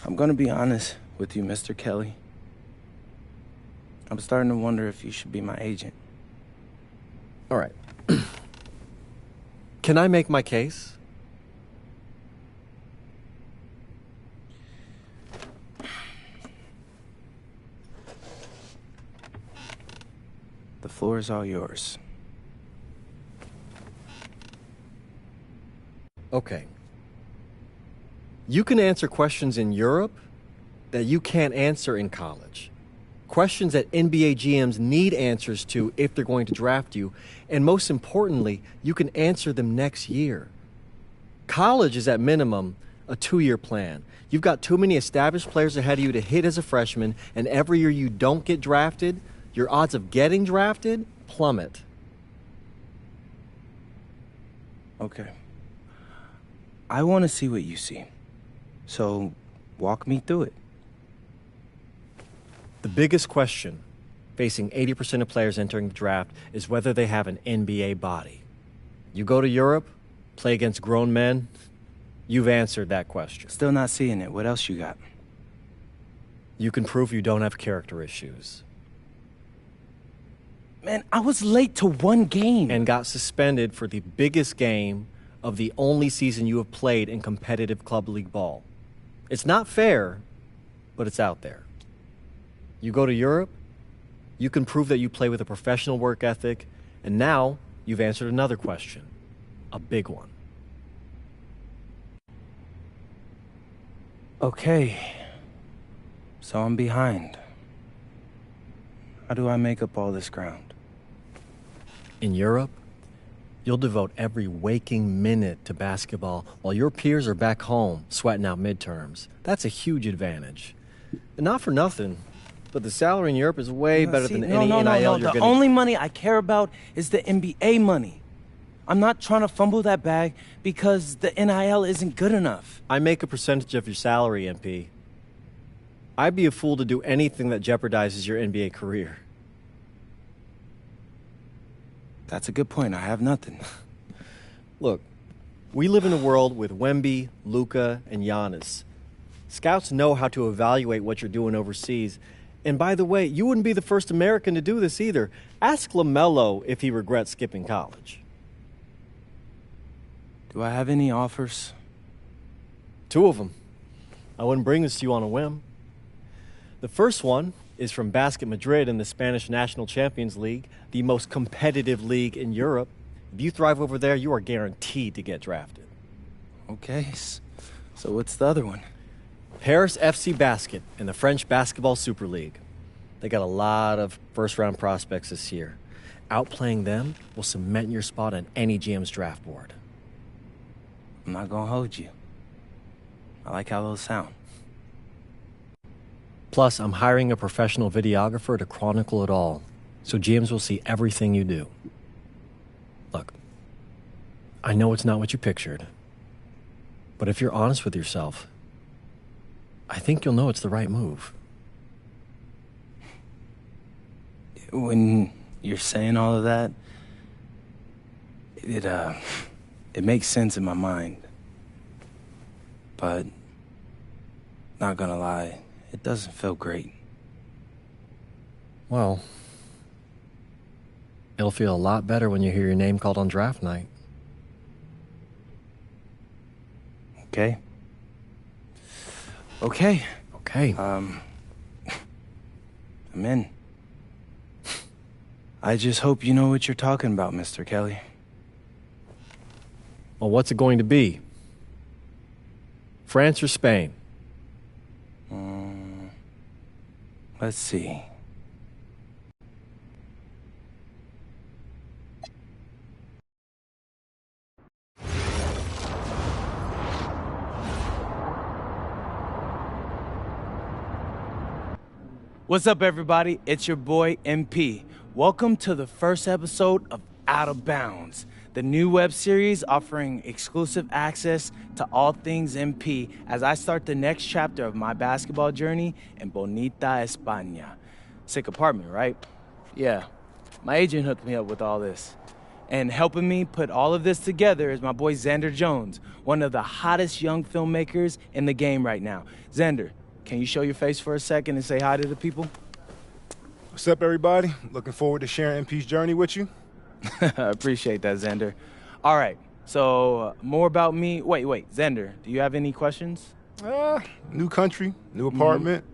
I'm gonna be honest with you, Mr. Kelly. I'm starting to wonder if you should be my agent. All right. Can I make my case? The floor is all yours. Okay. You can answer questions in Europe that you can't answer in college. Questions that NBA GMs need answers to if they're going to draft you. And most importantly, you can answer them next year. College is at minimum a 2-year plan. You've got too many established players ahead of you to hit as a freshman, and every year you don't get drafted, your odds of getting drafted plummet. Okay. I want to see what you see. So, walk me through it. The biggest question facing 80% of players entering the draft is whether they have an NBA body. You go to Europe, play against grown men, you've answered that question. Still not seeing it. What else you got? You can prove you don't have character issues. Man, I was late to one game. And got suspended for the biggest game of the only season you have played in competitive club league ball. It's not fair, but it's out there. You go to Europe, you can prove that you play with a professional work ethic, and now you've answered another question, a big one. Okay. So I'm behind. How do I make up all this ground? In Europe, you'll devote every waking minute to basketball while your peers are back home sweating out midterms. That's a huge advantage. And not for nothing, but the salary in Europe is way better than any NIL you're The getting. only money I care about is the NBA money. I'm not trying to fumble that bag because the NIL isn't good enough. I make a percentage of your salary, MP. I'd be a fool to do anything that jeopardizes your NBA career. That's a good point. I have nothing. Look, we live in a world with Wemby, Luka, and Giannis. Scouts know how to evaluate what you're doing overseas. And by the way, you wouldn't be the first American to do this either. Ask LaMelo if he regrets skipping college. Do I have any offers? 2 of them. I wouldn't bring this to you on a whim. The first one is from Basket Madrid in the Spanish National Champions League, the most competitive league in Europe. If you thrive over there, you are guaranteed to get drafted. Okay, so what's the other one? Paris FC Basket in the French Basketball Super League. They got a lot of first-round prospects this year. Outplaying them will cement your spot on any GM's draft board. I'm not gonna hold you. I like how those sound. Plus, I'm hiring a professional videographer to chronicle it all, so GMs will see everything you do. Look, I know it's not what you pictured, but if you're honest with yourself, I think you'll know it's the right move. When you're saying all of that, it makes sense in my mind. But, not gonna lie, it doesn't feel great. Well, it'll feel a lot better when you hear your name called on draft night. Okay? Okay. Okay. I'm in. I just hope you know what you're talking about, Mr. Kelly. Well, what's it going to be? France or Spain? Let's see. What's up, everybody? It's your boy, MP. Welcome to the first episode of Out of Bounds, the new web series offering exclusive access to all things MP as I start the next chapter of my basketball journey in Bonita, España. Sick apartment, right? Yeah, my agent hooked me up with all this. And helping me put all of this together is my boy Xander Jones, one of the hottest young filmmakers in the game right now. Xander, can you show your face for a second and say hi to the people? What's up, everybody? Looking forward to sharing MP's journey with you. I appreciate that, Xander. All right, so more about me. Wait, Xander, do you have any questions? New country, new apartment,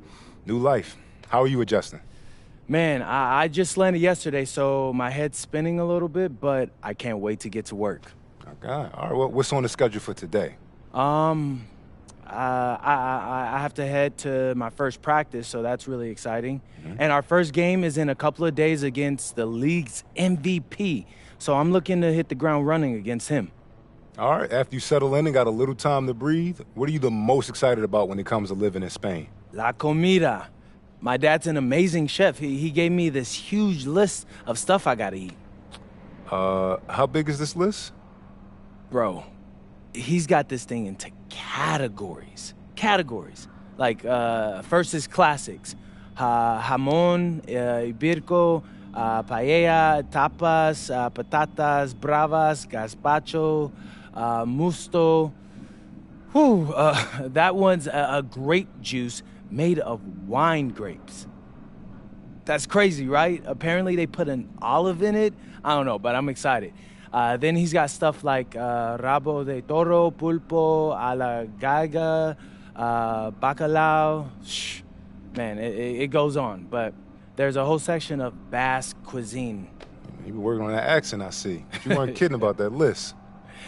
new life. How are you adjusting? Man, I just landed yesterday, so my head's spinning a little bit, but I can't wait to get to work. Okay. All right, well, what's on the schedule for today? I have to head to my first practice, so that's really exciting. And our first game is in a couple of days against the league's MVP, so I'm looking to hit the ground running against him. All right, after you settle in and got a little time to breathe, what are you the most excited about when it comes to living in Spain? La comida. My dad's an amazing chef. He gave me this huge list of stuff I gotta eat. How big is this list? Bro, he's got this thing into categories. Like, first is classics. Jamón, ibirco, paella, tapas, patatas bravas, gazpacho, musto. Whew, that one's a grape juice made of wine grapes. That's crazy, right? Apparently they put an olive in it. I don't know, but I'm excited. Then he's got stuff like rabo de toro, pulpo, a la gallega, bacalao. Shh. Man, it goes on, but there's a whole section of Basque cuisine. You been working on that accent, I see. But you weren't kidding about that list.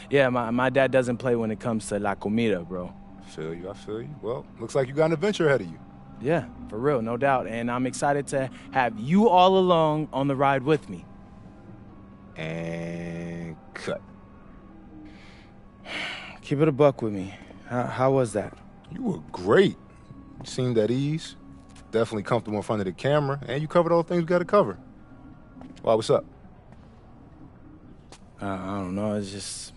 Yeah, my dad doesn't play when it comes to la comida, bro. I feel you. Well, looks like you got an adventure ahead of you. Yeah, for real, no doubt. And I'm excited to have you all along on the ride with me. And cut. Keep it a buck with me. How was that? You were great. You seemed at ease. Definitely comfortable in front of the camera, and you covered all the things we got to cover. Why, what's up? I don't know, it's just...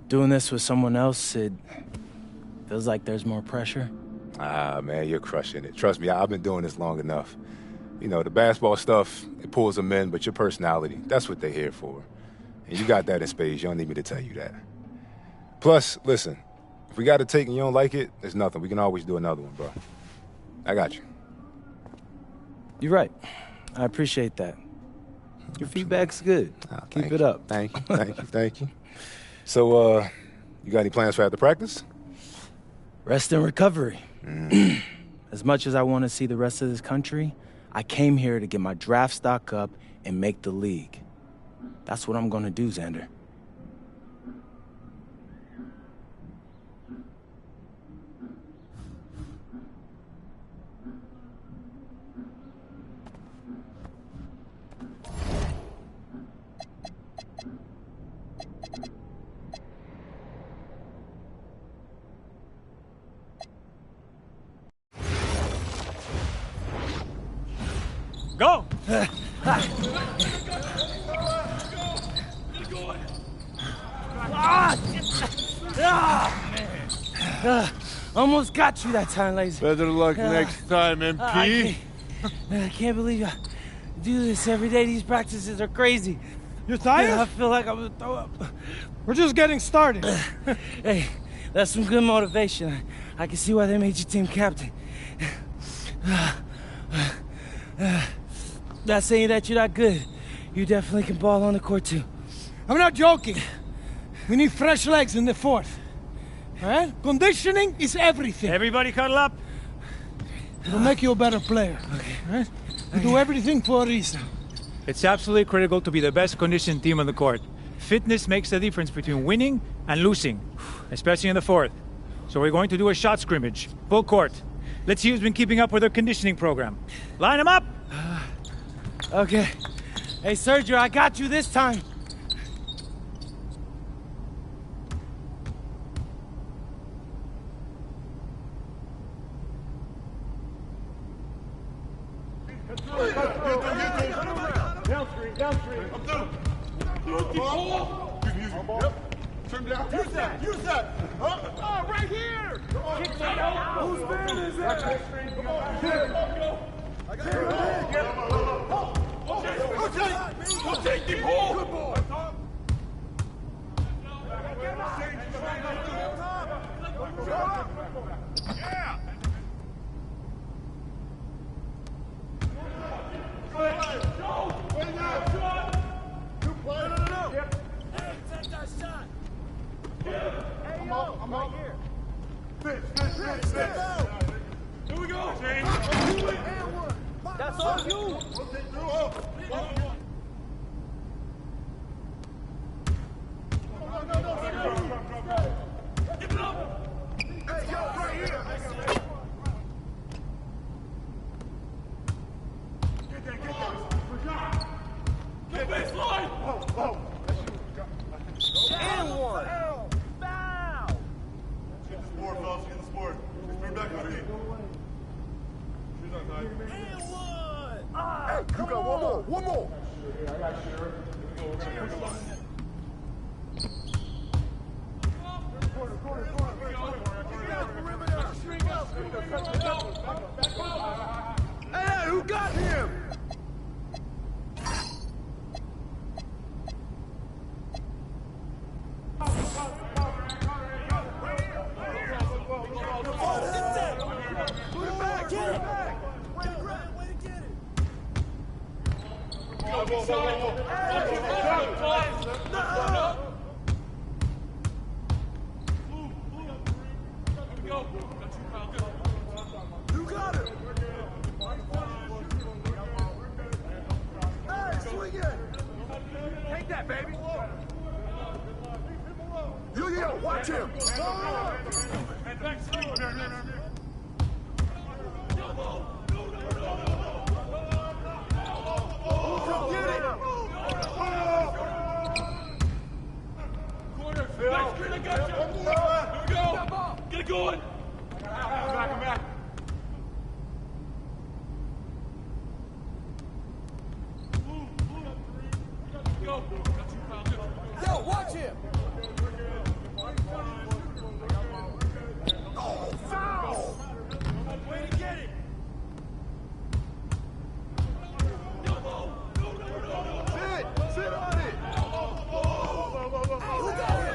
doing this with someone else, it feels like there's more pressure. Ah, man, you're crushing it. Trust me, I've been doing this long enough. You know, the basketball stuff, it pulls them in, but your personality, that's what they're here for. And you got that in spades. You don't need me to tell you that. Plus, listen, if we got to take and you don't like it, there's nothing. We can always do another one, bro. I got you. You're right. I appreciate that. Your feedback's good. Keep it up. Thank you. So, you got any plans for after practice? Rest and recovery. As much as I want to see the rest of this country, I came here to get my draft stock up and make the league. That's what I'm gonna do, Xander. Go! Almost got you that time, ladies. Better luck next time, MP. I can't believe I do this every day. These practices are crazy. You're tired? I feel like I'm gonna throw up. We're just getting started. Hey, that's some good motivation. I can see why they made you team captain. Not saying that you're not good. You definitely can ball on the court, too. I'm not joking. We need fresh legs in the fourth. All right? Conditioning is everything. Everybody cuddle up. It'll make you a better player. Okay. All right? We do everything for a reason. It's absolutely critical to be the best conditioned team on the court. Fitness makes the difference between winning and losing, especially in the fourth. So we're going to do a shot scrimmage, full court. Let's see who's been keeping up with their conditioning program. Line them up! Okay. Hey, Sergio, I got you this time. Downstream. Use that. Oh, right here. Whose man is that? I got it. Okay. Go take the ball! Good ball! Yeah! I'm out here. Fitz. Here we go. That's all you. Give it up. Hey, yo, right here. Get baseline. Oh. And one. Foul. Get the sport, fellas. Get the sport. Bring back on me. Shoes on time. And one. Hey, you got one more. One more. I got you. Here we go. Hey, who got him? You got it. Hey, swing it. Take that, baby. Yo, watch him. Get it going! Come back. Yo, watch him! Oh, foul! Way to get it! Sit on it! Who got it?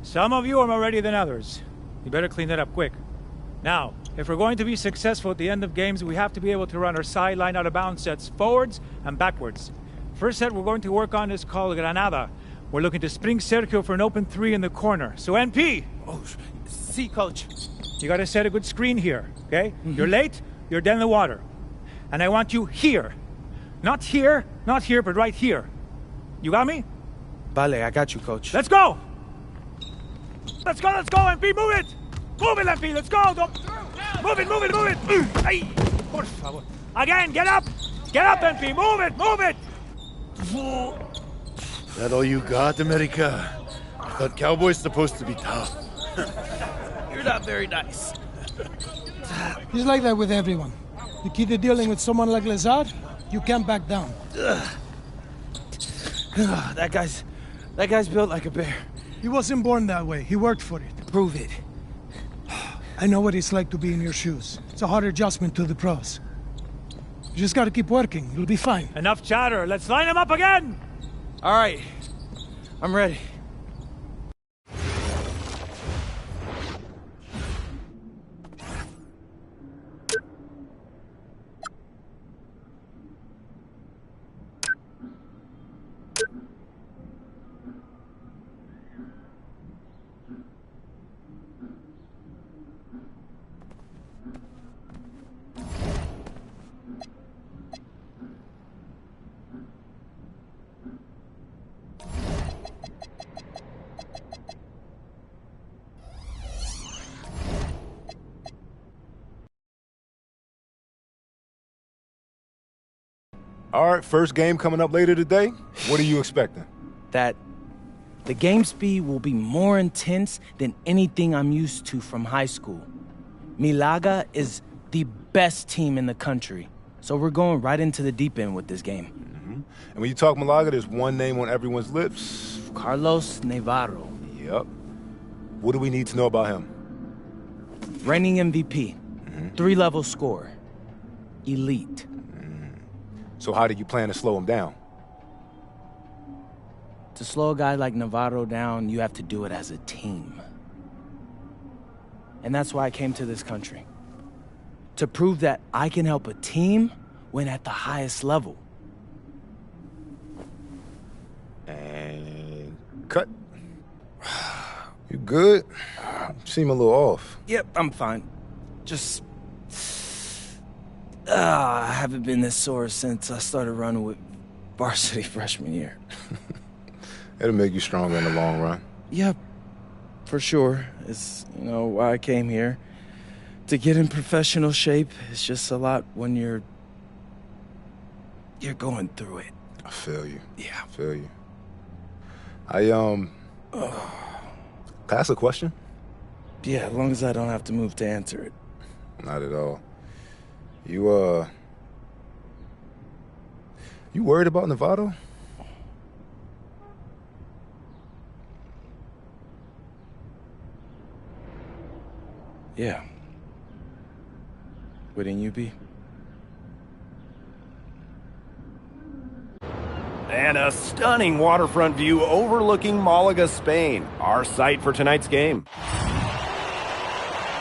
Some of you are more ready than others. You better clean it up quick. Now, if we're going to be successful at the end of games, we have to be able to run our sideline out of bounds sets forwards and backwards. First set we're going to work on is called Granada. We're looking to spring Sergio for an open three in the corner. So NP! Oh, see, coach. You gotta set a good screen here, okay? You're late, you're dead in the water. And I want you here. Not here, but right here. You got me? Vale, I got you, coach. Let's go! Let's go, MP, move it! Move it, MP, let's go! Move it! Ay, por favor. Again, get up! Get up, MP, move it! That all you got, America? I thought cowboys supposed to be tough. You're not very nice. He's like that with everyone. You keep dealing with someone like Lazard, you can't back down. That guy's built like a bear. He wasn't born that way. He worked for it. Prove it. I know what it's like to be in your shoes. It's a hard adjustment to the pros. You just gotta keep working. You'll be fine. Enough chatter. Let's line him up again! All right. I'm ready. All right, first game coming up later today. What are you expecting? That the game speed will be more intense than anything I'm used to from high school. Malaga is the best team in the country, so we're going right into the deep end with this game. And when you talk Malaga, there's one name on everyone's lips. Carlos Navarro. Yep. What do we need to know about him? Reigning MVP. 3-level scorer. Elite. So how do you plan to slow him down? To slow a guy like Navarro down, you have to do it as a team. And that's why I came to this country. To prove that I can help a team win at the highest level. And cut. You good? You seem a little off. Yep, I'm fine. Just... I haven't been this sore since I started running with varsity freshman year. It'll make you stronger in the long run. Yep, for sure. It's, why I came here. To get in professional shape, it's just a lot when you're going through it. I feel you. Yeah. I feel you. Can I ask a question? Yeah, as long as I don't have to move to answer it. Not at all. You worried about Navarro? Yeah. Wouldn't you be? And a stunning waterfront view overlooking Malaga, Spain, our site for tonight's game.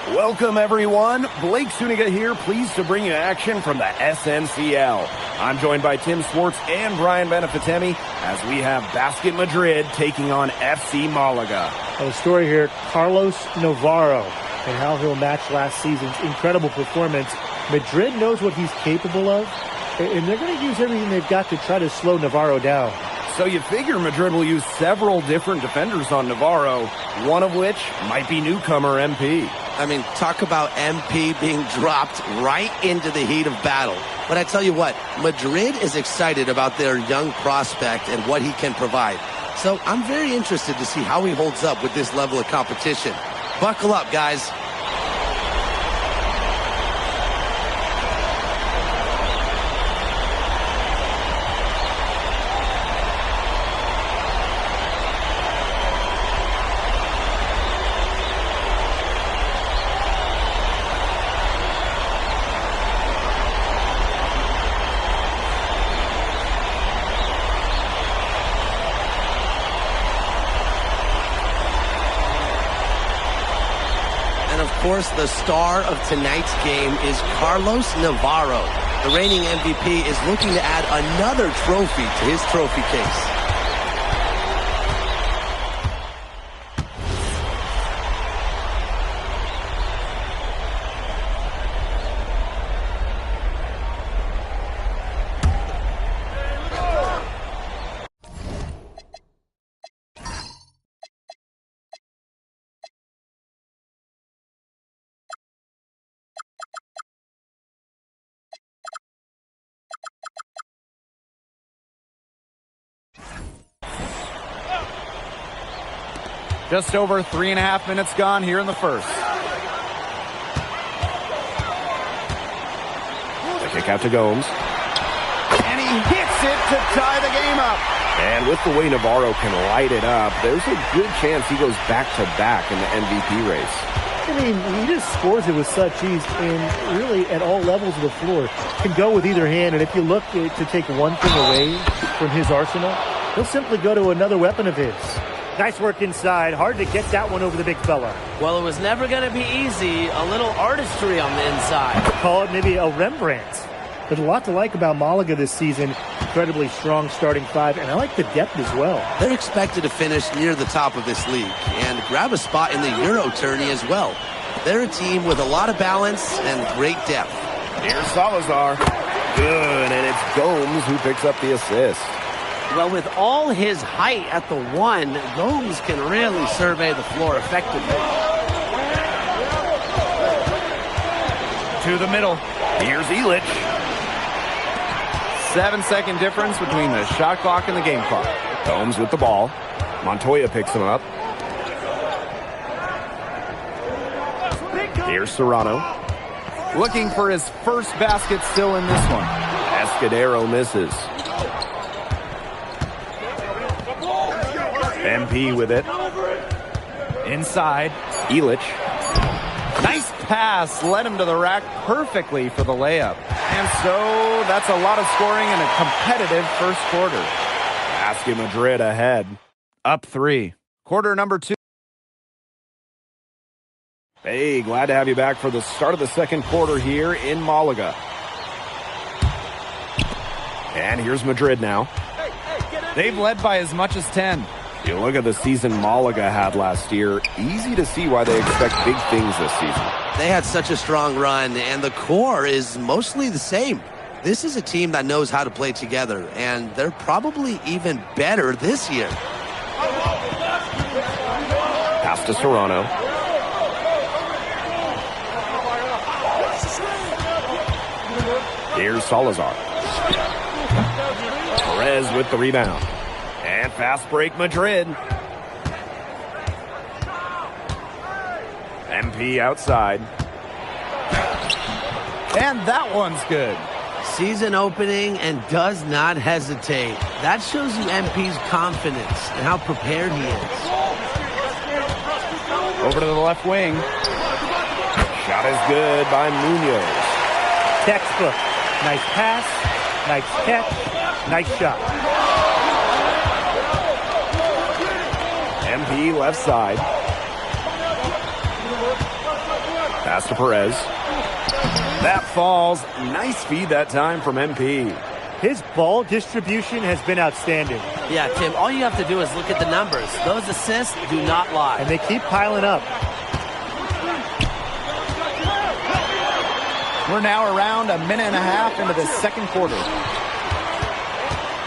Welcome, everyone. Blake Suniga here, pleased to bring you action from the SNCL. I'm joined by Tim Swartz and Brian Benefitemi as we have Basket Madrid taking on FC Malaga. Well, the story here, Carlos Navarro, and how he'll match last season's incredible performance. Madrid knows what he's capable of, and they're going to use everything they've got to try to slow Navarro down. So you figure Madrid will use several different defenders on Navarro, one of which might be newcomer MP. I mean, talk about MP being dropped right into the heat of battle. But I tell you what, Madrid is excited about their young prospect and what he can provide. So I'm very interested to see how he holds up with this level of competition. Buckle up, guys. Of course, the star of tonight's game is Carlos Navarro. The reigning MVP is looking to add another trophy to his trophy case. Just over 3.5 minutes gone here in the first. The kick out to Gomes. And he hits it to tie the game up. And with the way Navarro can light it up, there's a good chance he goes back-to-back in the MVP race. I mean, he just scores it with such ease, and really at all levels of the floor. Can go with either hand, and if you look to take one thing away from his arsenal, he'll simply go to another weapon of his. Nice work inside. Hard to get that one over the big fella. Well, it was never going to be easy. A little artistry on the inside. Call it maybe a Rembrandt. There's a lot to like about Malaga this season. Incredibly strong starting five, and I like the depth as well. They're expected to finish near the top of this league and grab a spot in the Euro tourney as well. They're a team with a lot of balance and great depth. Here's Salazar. Good, and it's Gomes who picks up the assist. Well, with all his height at the one, Gomes can really survey the floor effectively. To the middle. Here's Illich. 7-second difference between the shot clock and the game clock. Gomes with the ball. Montoya picks him up. Here's Serrano. Looking for his first basket still in this one. Escudero misses. MP with it. Inside. Illich. Nice pass. Led him to the rack perfectly for the layup. And so that's a lot of scoring in a competitive first quarter. Basket Madrid ahead. Up 3. Quarter number 2. Hey, glad to have you back for the start of the second quarter here in Malaga. And here's Madrid now. They've led by as much as 10. You look at the season Malaga had last year, easy to see why they expect big things this season. They had such a strong run, and the core is mostly the same. This is a team that knows how to play together, and they're probably even better this year. Pass to Serrano. Here's Salazar. Perez with the rebound. And fast break Madrid. MP outside. And that one's good. Season opening and does not hesitate. That shows you MP's confidence and how prepared he is. Over to the left wing. Shot is good by Munoz. Textbook. Nice pass, nice catch, nice shot. MP left side. Pass to Perez. That falls. Nice feed that time from MP. His ball distribution has been outstanding. Yeah, Tim, all you have to do is look at the numbers. Those assists do not lie. And they keep piling up. We're now around a minute and a half into the second quarter.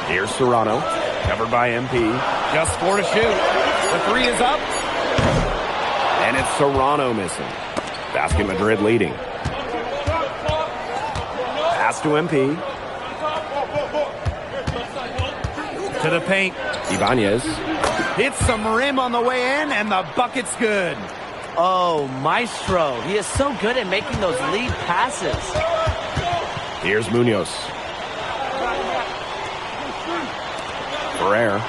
Here's Serrano, covered by MP. Just 4 to shoot. The 3 is up. And it's Serrano missing. Basket Madrid leading. Pass to MP. To the paint. Ibanez. Hits some rim on the way in, and the bucket's good. Oh, Maestro. He is so good at making those lead passes. Here's Munoz. Ferrer.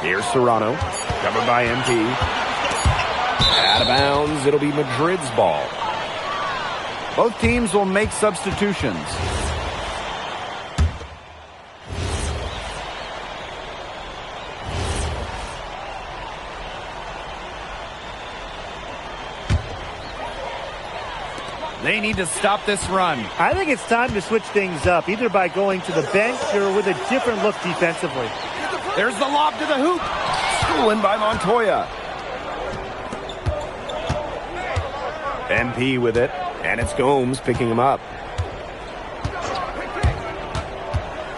Here's Serrano. Covered by MP. Out of bounds. It'll be Madrid's ball. Both teams will make substitutions. They need to stop this run. I think it's time to switch things up, either by going to the bench or with a different look defensively. There's the lob to the hoop. Stolen by Montoya. MP with it, and it's Gomes picking him up.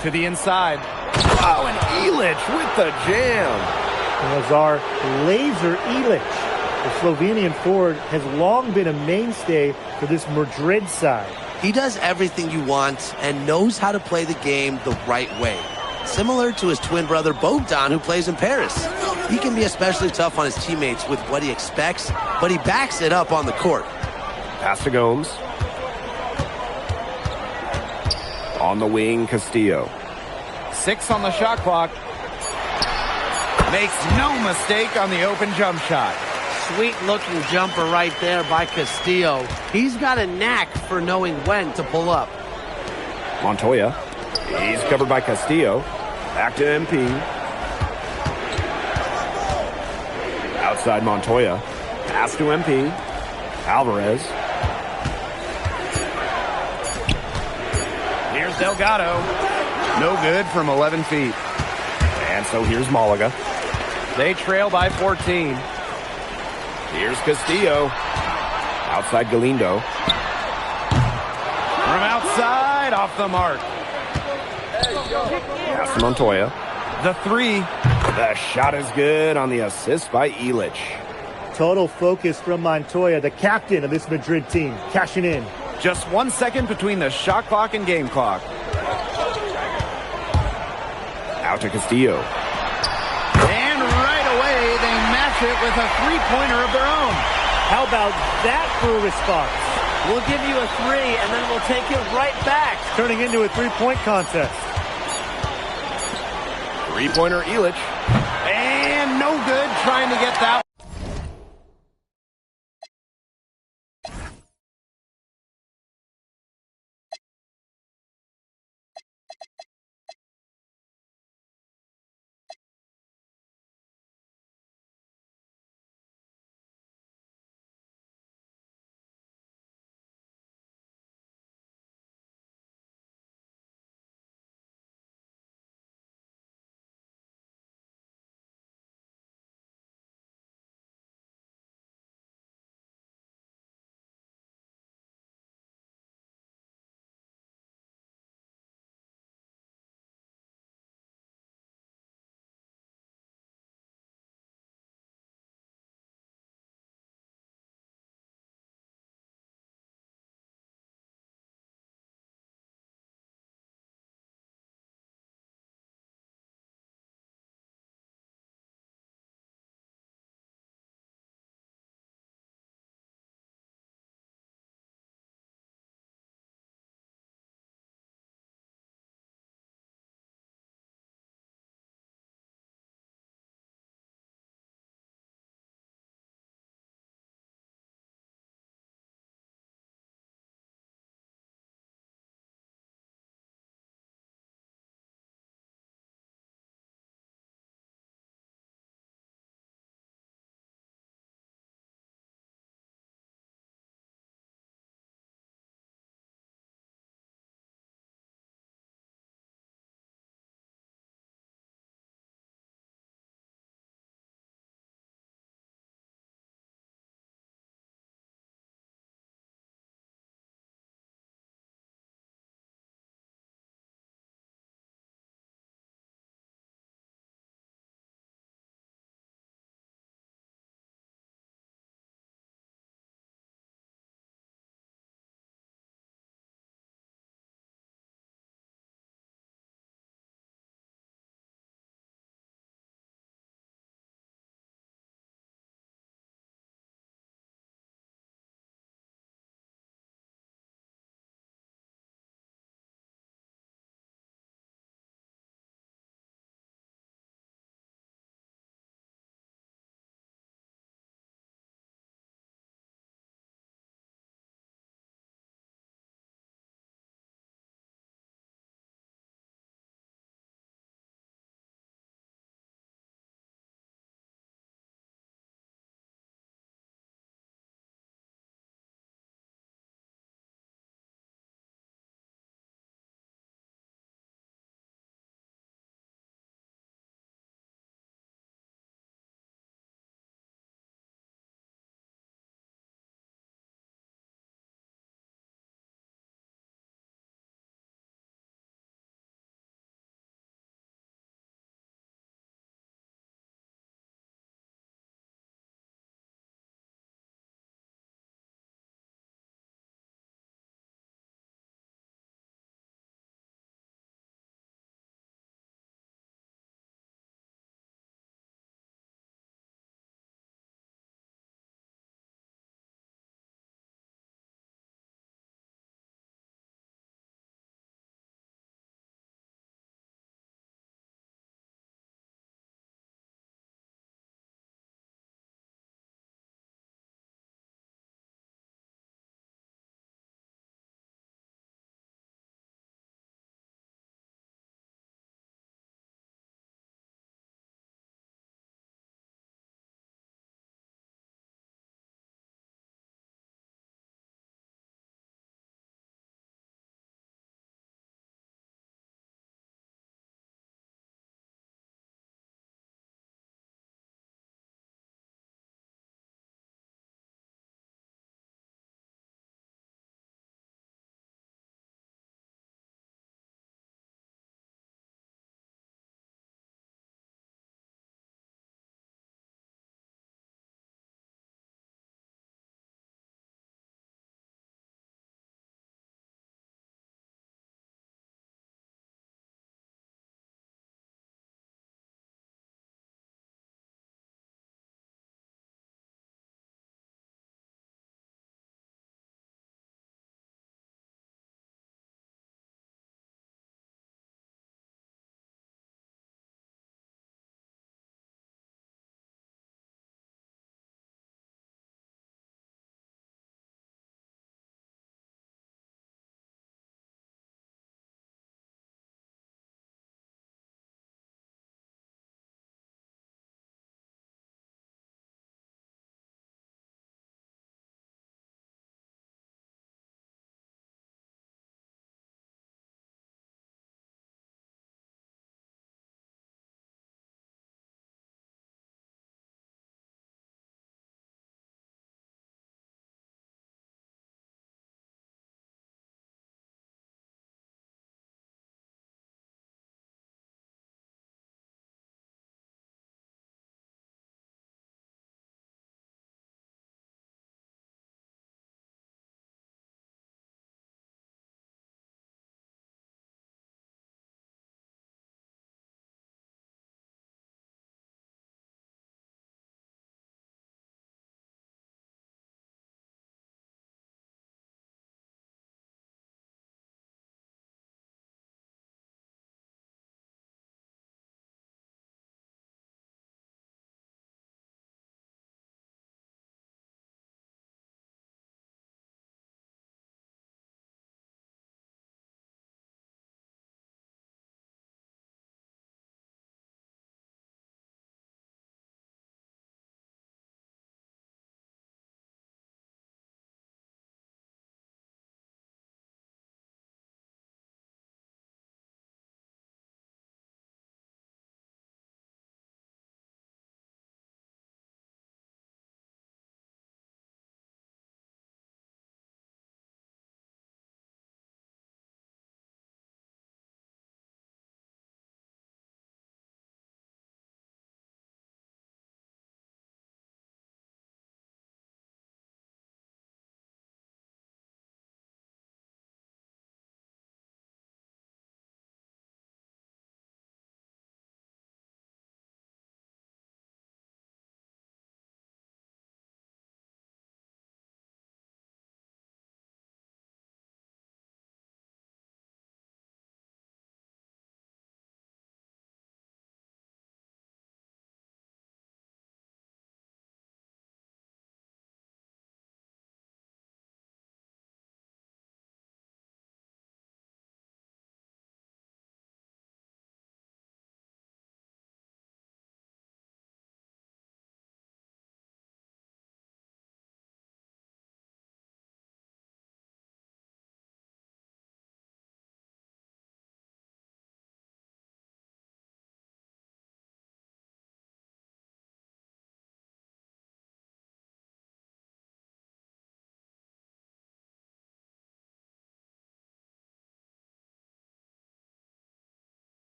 To the inside. Oh, and Illich with the jam. Lazar laser Illich. The Slovenian forward has long been a mainstay for this Madrid side. He does everything you want and knows how to play the game the right way. Similar to his twin brother Bogdan, who plays in Paris. He can be especially tough on his teammates with what he expects, but he backs it up on the court. Pass to Gomes. On the wing, Castillo. 6 on the shot clock. Makes no mistake on the open jump shot. Sweet-looking jumper right there by Castillo. He's got a knack for knowing when to pull up. Montoya. He's covered by Castillo. Back to MP. Outside Montoya. Pass to MP. Alvarez. Here's Delgado. No good from 11 feet. And so here's Malaga. They trail by 14. Here's Castillo. Outside Galindo. From outside, off the mark. Pass to Montoya. The 3. The shot is good on the assist by Illich. Total focus from Montoya, the captain of this Madrid team, cashing in. Just 1 second between the shot clock and game clock. Out to Castillo. And right away, they match it with a three-pointer of their own. How about that for a response? We'll give you a three, and then we'll take it right back. Turning into a three-point contest. Three-pointer Illich. And no good trying to get that.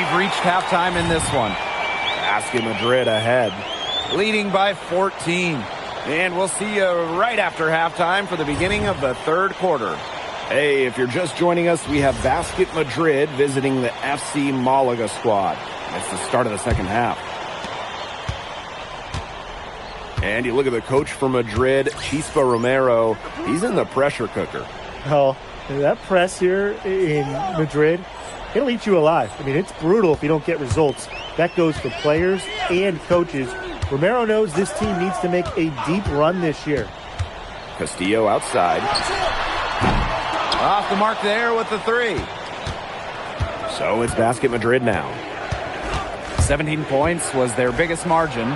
we've reached halftime in this one. Basket Madrid ahead, leading by 14. And we'll see you right after halftime for the beginning of the third quarter. Hey, if you're just joining us, we have Basket Madrid visiting the FC Malaga squad. It's the start of the second half. And you look at the coach for Madrid, Chispa Romero. He's in the pressure cooker. Oh, that press here in Madrid, it'll eat you alive. I mean, it's brutal if you don't get results. That goes for players and coaches. Romero knows this team needs to make a deep run this year. Castillo outside. Off the mark there with the three. So it's Basket Madrid now. 17 points was their biggest margin.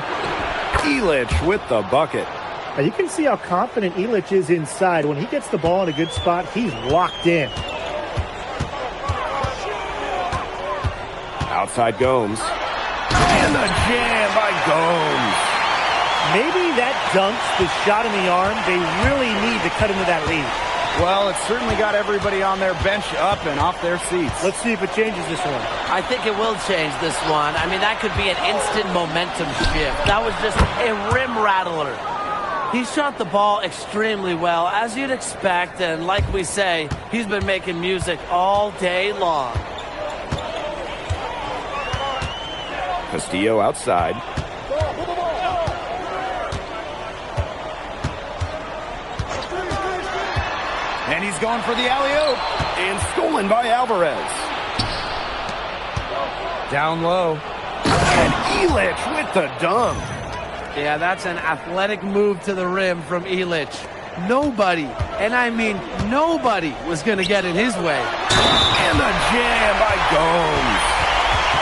Illich with the bucket. Now you can see how confident Illich is inside. When he gets the ball in a good spot, he's locked in. Outside Gomes. And the jam by Gomes. Maybe that dunks the shot in the arm. They really need to cut into that lead. Well, it's certainly got everybody on their bench up and off their seats. Let's see if it changes this one. I think it will change this one. I mean, that could be an instant momentum shift. That was just a rim rattler. He shot the ball extremely well, as you'd expect, and like we say, he's been making music all day long. Castillo outside. And he's going for the alley-oop. And stolen by Alvarez. Down low. And Illich with the dunk. Yeah, that's an athletic move to the rim from Illich. Nobody, and I mean nobody, was going to get in his way. And the jam by Gomes.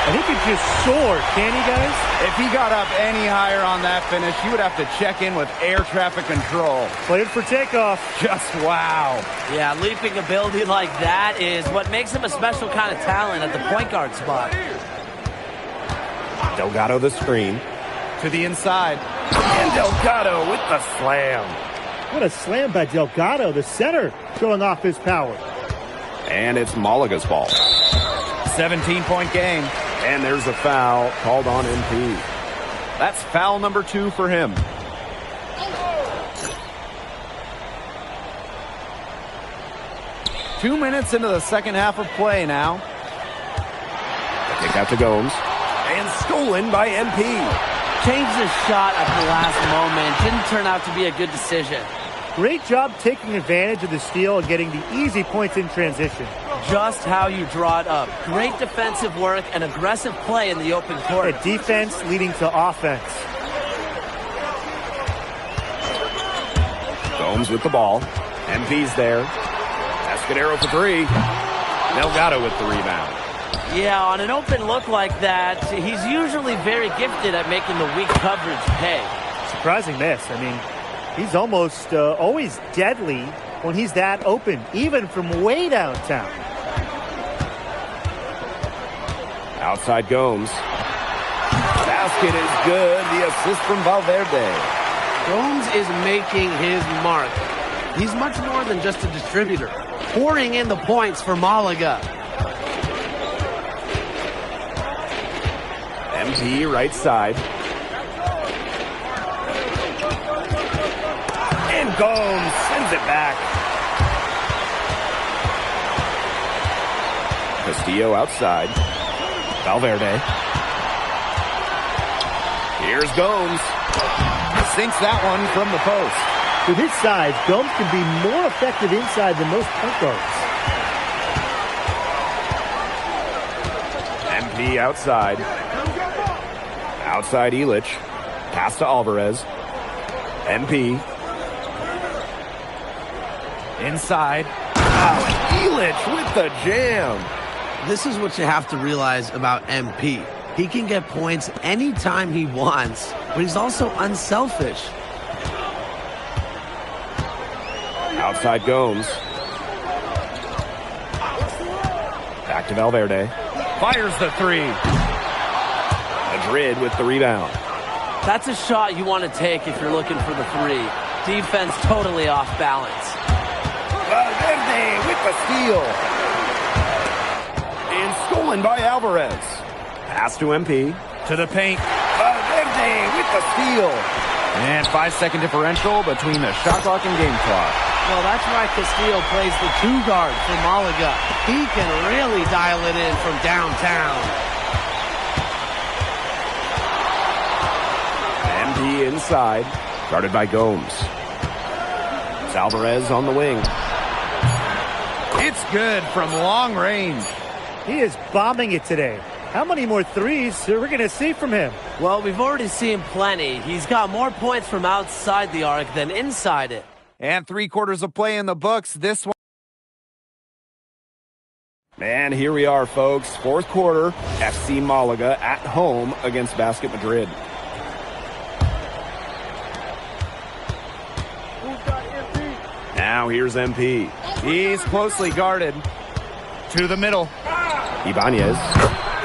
And he could just soar, can he, guys? If he got up any higher on that finish, you would have to check in with air traffic control. Played for takeoff. Just wow. Yeah, leaping ability like that is what makes him a special kind of talent at the point guard spot. Delgado the screen. To the inside. And Delgado with the slam. What a slam by Delgado, the center, showing off his power. And it's Malaga's ball. 17-point game. And there's a foul called on MP. That's foul number 2 for him. Two minutes into the second half of play now. The kick out to Gomes. And stolen by MP. Changed his shot at the last moment. Didn't turn out to be a good decision. Great job taking advantage of the steal and getting the easy points in transition. Just how you draw it up. Great defensive work and aggressive play in the open court. A defense leading to offense. Gomes with the ball. MP's there. Escudero for three. Delgado with the rebound. Yeah, on an open look like that, he's usually very gifted at making the weak coverage pay. Surprising miss. I mean, he's almost always deadly when he's that open, even from way downtown. Outside Gomes. Basket is good. The assist from Valverde. Gomes is making his mark. He's much more than just a distributor. Pouring in the points for Malaga. MP right side. And Gomes sends it back. Castillo outside. Valverde. Here's Gomes. Sinks that one from the post. With his size, Gomes can be more effective inside than most point guards. MP outside. Outside Illich. Pass to Alvarez. MP. Inside. Oh, Illich with the jam. This is what you have to realize about MP. He can get points anytime he wants, but he's also unselfish. Outside Gomes. Back to Valverde. Fires the three. Madrid with the rebound. That's a shot you want to take if you're looking for the three. Defense totally off balance. Valverde with the steal. And stolen by Alvarez. Pass to MP. To the paint. Valverde with the steal. And 5-second differential between the shot clock and game clock. Well, that's why Castillo plays the 2 guard for Malaga. He can really dial it in from downtown. MP inside, guarded by Gomes. Alvarez on the wing. It's good from long range. He is bombing it today. How many more threes are we going to see from him? Well, we've already seen plenty. He's got more points from outside the arc than inside it. And 3 quarters of play in the books. This one. And here we are, folks. 4th quarter. FC Malaga at home against Basket Madrid. Now here's MP. He's closely guarded. To the middle. Ibanez.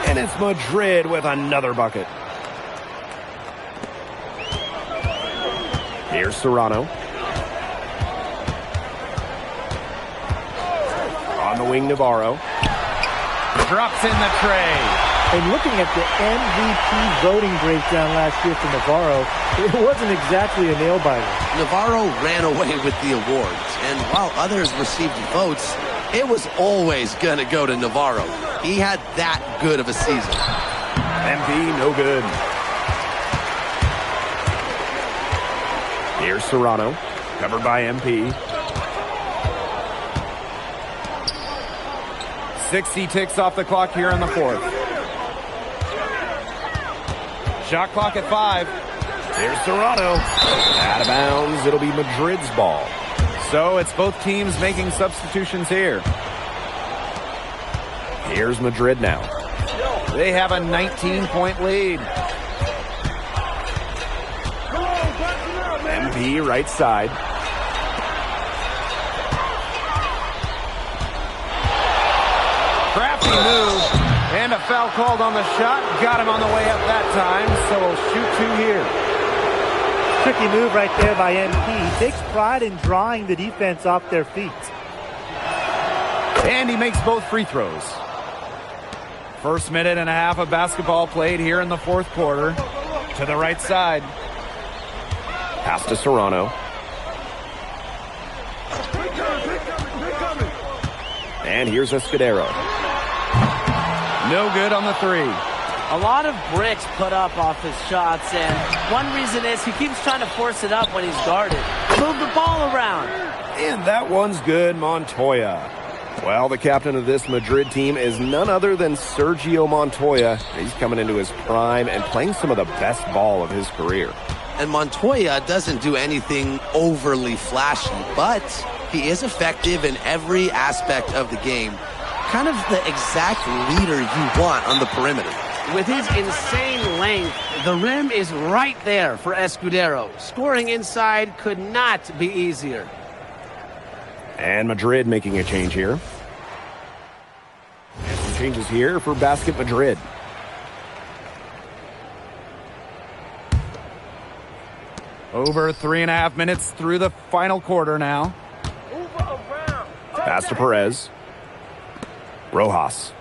And it's Madrid with another bucket. Here's Serrano. On the wing, Navarro. Drops in the tray. And looking at the MVP voting breakdown last year for Navarro, it wasn't exactly a nail-biter. Navarro ran away with the awards, and while others received votes, it was always going to go to Navarro. He had that good of a season. MP, no good. Here's Serrano, covered by MP. 60 ticks off the clock here in the 4th. Shot clock at 5. Here's Serrano. Out of bounds. It'll be Madrid's ball. So it's both teams making substitutions here. Here's Madrid now. They have a 19-point lead. MP right side. Crafty move. And a foul called on the shot. Got him on the way up that time, so we'll shoot 2 here. Tricky move right there by MP. He takes pride in drawing the defense off their feet. And he makes both free throws. First minute and a half of basketball played here in the 4th quarter. To the right side. Pass to Serrano. And here's Escudero. No good on the 3. A lot of bricks put up off his shots, and one reason is he keeps trying to force it up when he's guarded. Move the ball around. And that one's good, Montoya. Well, the captain of this Madrid team is none other than Sergio Montoya. He's coming into his prime and playing some of the best ball of his career. And Montoya doesn't do anything overly flashy, but he is effective in every aspect of the game. Kind of the exact leader you want on the perimeter. With his insane length, the rim is right there for Escudero. Scoring inside could not be easier. And Madrid making a change here. And some changes here for Basket Madrid. Over 3.5 minutes through the final quarter now. Pass to Perez. Rojas.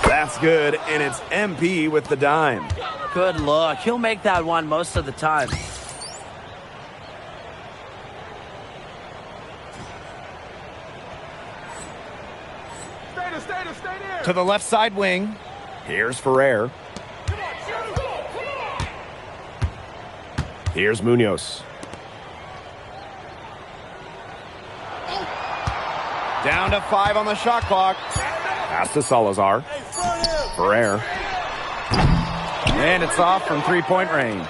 That's good, and it's MP with the dime. Good look. He'll make that one most of the time. To the left side wing. Here's Ferrer. Here's Munoz. Down to 5 on the shot clock. Pass to Salazar. Ferrer. And it's off from 3-point range.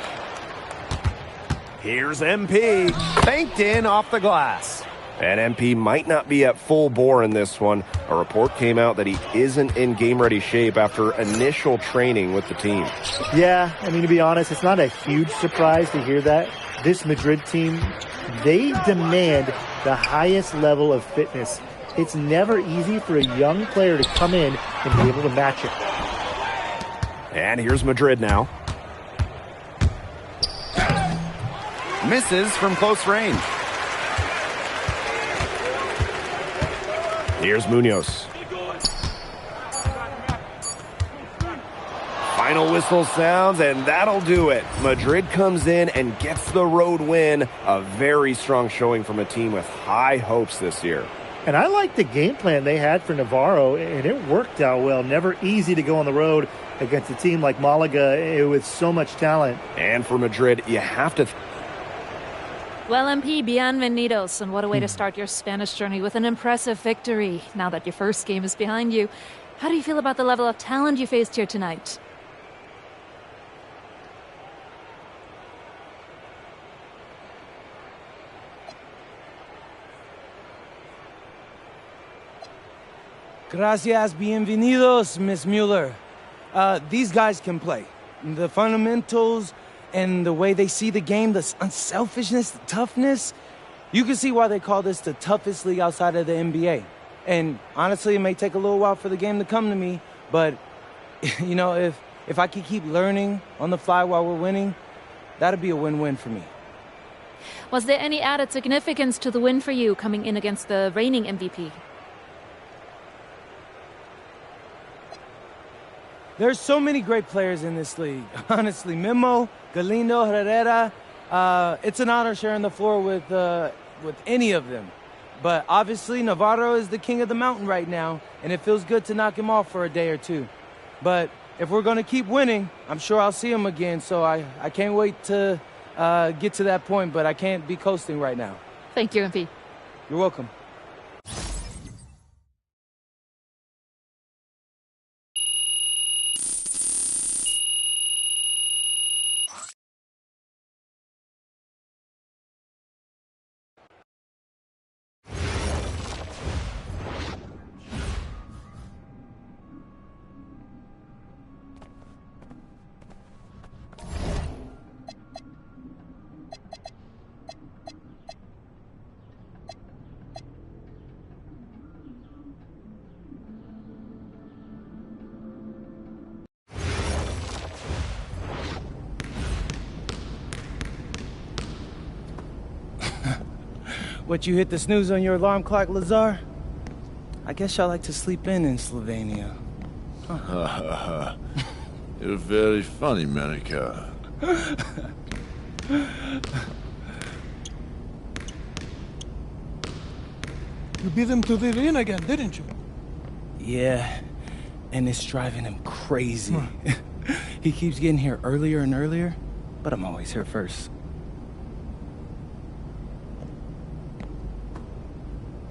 Here's MP. Banked in off the glass. And MP might not be at full bore in this one. A report came out that he isn't in game-ready shape after initial training with the team. Yeah, I mean, to be honest, it's not a huge surprise to hear that. This Madrid team, they demand the highest level of fitness. It's never easy for a young player to come in and be able to match it. And here's Madrid now. Misses from close range. Here's Munoz. Final whistle sounds, and that'll do it. Madrid comes in and gets the road win. A very strong showing from a team with high hopes this year. And I like the game plan they had for Navarro, and it worked out well. Never easy to go on the road against a team like Malaga with so much talent. And for Madrid, you have to... Well, MP, bienvenidos, and what a way to start your Spanish journey with an impressive victory. Now that your first game is behind you, how do you feel about the level of talent you faced here tonight? Gracias, bienvenidos, Miss Mueller. These guys can play. The fundamentals and the way they see the game, the unselfishness, the toughness. You can see why they call this the toughest league outside of the NBA. And honestly, it may take a little while for the game to come to me, but, you know, if I could keep learning on the fly while we're winning, that'd be a win-win for me. Was there any added significance to the win for you coming in against the reigning MVP? There's so many great players in this league. Honestly, Memo, Galindo, Herrera. It's an honor sharing the floor with any of them. But obviously, Navarro is the king of the mountain right now, and it feels good to knock him off for a day or two. But if we're going to keep winning, I'm sure I'll see him again. So I can't wait to get to that point, but I can't be coasting right now. Thank you, MP. You're welcome. What, you hit the snooze on your alarm clock, Lazar? I guess y'all like to sleep in Slovenia. Huh. You're very funny, Monica. You beat him to the ring again, didn't you? Yeah, and it's driving him crazy. He keeps getting here earlier and earlier, but I'm always here first.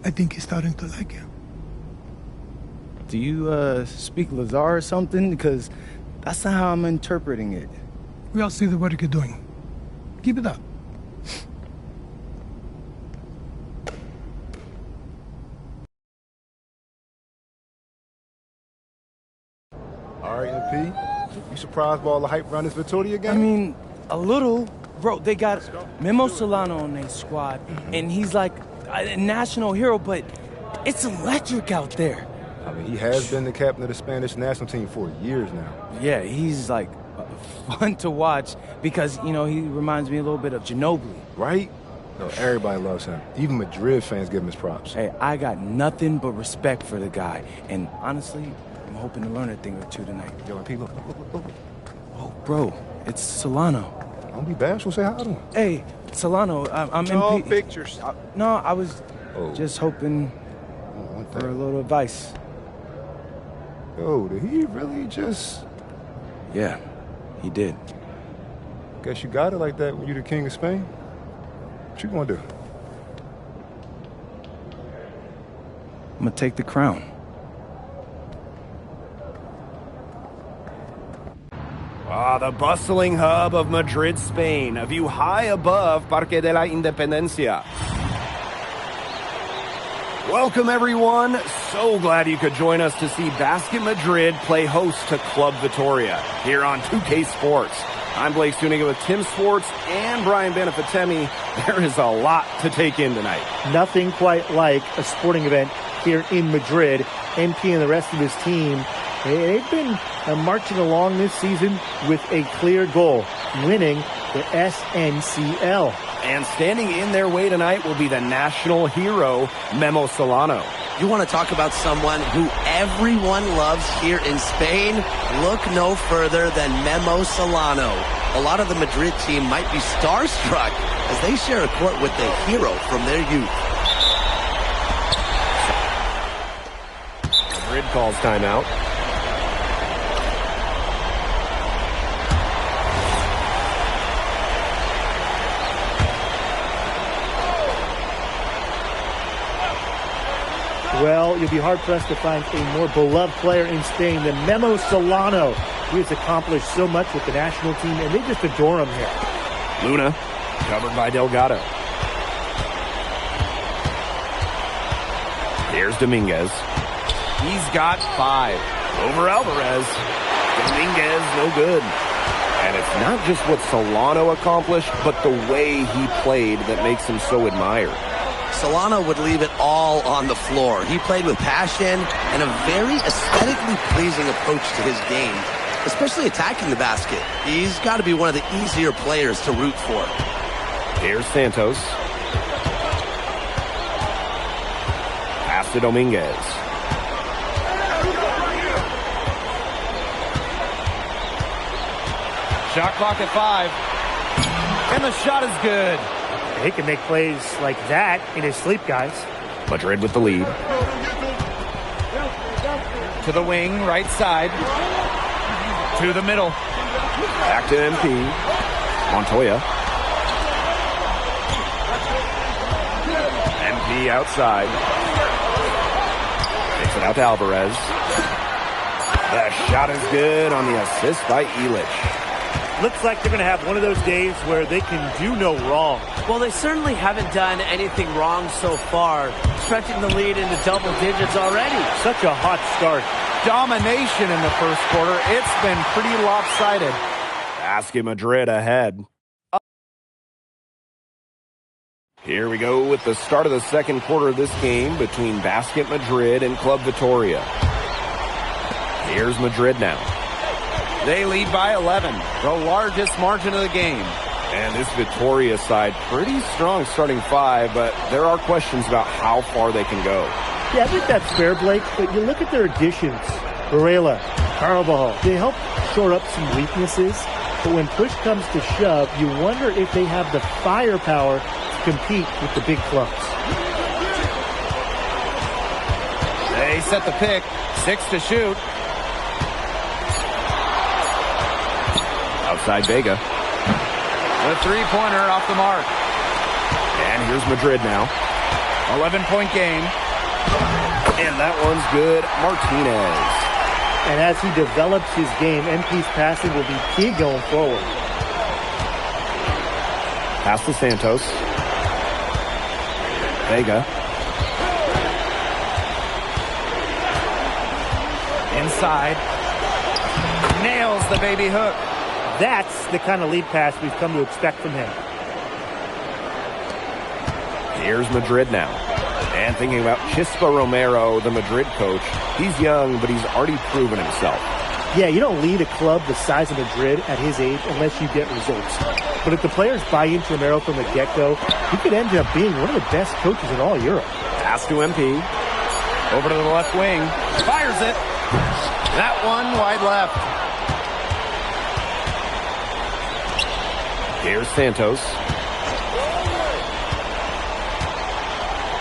I think he's starting to like you. Do you, speak Lazar or something? Because that's not how I'm interpreting it. We all see the work you're doing. Keep it up. All right, MP. You surprised by all the hype around this Victoria game? I mean, a little. Bro, they got Memo Solano on their squad, and he's like a national hero, but it's electric out there. I mean, he has been the captain of the Spanish national team for years now. Yeah, he's like fun to watch because, you know, he reminds me a little bit of Ginobili. Right? No, everybody loves him. Even Madrid fans give him his props. Hey, I got nothing but respect for the guy, and honestly, I'm hoping to learn a thing or two tonight. Yo, MP, look. Oh, bro, it's Solano. Don't be bashful, say hi to him. Hey, Solano, I'm All MP. pictures. No, I was just hoping for a little advice. Yo, did he really just... Yeah, he did. Guess you got it like that when you're the king of Spain. What you gonna do? I'm gonna take the crown. The bustling hub of Madrid, Spain, a view high above Parque de la Independencia. Welcome, everyone. So glad you could join us to see Basket Madrid play host to Club Vitoria here on 2K Sports. I'm Blake Suniga with Tim Swartz and Brian Benefitemi. There is a lot to take in tonight. Nothing quite like a sporting event here in Madrid. MP and the rest of his team, they've been marching along this season with a clear goal, winning the SNCL. And standing in their way tonight will be the national hero, Memo Solano. You want to talk about someone who everyone loves here in Spain? Look no further than Memo Solano. A lot of the Madrid team might be starstruck as they share a court with the hero from their youth. Madrid calls timeout. Well, you'll be hard-pressed to find a more beloved player in Spain than Memo Solano. He has accomplished so much with the national team, and they just adore him here. Luna, covered by Delgado. Here's Dominguez. He's got 5. Over Alvarez. Dominguez, no good. And it's not just what Solano accomplished, but the way he played that makes him so admired. Solano would leave it all on the floor. He played with passion and a very aesthetically pleasing approach to his game, especially attacking the basket. He's got to be one of the easier players to root for. Here's Santos. Pass to Dominguez. Shot clock at 5. And the shot is good. He can make plays like that in his sleep, guys. Madrid with the lead. To the wing, right side. To the middle. Back to MP. Montoya. MP outside. Takes it out to Alvarez. The shot is good on the assist by Elich. Looks like they're going to have one of those days where they can do no wrong. Well, they certainly haven't done anything wrong so far, stretching the lead into double digits already. Such a hot start. Domination in the first quarter. It's been pretty lopsided. Basket Madrid ahead. Here we go with the start of the second quarter of this game between Basket Madrid and Club Vitoria. Here's Madrid now. They lead by 11, the largest margin of the game. And this Vitoria side, pretty strong starting 5, but there are questions about how far they can go. Yeah, I think that's fair, Blake, but you look at their additions. Varela, Carvajal, they help shore up some weaknesses, but when push comes to shove, you wonder if they have the firepower to compete with the big clubs. They set the pick, 6 to shoot. Outside Vega. The three-pointer off the mark. And here's Madrid now. 11-point game. And that one's good. Martinez. And as he develops his game, MP's passing will be key going forward. Pass to Santos. Vega. Inside. Nails the baby hook. That's the kind of lead pass we've come to expect from him. Here's Madrid now. And thinking about Chispa Romero, the Madrid coach. He's young, but he's already proven himself. Yeah, you don't lead a club the size of Madrid at his age unless you get results. But if the players buy into Romero from the get-go, he could end up being one of the best coaches in all Europe. Pass to MP. Over to the left wing. Fires it. That one wide left. Here's Santos.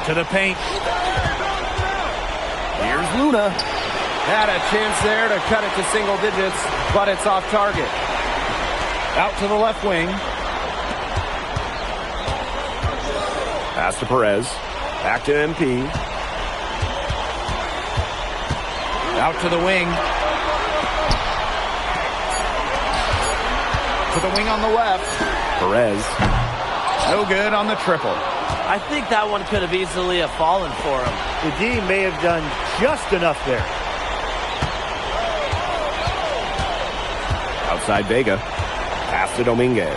To the paint. Here's Luna. Had a chance there to cut it to single digits, but it's off target. Out to the left wing. Pass to Perez. Back to MP. Out to the wing. To the wing on the left. Perez. No good on the triple. I think that one could have easily have fallen for him. The D may have done just enough there. Outside Vega. Pass to Dominguez.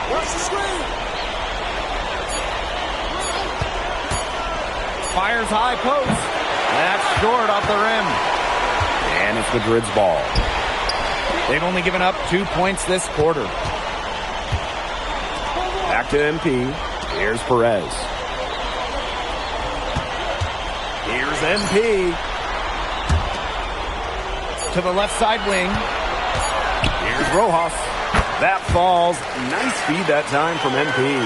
Watch the screen. Fires high post. That's short off the rim. And it's Madrid's ball. They've only given up 2 points this quarter. Back to MP. Here's Perez. MP. To the left side wing. Here's Rojas. That falls. Nice feed that time from MP.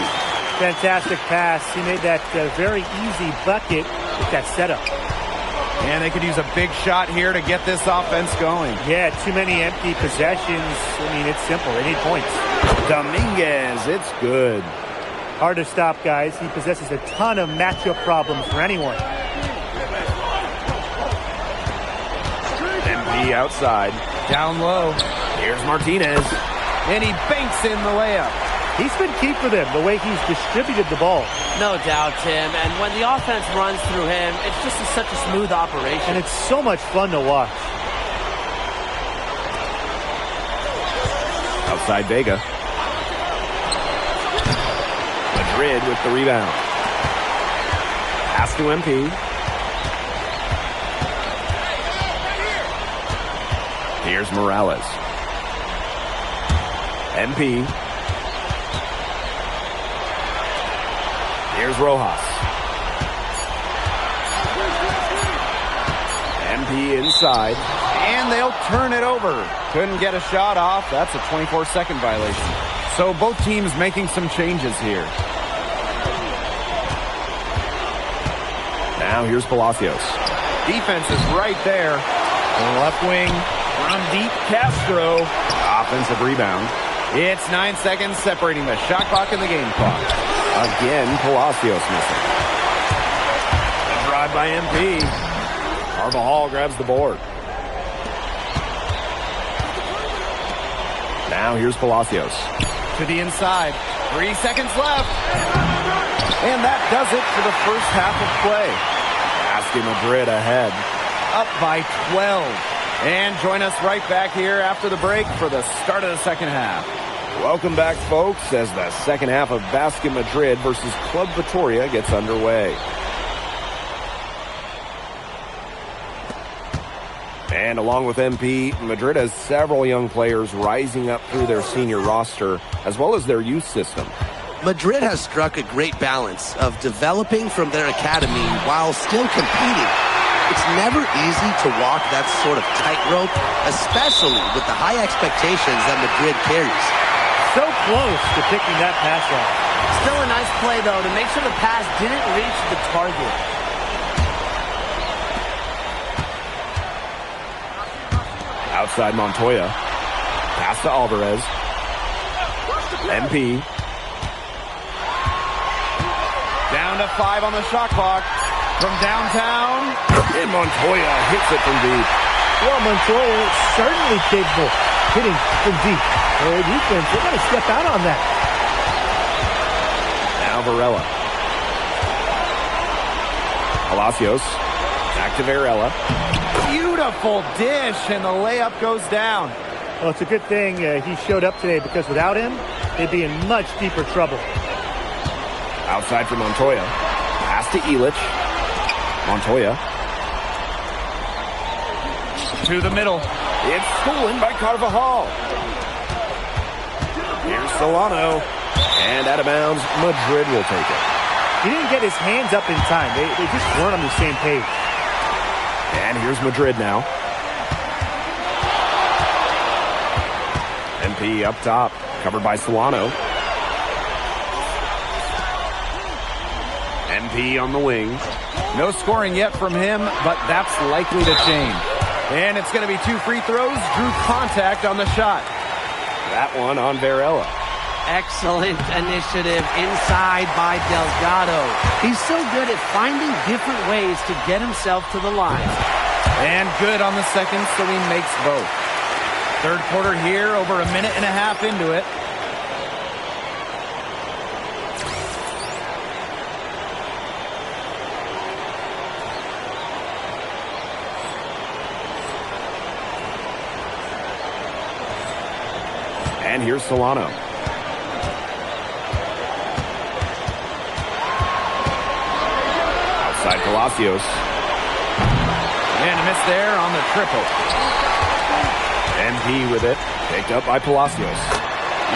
Fantastic pass. He made that very easy bucket with that setup. And they could use a big shot here to get this offense going. Yeah, too many empty possessions. I mean, it's simple. They need points. Dominguez, it's good. Hard to stop, guys. He possesses a ton of matchup problems for anyone. MP outside. Down low. Here's Martinez. And he banks in the layup. He's been key for them, the way he's distributed the ball. No doubt, Tim. And when the offense runs through him, it's just such a smooth operation. And it's so much fun to watch. Outside Vega. Madrid with the rebound. Pass to MP. Here's Morales. MP. Here's Rojas. MP inside. And they'll turn it over. Couldn't get a shot off. That's a 24-second violation. So both teams making some changes here. Now here's Palacios. Defense is right there. On the left wing, from deep Castro. Offensive rebound. It's 9 seconds separating the shot clock and the game clock. Again, Palacios missing. A drive by MP. Carvajal grabs the board. Now here's Palacios. To the inside. 3 seconds left. And that does it for the first half of play. Basket Madrid ahead. Up by 12. And join us right back here after the break for the start of the second half. Welcome back, folks, as the second half of Basket Madrid versus Club Vitoria gets underway. And along with MP, Madrid has several young players rising up through their senior roster, as well as their youth system. Madrid has struck a great balance of developing from their academy while still competing. It's never easy to walk that sort of tightrope, especially with the high expectations that Madrid carries. So close to picking that pass off. Still a nice play, though, to make sure the pass didn't reach the target. Outside Montoya. Pass to Alvarez. MP. Down to 5 on the shot clock. From downtown. And Montoya hits it from deep. Well, Montoya is certainly capable hitting from deep. Their defense, they're going to step out on that. Now Varela. Palacios. Back to Varela. Beautiful dish, and the layup goes down. Well, it's a good thing he showed up today, because without him, they'd be in much deeper trouble. Outside for Montoya. Pass to Illich. Montoya. To the middle. It's stolen by Carvajal. Here's Solano. And out of bounds, Madrid will take it. He didn't get his hands up in time. They just weren't on the same page. And here's Madrid now. MP up top. Covered by Solano. MP on the wing. No scoring yet from him, but that's likely to change. And it's going to be 2 free throws. Drew contact on the shot. That one on Varela. Excellent initiative inside by Delgado. He's so good at finding different ways to get himself to the line. And good on the second, so he makes both. Third quarter here, over a minute and a half into it. And here's Solano. Outside Palacios. And a miss there on the triple. MP with it. Picked up by Palacios.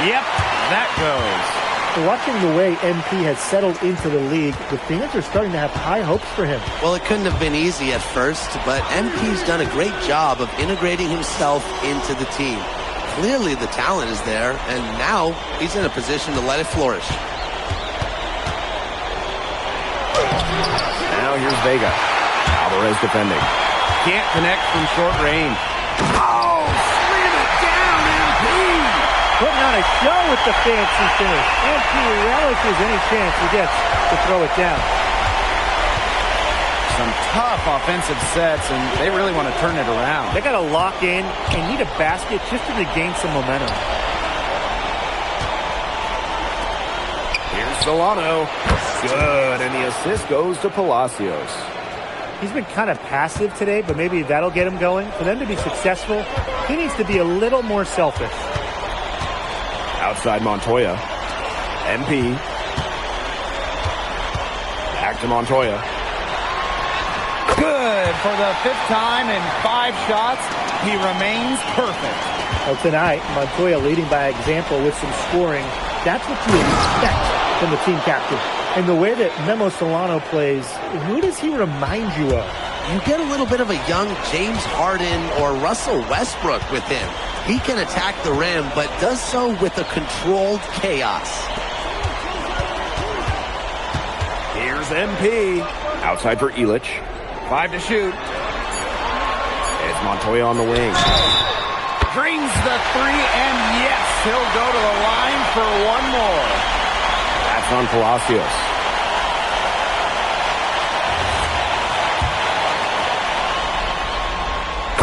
Yep, that goes. Watching the way MP has settled into the league, the fans are starting to have high hopes for him. Well, it couldn't have been easy at first, but MP's done a great job of integrating himself into the team. Clearly the talent is there, and now he's in a position to let it flourish. Now here's Vega. Alvarez defending. Can't connect from short range. Oh, slam it down, MP! Putting on a show with the fancy finish. MP relishes any chance he gets to throw it down. Some tough offensive sets, and they really want to turn it around. They got to lock in and need a basket just to regain some momentum. Here's Solano. Good, and the assist goes to Palacios. He's been kind of passive today, but maybe that'll get him going. For them to be successful, he needs to be a little more selfish. Outside Montoya. MP. Back to Montoya. Good for the 5th time in 5 shots. He remains perfect. Well, tonight, Montoya leading by example with some scoring. That's what you expect from the team captain. And the way that Memo Solano plays, who does he remind you of? You get a little bit of a young James Harden or Russell Westbrook with him. He can attack the rim, but does so with a controlled chaos. Here's MP. Outside for Illich. 5 to shoot. It's Montoya on the wing. Drains the 3, and yes, he'll go to the line for one more. That's on Palacios.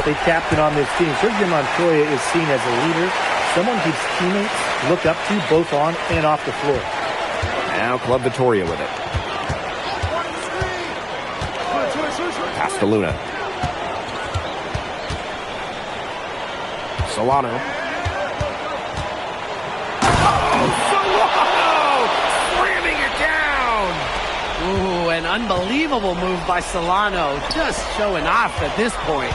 The captain on this team, Sergio Montoya, is seen as a leader, someone his teammates look up to both on and off the floor. Now Club Vittoria with it. Pass to Luna. Solano. Oh, Solano! Slamming it down! Ooh, an unbelievable move by Solano. Just showing off at this point.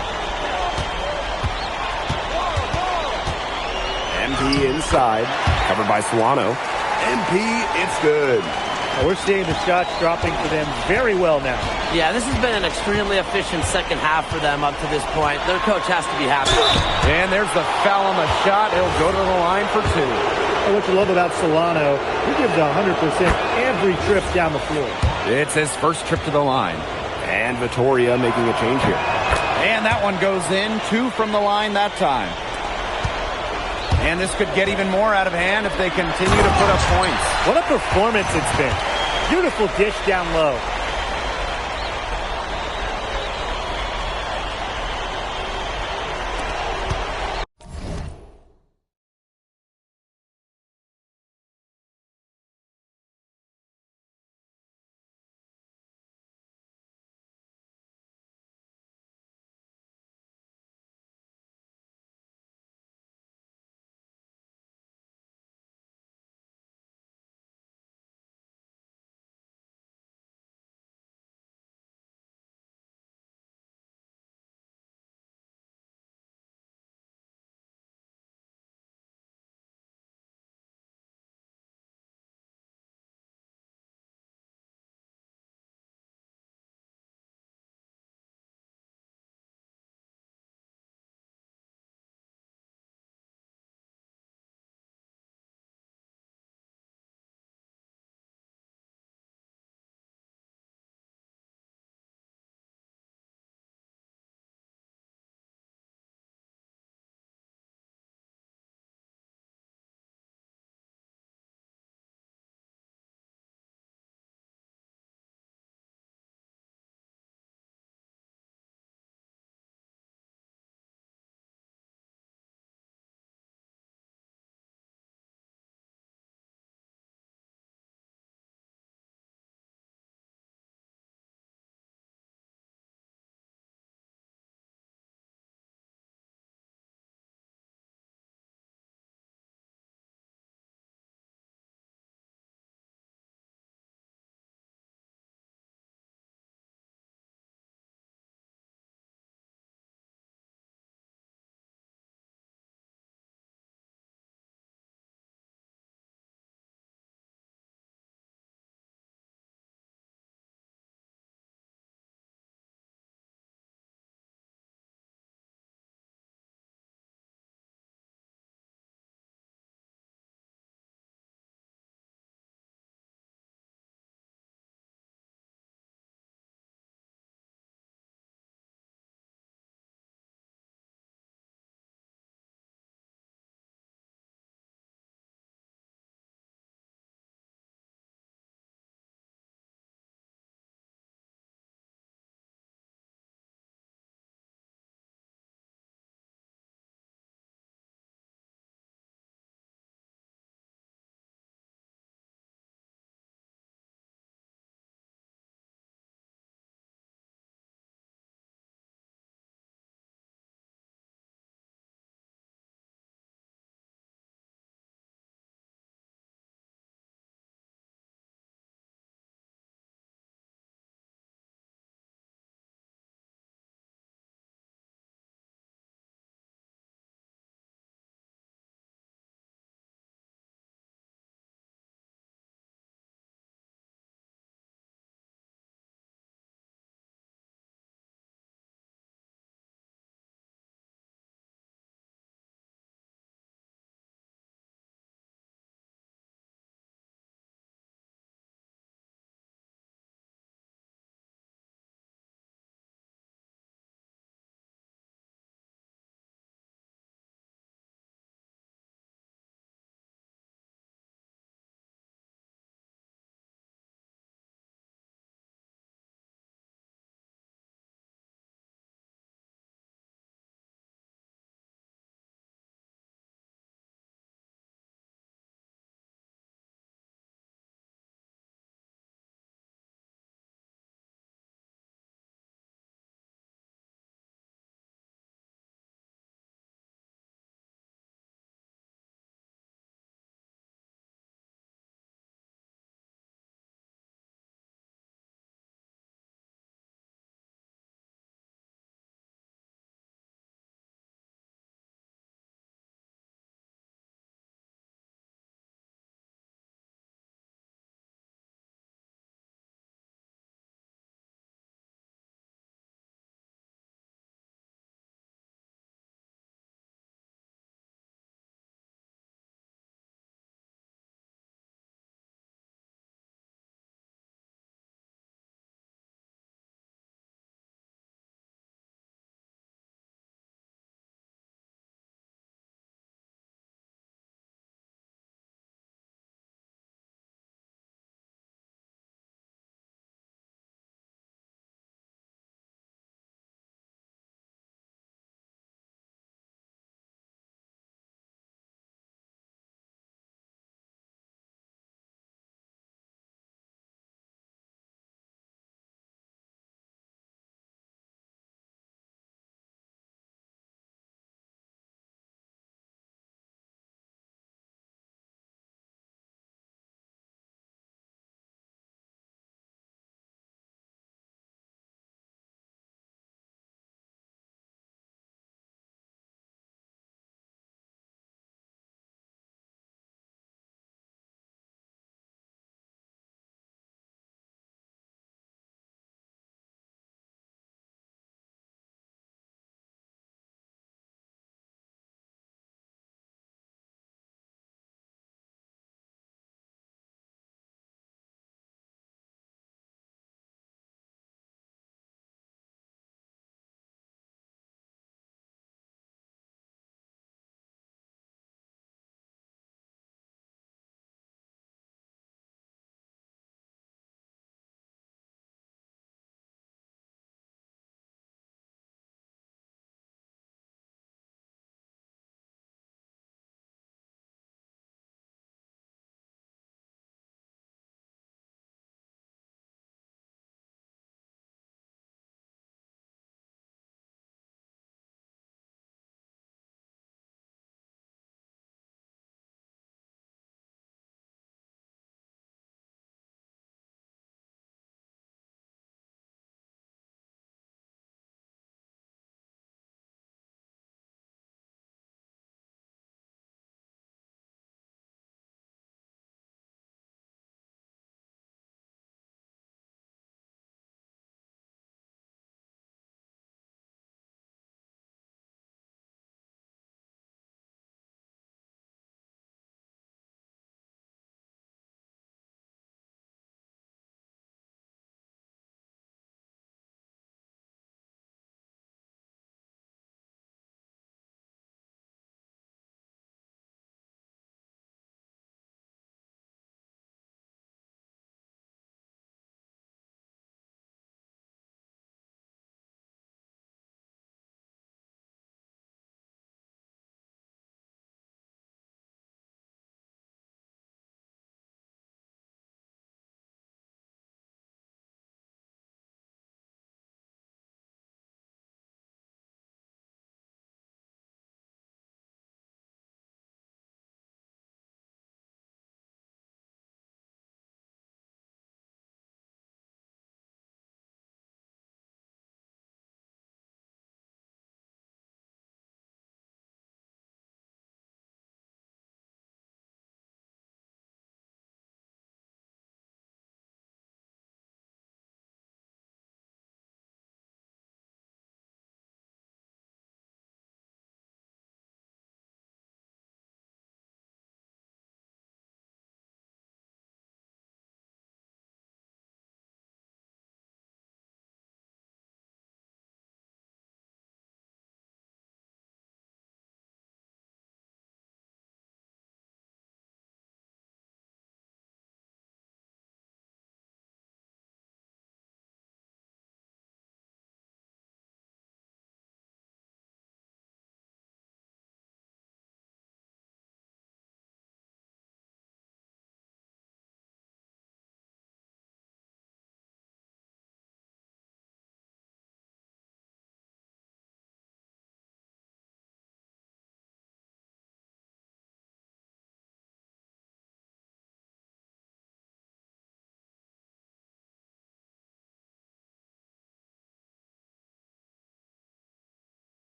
MP inside. Covered by Solano. MP, it's good. Well, we're seeing the shots dropping for them very well now. Yeah, this has been an extremely efficient second half for them up to this point. Their coach has to be happy. And there's the foul on the shot. He'll go to the line for 2. And what you love about Solano, he gives 100% every trip down the floor. It's his first trip to the line. And Vittoria making a change here. And that one goes in. 2 from the line that time. And this could get even more out of hand if they continue to put up points. What a performance it's been. Beautiful dish down low.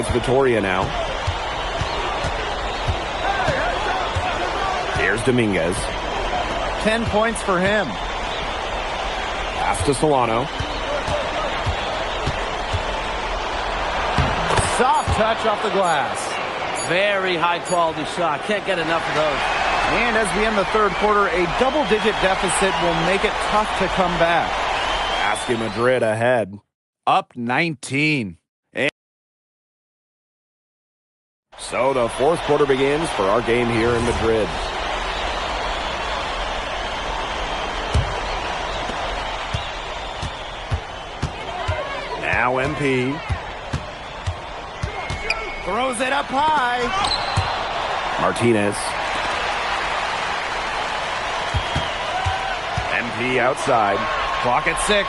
So it's Vitoria now. Here's Dominguez. 10 points for him. Pass to Solano. Soft touch off the glass. Very high-quality shot. Can't get enough of those. And as we end the third quarter, a double-digit deficit will make it tough to come back. Basket Madrid ahead. Up 19. So the fourth quarter begins for our game here in Madrid. Now MP. Throws it up high. Martinez. MP outside. Clock at 6.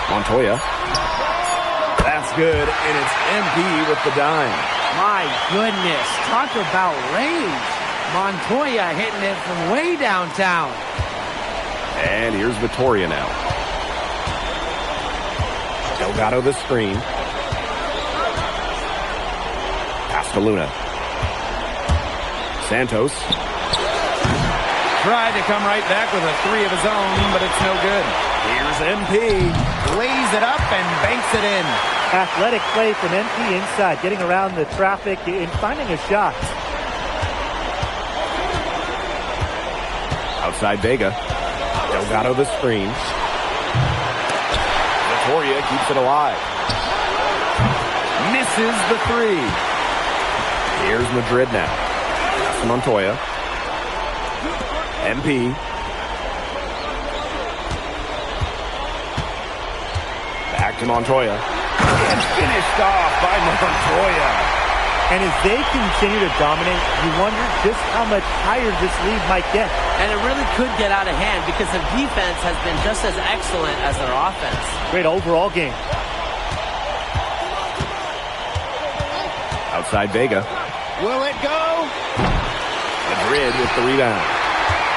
Montoya. That's good, and it's MP with the dime. My goodness, talk about range. Montoya hitting it from way downtown. And here's Vitoria now. Delgado the screen. Pass to Luna. Santos. Tried to come right back with a 3 of his own, but it's no good. Here's MP. Lays it up and banks it in. Athletic play from MP inside, getting around the traffic and finding a shot. Outside Vega. Delgado the screen. Vitoria keeps it alive. Misses the 3. Here's Madrid now. Pass to Montoya. MP. Back to Montoya. And finished off by Montoya. And as they continue to dominate, you wonder just how much higher this lead might get. And it really could get out of hand because their defense has been just as excellent as their offense. Great overall game. Outside Vega. Will it go? Madrid with the rebound.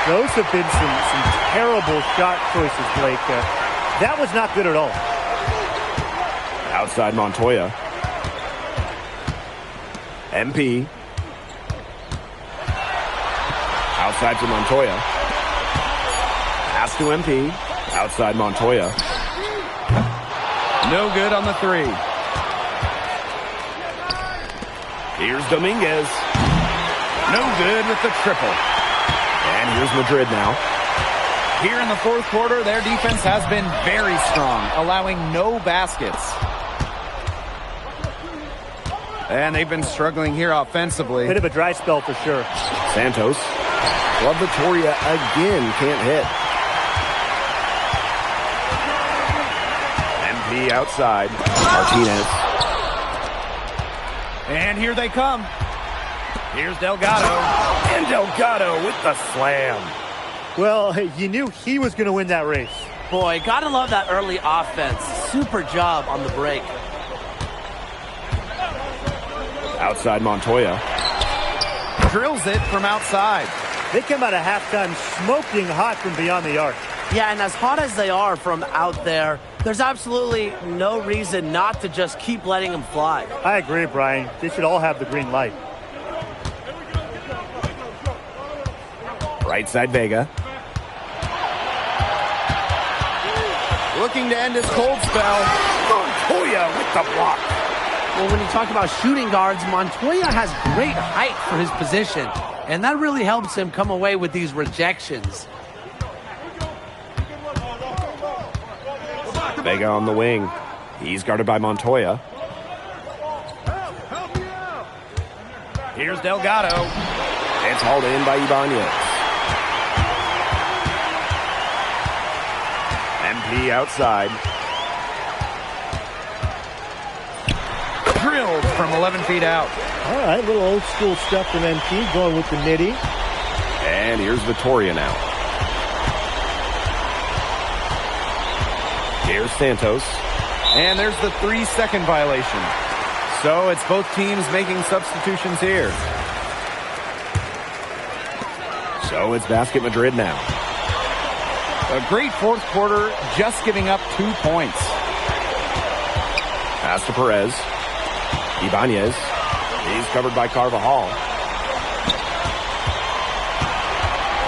Those have been some terrible shot choices, Blake. That was not good at all. Outside Montoya. MP. Outside to Montoya. Pass to MP. Outside Montoya. No good on the 3. Here's Dominguez. No good with the triple. And here's Madrid now. Here in the fourth quarter, their defense has been very strong, allowing no baskets. And they've been struggling here offensively. Bit of a dry spell for sure. Santos. Well, Vitoria again can't hit. MP outside. Martinez. And here they come. Here's Delgado. And Delgado with the slam. Well, you knew he was going to win that race. Boy, gotta love that early offense. Super job on the break. Outside Montoya. Drills it from outside. They come out of halftime smoking hot from beyond the arc. Yeah, and as hot as they are from out there, there's absolutely no reason not to just keep letting them fly. I agree, Brian. They should all have the green light. Right side Vega. Looking to end his cold spell. Montoya with the block. Well, when you talk about shooting guards, Montoya has great height for his position, and that really helps him come away with these rejections. Vega on the wing. He's guarded by Montoya. Here's Delgado. It's hauled in by Ibanez. MP outside. Drilled from 11 feet out. All right, little old school stuff from MP, going with the nitty. And here's Vitoria now. Here's Santos. And there's the 3-second violation. So it's both teams making substitutions here. So it's Basket Madrid now. A great fourth quarter, just giving up 2 points. Pass to Perez. Ibanez. He's covered by Carvajal.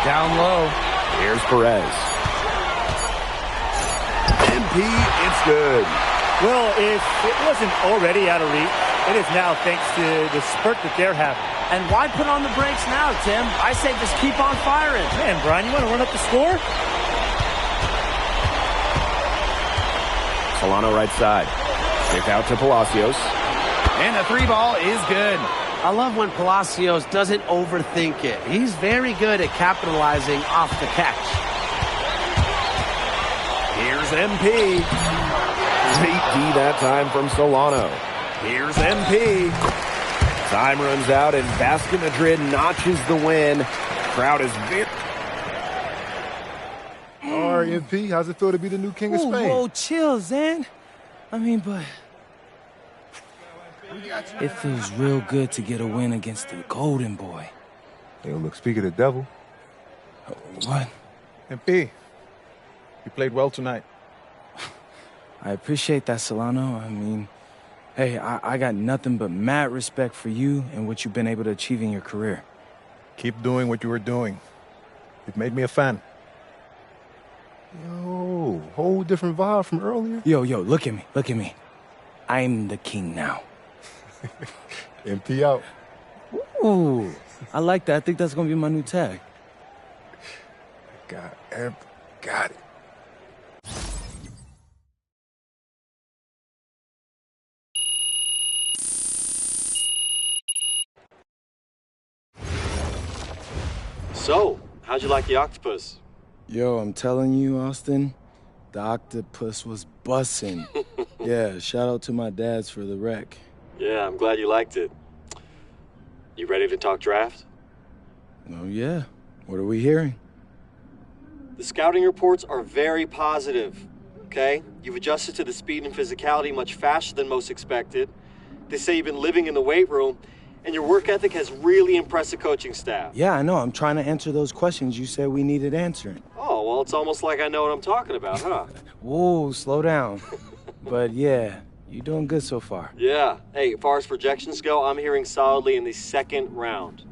Down low. Here's Perez. MP, it's good. Well, if it wasn't already out of reach, it is now thanks to the spurt that they're having. And why put on the brakes now, Tim? I say just keep on firing. Man, Brian, you want to run up the score? Solano right side. Kick out to Palacios. And the 3 ball is good. I love when Palacios doesn't overthink it. He's very good at capitalizing off the catch. Here's MP. Great D that time from Solano. Here's MP. Time runs out and Basket Madrid notches the win. Crowd is very... All right, MP, how's it feel to be the new king of Spain? Whoa, chill, Zan. I mean, but... it feels real good to get a win against the Golden Boy. Hey, look, speak of the devil. What? MP, you played well tonight. I appreciate that, Solano. I mean, hey, I got nothing but mad respect for you and what you've been able to achieve in your career. Keep doing what you were doing. You've made me a fan. Yo, whole different vibe from earlier. Yo, look at me, look at me. I'm the king now. MP out. Ooh, I like that. I think that's gonna be my new tag. Got it. So, how'd you like the octopus? Yo, I'm telling you, Austin, the octopus was bussin'. Yeah, shout out to my dads for the wreck. Yeah, I'm glad you liked it. You ready to talk draft? Oh, yeah. What are we hearing? The scouting reports are very positive, okay? You've adjusted to the speed and physicality much faster than most expected. They say you've been living in the weight room, and your work ethic has really impressed the coaching staff. Yeah, I know. I'm trying to answer those questions you said we needed answering. Oh, well, it's almost like I know what I'm talking about, huh? Whoa, slow down. But yeah, you're doing good so far. Yeah. Hey, as far as projections go, I'm hearing solidly in the second round.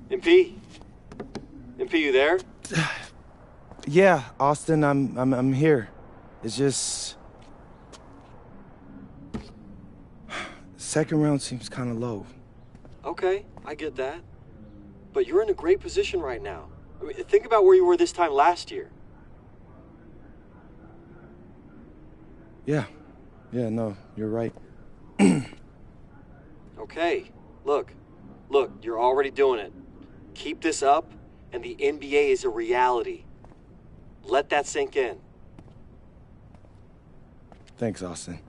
MP, you there? Yeah, Austin, I'm here. It's just... second round seems kind of low. Okay, I get that. But you're in a great position right now. I mean, think about where you were this time last year. Yeah, no, you're right. Okay, look, you're already doing it. Keep this up, and the NBA is a reality. Let that sink in. Thanks, Austin.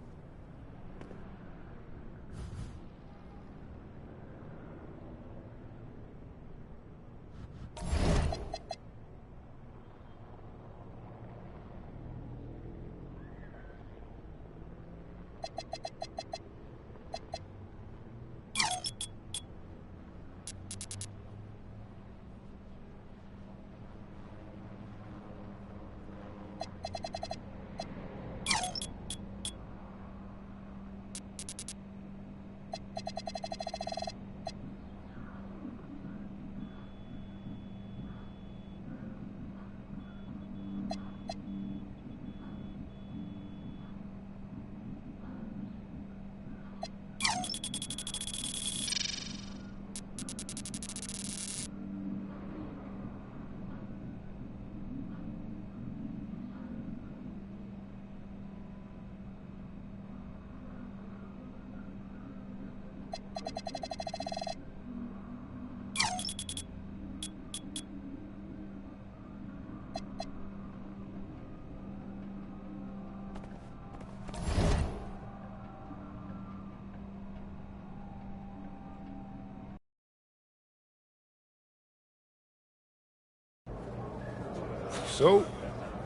So,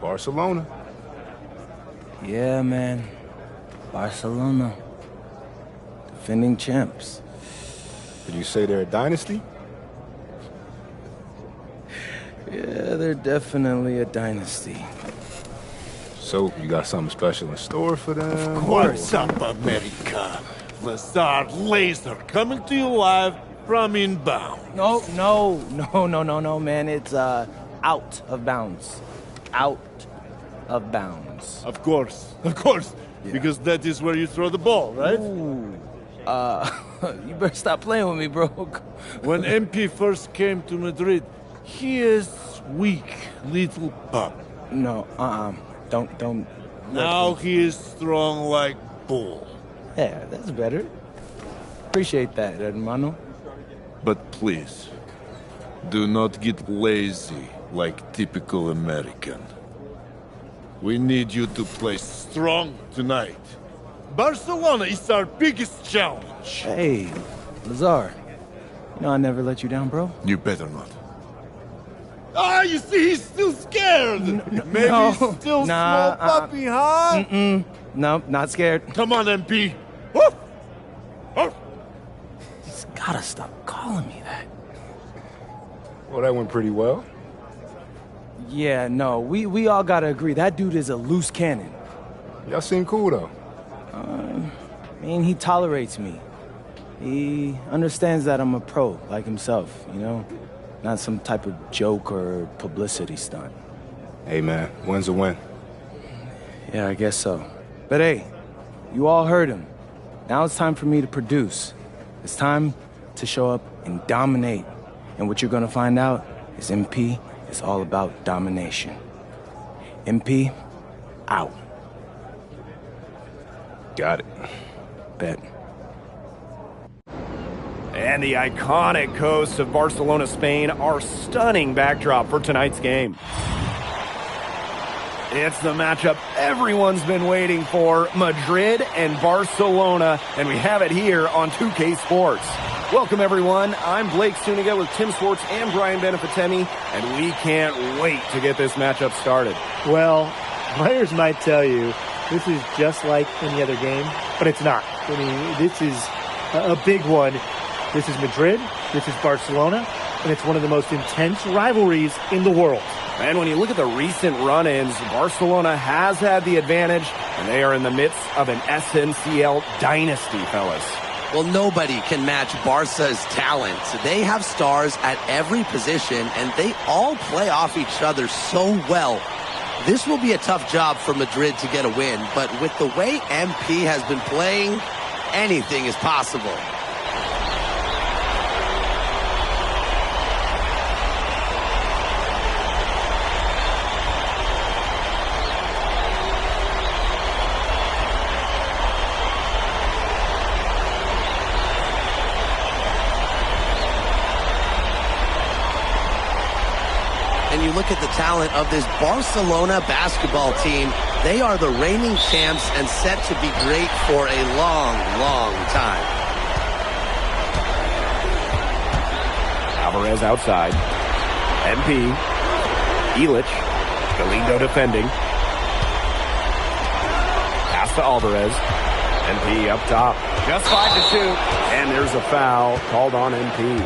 Barcelona. Yeah, man. Barcelona. Defending champs. Did you say they're a dynasty? Yeah, they're definitely a dynasty. So, you got something special in store for them? What's up, America? Lazar Laser coming to you live from inbound. No, man. It's out of bounds. Out of bounds. Of course. Yeah. Because that is where you throw the ball, right? Ooh. You better stop playing with me, bro. When MP first came to Madrid, he is weak little pup. No, don't. Now he is strong like bull. Yeah, that's better. Appreciate that, hermano. But please, do not get lazy like typical American. We need you to play strong tonight. Barcelona is our biggest challenge. Hey, Lazar. You know I never let you down, bro. You better not. Ah, you see, he's still scared. Maybe he's still small puppy, huh? No, not scared. Come on, MP. Woof! Woof! He's gotta stop calling me that. Well, that went pretty well. Yeah, no, we all gotta agree. That dude is a loose cannon. Y'all seem cool, though. I mean, he tolerates me. He understands that I'm a pro, like himself, you know? Not some type of joke or publicity stunt. Hey, man, win's a win. Yeah, I guess so. But hey, you all heard him. Now it's time for me to produce. It's time to show up and dominate. And what you're gonna find out is MP is all about domination. MP, out. Got it. Bet. And the iconic coast of Barcelona, Spain, our stunning backdrop for tonight's game. It's the matchup everyone's been waiting for, Madrid and Barcelona, and we have it here on 2K Sports. Welcome, everyone. I'm Blake Suniga with Tim Swartz and Brian Benefitemi, and we can't wait to get this matchup started. Well, players might tell you this is just like any other game, but it's not. I mean, this is a big one. This is Madrid, this is Barcelona, and it's one of the most intense rivalries in the world. And when you look at the recent run-ins, Barcelona has had the advantage, and they are in the midst of an SNCL dynasty, fellas. Well, nobody can match Barca's talent. They have stars at every position, and they all play off each other so well. This will be a tough job for Madrid to get a win, but with the way MP has been playing, anything is possible. And you look at the talent of this Barcelona basketball team, they are the reigning champs and set to be great for a long, long time. Alvarez outside. MP. Illich. Galindo defending. Pass to Alvarez. MP up top. Just 5 to shoot. And there's a foul called on MP.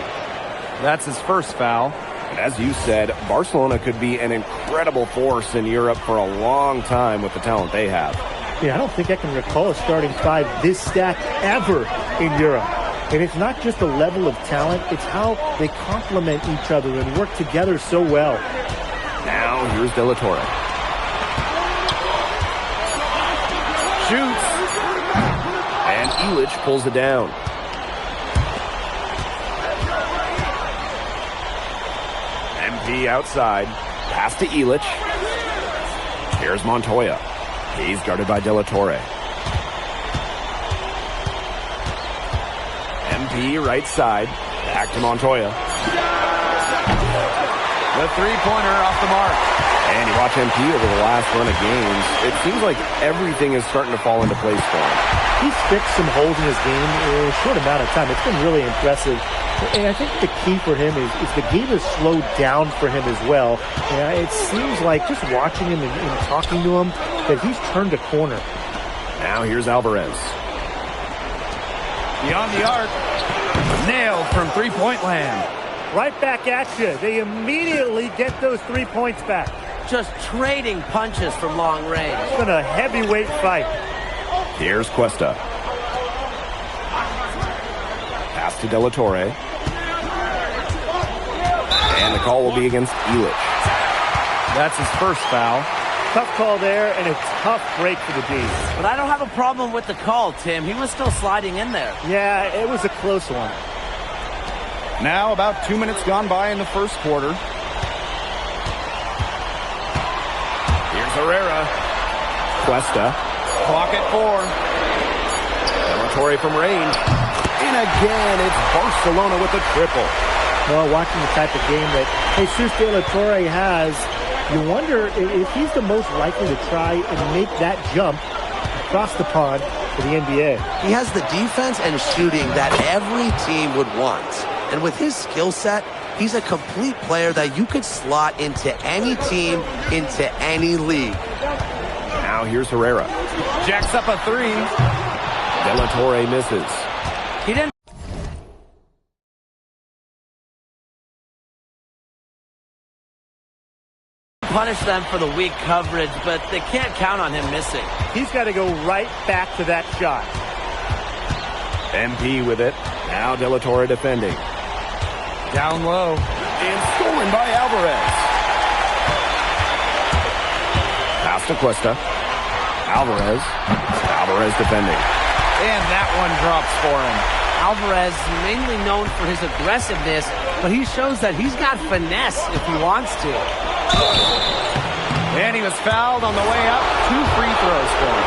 That's his first foul. And as you said, Barcelona could be an incredible force in Europe for a long time with the talent they have. Yeah, I don't think I can recall a starting five this stacked ever in Europe. And it's not just the level of talent, it's how they complement each other and work together so well. Now here's De La Torre. Shoots. And Illich pulls it down. MP outside. Pass to Illich. Here's Montoya. He's guarded by De La Torre. MP right side. Back to Montoya. The three-pointer off the mark. And you watch MP over the last run of games. It seems like everything is starting to fall into place for him. He's fixed some holes in his game in a short amount of time. It's been really impressive. And I think the key for him is the game has slowed down for him as well. And it seems like just watching him and talking to him that he's turned a corner. Now here's Alvarez. Beyond the arc. Nailed from three-point land. Right back at you. They immediately get those 3 points back. just trading punches from long range. It's been a heavyweight fight. Here's Cuesta. Pass to De La Torre. And the call will be against Illich. That's his first foul. Tough call there, and a tough break for the D. But I don't have a problem with the call, Tim. He was still sliding in there. Yeah, it was a close one. Now about 2 minutes gone by in the first quarter. Here's Herrera. Cuesta. Clock at 4. De La Torre from range. And again, it's Barcelona with a triple. Well, watching the type of game that Jesus De La Torre has, you wonder if he's the most likely to try and make that jump across the pond to the NBA. He has the defense and shooting that every team would want. And with his skill set, he's a complete player that you could slot into any team, into any league. Now here's Herrera. Jacks up a 3. De La Torre misses. He didn't punish them for the weak coverage, but they can't count on him missing. He's got to go right back to that shot. MP with it. Now De La Torre defending. Down low. And stolen by Alvarez. Pass to Cuesta. Alvarez defending. And that one drops for him. Alvarez, mainly known for his aggressiveness, but he shows that he's got finesse if he wants to. And he was fouled on the way up. 2 free throws for him.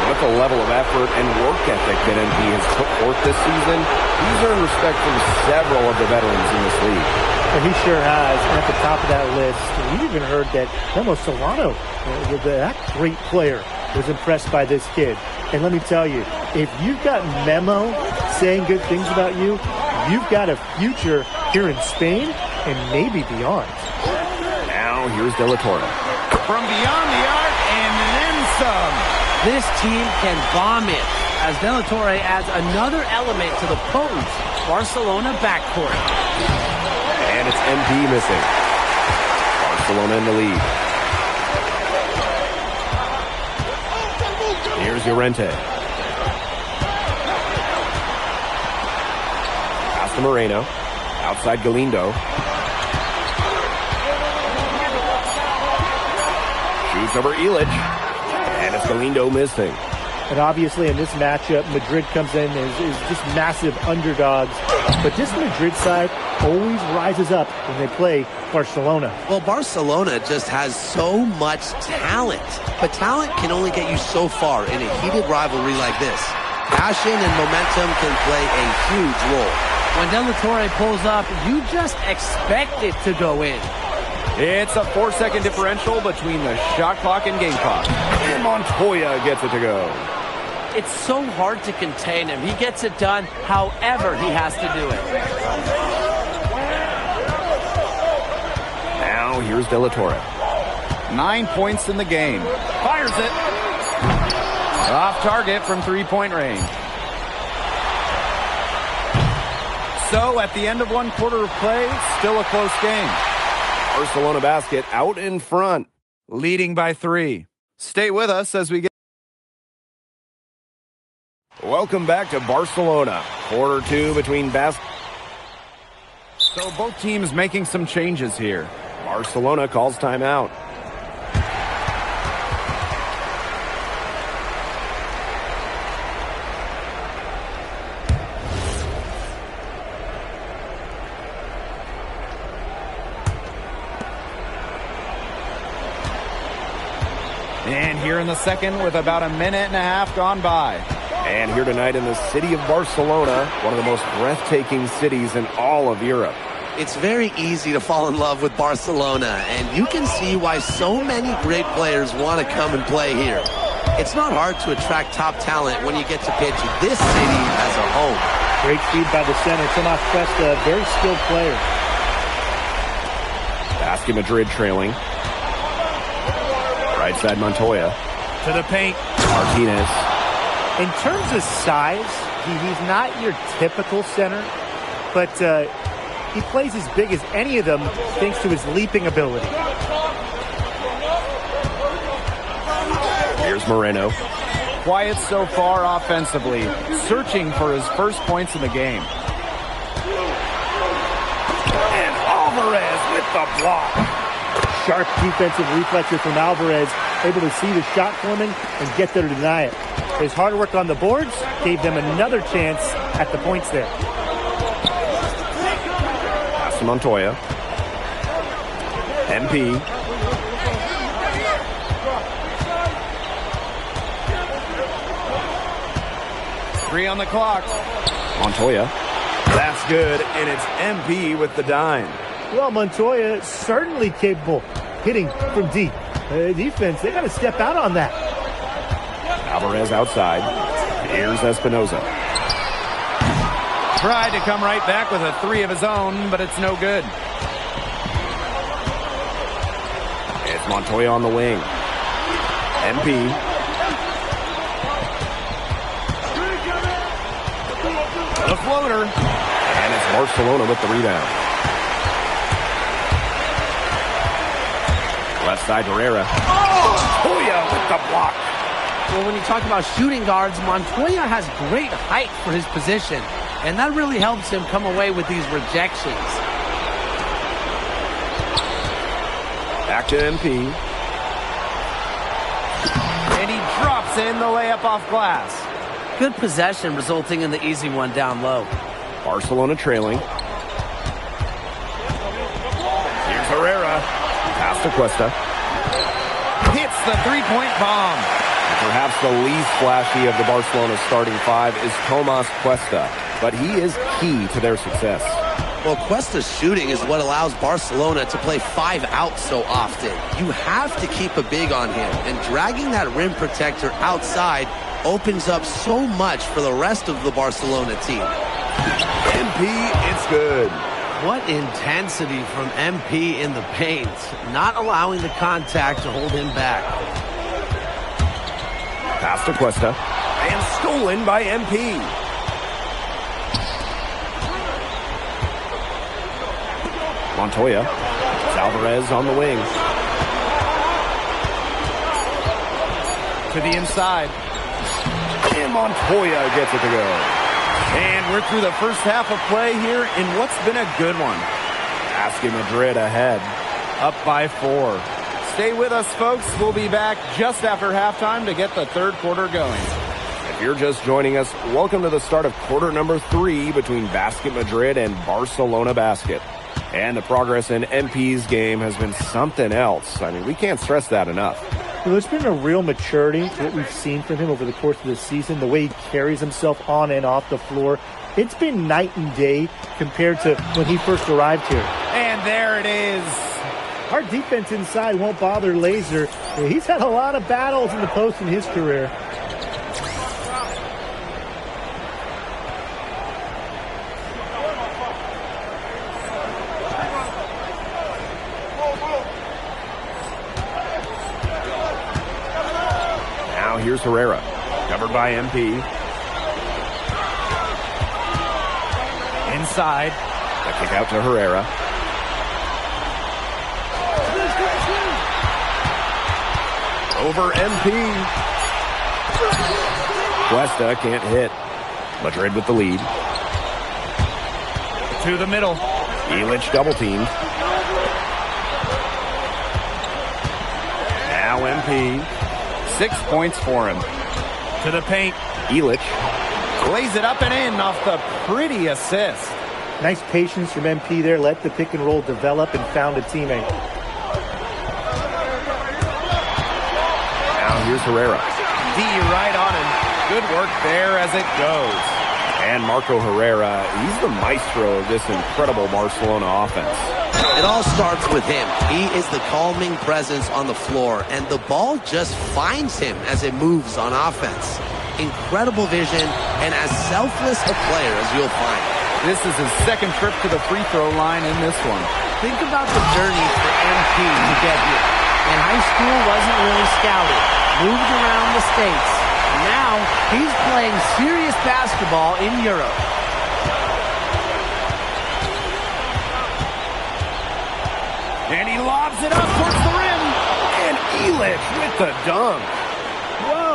With the level of effort and work ethic that MP has put forth this season, he's earned respect from several of the veterans in this league. And he sure has. And at the top of that list, we even heard that Memo Solano, that great player, was impressed by this kid. And let me tell you, if you've got Memo saying good things about you, you've got a future here in Spain and maybe beyond. Now here's De La Torre. From beyond the arc and then some. This team can bomb it as De La Torre adds another element to the potent Barcelona backcourt. And it's MP missing. Barcelona in the lead. Here's Llorente. Pass to Moreno. Outside Galindo. Shoots over Illich. And it's Galindo missing. And obviously in this matchup, Madrid comes in as just massive underdogs. But this Madrid side always rises up when they play Barcelona. Well, Barcelona just has so much talent. But talent can only get you so far in a heated rivalry like this. Passion and momentum can play a huge role. When De La Torre pulls up, you just expect it to go in. It's a 4-second differential between the shot clock and game clock. And Montoya gets it to go. It's so hard to contain him. He gets it done however he has to do it. Now here's De La Torre. 9 points in the game. Fires it. Off target from 3-point range. So at the end of 1 quarter of play, still a close game. Barcelona basket out in front. Leading by 3. Stay with us as we get... Welcome back to Barcelona. Quarter 2 between So both teams making some changes here. Barcelona calls timeout. And here in the second with about a minute and a half gone by. And here tonight in the city of Barcelona, one of the most breathtaking cities in all of Europe. It's very easy to fall in love with Barcelona, and you can see why so many great players want to come and play here. It's not hard to attract top talent when you get to pitch this city as a home. Great feed by the center, Tomas Cuesta, very skilled player. Basket Madrid trailing. Right side Montoya. To the paint. Martinez. In terms of size, he's not your typical center, but he plays as big as any of them thanks to his leaping ability. Here's Moreno. Quiet so far offensively, searching for his first points in the game. And Alvarez with the block. Sharp defensive reflexes from Alvarez, able to see the shot coming and get there to deny it. His hard work on the boards gave them another chance at the points there. Pass to Montoya. MP. Three on the clock. Montoya. That's good, and it's MP with the dime. Well, Montoya certainly capable hitting from deep. Defense, they got to step out on that. Alvarez outside. Here's Espinoza. Tried to come right back with a three of his own, but it's no good. It's Montoya on the wing. MP. The floater. And it's Barcelona with the rebound. Left side, Herrera. Montoya with the block. Well, when you talk about shooting guards, Montoya has great height for his position, and that really helps him come away with these rejections. Back to MP. And he drops in the layup off glass. Good possession, resulting in the easy one down low. Barcelona trailing. Here's Herrera. Pass to Cuesta. Hits the three-point bomb. Perhaps the least flashy of the Barcelona starting five is Tomas Cuesta, but he is key to their success. Well, Cuesta's shooting is what allows Barcelona to play 5 out so often. You have to keep a big on him, and dragging that rim protector outside opens up so much for the rest of the Barcelona team. MP, it's good. What intensity from MP in the paint, not allowing the contact to hold him back. Pass to Cuesta, and stolen by MP. Montoya. It's Alvarez on the wing. To the inside. And Montoya gets it to go. And we're through the first half of play here in what's been a good one. Basket Madrid ahead. Up by 4. Stay with us, folks. We'll be back just after halftime to get the third quarter going. If you're just joining us, welcome to the start of quarter number 3 between Basket Madrid and Barcelona Basket. And the progress in MP's game has been something else. I mean, we can't stress that enough. Well, there's been a real maturity to what we've seen from him over the course of the season, the way he carries himself on and off the floor. It's been night and day compared to when he first arrived here. And there it is. Our defense inside won't bother Laser. He's had a lot of battles in the post in his career. Now here's Herrera, covered by MP. Inside, the kick out to Herrera. Over MP. Cuesta can't hit. Madrid with the lead. To the middle. Illich double teamed. Now MP. 6 points for him. To the paint. Illich lays it up and in off the pretty assist. Nice patience from MP there. Let the pick and roll develop and found a teammate. Here's Herrera. D right on him. Good work there as it goes. And Marco Herrera, he's the maestro of this incredible Barcelona offense. It all starts with him. He is the calming presence on the floor, and the ball just finds him as it moves on offense. Incredible vision, and as selfless a player as you'll find. This is his second trip to the free throw line in this one. Think about the journey for MP to get here. In high school, wasn't really scouted. Moved around the States. Now, he's playing serious basketball in Europe. And he lobs it up towards the rim. And Illich with the dunk.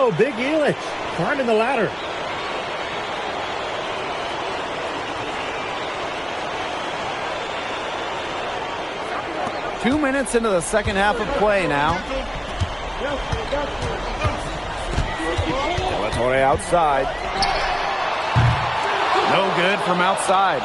go. Big Elich climbing the ladder. Two minutes into the second half of play now. Torre outside. No good from outside.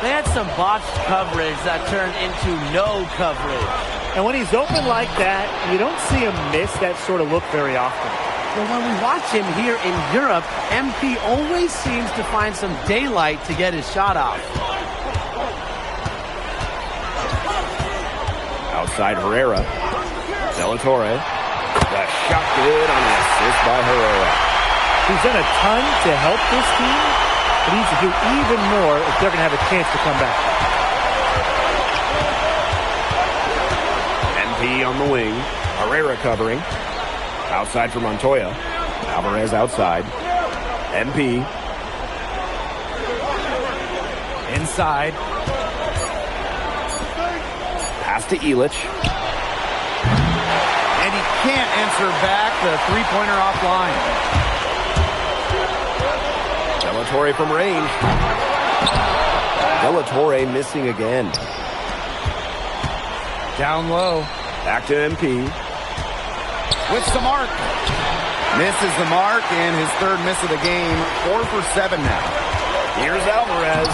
They had some botched coverage that turned into no coverage. And when he's open like that, you don't see him miss that sort of look very often. Well, when we watch him here in Europe, MP always seems to find some daylight to get his shot off. Outside Herrera. Della Torre. The shot good on the assist by Herrera. He's done a ton to help this team, but he needs to do even more if they're going to have a chance to come back. MP on the wing. Herrera covering. Outside for Montoya. Alvarez outside. MP. Inside. Pass to Elich. And he can't answer back the three-pointer offline. Della Torre from range. Della Torre missing again. Down low. Back to MP. With the mark. Misses the mark and his third miss of the game. 4 for 7 now. Here's Alvarez.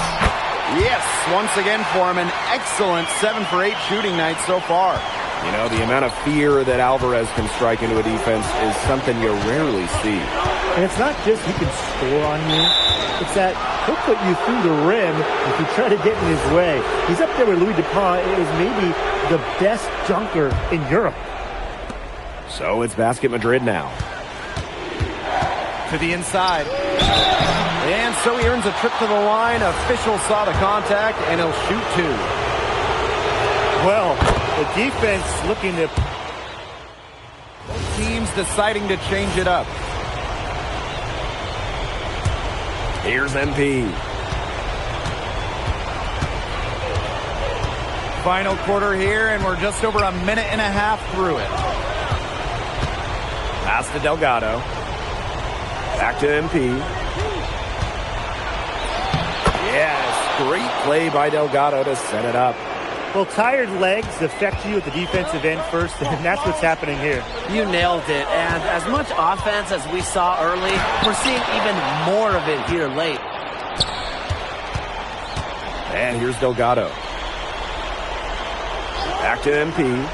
Yes, once again for him, an excellent 7 for 8 shooting night so far. You know, the amount of fear that Alvarez can strike into a defense is something you rarely see. And it's not just he can score on you. It's that he'll put you through the rim if you try to get in his way. He's up there with Louis Dupont. It is maybe the best dunker in Europe. So it's Basket Madrid now. To the inside. And so he earns a trip to the line. Official saw the contact, and he'll shoot 2. Well, the defense looking to... Both teams deciding to change it up. Here's MP. Final quarter here, and we're just over a minute and a half through it. Pass to Delgado. Back to MP. Yes, great play by Delgado to set it up. Well, tired legs affect you at the defensive end first, and that's what's happening here. You nailed it, and as much offense as we saw early, we're seeing even more of it here late. And here's Delgado. Back to MP.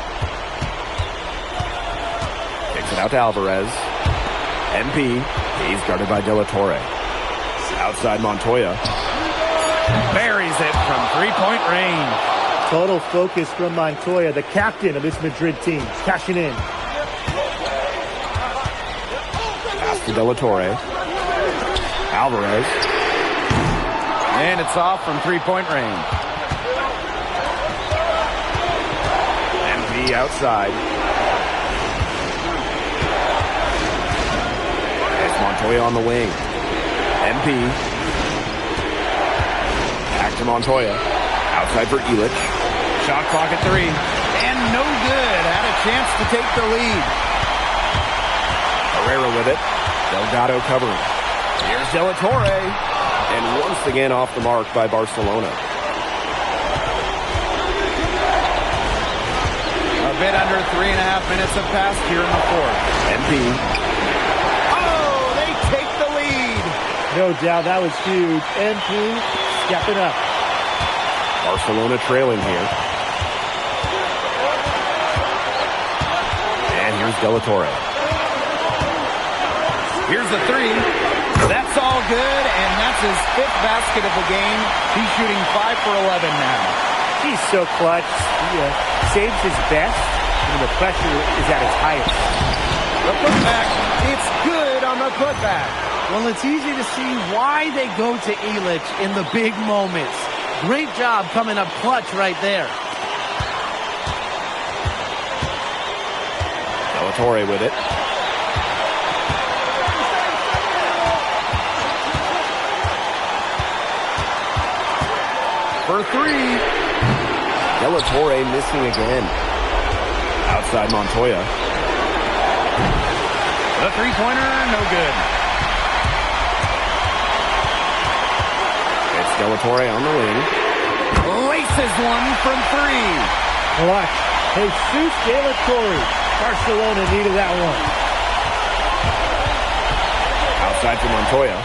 Kicks it out to Alvarez. MP. He's guarded by Della Torre. Outside Montoya. Buries it from three-point range. Total focus from Montoya, the captain of this Madrid team. Cashing in. Pass to Della Torre. Alvarez. And it's off from three-point range. MP outside. It's Montoya on the wing. MP. Back to Montoya. Outside for Elich. Shot clock at 3. And no good. Had a chance to take the lead. Herrera with it. Delgado covering. Here's Della Torre. And once again off the mark by Barcelona. A bit under 3.5 minutes have passed here in the fourth. MP. Oh, they take the lead. No doubt, that was huge. MP stepping up. Barcelona trailing here. And here's Della Torre. Here's the 3. That's all good, and that's his 5th basket of the game. He's shooting 5 for 11 now. He's so clutch. He saves his best when the pressure is at its highest. The putback. It's good on the putback. Well, it's easy to see why they go to Elich in the big moments. Great job coming up clutch right there. Della Torre with it. For 3. Della Torre missing again. Outside Montoya. The three-pointer, no good. It's De La Torre on the wing. Laces one from three. Watch. Jesus De La Torre. Barcelona needed that one. Outside for Montoya.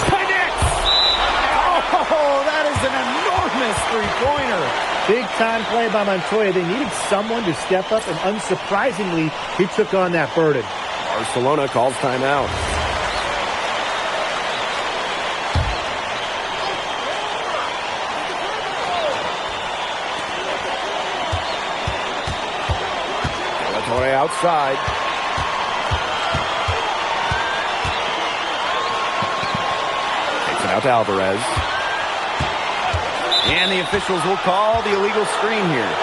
Connects! Oh, that is an enormous three-pointer. Big-time play by Montoya. They needed someone to step up, and unsurprisingly, he took on that burden. Barcelona calls timeout. De La Torre outside. Takes it out to Alvarez. And the officials will call the illegal screen here.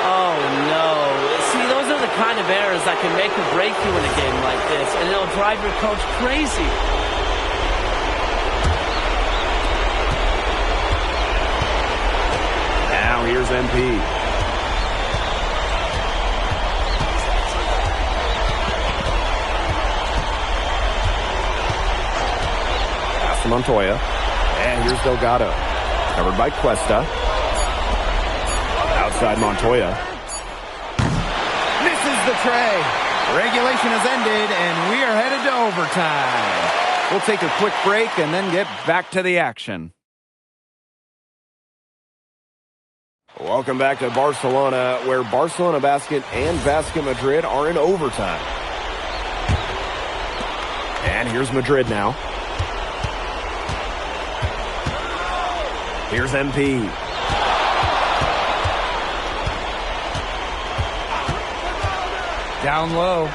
Oh, no. See, those are the kind of errors that can make or break you in a game like this, and it'll drive your coach crazy. Now here's MP. Pass to Montoya. And here's Delgado. Covered by Cuesta. Outside Montoya. Misses the tray. Regulation has ended, and we are headed to overtime. We'll take a quick break and then get back to the action. Welcome back to Barcelona, where Barcelona Basket and Basket Madrid are in overtime. And here's Madrid now. Here's MP. Down low.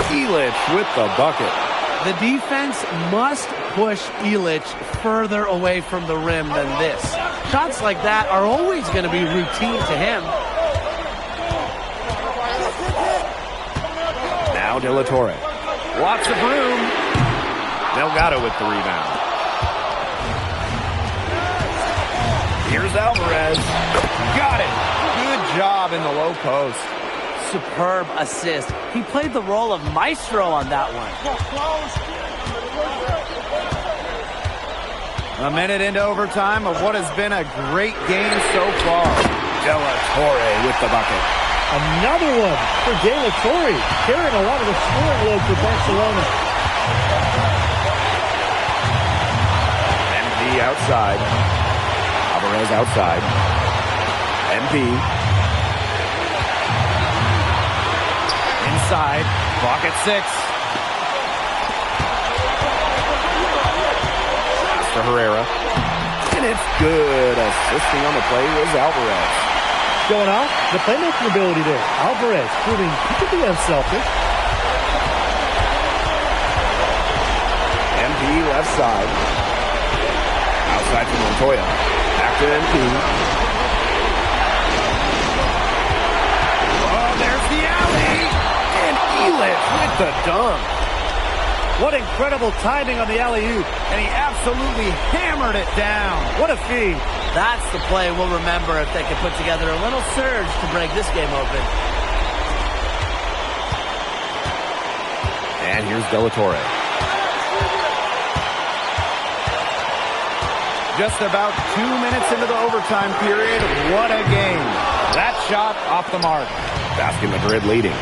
Illich with the bucket. The defense must push Illich further away from the rim than this. Shots like that are always going to be routine to him. Now De La Torre. Lots of room. Delgado with the rebound. Here's Alvarez. Got it. Good job in the low post. Superb assist. He played the role of maestro on that one. A minute into overtime of what has been a great game so far. De La Torre with the bucket. Another one for De La Torre, carrying a lot of the scoring load for Barcelona. MP outside. Alvarez outside. MP. Inside. Clock at 6. Pass to Herrera. And it's good. Assisting on the play was Alvarez. Going off, the playmaking ability there. Alvarez proving he can be unselfish. MP left side. Outside to Montoya. Back to MP. Oh, there's the alley. And Illich with the dunk. What incredible timing on the alley-oop. And he absolutely hammered it down. What a feed. That's the play we'll remember if they can put together a little surge to break this game open. And here's De La Torre. Just about 2 minutes into the overtime period. What a game. That shot off the mark. Basket Madrid leading.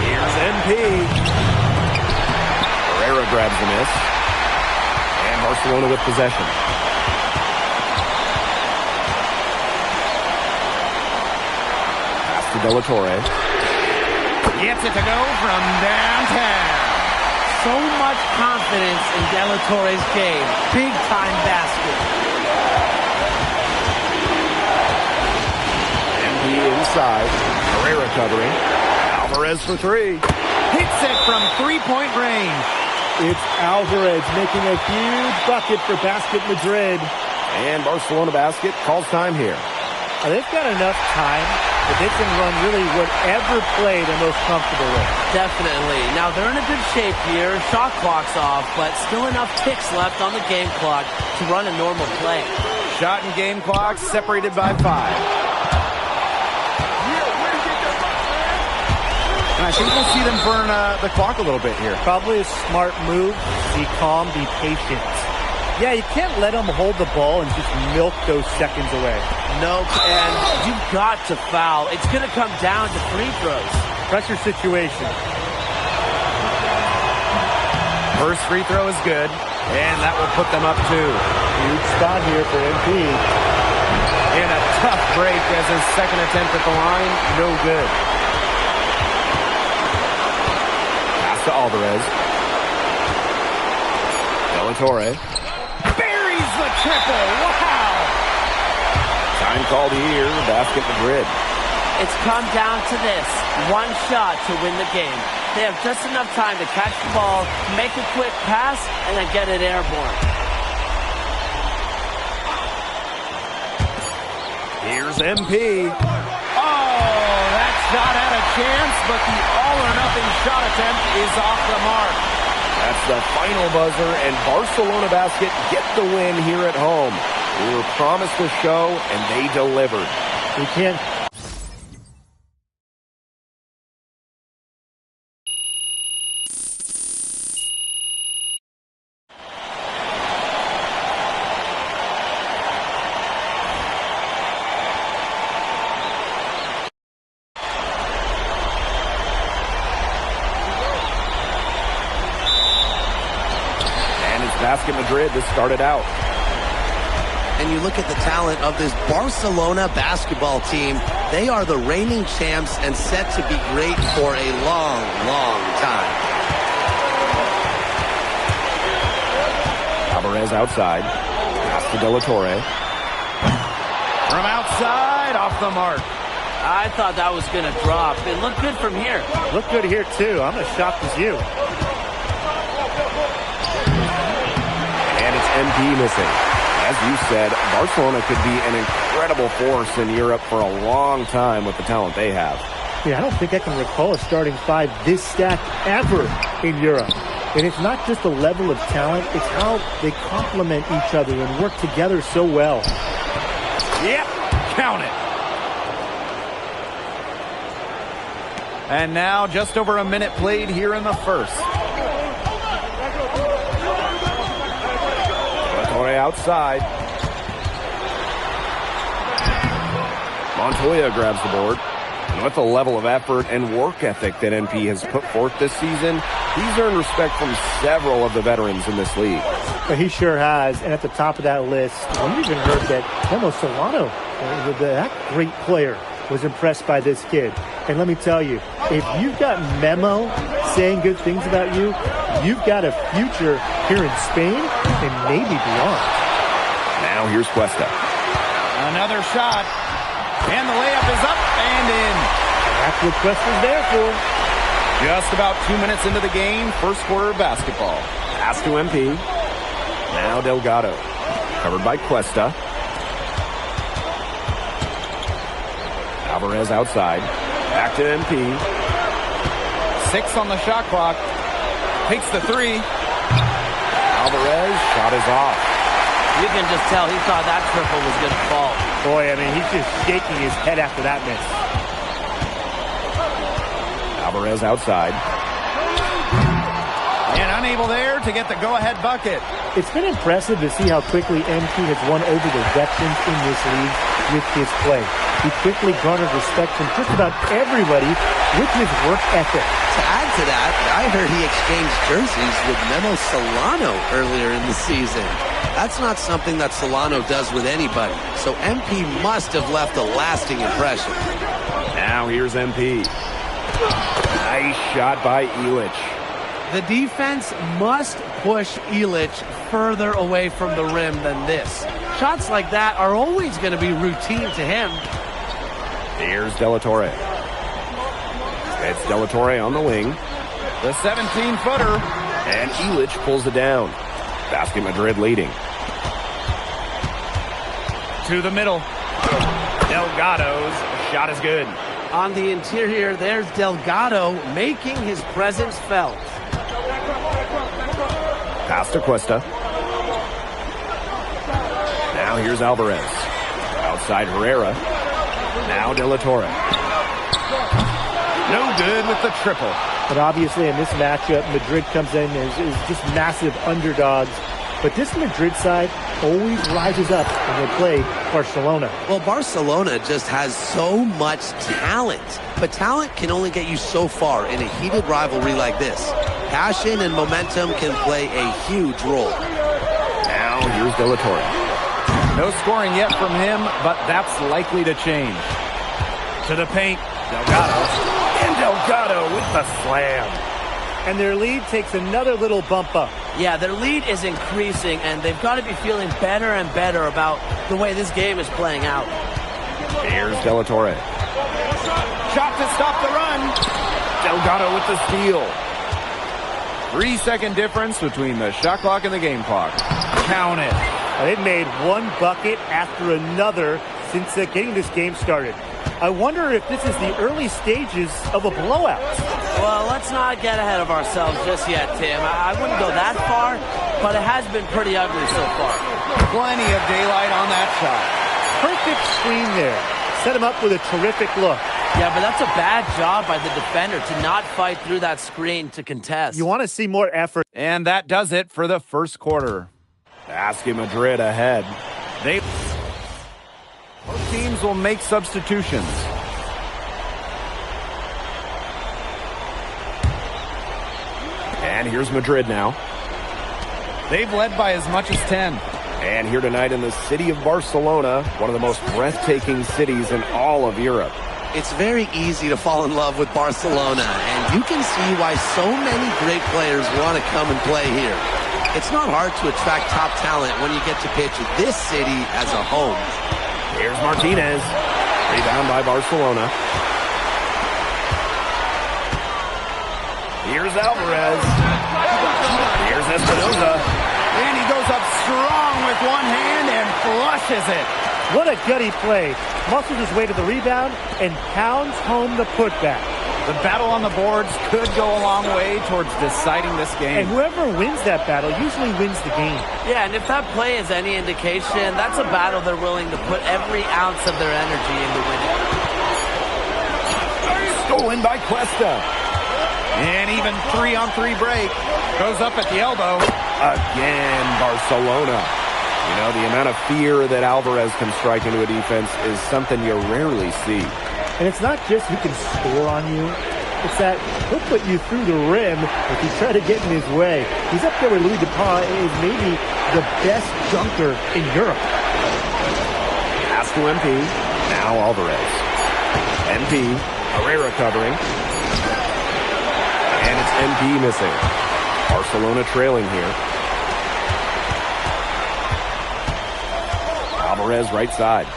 Here's MP. Herrera grabs the miss. And Barcelona with possession. Pass to De La Torre. Gets it to go from downtown. So much confidence in De La Torre's game. Big-time basket. MP inside. Herrera covering. Alvarez for three. Hits it from three-point range. It's Alvarez making a huge bucket for Basket Madrid. And Barcelona Basket calls time here. They've got enough time that they can run really whatever play they're most comfortable with. Definitely. Now, they're in a good shape here. Shot clock's off, but still enough ticks left on the game clock to run a normal play. Shot and game clock separated by 5. And I think we'll see them burn the clock a little bit here. Probably a smart move. Be calm, be patient. Yeah, you can't let them hold the ball and just milk those seconds away. Nope, and you've got to foul. It's going to come down to free throws. Pressure situation. First free throw is good, and that will put them up 2. Huge spot here for MP. And a tough break as his second attempt at the line, no good. Pass to Alvarez. Delatorre. Buries the triple, wow! Time called here, basket Madrid. It's come down to this. One shot to win the game. They have just enough time to catch the ball, make a quick pass, and then get it airborne. Here's MP. Oh, that shot had a chance, but the all-or-nothing shot attempt is off the mark. That's the final buzzer, and Barcelona Basket get the win here at home. We were promised a show, and they delivered. We can't. Basket Madrid to start it out. And you look at the talent of this Barcelona basketball team. They are the reigning champs and set to be great for a long, long time. Alvarez outside. Pass to Delatorre. From outside, off the mark. I thought that was going to drop. It looked good from here. Looked good here, too. I'm as shocked as you. MP missing. As you said, Barcelona could be an incredible force in Europe for a long time with the talent they have. Yeah, I don't think I can recall a starting 5 this stacked ever in Europe. And it's not just the level of talent, it's how they complement each other and work together so well. Yep, count it. And now just over a minute played here in the first. Outside. Montoya grabs the board. And with the level of effort and work ethic that MP has put forth this season, he's earned respect from several of the veterans in this league. But he sure has. And at the top of that list, we even heard that Memo Solano, that great player, was impressed by this kid. And let me tell you, if you've got Memo saying good things about you, you've got a future here in Spain and maybe beyond. Now here's Cuesta. Another shot. And the layup is up and in. That's what Cuesta's there for. Just about 2 minutes into the game, first quarter basketball. Pass to MP. Now Delgado. Covered by Cuesta. Alvarez outside. Back to MP. 6 on the shot clock. Takes the 3. Alvarez, shot is off. You can just tell he thought that triple was going to fall. Boy, I mean, he's just shaking his head after that miss. Alvarez outside. And unable there to get the go-ahead bucket. It's been impressive to see how quickly MP has won over the veterans in this league with his play. He quickly garnered respect from just about everybody with his work ethic. To add to that, I heard he exchanged jerseys with Memo Solano earlier in the season. That's not something that Solano does with anybody, so MP must have left a lasting impression. Now here's MP. Nice shot by Illich. The defense must push Illich further away from the rim than this. Shots like that are always going to be routine to him. Here's Delatorre. It's Delatorre on the wing. The 17-footer. And Illich pulls it down. Basket Madrid leading. To the middle. Delgado's shot is good. On the interior, there's Delgado making his presence felt. Pass to Cuesta. Now here's Alvarez. Outside Herrera. Now Delatorre. No good with the triple. But obviously in this matchup, Madrid comes in as just massive underdogs. But this Madrid side always rises up when they play Barcelona. Well, Barcelona just has so much talent. But talent can only get you so far in a heated rivalry like this. Passion and momentum can play a huge role. Now here's De La Torre. No scoring yet from him, but that's likely to change. To the paint. Delgado. And Delgado with the slam. And their lead takes another little bump up. Yeah, their lead is increasing, and they've got to be feeling better and better about the way this game is playing out. Here's De La Torre. Shot to stop the run. Delgado with the steal. 3-second difference between the shot clock and the game clock. Count it. They've made one bucket after another since getting this game started. I wonder if this is the early stages of a blowout. Well, let's not get ahead of ourselves just yet, Tim. I wouldn't go that far, but it has been pretty ugly so far. Plenty of daylight on that shot. Perfect screen there. Set him up with a terrific look. Yeah, but that's a bad job by the defender to not fight through that screen to contest. You want to see more effort. And that does it for the first quarter. Basket Madrid ahead. Both teams will make substitutions. And here's Madrid now. They've led by as much as 10. And here tonight in the city of Barcelona, one of the most breathtaking cities in all of Europe. It's very easy to fall in love with Barcelona, and you can see why so many great players want to come and play here. It's not hard to attract top talent when you get to pitch this city as a home. Here's Martinez. Rebound by Barcelona. Here's Alvarez. Here's Espinoza. And he goes up strong with one hand and flushes it. What a gutty play. Muscles his way to the rebound and pounds home the putback. The battle on the boards could go a long way towards deciding this game. And whoever wins that battle usually wins the game. Yeah, and if that play is any indication, that's a battle they're willing to put every ounce of their energy into winning. Stolen by Cuesta. And even 3-on-3 break. Goes up at the elbow. Again, Barcelona. You know, the amount of fear that Alvarez can strike into a defense is something you rarely see. And it's not just who can score on you. It's that he'll put you through the rim if you try to get in his way. He's up there with Louis Dupont, is maybe the best dunker in Europe. Pass to MP. Now Alvarez. MP. Herrera covering. And it's MP missing. Barcelona trailing here. Alvarez right side.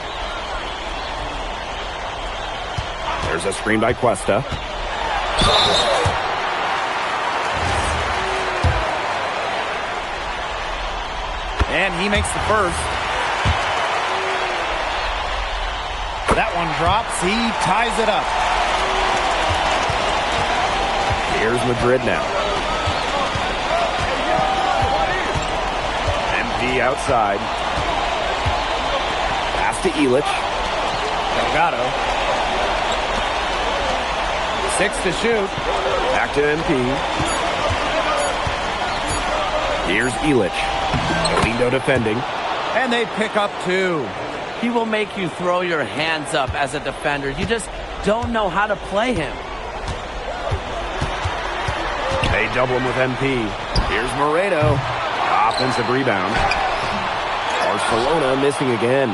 There's a screen by Cuesta. And he makes the first. That one drops. He ties it up. Here's Madrid now. MP outside. Pass to Illich. Delgado. 6 to shoot. Back to MP. Here's Illich. Galindo defending. And they pick up 2. He will make you throw your hands up as a defender. You just don't know how to play him. They double him with MP. Here's Moreno. Offensive rebound. Barcelona missing again.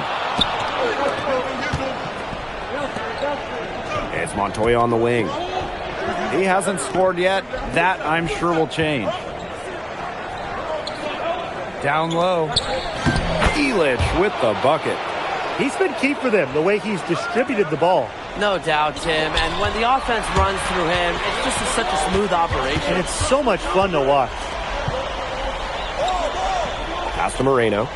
It's Montoya on the wing. He hasn't scored yet. That, I'm sure, will change. Down low. Illich with the bucket. He's been key for them, the way he's distributed the ball. No doubt, Tim. And when the offense runs through him, it's just such a smooth operation. And it's so much fun to watch. Pass to Moreno.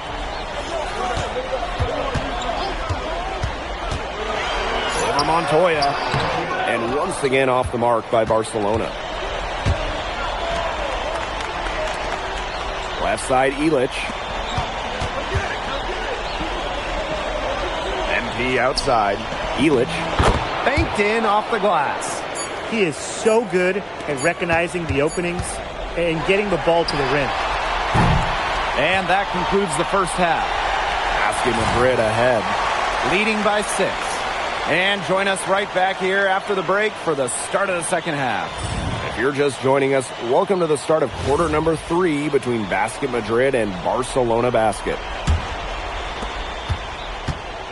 Over Montoya. And once again off the mark by Barcelona. Left side, Illich. MP outside. Illich banked in off the glass. He is so good at recognizing the openings and getting the ball to the rim. And that concludes the first half. Basket Madrid ahead, leading by 6. And join us right back here after the break for the start of the second half. If you're just joining us, welcome to the start of quarter number 3 between Basket Madrid and Barcelona Basket.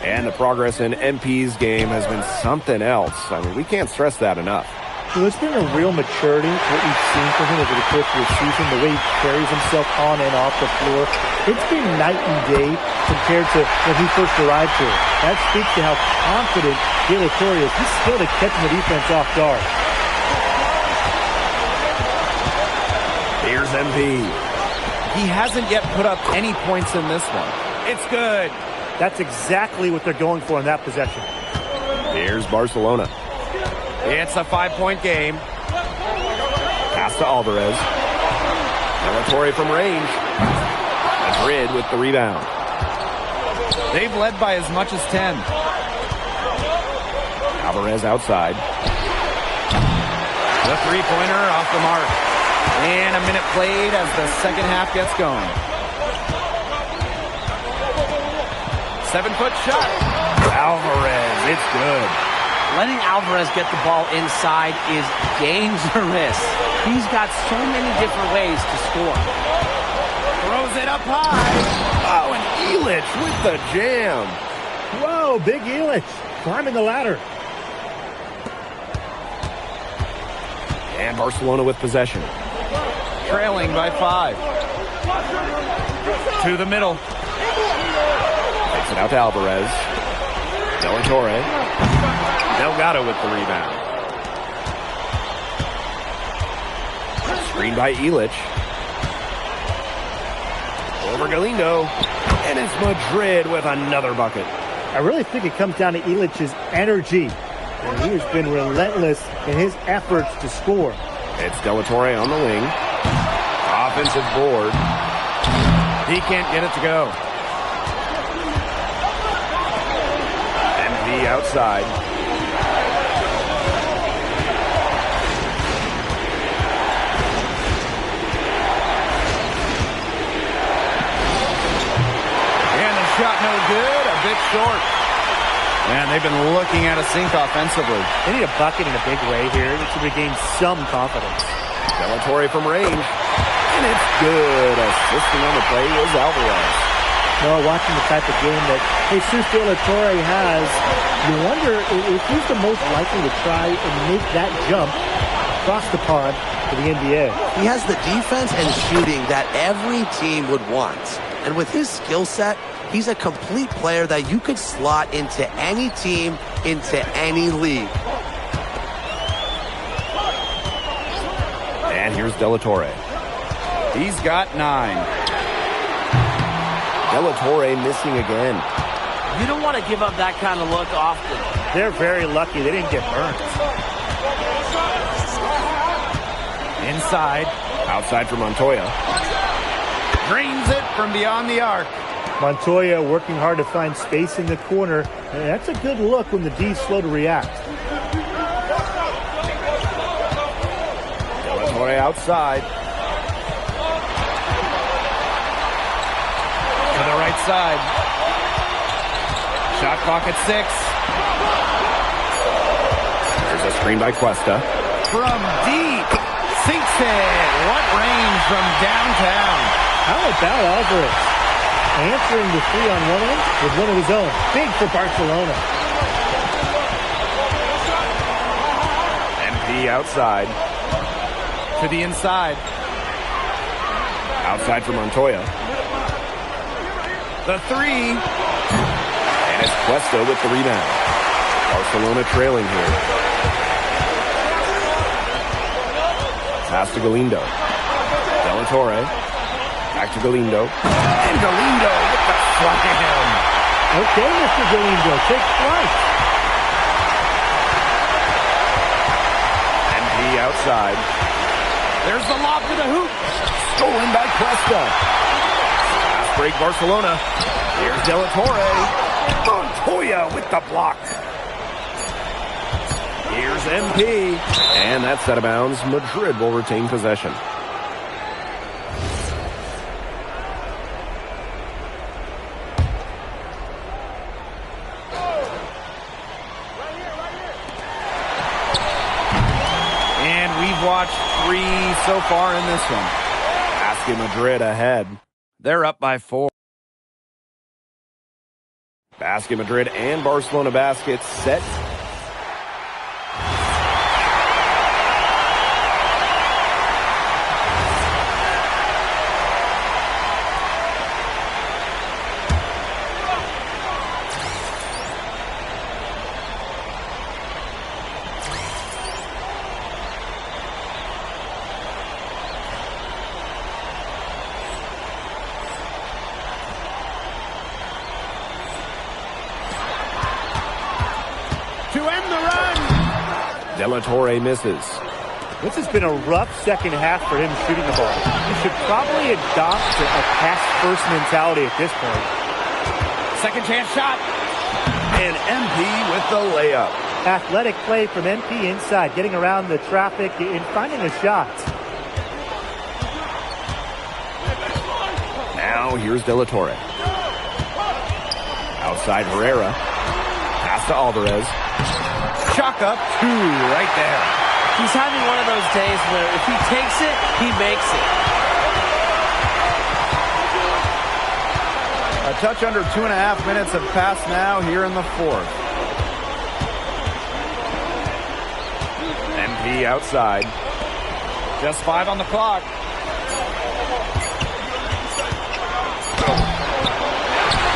And the progress in MP's game has been something else. I mean, we can't stress that enough. Well, there's been a real maturity to what we've seen from him over the course of the season, the way he carries himself on and off the floor. It's been night and day compared to when he first arrived here. That speaks to how confident De La Torre is. He's skilled at catching the defense off guard. Here's MP. He hasn't yet put up any points in this one. It's good. That's exactly what they're going for in that possession. Here's Barcelona. It's a 5-point game. Pass to Alvarez. De La Torre from range. Madrid with the rebound. They've led by as much as 10. Alvarez outside. The three-pointer off the mark. And a minute played as the second half gets going. 7-foot shot. Alvarez, it's good. Letting Alvarez get the ball inside is dangerous. He's got so many different ways to score. Throws it up high. Oh, and Illich with the jam. Whoa, big Illich climbing the ladder. And Barcelona with possession. Trailing by 5. To the middle. Takes it out to Alvarez. De La Torre. Delgado with the rebound. Screen by Illich. Over Galindo. And it's Madrid with another bucket. I really think it comes down to Illich's energy. And he has been relentless in his efforts to score. It's De La Torre on the wing. Offensive board. He can't get it to go. MP outside. And the shot no good, a bit short. Man, they've been looking at a sink offensively. They need a bucket in a big way here to regain some confidence. De La Torre from range. And it's good. Assisting on the play is Alvarez. No, watching the type of game that Jesus De La Torre has, you wonder if he's the most likely to try and make that jump across the pond to the NBA. He has the defense and shooting that every team would want. And with his skill set, he's a complete player that you could slot into any team, into any league. And here's De La Torre. He's got 9. De La Torre missing again. You don't want to give up that kind of look often. They're very lucky they didn't get burned. Inside. Outside for Montoya. Drains it from beyond the arc. Montoya working hard to find space in the corner. And that's a good look when the D's slow to react. De La Torre outside. To the right side. Shot clock at 6. There's a screen by Cuesta. From deep. Sinks it. What range from downtown. How about Alvarez? Answering the 3 on one end with one of his own. Big for Barcelona. MP outside. To the inside. Outside for Montoya. The 3. And it's Cuesta with the rebound. Barcelona trailing here. Pass to Galindo. De La Torre. Back to Galindo. And Galindo with the slam. Okay, Mr. Galindo, take flight. MP outside. There's the lob to the hoop. Stolen by Cuesta. Fast break Barcelona. Here's De La Torre. Montoya with the block. Here's MP. And that's out of bounds. Madrid will retain possession. Watch 3 so far in this one. Basket Madrid ahead. They're up by 4. Basket Madrid and Barcelona baskets set. Torre misses. This has been a rough second half for him shooting the ball. He should probably adopt a pass-first mentality at this point. Second chance shot. And MP with the layup. Athletic play from MP inside, getting around the traffic and finding a shot. Now here's De La Torre. Outside Herrera. Pass to Alvarez. Chalk up 2 right there. He's having one of those days where if he takes it, he makes it. A touch under 2.5 minutes have passed now here in the 4th. MP outside. Just 5 on the clock.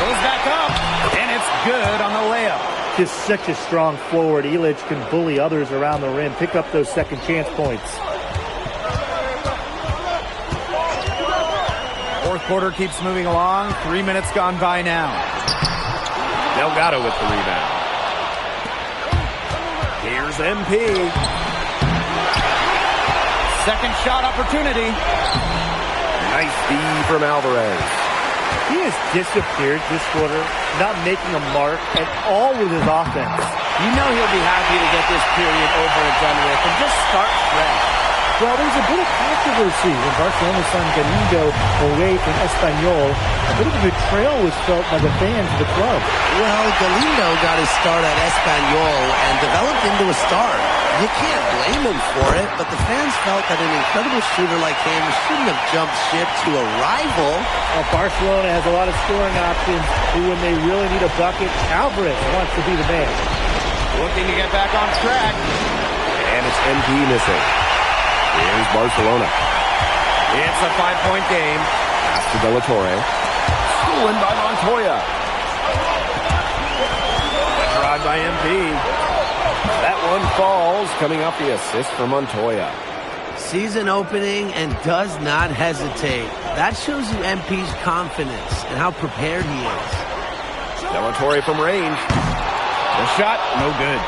Goes back up, and it's good on the layup. Just such a strong forward. Illich can bully others around the rim, pick up those second chance points. 4th quarter keeps moving along. 3 minutes gone by now. Delgado with the rebound. Here's MP. Second shot opportunity. Nice feed from Alvarez. He has disappeared this quarter, not making a mark at all with his offense. You know he'll be happy to get this period over and done with and just start fresh. Well, there's a bit of controversy when Barcelona signed Galindo away from Espanyol. A bit of a betrayal was felt by the fans of the club. Well, Galindo got his start at Espanyol and developed into a star. You can't blame him for it, but the fans felt that an incredible shooter like him shouldn't have jumped ship to a rival. Well, Barcelona has a lot of scoring options, but when they really need a bucket, Alvarez wants to be the man. Looking to get back on track. And it's MP missing. Here's Barcelona. It's a 5-point game. Pass to De La Torre. Stolen by Montoya. Drive by MP. That one falls, coming off the assist from Montoya. Season opening and does not hesitate. That shows you MP's confidence and how prepared he is. De La Torre from range. The shot, no good.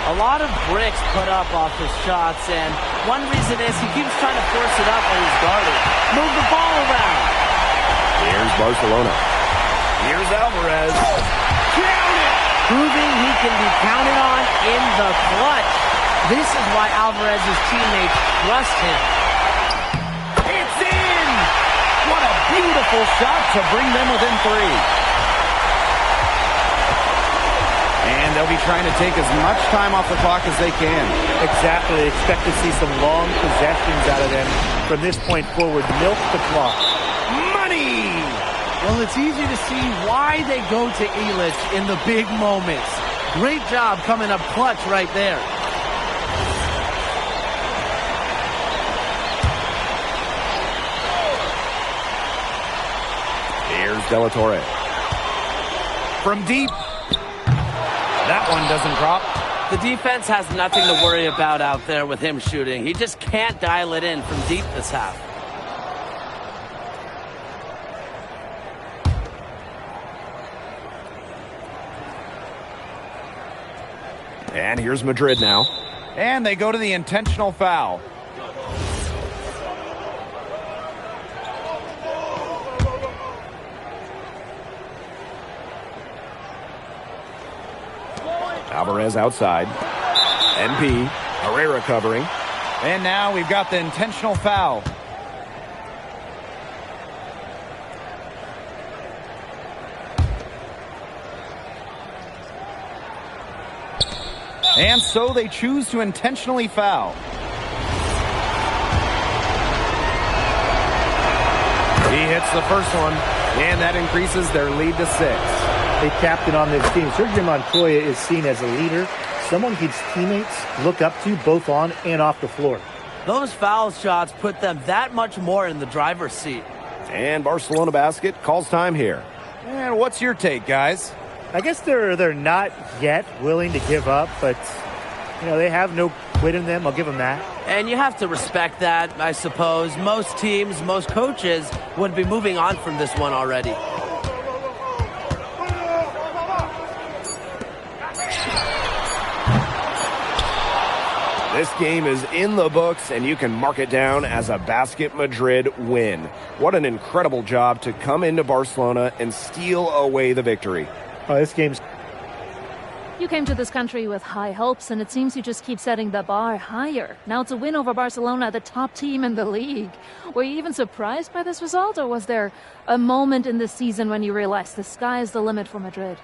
A lot of bricks put up off his shots, and one reason is he keeps trying to force it up when he's guarded. Move the ball around. Here's Barcelona. Here's Alvarez. Proving he can be counted on in the clutch. This is why Alvarez's teammates trust him. It's in! What a beautiful shot to bring them within 3. And they'll be trying to take as much time off the clock as they can. Exactly. Expect to see some long possessions out of them from this point forward. Milk the clock. Money! Well, it's easy to see why they go to Illich in the big moments. Great job coming up clutch right there. Here's De La Torre. From deep. That one doesn't drop. The defense has nothing to worry about out there with him shooting. He just can't dial it in from deep this half. And here's Madrid now. And they go to the intentional foul. Alvarez outside. NP, Herrera covering. And now we've got the intentional foul. And so they choose to intentionally foul. He hits the first one, and that increases their lead to 6. A captain on this team. Sergio Montoya is seen as a leader, someone his teammates look up to both on and off the floor. Those foul shots put them that much more in the driver's seat. And Barcelona basket calls time here. And what's your take, guys? I guess they're not yet willing to give up, but you know, they have no quit in them. I'll give them that. And you have to respect that, I suppose. Most teams, most coaches would be moving on from this one already. This game is in the books, and you can mark it down as a Basket Madrid win. What an incredible job to come into Barcelona and steal away the victory. This game's... You came to this country with high hopes, and it seems you just keep setting the bar higher. Now it's a win over Barcelona, the top team in the league. Were you even surprised by this result, or was there a moment in this season when you realized the sky is the limit for Madrid?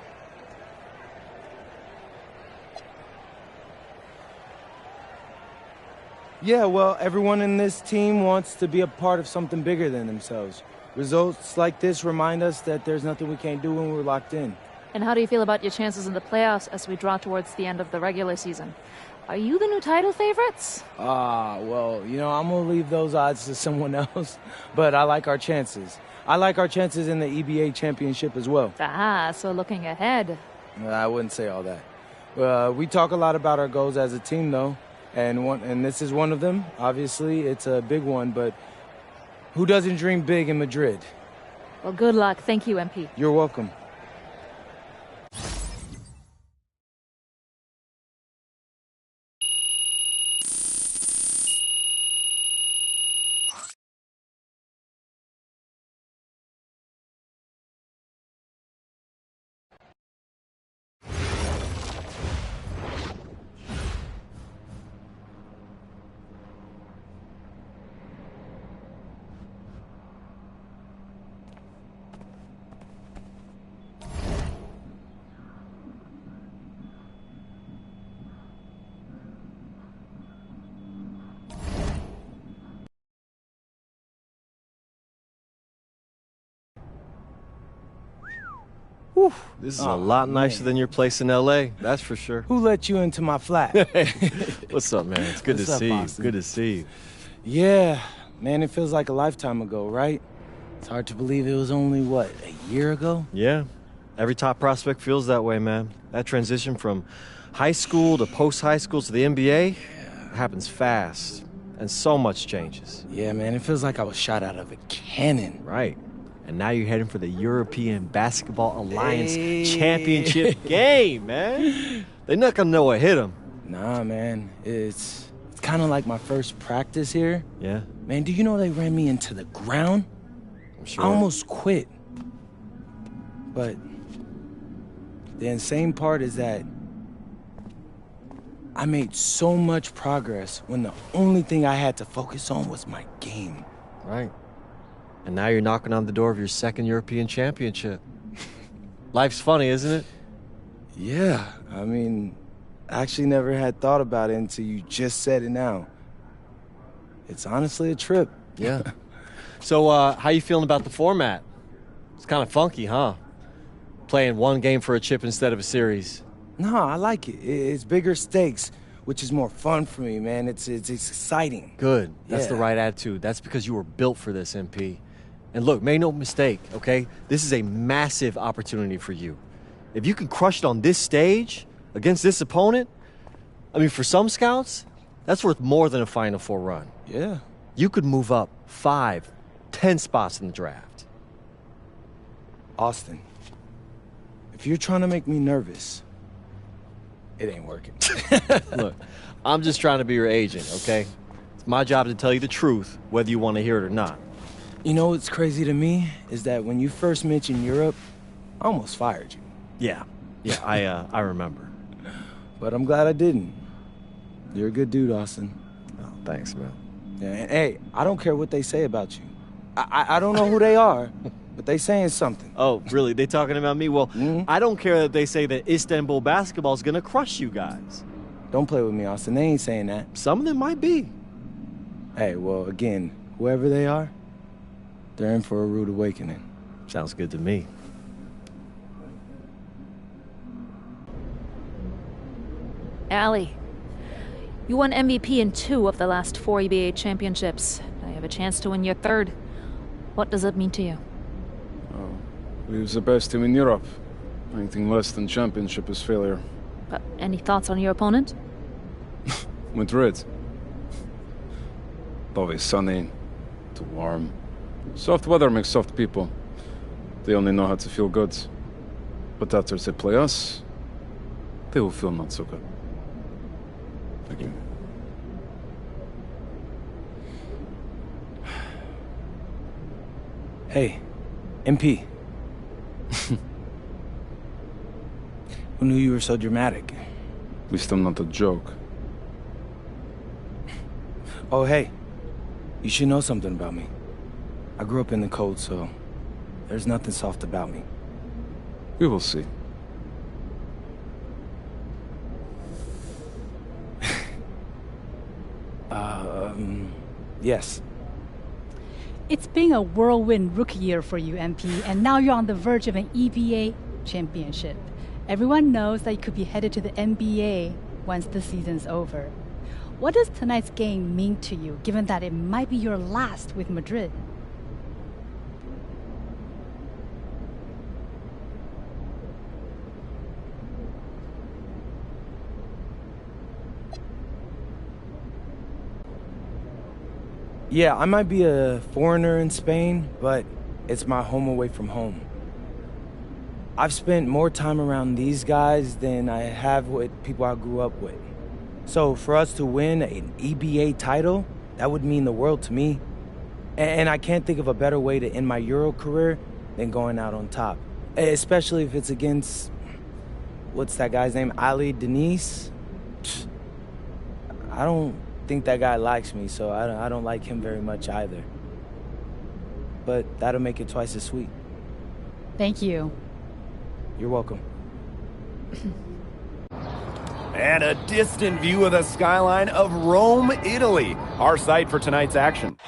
Yeah, well, everyone in this team wants to be a part of something bigger than themselves. Results like this remind us that there's nothing we can't do when we're locked in. And how do you feel about your chances in the playoffs as we draw towards the end of the regular season? Are you the new title favorites? Well, you know, I'm going to leave those odds to someone else, but I like our chances. I like our chances in the EBA championship as well. So looking ahead. I wouldn't say all that. We talk a lot about our goals as a team, though, and this is one of them. Obviously, it's a big one, but who doesn't dream big in Madrid? Well, good luck. Thank you, MP. You're welcome. Whew, this is a lot nicer than your place in LA, that's for sure. Who let you into my flat? What's up, man? It's good to see you. Good to see you. Yeah, man, it feels like a lifetime ago, right? It's hard to believe it was only, what, a year ago? Yeah, every top prospect feels that way, man. That transition from high school to post-high school to the NBA happens fast, and so much changes. Yeah, man, it feels like I was shot out of a cannon. Right. And now you're heading for the European Basketball Alliance Championship game, man. They're not going to know what hit them. Nah, man. It's kind of like my first practice here. Yeah? Man, do you know they ran me into the ground? I'm sure. I almost quit. But the insane part is that I made so much progress when the only thing I had to focus on was my game. Right. And now you're knocking on the door of your second European championship. Life's funny, isn't it? Yeah, I mean, I actually never had thought about it until you just said it now. It's honestly a trip. Yeah. So, how you feeling about the format? It's kind of funky, huh? Playing one game for a chip instead of a series. No, I like it. It's bigger stakes, which is more fun for me, man. It's exciting. Good. That's the right attitude. That's because you were built for this, MP. And look, make no mistake, okay? This is a massive opportunity for you. If you can crush it on this stage against this opponent, I mean, for some scouts, that's worth more than a Final Four run. Yeah. You could move up 5, 10 spots in the draft. Austin, if you're trying to make me nervous, it ain't working. Look, I'm just trying to be your agent, okay? It's my job to tell you the truth, whether you want to hear it or not. You know what's crazy to me is that when you first mentioned Europe, I almost fired you. Yeah, I remember. But I'm glad I didn't. You're a good dude, Austin. Oh, thanks, man. Yeah, and hey, I don't care what they say about you. I don't know who they are, but they saying something. Oh, really? They talking about me? Well, I don't care that they say that Istanbul basketball is going to crush you guys. Don't play with me, Austin. They ain't saying that. Some of them might be. Hey, well, again, whoever they are, they're in for a rude awakening. Sounds good to me. Allie, you won MVP in 2 of the last 4 EBA championships. Now you have a chance to win your 3rd. What does it mean to you? We was the best team in Europe. Anything less than championship is failure. But any thoughts on your opponent? Madrid. Always sunny, too warm. Soft weather makes soft people. They only know how to feel good. But after they play us, they will feel not so good. Thank you. Hey, MP. Who knew you were so dramatic? At least I'm not a joke. Oh, hey. You should know something about me. I grew up in the cold, so there's nothing soft about me. We will see. Yes. It's been a whirlwind rookie year for you, MP, and now you're on the verge of an EBA championship. Everyone knows that you could be headed to the NBA once the season's over. What does tonight's game mean to you, given that it might be your last with Madrid? Yeah, I might be a foreigner in Spain, but it's my home away from home. I've spent more time around these guys than I have with people I grew up with. So for us to win an EBA title, that would mean the world to me. And I can't think of a better way to end my Euro career than going out on top. Especially if it's against, what's that guy's name, Ali Denise? I don't think that guy likes me, so I don't like him very much either. But that'll make it twice as sweet. Thank you. You're welcome. And a distant view of the skyline of Rome, Italy, our site for tonight's action.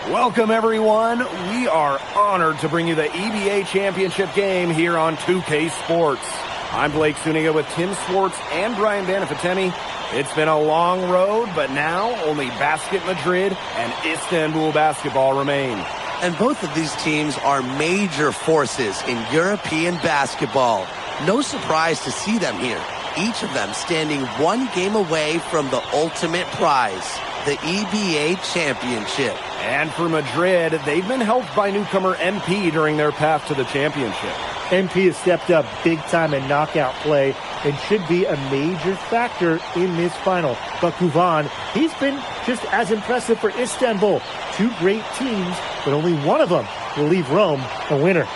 Welcome, everyone. We are honored to bring you the EBA championship game here on 2K Sports. I'm Blake Suniga with Tim Swartz and Brian Banafitemi. It's been a long road, but now only Basket Madrid and Istanbul basketball remain. And both of these teams are major forces in European basketball. No surprise to see them here. Each of them standing one game away from the ultimate prize, the EBA championship. And for Madrid, they've been helped by newcomer MP during their path to the championship. MP has stepped up big time in knockout play and should be a major factor in this final. But Guvan, he's been just as impressive for Istanbul. 2 great teams, but only one of them will leave Rome a winner.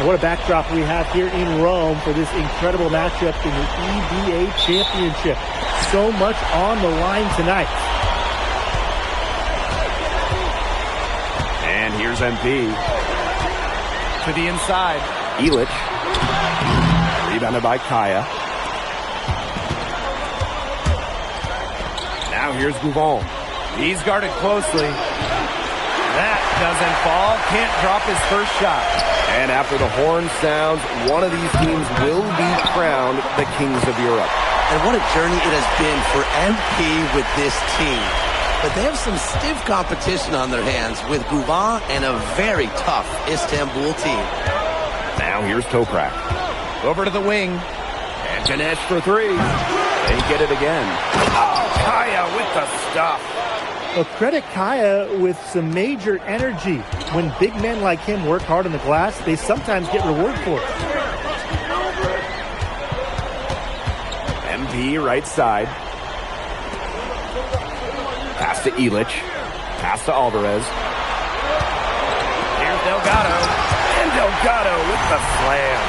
What a backdrop we have here in Rome for this incredible matchup in the EBA Championship. So much on the line tonight. And here's MP. To the inside. Elic. Rebounded by Kaya. Now here's Gouvan. He's guarded closely. That doesn't fall. Can't drop his first shot. And after the horn sounds, one of these teams will be crowned the Kings of Europe. And what a journey it has been for MP with this team. But they have some stiff competition on their hands with Gouvan and a very tough Istanbul team. Now here's Toprak. Over to the wing. And Ganesh for 3. They get it again. Oh, Kaya with the stuff. Well, credit Kaya with some major energy. When big men like him work hard on the glass, they sometimes get reward for it. MP right side. Pass to Illich. Pass to Alvarez. Here's Delgado. And Delgado with the slam.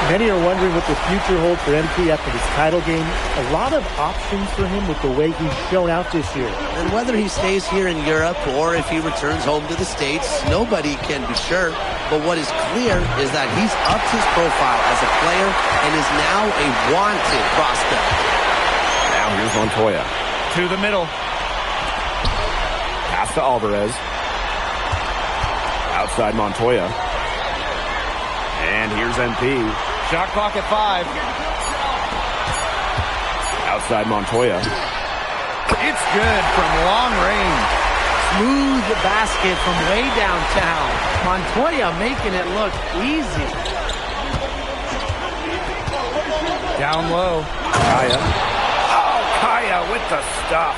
Many are wondering what the future holds for MP after this title game. A lot of options for him with the way he's shown out this year. And whether he stays here in Europe or if he returns home to the States, nobody can be sure. But what is clear is that he's upped his profile as a player and is now a wanted prospect. Now here's Montoya. To the middle. Pass to Alvarez. Outside Montoya. And here's MP. Shot clock at 5. Outside Montoya. It's good from long range. Smooth basket from way downtown. Montoya making it look easy. Down low. Kaya. Oh, Kaya with the stuff.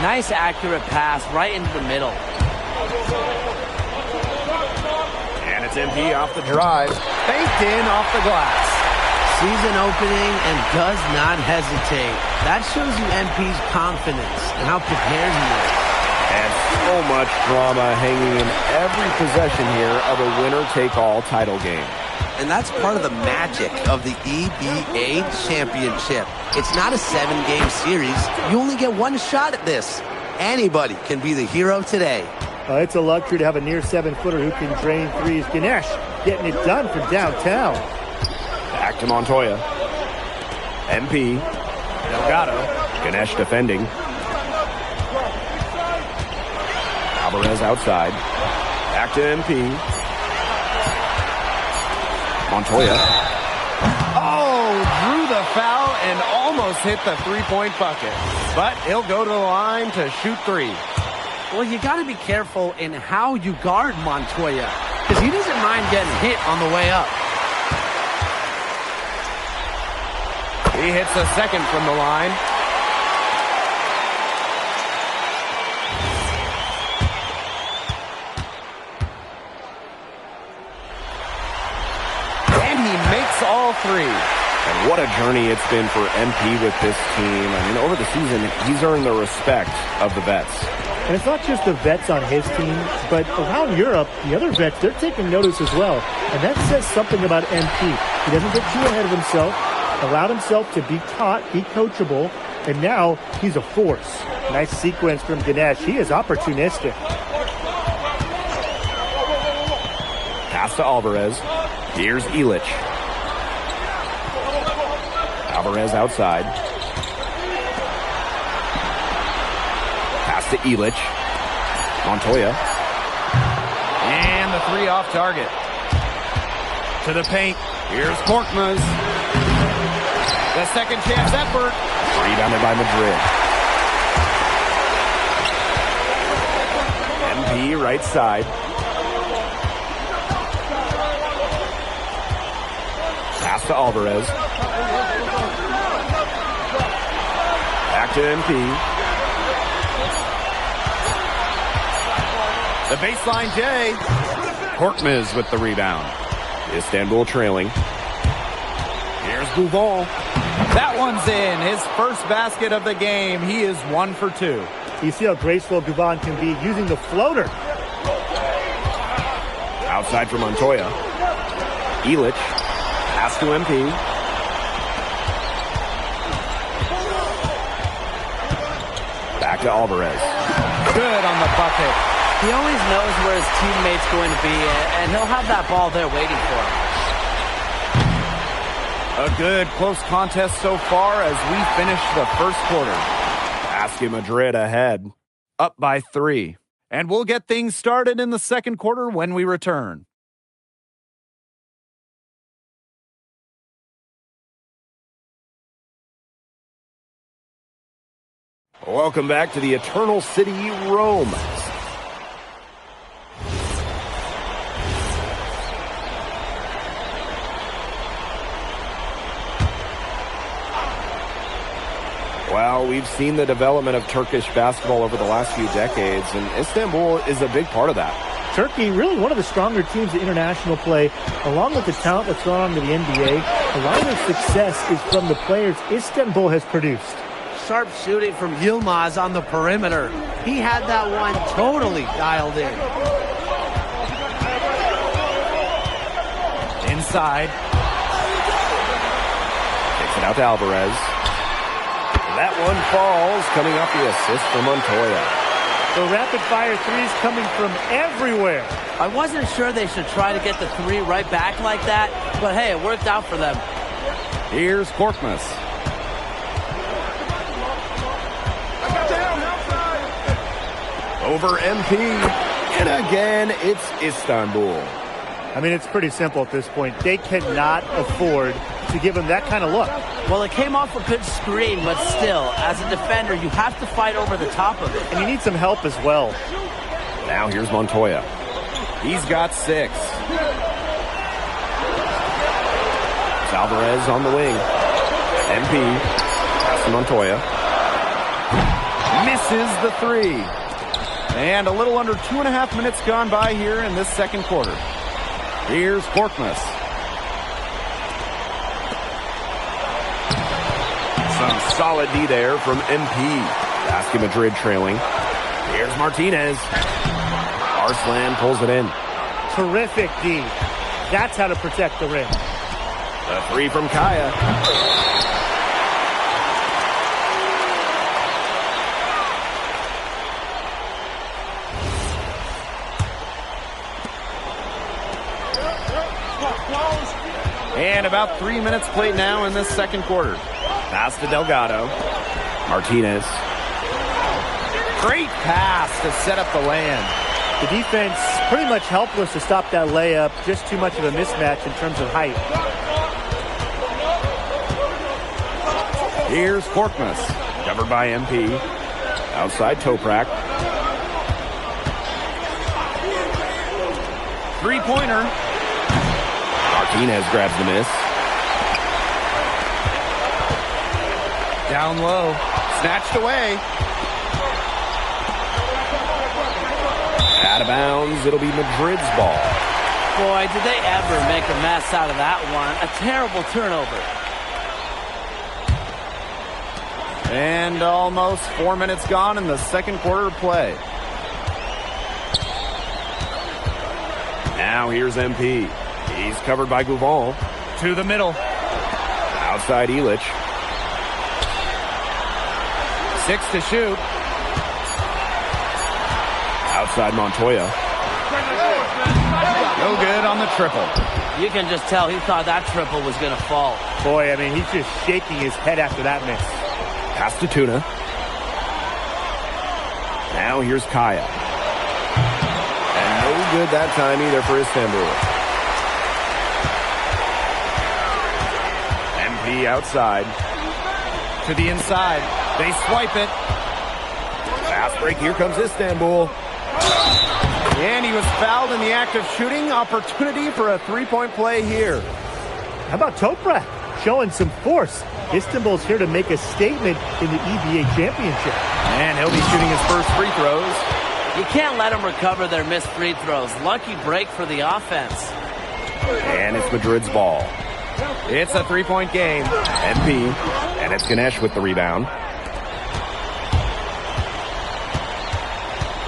Nice accurate pass right into the middle. And it's MP off the drive. Banked in off the glass. Season opening and does not hesitate. That shows you MP's confidence and how prepared he is. And so much drama hanging in every possession here of a winner-take-all title game. And that's part of the magic of the EBA championship. It's not a 7-game series. You only get one shot at this. Anybody can be the hero today. It's a luxury to have a near 7-footer who can drain threes. Ganesh getting it done from downtown. Back to Montoya. MP. Delgado. Ganesh defending. Alvarez outside. Back to MP. Montoya. Oh, drew the foul and almost hit the three-point bucket. But he'll go to the line to shoot 3. Well, you got to be careful in how you guard Montoya, because he doesn't mind getting hit on the way up. He hits a second from the line. And he makes all 3. And what a journey it's been for MP with this team. I mean, over the season, he's earned the respect of the vets. And it's not just the vets on his team, but around Europe, the other vets, they're taking notice as well. And that says something about MP. He doesn't get too ahead of himself, allowed himself to be taught, be coachable, and now he's a force. Nice sequence from Ganesh. He is opportunistic. Pass to Alvarez. Here's Illich. Alvarez outside. Pass to Illich. Montoya. And the 3 off target. To the paint. Here's Korkmaz. The second chance effort. Rebounded by Madrid. MP right side. Pass to Alvarez. Back to MP. The baseline J. Korkmaz with the rebound. Istanbul trailing. Here's Bouval. That one's in. His first basket of the game. He is 1 for 2. You see how graceful Gouvan can be using the floater. Outside for Montoya. Illich. Pass to MP. Back to Alvarez. Good on the bucket. He always knows where his teammate's going to be, and he'll have that ball there waiting for him. A good close contest so far as we finish the first quarter. Basket Madrid ahead, up by 3. And we'll get things started in the second quarter when we return. Welcome back to the Eternal City, Rome. Well, we've seen the development of Turkish basketball over the last few decades, and Istanbul is a big part of that. Turkey, really one of the stronger teams in international play, along with the talent that's gone on to the NBA. A lot of their success is from the players Istanbul has produced. Sharp shooting from Yilmaz on the perimeter. He had that one totally dialed in. Inside. Takes it out to Alvarez. That one falls, coming off the assist from Montoya. The rapid-fire threes coming from everywhere. I wasn't sure they should try to get the three right back like that, but hey, it worked out for them. Here's Korkmaz. Over MP. And again, it's Istanbul. I mean, it's pretty simple at this point. They cannot afford to give him that kind of look. Well, it came off a good screen, but still, as a defender, you have to fight over the top of it. And you need some help as well. Now here's Montoya. He's got 6. It's Alvarez on the wing. MP. Pass to Montoya. Misses the 3. And a little under 2.5 minutes gone by here in this second quarter. Here's Korkmaz. Some solid D there from MP. Basket Madrid trailing. Here's Martinez. Arslan pulls it in. Terrific D. That's how to protect the rim. A 3 from Kaya. And about 3 minutes played now in this second quarter. Pass to Delgado. Martinez. Great pass to set up the land. The defense pretty much helpless to stop that layup. Just too much of a mismatch in terms of height. Here's Korkmaz. Covered by MP. Outside Toprak. Three-pointer. Martinez grabs the miss. Down low. Snatched away. Out of bounds. It'll be Madrid's ball. Boy, did they ever make a mess out of that one. A terrible turnover. And almost 4 minutes gone in the second quarter of play. Now here's MP. He's covered by Gouval. To the middle. Outside Illich. 6 to shoot. Outside Montoya. No good on the triple. You can just tell he thought that triple was going to fall. Boy, I mean, he's just shaking his head after that miss. Pass to Tuna. Now here's Kaya. And no good that time either for Istanbul. MP outside. To the inside. They swipe it. Fast break. Here comes Istanbul. And he was fouled in the act of shooting. Opportunity for a three-point play here. How about Toprak showing some force? Istanbul's here to make a statement in the EBA championship. And he'll be shooting his first free throws. You can't let them recover their missed free throws. Lucky break for the offense. And it's Madrid's ball. It's a three-point game. MP. And it's Ganesh with the rebound.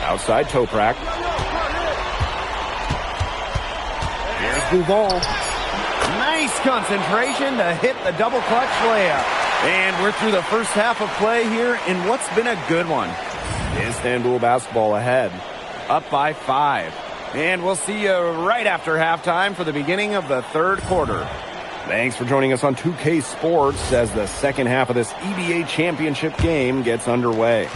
Outside Toprak. Here's Gouval. Nice concentration to hit the double clutch layup. And we're through the first half of play here in what's been a good one. Istanbul basketball ahead. Up by 5. And we'll see you right after halftime for the beginning of the third quarter. Thanks for joining us on 2K Sports as the second half of this EBA championship game gets underway.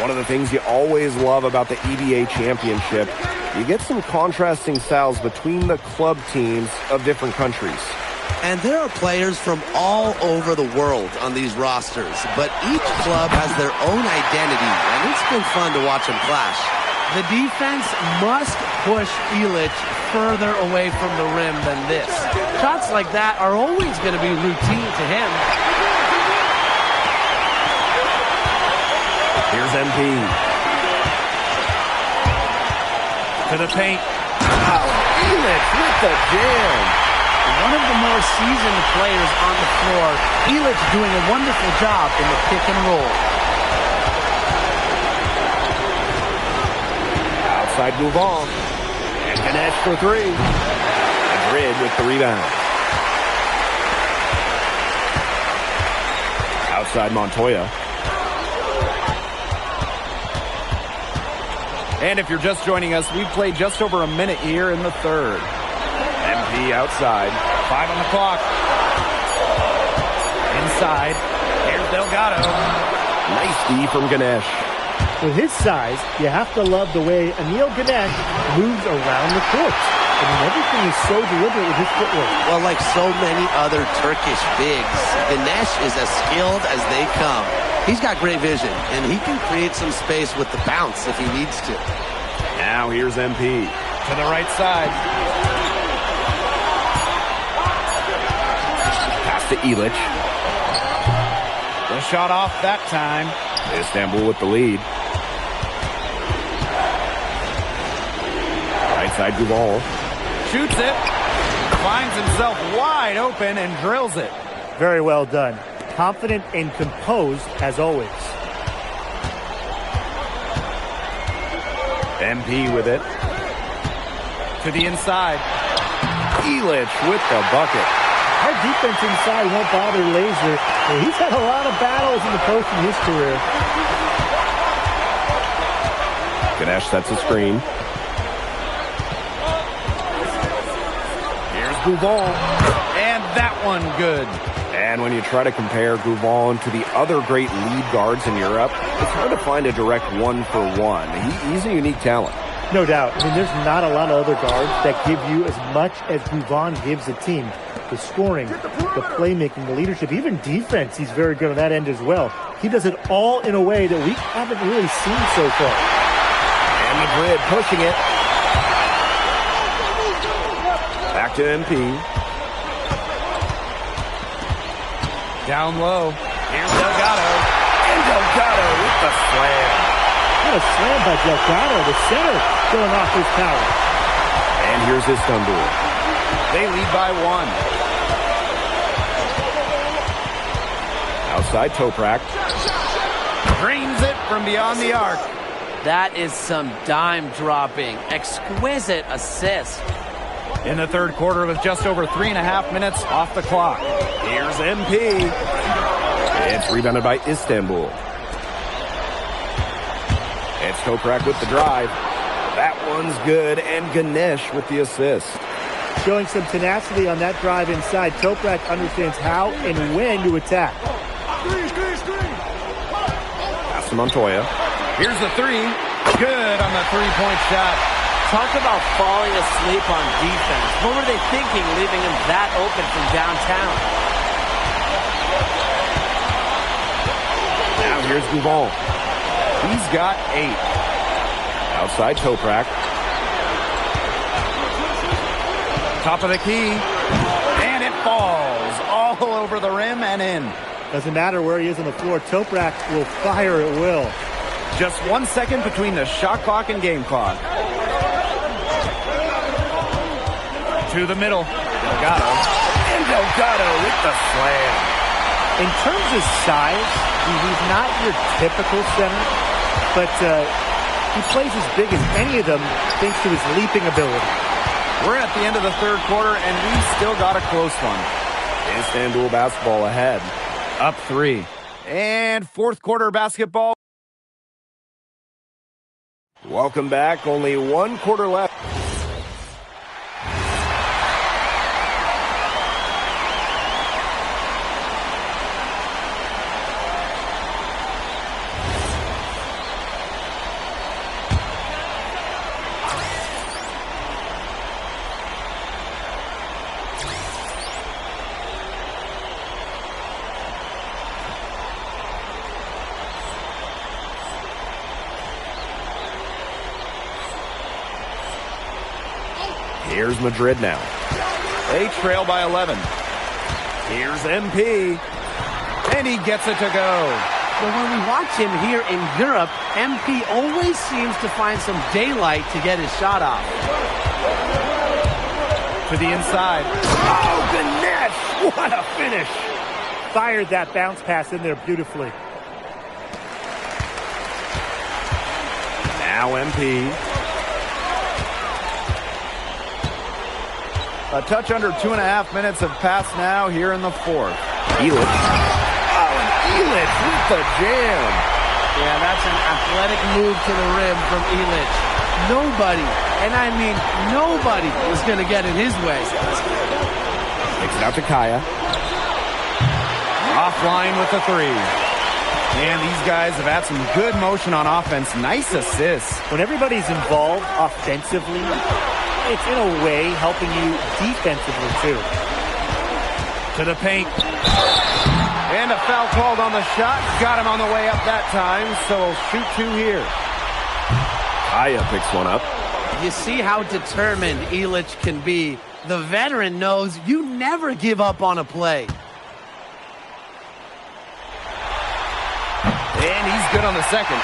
One of the things you always love about the EBA championship, you get some contrasting styles between the club teams of different countries. And there are players from all over the world on these rosters, but each club has their own identity, and it's been fun to watch them clash. The defense must push Illich further away from the rim than this. Shots like that are always going to be routine to him. Here's MP. To the paint. Oh, Elitch with the jam. One of the more seasoned players on the floor. Elitch doing a wonderful job in the pick and roll. Outside move on. And Ganesh for three. Madrid with the rebound. Outside Montoya. And if you're just joining us, we've played just over a minute here in the third. MP outside. 5 on the clock. Inside. Here's Delgado. Nice D from Ganesh. With his size, you have to love the way Anil Ganesh moves around the court. I mean, everything is so deliberate with his footwork. Well, like so many other Turkish bigs, Ganesh is as skilled as they come. He's got great vision, and he can create some space with the bounce if he needs to. Now here's MP. To the right side. Pass to Elitch. The shot off that time. Istanbul with the lead. Right side Guval. Shoots it. Finds himself wide open and drills it. Very well done. Confident and composed as always. MP with it. To the inside. Elitch with the bucket. Our defense inside won't bother Laser. He's had a lot of battles in the post in his career. Ganesh sets a screen. Here's Guval. And that one good. And when you try to compare Guval to the other great lead guards in Europe, it's hard to find a direct one-for-one. He's a unique talent. No doubt. I mean, there's not a lot of other guards that give you as much as Guval gives the team. The scoring, the playmaking, the leadership, even defense, he's very good on that end as well. He does it all in a way that we haven't really seen so far. And Madrid pushing it. Back to MP. Down low. Here's Delgado. And Delgado with the slam. What a slam by Delgado. The center going off his power. And here's Istanbul. They lead by 1. Outside Toprak. Drains it from beyond the arc. That is some dime dropping. Exquisite assist. In the third quarter with just over 3.5 minutes off the clock. Here's MP. It's rebounded by Istanbul. It's Toprak with the drive. That one's good, and Ganesh with the assist. Showing some tenacity on that drive inside. Toprak understands how and when to attack. Pass to Montoya. Here's the three. Good on the three-point shot. Talk about falling asleep on defense. What were they thinking, leaving him that open from downtown? Now here's Guval. He's got 8. Outside Toprak. Top of the key. And it falls all over the rim and in. Doesn't matter where he is on the floor. Toprak will fire at will. Just 1 second between the shot clock and game clock. To the middle. Delgado. And Delgado with the slam. In terms of size, he's not your typical center, but he plays as big as any of them thanks to his leaping ability. We're at the end of the third quarter, and we've still got a close one. Istanbul basketball ahead. Up 3. And fourth quarter basketball. Welcome back. Only 1 quarter left. Here's Madrid now. They trail by 11. Here's MP. And he gets it to go. But when we watch him here in Europe, MP always seems to find some daylight to get his shot off. To the inside. Oh, Ganesh! What a finish! Fired that bounce pass in there beautifully. Now MP. A touch under 2.5 minutes have passed now here in the fourth. Elitch. Oh, and Elitch with the jam. Yeah, that's an athletic move to the rim from Elitch. Nobody, and I mean nobody, was going to get in his way. Takes it out to Kaya. Offline with the three. Man, these guys have had some good motion on offense. Nice assists. When everybody's involved offensively, it's in a way helping you defensively too. To the paint. And a foul called on the shot. Got him on the way up that time, so he'll shoot two here. Kaya picks one up. You see how determined Elitch can be. The veteran knows you never give up on a play. And he's good on the second.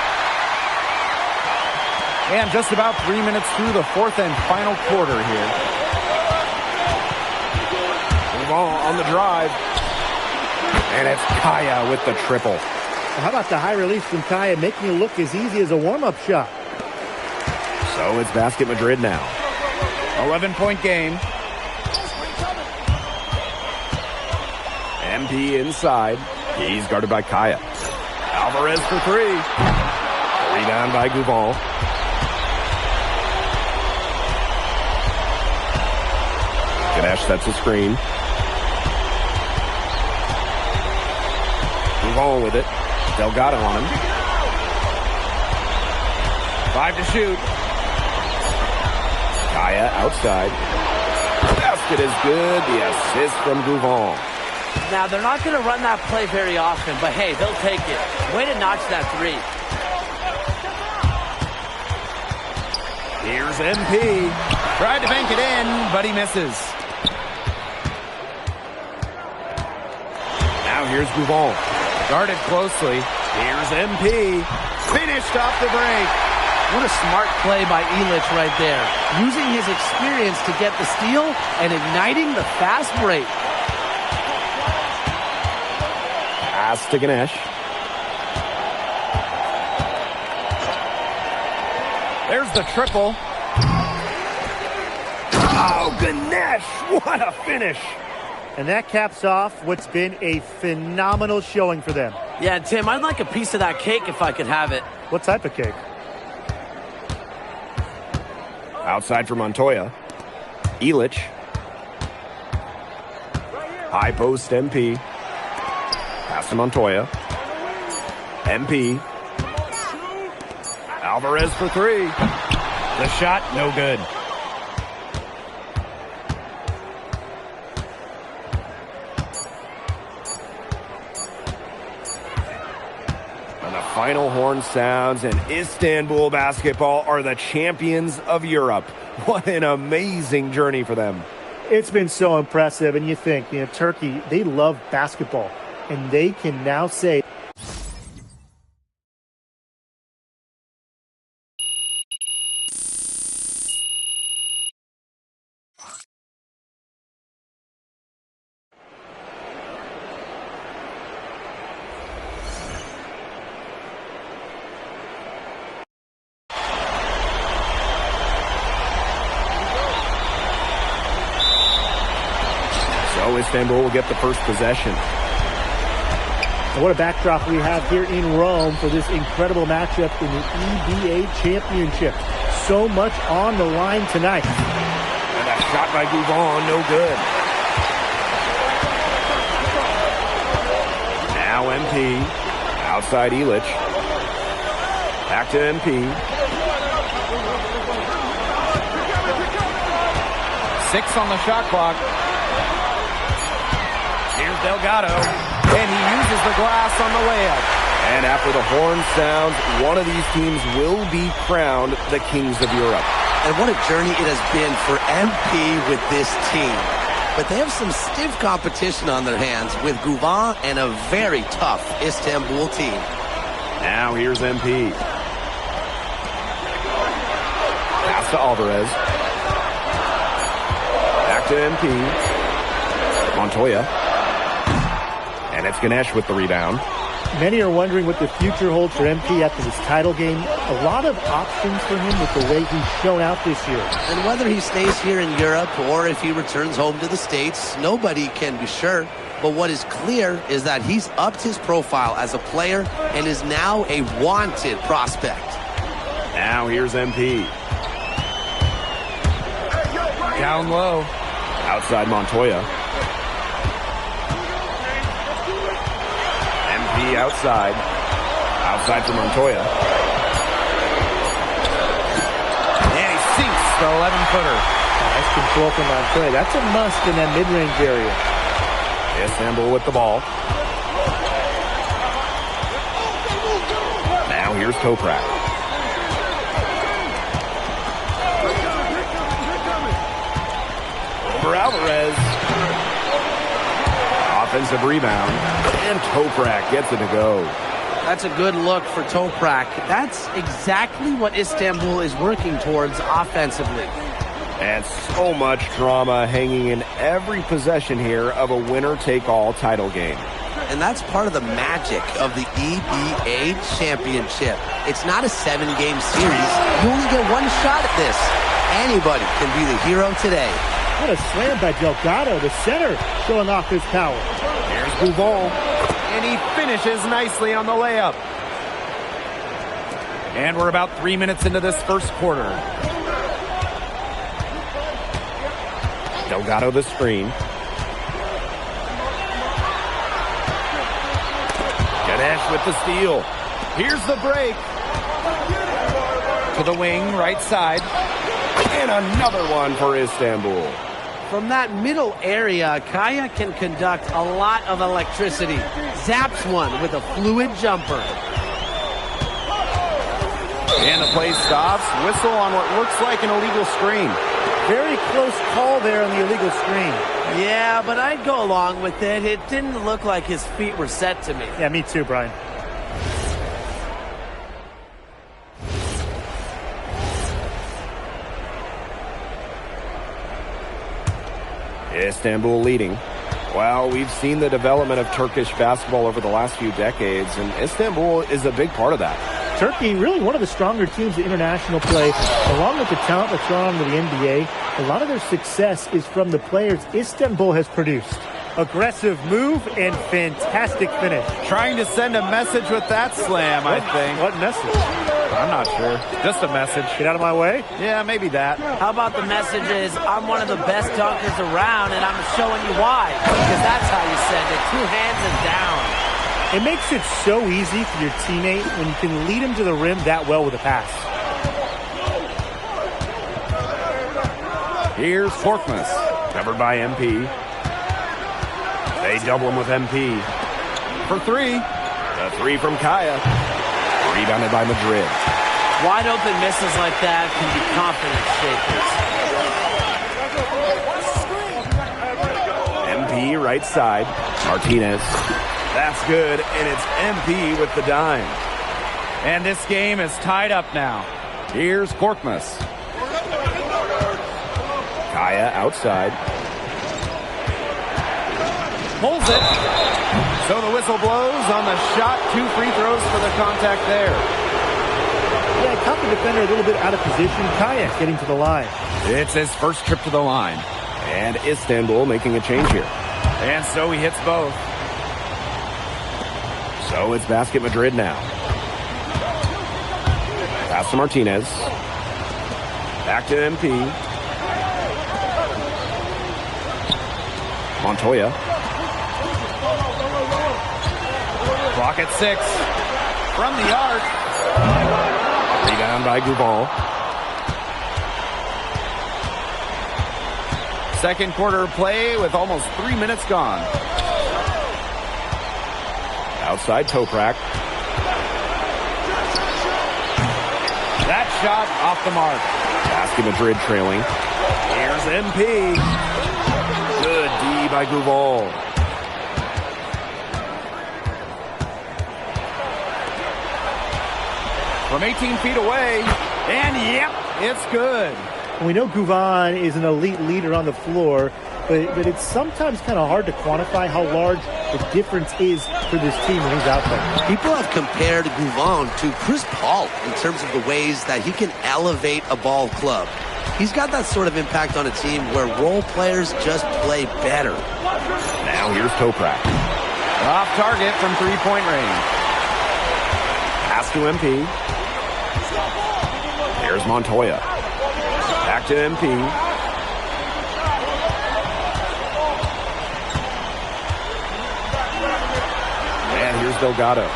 And just about 3 minutes through the fourth and final quarter here. Ball on the drive. And it's Kaya with the triple. Well, how about the high release from Kaya, making it look as easy as a warm-up shot? So it's Basket Madrid now. 11-point game. MP inside. He's guarded by Kaya. Alvarez for three. Rebound by Gouval. Ganesh sets a screen. Gouval with it. Delgado on him. 5 to shoot. Kaya outside. Basket is good. The assist from Gouval. Now, they're not going to run that play very often, but hey, they'll take it. Way to notch that three. Here's MP. Tried to bank it in, but he misses. Now here's Gouval. Guarded closely. Here's MP. Finished off the break. What a smart play by Elitch right there. Using his experience to get the steal and igniting the fast break. Pass to Ganesh. There's the triple. Oh, Ganesh! What a finish! And that caps off what's been a phenomenal showing for them. Yeah, Tim, I'd like a piece of that cake if I could have it. What type of cake? Outside for Montoya. Elitch. High post MP. Pass to Montoya. MP. Alvarez for three. The shot, no good. And the final horn sounds, and Istanbul basketball are the champions of Europe. What an amazing journey for them. It's been so impressive, and you think, Turkey, they love basketball, and they can now say, Istanbul will get the first possession. And what a backdrop we have here in Rome for this incredible matchup in the EBA Championship. So much on the line tonight. And that shot by Gouval, no good. Now MP. Outside Elitch. Back to MP. 6 on the shot clock. Here's Delgado, and he uses the glass on the layup. And after the horn sounds, one of these teams will be crowned the Kings of Europe. And what a journey it has been for MP with this team. But they have some stiff competition on their hands with Gouval and a very tough Istanbul team. Now here's MP. Pass to Alvarez. Back to MP. Montoya. And it's Ganesh with the rebound. Many are wondering what the future holds for MP after this title game. A lot of options for him with the way he's shown out this year. And whether he stays here in Europe or if he returns home to the States, nobody can be sure. But what is clear is that he's upped his profile as a player and is now a wanted prospect. Now here's MP. Down low. Outside Montoya. MP outside. Outside for Montoya. And he sinks the 11-footer. Nice control from Montoya. That's a must in that mid-range area. Istanbul with the ball. Now here's Toprak. Over Alvarez. Offensive rebound. And Toprak gets it to go. That's a good look for Toprak. That's exactly what Istanbul is working towards offensively. And so much drama hanging in every possession here of a winner-take-all title game. And that's part of the magic of the EBA championship. It's not a 7-game series. You only get one shot at this. Anybody can be the hero today. What a slam by Delgado, the center, showing off his power. Here's Bouval. And he finishes nicely on the layup. And we're about 3 minutes into this first quarter. Delgado the screen. Ganesh with the steal. Here's the break. To the wing, right side. And another one for Istanbul. From that middle area, Kaya can conduct a lot of electricity. Zaps one with a fluid jumper. And the play stops. Whistle on what looks like an illegal screen. Very close call there on the illegal screen. Yeah, but I'd go along with it. It didn't look like his feet were set to me. Yeah, me too, Brian. Istanbul leading. Well, we've seen the development of Turkish basketball over the last few decades, and Istanbul is a big part of that. Turkey, really one of the stronger teams in international play, along with the talent that's gone on to the NBA. A lot of their success is from the players Istanbul has produced. Aggressive move and fantastic finish. Trying to send a message with that slam, I think. What message? I'm not sure. Just a message. Get out of my way? Yeah, maybe that. How about the message is, I'm one of the best dunkers around, and I'm showing you why. Because that's how you send it. 2 hands and down. It makes it so easy for your teammate when you can lead him to the rim that well with a pass. Here's Korkmaz, covered by MP. They double him with MP. For 3. The 3 from Kaya. Rebounded by Madrid. Wide open misses like that can be confidence shakers. MP right side. Martinez. That's good, and it's MP with the dime. And this game is tied up now. Here's Korkmaz. Kaya outside. Pulls it. So the whistle blows on the shot. 2 free throws for the contact there. Yeah, caught the defender a little bit out of position. Kaya getting to the line. It's his first trip to the line. And Istanbul making a change here. And so he hits both. So it's Basket Madrid now. Pass to Martinez. Back to MP. Montoya. Clock at 6. From the arc. Rebound by Bouval. Second quarter play with almost 3 minutes gone. Outside Toprak. That shot off the mark. Basket Madrid trailing. Here's MP. Good D by Bouval. from 18 feet away. And yep, it's good. We know Gouvan is an elite leader on the floor, but it's sometimes kind of hard to quantify how large the difference is for this team when he's out there. People have compared Gouvan to Chris Paul in terms of the ways that he can elevate a ball club. He's got that sort of impact on a team where role players just play better. Now here's Toprak. Off target from three-point range. Pass to MP. There's Montoya. Back to MP. And here's Delgado.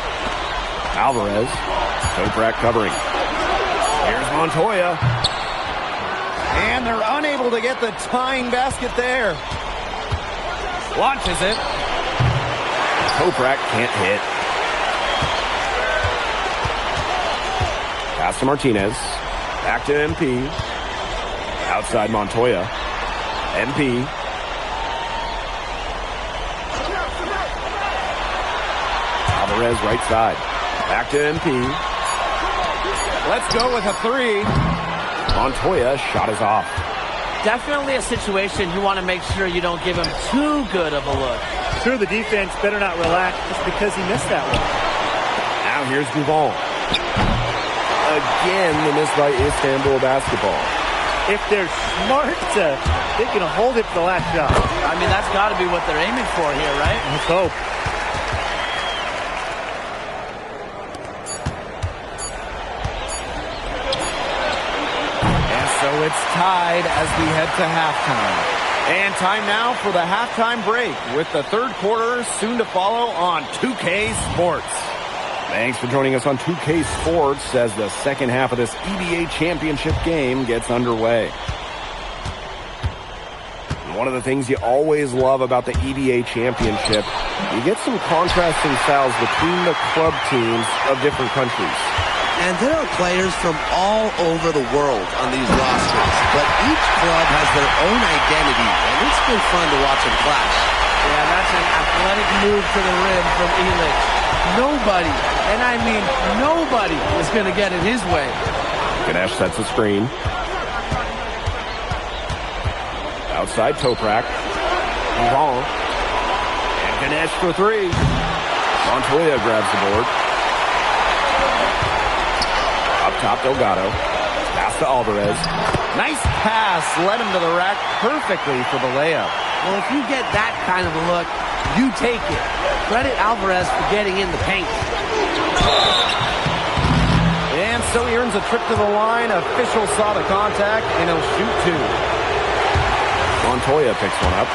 Alvarez. Toprak covering. Here's Montoya. And they're unable to get the tying basket there. Launches it. Toprak can't hit. Pass to Martinez. Back to MP. Outside Montoya. MP. Alvarez right side. Back to MP. Let's go with a three. Montoya shot is off. Definitely a situation you want to make sure you don't give him too good of a look. Sure, the defense better not relax just because he missed that one. Now here's Gouvan. Again, the miss by Istanbul basketball. If they're smart, they can hold it for the last shot. I mean, that's got to be what they're aiming for here, right? Let's hope. And so it's tied as we head to halftime. And time now for the halftime break with the third quarter soon to follow on 2K Sports. Thanks for joining us on 2K Sports as the second half of this EBA championship game gets underway. One of the things you always love about the EBA championship, you get some contrasting styles between the club teams of different countries. And there are players from all over the world on these rosters, but each club has their own identity, and it's been fun to watch them clash. Yeah, that's an athletic move to the rim from Elix. Nobody, and I mean nobody, is going to get in his way. Ganesh sets a screen. Outside Toprak. Gouvan. And Ganesh for three. Montoya grabs the board. Up top, Delgado. Pass to Alvarez. Nice pass. Led him to the rack perfectly for the layup. Well, if you get that kind of a look, you take it. Credit Alvarez for getting in the paint. And so he earns a trip to the line. Official saw the contact, and he'll shoot two. Montoya picks one up.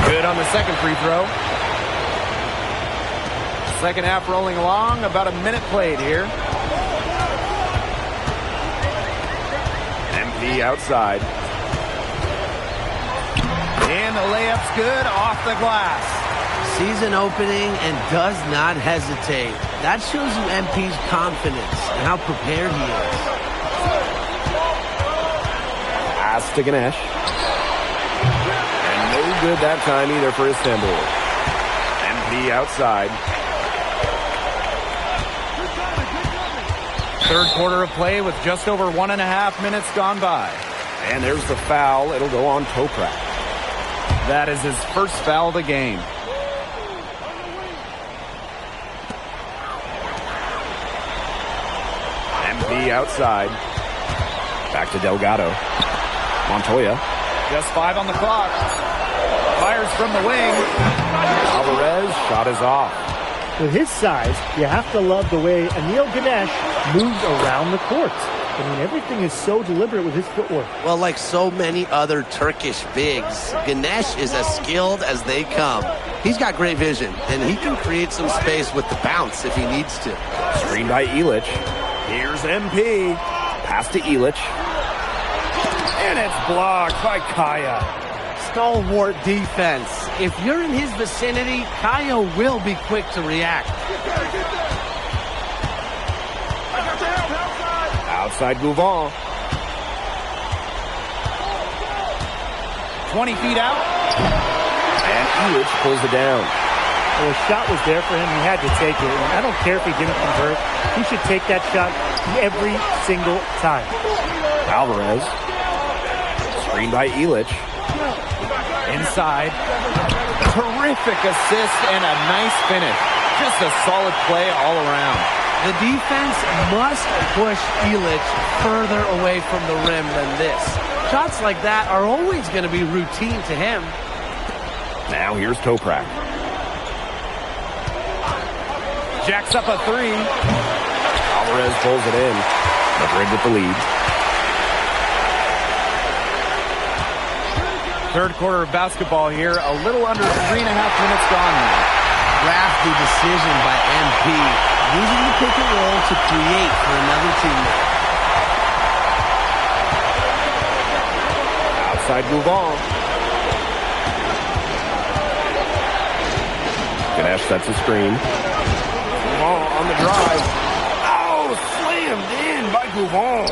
Good on the second free throw. Second half rolling along. About a minute played here. MP outside. And the layup's good off the glass. Season opening and does not hesitate. That shows you MP's confidence and how prepared he is. Pass to Ganesh. And no good that time either for Istanbul. MP outside. Third quarter of play with just over 1.5 minutes gone by. And there's the foul. It'll go on Toprak. That is his first foul of the game. MP outside. Back to Delgado. Montoya. Just 5 on the clock. Fires from the wing. Alvarez, shot is off. With his size, you have to love the way Anil Ganesh moves around the court. I mean, everything is so deliberate with his footwork. Well, like so many other Turkish bigs, Ganesh is as skilled as they come. He's got great vision, and he can create some space with the bounce if he needs to. Screened by Elic. Here's MP. Pass to Elic. And it's blocked by Kaya. Stalwart defense. If you're in his vicinity, Kaya will be quick to react. Outside Gouvan. 20 feet out. And Elic pulls it down. Well, a shot was there for him. He had to take it. And I don't care if he didn't convert. He should take that shot every single time. Alvarez. Screened by Illich. Inside. Terrific assist and a nice finish. Just a solid play all around. The defense must push Illich further away from the rim than this. Shots like that are always going to be routine to him. Now here's Toprak. Jacks up a three. Alvarez pulls it in. Madrid with the lead. Third quarter of basketball here. A little under 3.5 minutes gone now. Crafty decision by MP. Using the pick and roll to create for another teammate. Outside Gouvon. Ganesh sets a screen. Gouvon on the drive. Oh, slammed in by Gouvon.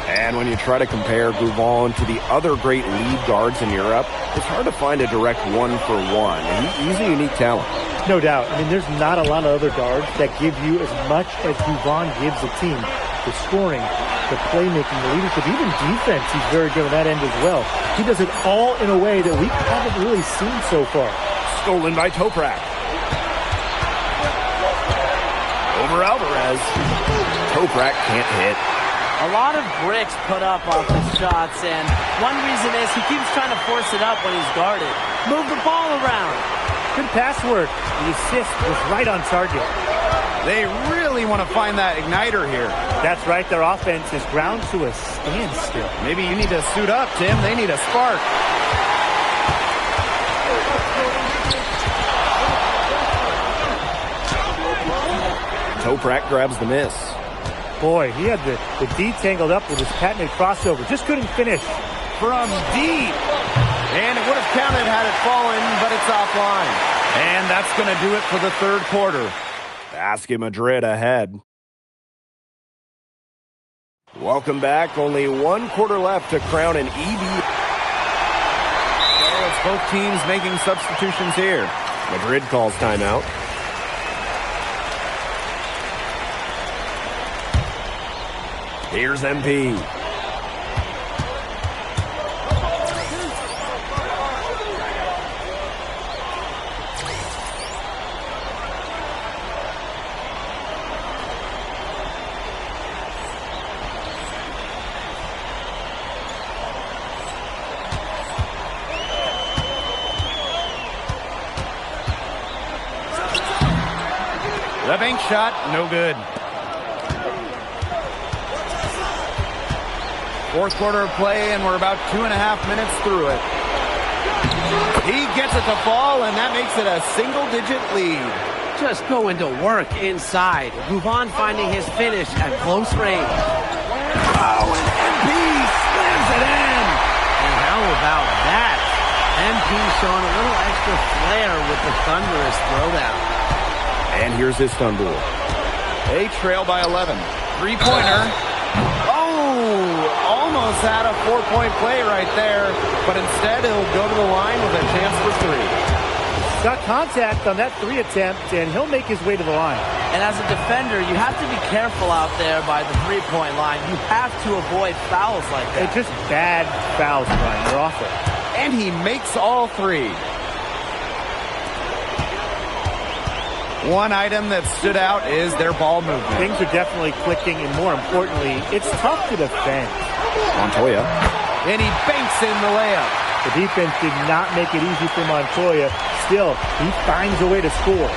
And when you try to compare Gouvon to the other great lead guards in Europe, it's hard to find a direct one-for-one. And he's a unique talent. No doubt. I mean, there's not a lot of other guards that give you as much as Gouvon gives a team. The scoring, the playmaking, the leadership, even defense, he's very good on that end as well. He does it all in a way that we haven't really seen so far. Stolen by Toprak. Over Alvarez. Toprak can't hit. A lot of bricks put up off his shots, and one reason is he keeps trying to force it up when he's guarded. Move the ball around. Good pass work. The assist was right on target. They really want to find that igniter here. That's right. Their offense is ground to a standstill. Maybe you need to suit up, Tim. They need a spark. Toprak grabs the miss. Boy, he had the D tangled up with his patented crossover. Just couldn't finish. From deep. And it would have counted had it fallen, but it's offline. And that's going to do it for the third quarter. Basket Madrid ahead. Welcome back. Only 1 quarter left to crown an EB. So it's both teams making substitutions here. Madrid calls timeout. Here's MP. The bank shot, no good. Fourth quarter of play, and we're about 2.5 minutes through it. He gets it to fall, and that makes it a single-digit lead. Just going to work inside. Gouvon finding his finish at close range. Oh, and MP slams it in. And how about that? MP showing a little extra flair with the thunderous throwdown. And here's Istanbul. They trail by 11. Three-pointer. Almost had a 4-point play right there, but instead he'll go to the line with a chance for 3. Got contact on that 3 attempt, and he'll make his way to the line. And as a defender, you have to be careful out there by the three-point line. You have to avoid fouls like that. It's just bad fouls, Brian. They're awful. And he makes all 3. One item that stood out is their ball movement. Things are definitely clicking, and more importantly, it's tough to defend. Montoya. And he banks in the layup. The defense did not make it easy for Montoya. Still, he finds a way to score.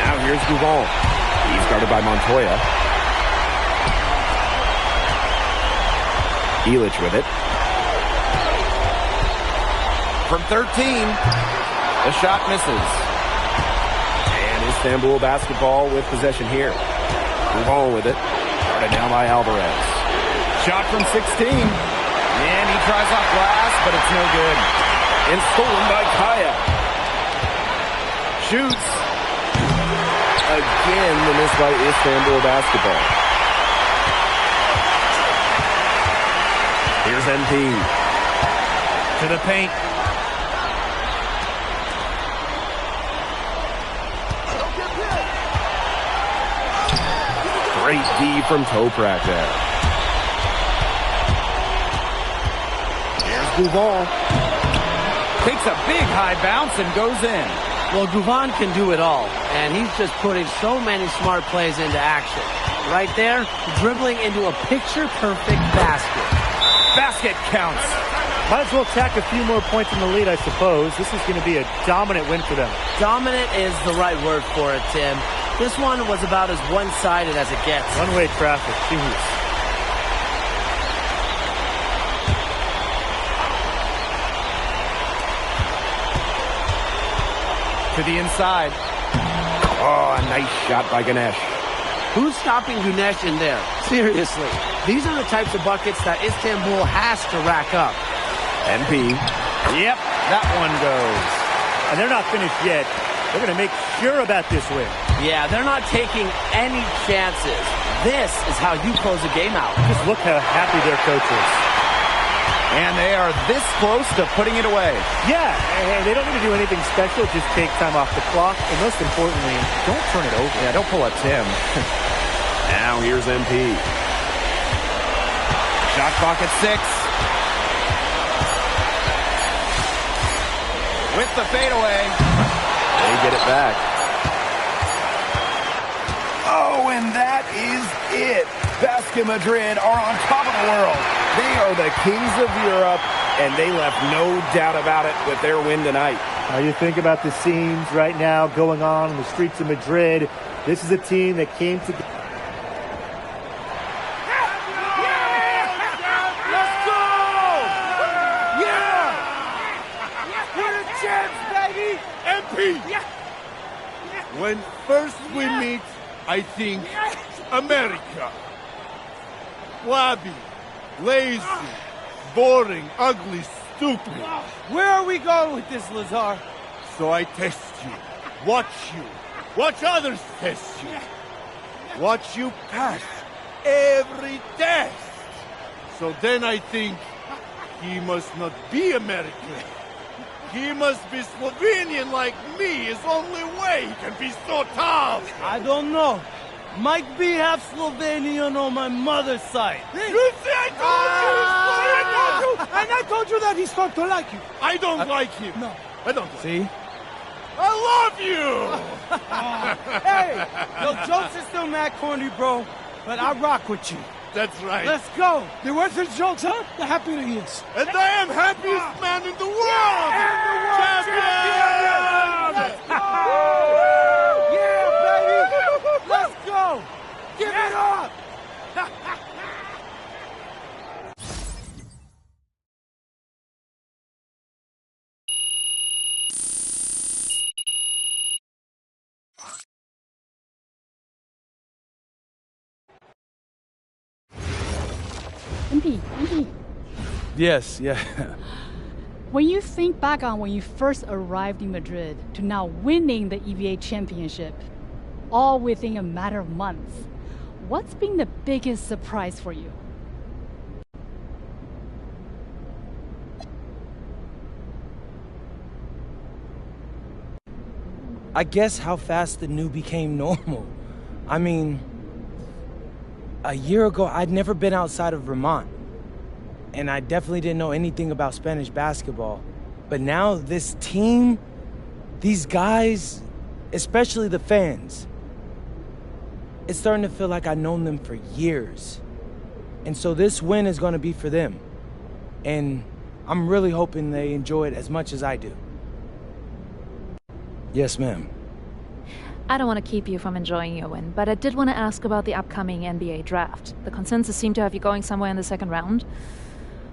Now here's Gouvon. He's guarded by Montoya. Illich with it. From 13, the shot misses. And Istanbul basketball with possession here. Gouvon with it. Guarded now by Alvarez. Shot from 16. And he tries off glass, but it's no good. And stolen by Kaya. Shoots. Again, the miss by Istanbul basketball. Here's MP. To the paint. Great D from Toprak there. Here's Duval. Takes a big high bounce and goes in. Well, Guvan can do it all, and he's just putting so many smart plays into action. Right there, dribbling into a picture-perfect basket. Basket counts. Might as well tack a few more points in the lead, I suppose. This is going to be a dominant win for them. Dominant is the right word for it, Tim. This one was about as one-sided as it gets. One-way traffic. Jeez. To the inside. Oh, a nice shot by Ganesh. Who's stopping Ganesh in there? Seriously. These are the types of buckets that Istanbul has to rack up. MP. Yep, that one goes. And they're not finished yet. They're going to make sure about this win. Yeah, they're not taking any chances. This is how you close a game out. Just look how happy their coach is. And they are this close to putting it away. Yeah, and they don't need to do anything special. Just take time off the clock. And most importantly, don't turn it over. Yeah, don't pull a Tim. Now here's MP. Shot clock at 6. With the fadeaway. They get it back. Oh, and that is it. Basket Madrid are on top of the world. They are the kings of Europe, and they left no doubt about it with their win tonight. Now you think about the scenes right now going on in the streets of Madrid. This is a team that came together. When first we meet, I think America. Flabby, lazy, boring, ugly, stupid. Where are we going with this, Lazar? So I test you, watch others test you. Watch you pass every test. So then I think he must not be American. He must be Slovenian like me. His only way he can be so tough. I don't know. Might be half Slovenian on my mother's side. You see, I told you! And I told you that he started to like you. I don't like him. No. I don't like See? him. I love you! Hey, no jokes are still mad corny, bro. But I rock with you. That's right. Let's go. The worse his jokes, huh? The happier he is. And I am happiest man in the world! Champion! Let's go! Yeah, baby! Let's go! Give it up! MP. Yes, yeah. When you think back on when you first arrived in Madrid to now winning the EVA championship, all within a matter of months, what's been the biggest surprise for you? I guess how fast the new became normal. I mean, a year ago, I'd never been outside of Vermont. And I definitely didn't know anything about Spanish basketball. But now this team, these guys, especially the fans, it's starting to feel like I've known them for years. And so this win is going to be for them. And I'm really hoping they enjoy it as much as I do. Yes, ma'am. I don't want to keep you from enjoying your win, but I did want to ask about the upcoming NBA draft. The consensus seemed to have you going somewhere in the second round.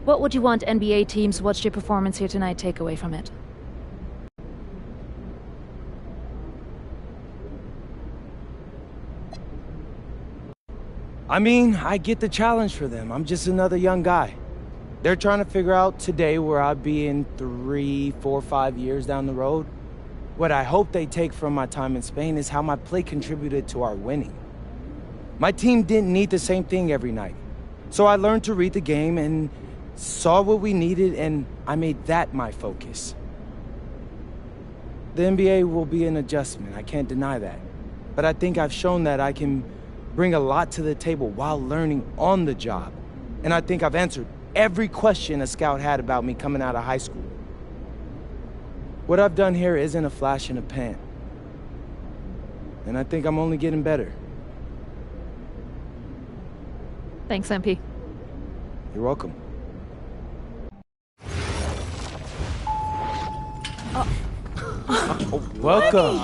What would you want NBA teams who watched your performance here tonight take away from it? I mean, I get the challenge for them. I'm just another young guy. They're trying to figure out today where I'll be in 3, 4, 5 years down the road. What I hope they take from my time in Spain is how my play contributed to our winning. My team didn't need the same thing every night. So I learned to read the game and saw what we needed, and I made that my focus. The NBA will be an adjustment, I can't deny that. But I think I've shown that I can bring a lot to the table while learning on the job. And I think I've answered every question a scout had about me coming out of high school. What I've done here isn't a flash in the pan. And I think I'm only getting better. Thanks, MP. You're welcome. Welcome.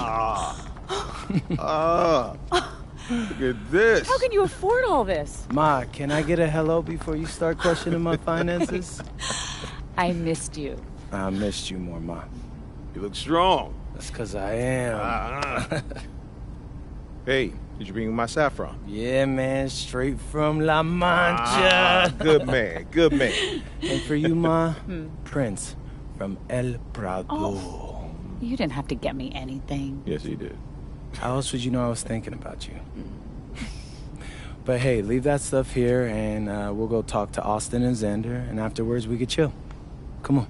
Look at this. How can you afford all this? Ma, can I get a hello before you start questioning my finances? I missed you. I missed you more, Ma. You look strong. That's because I am. Hey, did you bring my saffron? Yeah, man, straight from La Mancha. Good man, good man. And for you, Ma, Prince from El Prado. Oh, you didn't have to get me anything. Yes, he did. How else would you know I was thinking about you? But hey, leave that stuff here, and we'll go talk to Austin and Xander, and afterwards we could chill. Come on.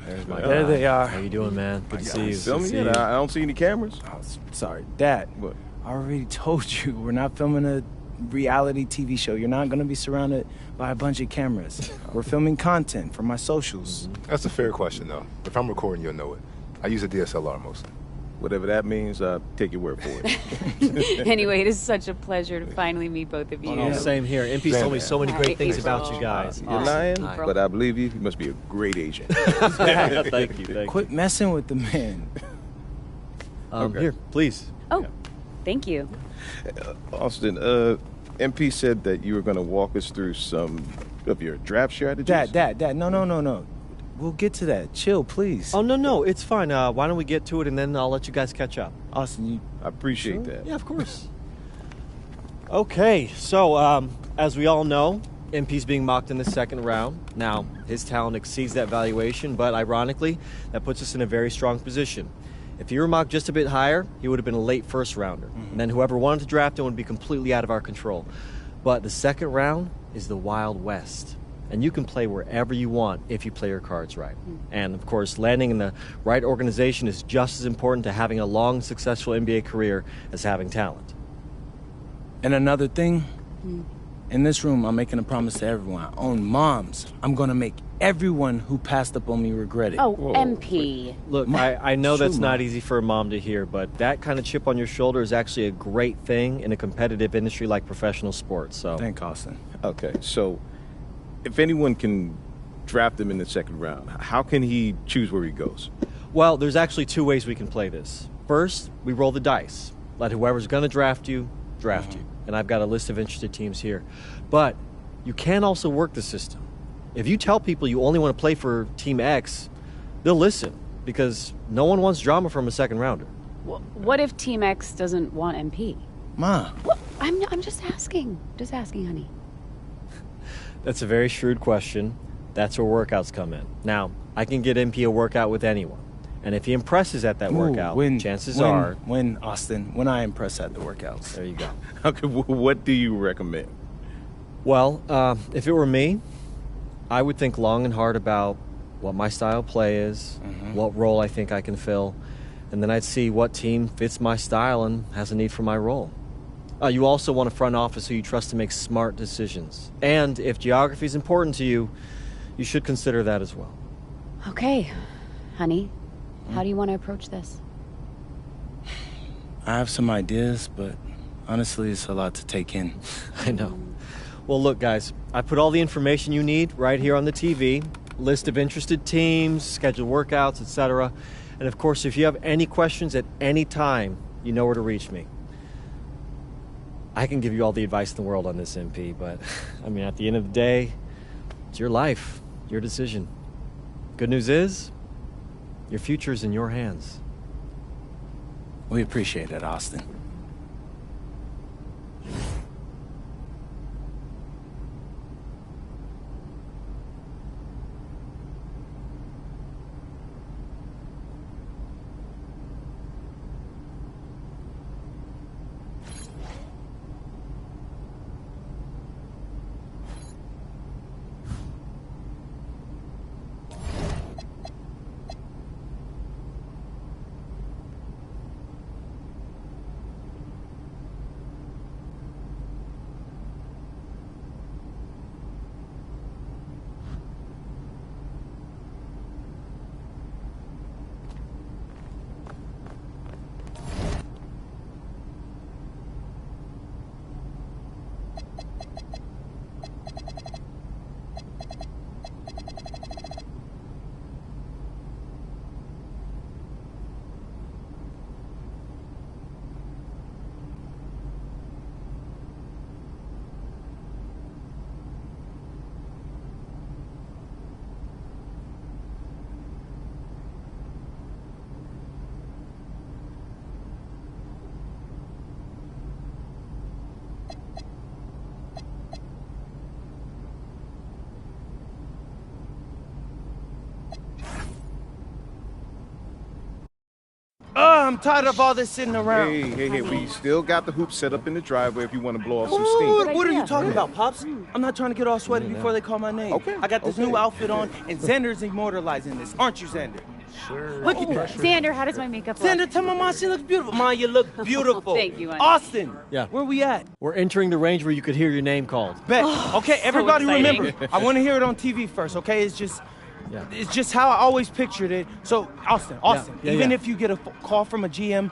There's my There guy. they are. How you doing, man? Good to see you. Filming it? I don't see any cameras. Oh, sorry, Dad. What? I already told you, we're not filming a reality TV show. You're not going to be surrounded by a bunch of cameras. We're filming content for my socials. That's a fair question, though. If I'm recording, you'll know it. I use a DSLR mostly. Whatever that means, take your word for it. Anyway, it is such a pleasure to finally meet both of you. Oh, same here. MP's told me so many great things about you guys. You're lying, but I believe you. You must be a great agent. Thank you. Quit messing with the man. Okay. Here, please. Oh, thank you. Austin, MP said that you were going to walk us through some of your draft strategies. Dad, no. We'll get to that. Chill, please. Oh, no, it's fine. Why don't we get to it, and then I'll let you guys catch up. Austin, I appreciate that. Yeah, of course. Okay, so as we all know, MP's being mocked in the second round. Now, his talent exceeds that valuation, but ironically, that puts us in a very strong position. If he were mocked just a bit higher, he would have been a late first rounder. And then whoever wanted to draft him would be completely out of our control. But the second round is the Wild West. And you can play wherever you want if you play your cards right. And of course, landing in the right organization is just as important to having a long, successful NBA career as having talent. And another thing, in this room, I'm making a promise to everyone. On moms, I'm going to make everyone who passed up on me regret it. Oh, MP. Look, I know that's not easy for a mom to hear, but that kind of chip on your shoulder is actually a great thing in a competitive industry like professional sports. So, thank Austin. Okay, so if anyone can draft him in the second round, how can he choose where he goes? Well, there's actually two ways we can play this. First, we roll the dice. Let whoever's going to draft you, draft you. And I've got a list of interested teams here. But you can also work the system. If you tell people you only want to play for Team X, they'll listen because no one wants drama from a second rounder. What if Team X doesn't want MP? Ma. Well, I'm just asking. Just asking, honey. That's a very shrewd question. That's where workouts come in. Now, I can get MP a workout with anyone. And if he impresses at that workout, chances are... When, Austin, when I impress at the workouts. There you go. Okay, what do you recommend? Well, if it were me, I would think long and hard about what my style of play is, what role I think I can fill, and then I'd see what team fits my style and has a need for my role. You also want a front office who you trust to make smart decisions. And if geography is important to you, you should consider that as well. Okay, honey. How do you want to approach this? I have some ideas, but honestly, it's a lot to take in. I know. Well, look, guys, I put all the information you need right here on the TV. List of interested teams, scheduled workouts, etc. And of course, if you have any questions at any time, you know where to reach me. I can give you all the advice in the world on this, MP, but, I mean, at the end of the day, it's your life, your decision. Good news is, your future is in your hands. We appreciate it, Austin. I'm tired of all this sitting around. Hey, we still got the hoop set up in the driveway if you want to blow off some Ooh, steam. what are you talking about, Pops? I'm not trying to get all sweaty before they call my name. Okay. I got this new outfit on, and Xander's immortalizing this. Aren't you, Xander? Sure. Look at that. Xander, how does my makeup look? Xander, tell my mom she looks beautiful. Mom, you look beautiful. Thank you, honey. Austin, Yeah. where we at? We're entering the range where you could hear your name called. Bet. Okay, everybody exciting. remember, I want to hear it on TV first, okay? It's just how I always pictured it. So, Austin, Yeah, even yeah. if you get a call from a GM,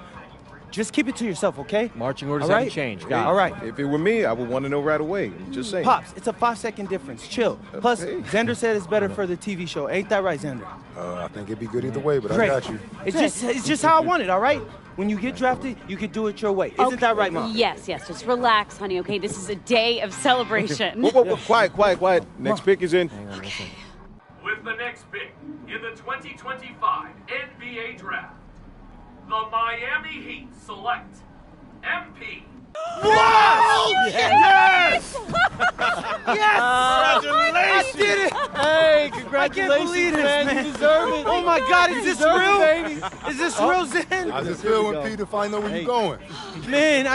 just keep it to yourself, okay? Marching orders All haven't right? changed. All right. If it were me, I would want to know right away. I'm just saying. Pops, it's a 5-second difference. Chill. Plus, Hey. Xander said it's better for the TV show. Ain't that right, Xander? I think it'd be good either way, but Great. I got you. It's just how I want it, all right? When you get drafted, you can do it your way. Isn't that right, Mom? Yes. Just relax, honey, okay? This is a day of celebration. Whoa, quiet. Next pick is in. Hang on, listen. With the next pick in the 2025 NBA Draft, the Miami Heat select MP. Yes! Congratulations! I did it! Hey, I can't congratulations, believe this, man. You deserve it. Oh my God, is this deserve real? it, baby. Is this real, Zen? How's it feel when Peter find out where you going? Man,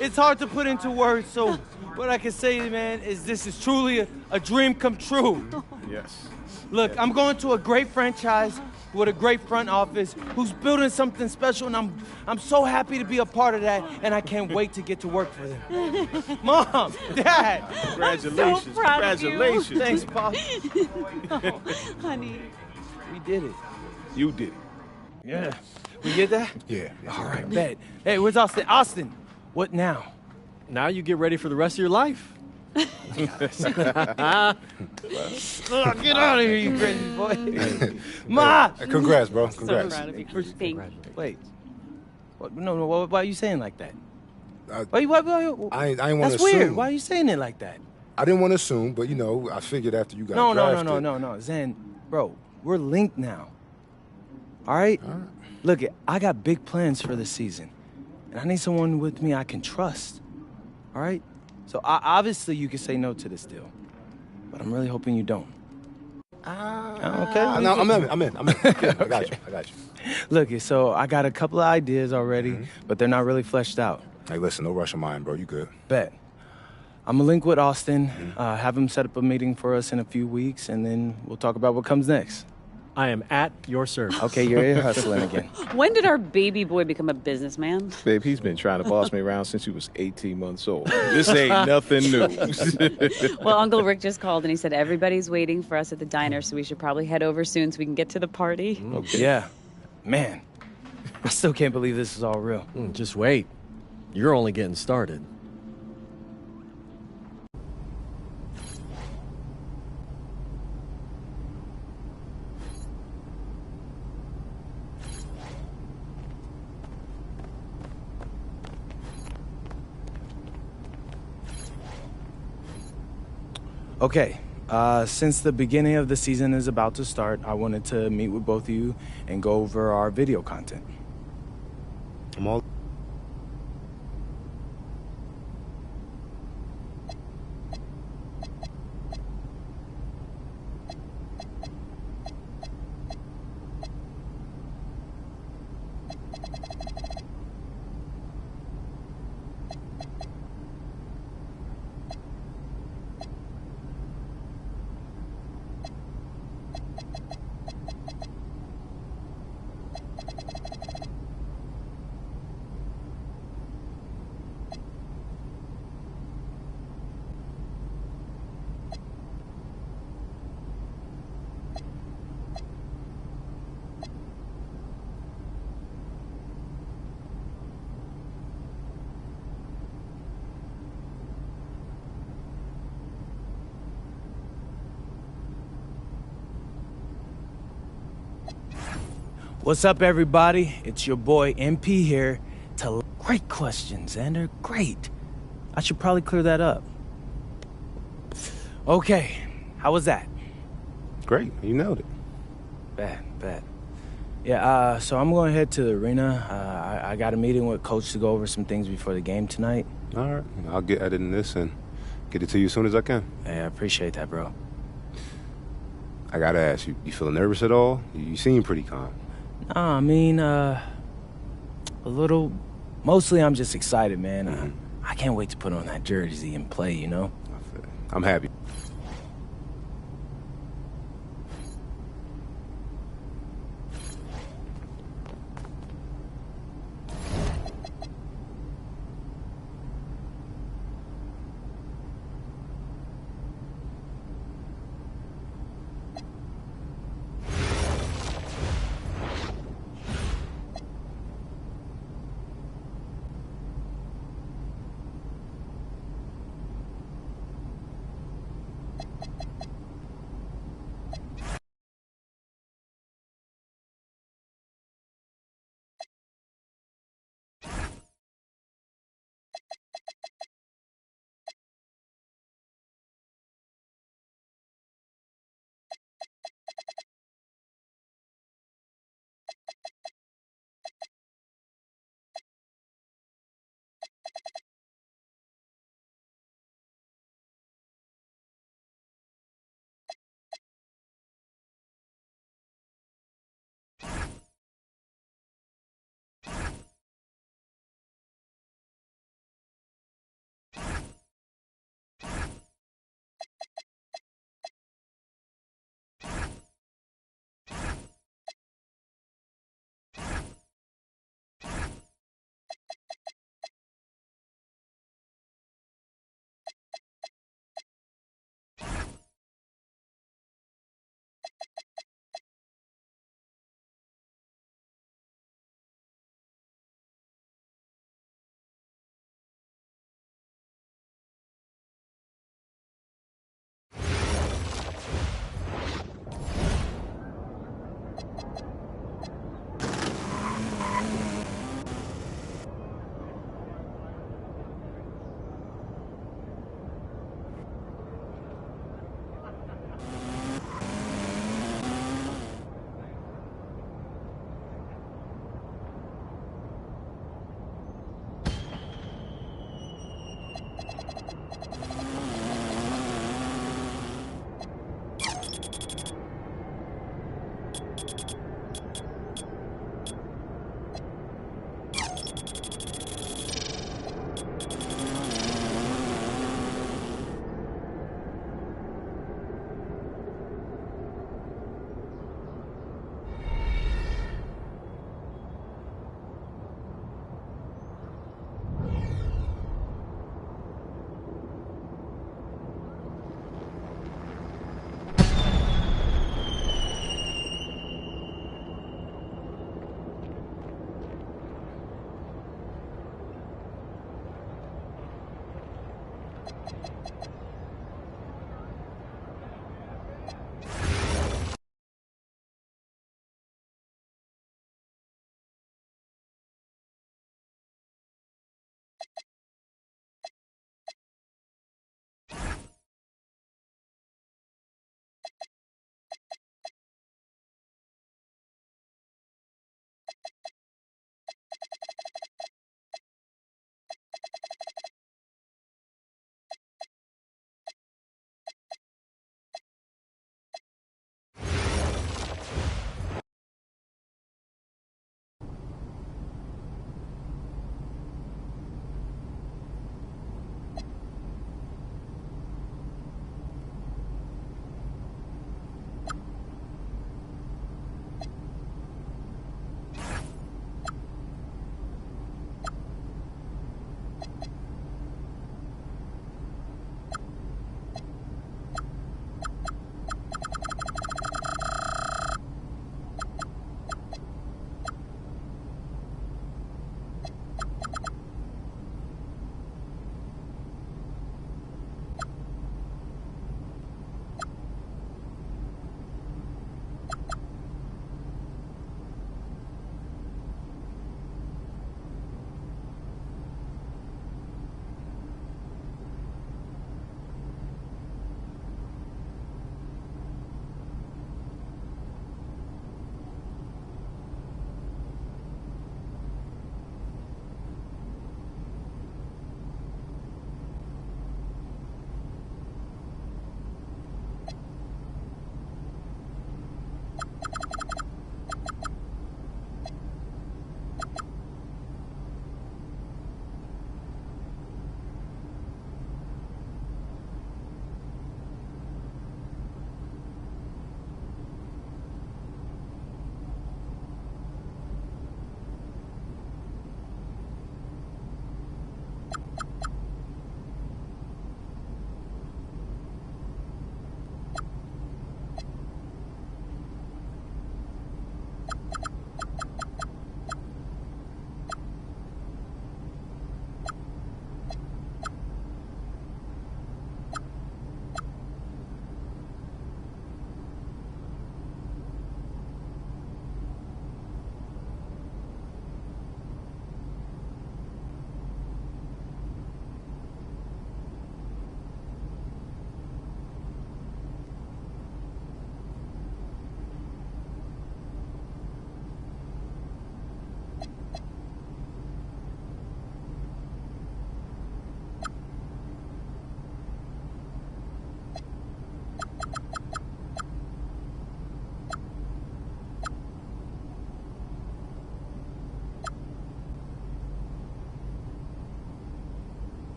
it's hard to put into words, so what I can say, man, is this is truly a dream come true. Yes. Look, I'm going to a great franchise with a great front office who's building something special, and I'm so happy to be a part of that, and I can't wait to get to work for them. Mom, Dad. Congratulations. I'm so proud of you. Congratulations. Thanks, Pop. Oh, honey. We did it. You did it. Yeah. We did that? Yeah. All right, bet. Hey, where's Austin? Austin, what now? Now you get ready for the rest of your life. Get out of here, you crazy boy. Ma! Congrats, bro. Congrats. So proud of you. Thank you. Wait. What, no, why are you saying like that? I why, I ain't want to that's assume. weird. Why are you saying it like that? I didn't want to assume, but I figured after you got drafted. No. Zen, bro, we're linked now. All right? Look, I got big plans for this season, and I need someone with me I can trust. All right? So obviously you can say no to this deal, but I'm really hoping you don't. Okay. No, I'm in. I got you. Look, so I got a couple of ideas already, but they're not really fleshed out. Hey, listen, no rush of mine, bro. You good? Bet. I'm gonna link with Austin, have him set up a meeting for us in a few weeks, and then we'll talk about what comes next. I am at your service. Okay, you're ear hustling again. When did our baby boy become a businessman? Babe, he's been trying to boss me around since he was 18 months old. This ain't nothing new. Well, Uncle Rick just called and he said everybody's waiting for us at the diner, so we should probably head over soon so we can get to the party. Okay. Yeah. Man, I still can't believe this is all real. Just wait. You're only getting started. Okay, since the beginning of the season is about to start, I wanted to meet with both of you and go over our video content. I'm all. What's up, everybody? It's your boy MP here. Great question, Xander. Great. I should probably clear that up. Okay, how was that? Great, you nailed it. Bad. Yeah, so I'm going to head to the arena. I got a meeting with Coach to go over some things before the game tonight. All right, I'll get editing this and get it to you as soon as I can. Hey, I appreciate that, bro. I gotta ask you, you feel nervous at all? You seem pretty calm. Nah, I mean, A little. Mostly I'm just excited, man. I can't wait to put on that jersey and play, you know? I'm happy.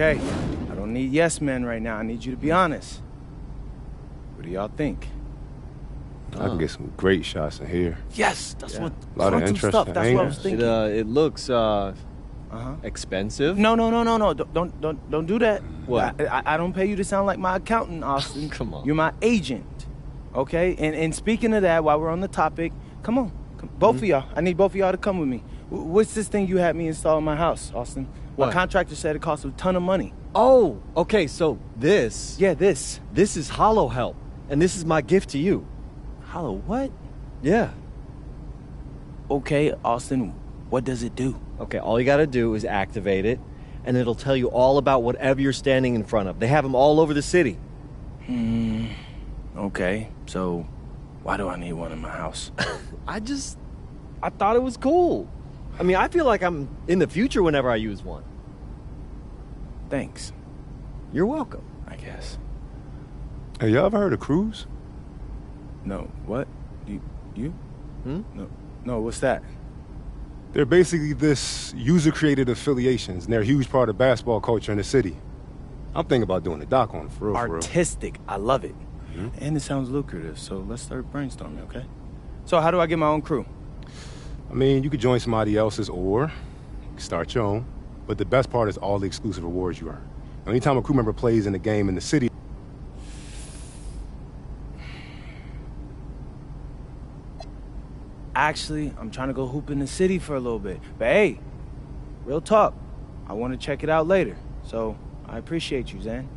Okay, I don't need yes men right now. I need you to be honest. What do y'all think? I can get some great shots in here. Yes, that's what. A lot of quantum interesting stuff. That's what I was angles. thinking. It looks expensive. No. Don't do that. What? I don't pay you to sound like my accountant, Austin. Come on. You're my agent. Okay? And speaking of that, while we're on the topic, come on. Both of y'all. I need both of y'all to come with me. What's this thing you had me install in my house, Austin? What? My contractor said it cost a ton of money. Oh, okay, so this. Yeah, this. This is Hollow Help, and this is my gift to you. Hollow what? Yeah. Okay, Austin, what does it do? Okay, all you gotta do is activate it, and it'll tell you all about whatever you're standing in front of. They have them all over the city. Okay, so why do I need one in my house? I thought it was cool. I mean, I feel like I'm in the future whenever I use one. Thanks. You're welcome. I guess. Hey, y'all ever heard of Cruise? No, what? You? No, what's that? They're basically this user-created affiliations, and they're a huge part of basketball culture in the city. I'm thinking about doing a doc on it, for real, Artistic. I love it. And it sounds lucrative, so let's start brainstorming, okay? So how do I get my own crew? I mean, you could join somebody else's or you can start your own, but the best part is all the exclusive rewards you earn. Anytime a crew member plays in a game in the city, Actually, I'm trying to go hoop in the city for a little bit. But hey, real talk, I want to check it out later. So I appreciate you, Zan.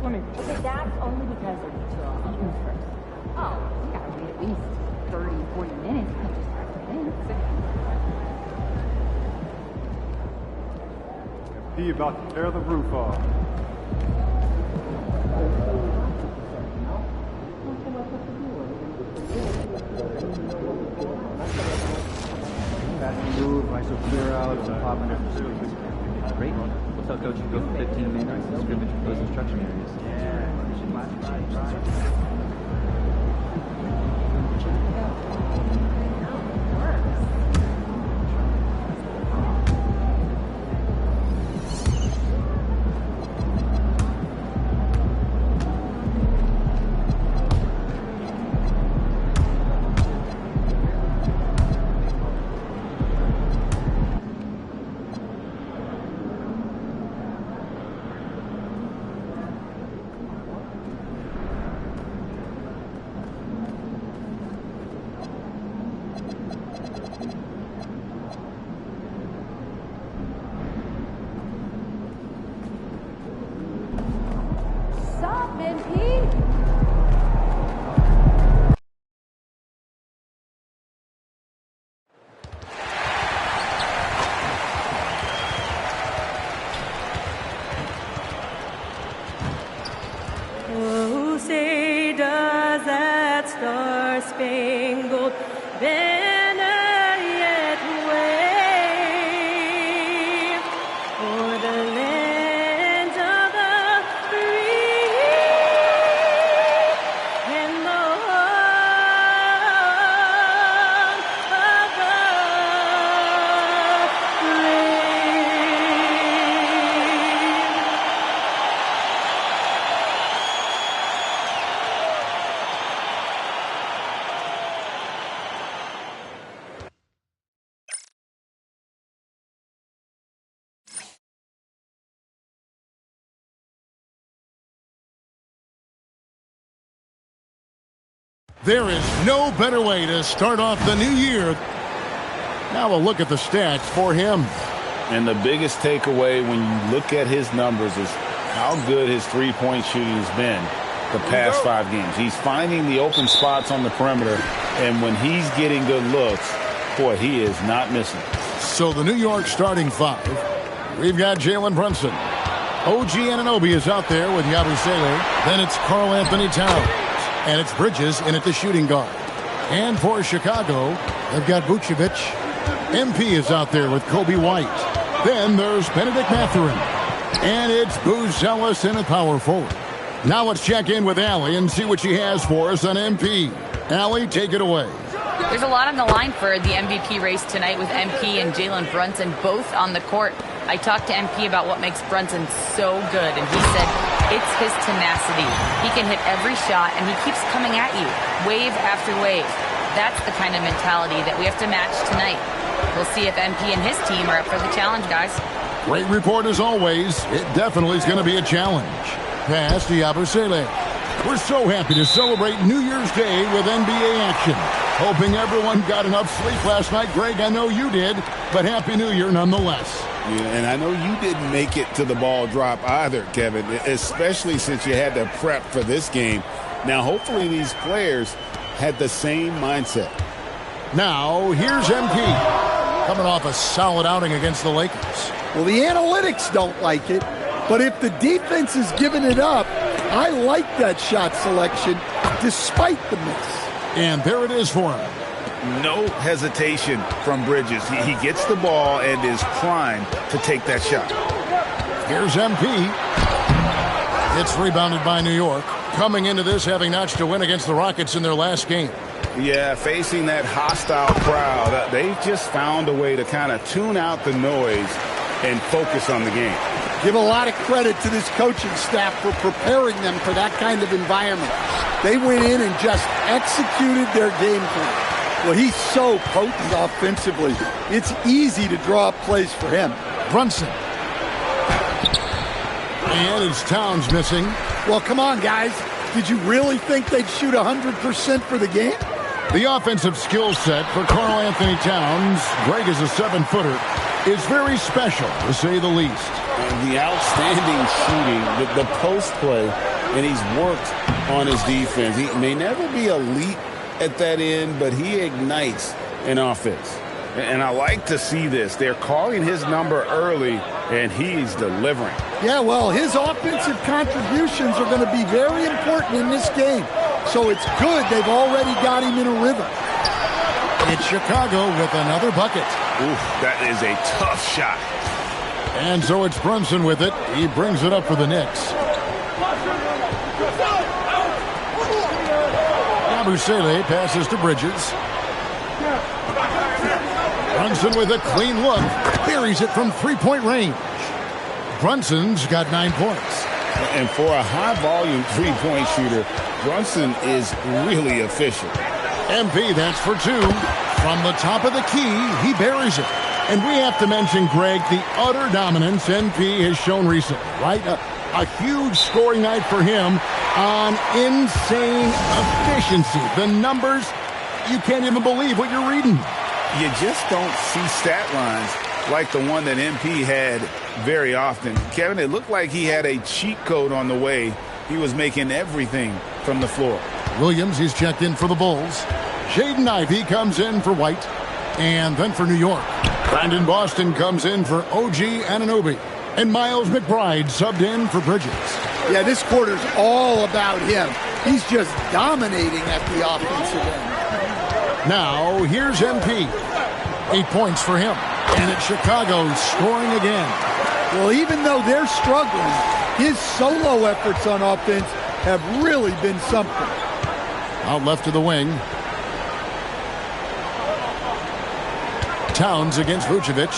swimming. Okay, that's only because of the two eating first. Oh, you gotta wait at least 30, 40 minutes. You can't just start to think. He about to tear the roof off. Fast move, ISO clear out, popping it. Great. We'll tell coach you go for 15 minutes and scrimmage for those instruction areas. Stop, MP! star-spangled banner yet wave for the land of the free and the home of the There is no better way to start off the new year. Now a look at the stats for him. And the biggest takeaway when you look at his numbers is how good his three-point shooting has been the past 5 games. He's finding the open spots on the perimeter, and when he's getting good looks, boy, he is not missing. So the New York starting 5. We've got Jalen Brunson. OG Anunoby is out there with Yabusele. Then it's Karl Anthony Towns. And it's Bridges in at the shooting guard. And for Chicago, they've got Vucevic. MP is out there with Kobe White. Then there's Benedict Mathurin. And it's Booz Ellis in at power forward. Now let's check in with Allie and see what she has for us on MP. Allie, take it away. There's a lot on the line for the MVP race tonight with MP and Jalen Brunson both on the court. I talked to MP about what makes Brunson so good, and he said it's his tenacity. He can hit every shot, and he keeps coming at you, wave after wave. That's the kind of mentality that we have to match tonight. We'll see if MP and his team are up for the challenge, guys. Great report as always. It definitely is going to be a challenge. Pass to Yabusele. We're so happy to celebrate New Year's Day with NBA action. Hoping everyone got enough sleep last night. Greg, I know you did, but Happy New Year nonetheless. Yeah, and I know you didn't make it to the ball drop either, Kevin, especially since you had to prep for this game. Now, hopefully these players had the same mindset. Now, here's MP, coming off a solid outing against the Lakers. Well, the analytics don't like it, but if the defense is giving it up, I like that shot selection despite the miss. And there it is for him. No hesitation from Bridges. He gets the ball and is primed to take that shot. Here's MP. It's rebounded by New York. Coming into this having notched a win against the Rockets in their last game. Yeah, facing that hostile crowd, they've just found a way to kind of tune out the noise and focus on the game. Give a lot of credit to this coaching staff for preparing them for that kind of environment. They went in and just executed their game plan. Well, he's so potent offensively. It's easy to draw up plays for him. Brunson. And it's Towns missing. Well, come on, guys. Did you really think they'd shoot 100% for the game? The offensive skill set for Karl Anthony Towns, Greg is a 7-footer, is very special, to say the least. And the outstanding shooting, the post play, and he's worked on his defense. He may never be elite at that end, but he ignites an offense. And I like to see this. They're calling his number early, and he's delivering. Yeah, well, his offensive contributions are going to be very important in this game. So it's good they've already got him in a rhythm. It's Chicago with another bucket. Oof, that is a tough shot. And so it's Brunson with it. He brings it up for the Knicks. Yabusele passes to Bridges. Brunson with a clean look. Buries it from three-point range. Brunson's got 9 points. And for a high-volume three-point shooter, Brunson is really efficient. MP, that's for 2. From the top of the key, he buries it. And we have to mention, Greg, the utter dominance MP has shown recently, right? A huge scoring night for him on insane efficiency. The numbers, you can't even believe what you're reading. You just don't see stat lines like the one that MP had very often. Kevin, it looked like he had a cheat code on the way. He was making everything from the floor. Williams, he's checked in for the Bulls. Jaden Ivey comes in for White. And then for New York, Brandon Boston comes in for OG Anunoby. And Miles McBride subbed in for Bridges. Yeah, this quarter's all about him. He's just dominating at the offensive end. Now, here's MP. 8 points for him. And it's Chicago scoring again. Well, even though they're struggling, his solo efforts on offense have really been something. Out left to the wing. Towns against Vucevic.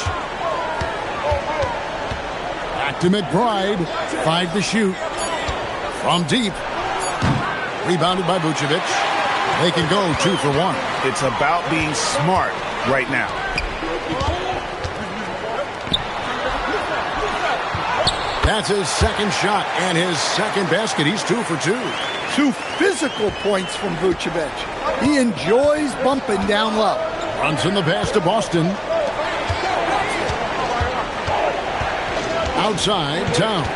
Back to McBride. 5 to shoot. From deep. Rebounded by Vucevic. They can go 2 for 1. It's about being smart right now. That's his second shot and his second basket. He's 2 for 2. 2 physical points from Vucevic. He enjoys bumping down low. Runs in the pass to Boston. Outside, Towns.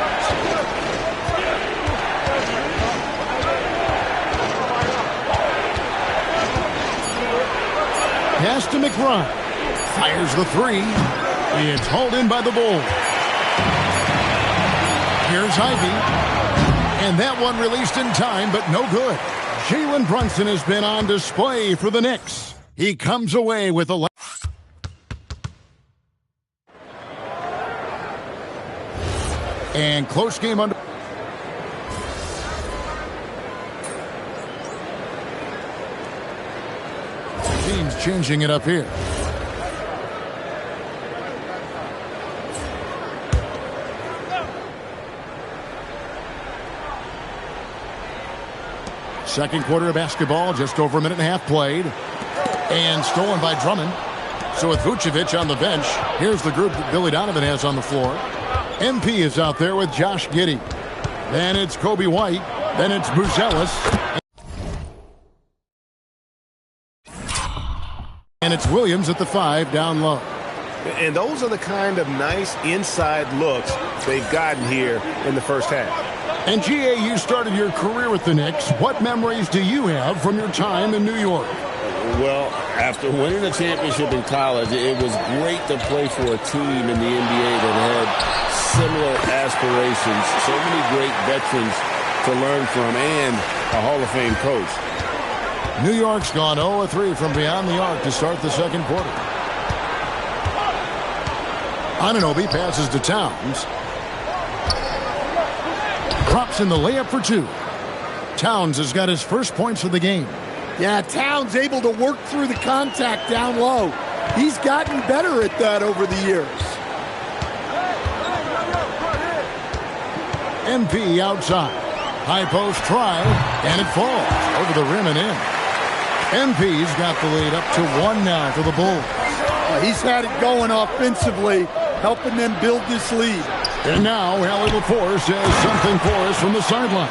Pass to McBride. Fires the 3. It's hauled in by the Bulls. Here's Ivy. And that one released in time, but no good. Jalen Brunson has been on display for the Knicks. He comes away with a... And close game under... Teams changing it up here. Second quarter of basketball, just over a minute and a half played. And stolen by Drummond. So with Vucevic on the bench, here's the group that Billy Donovan has on the floor. MP is out there with Josh Giddey. Then it's Kobe White. Then it's Buzelis. And it's Williams at the 5 down low. And those are the kind of nice inside looks they've gotten here in the first half. And GA, you started your career with the Knicks. What memories do you have from your time in New York? Well, after winning a championship in college, it was great to play for a team in the NBA that had similar aspirations. So many great veterans to learn from and a Hall of Fame coach. New York's gone 0-3 from beyond the arc to start the second quarter. Anunoby passes to Towns. Drops in the layup for 2. Towns has got his first points of the game. Yeah, Towns able to work through the contact down low. He's gotten better at that over the years. MP outside. High post try, and it falls over the rim and in. MP's got the lead up to 1 now for the Bulls. He's had it going offensively, helping them build this lead. And now, Allie LaForce says something for us from the sideline.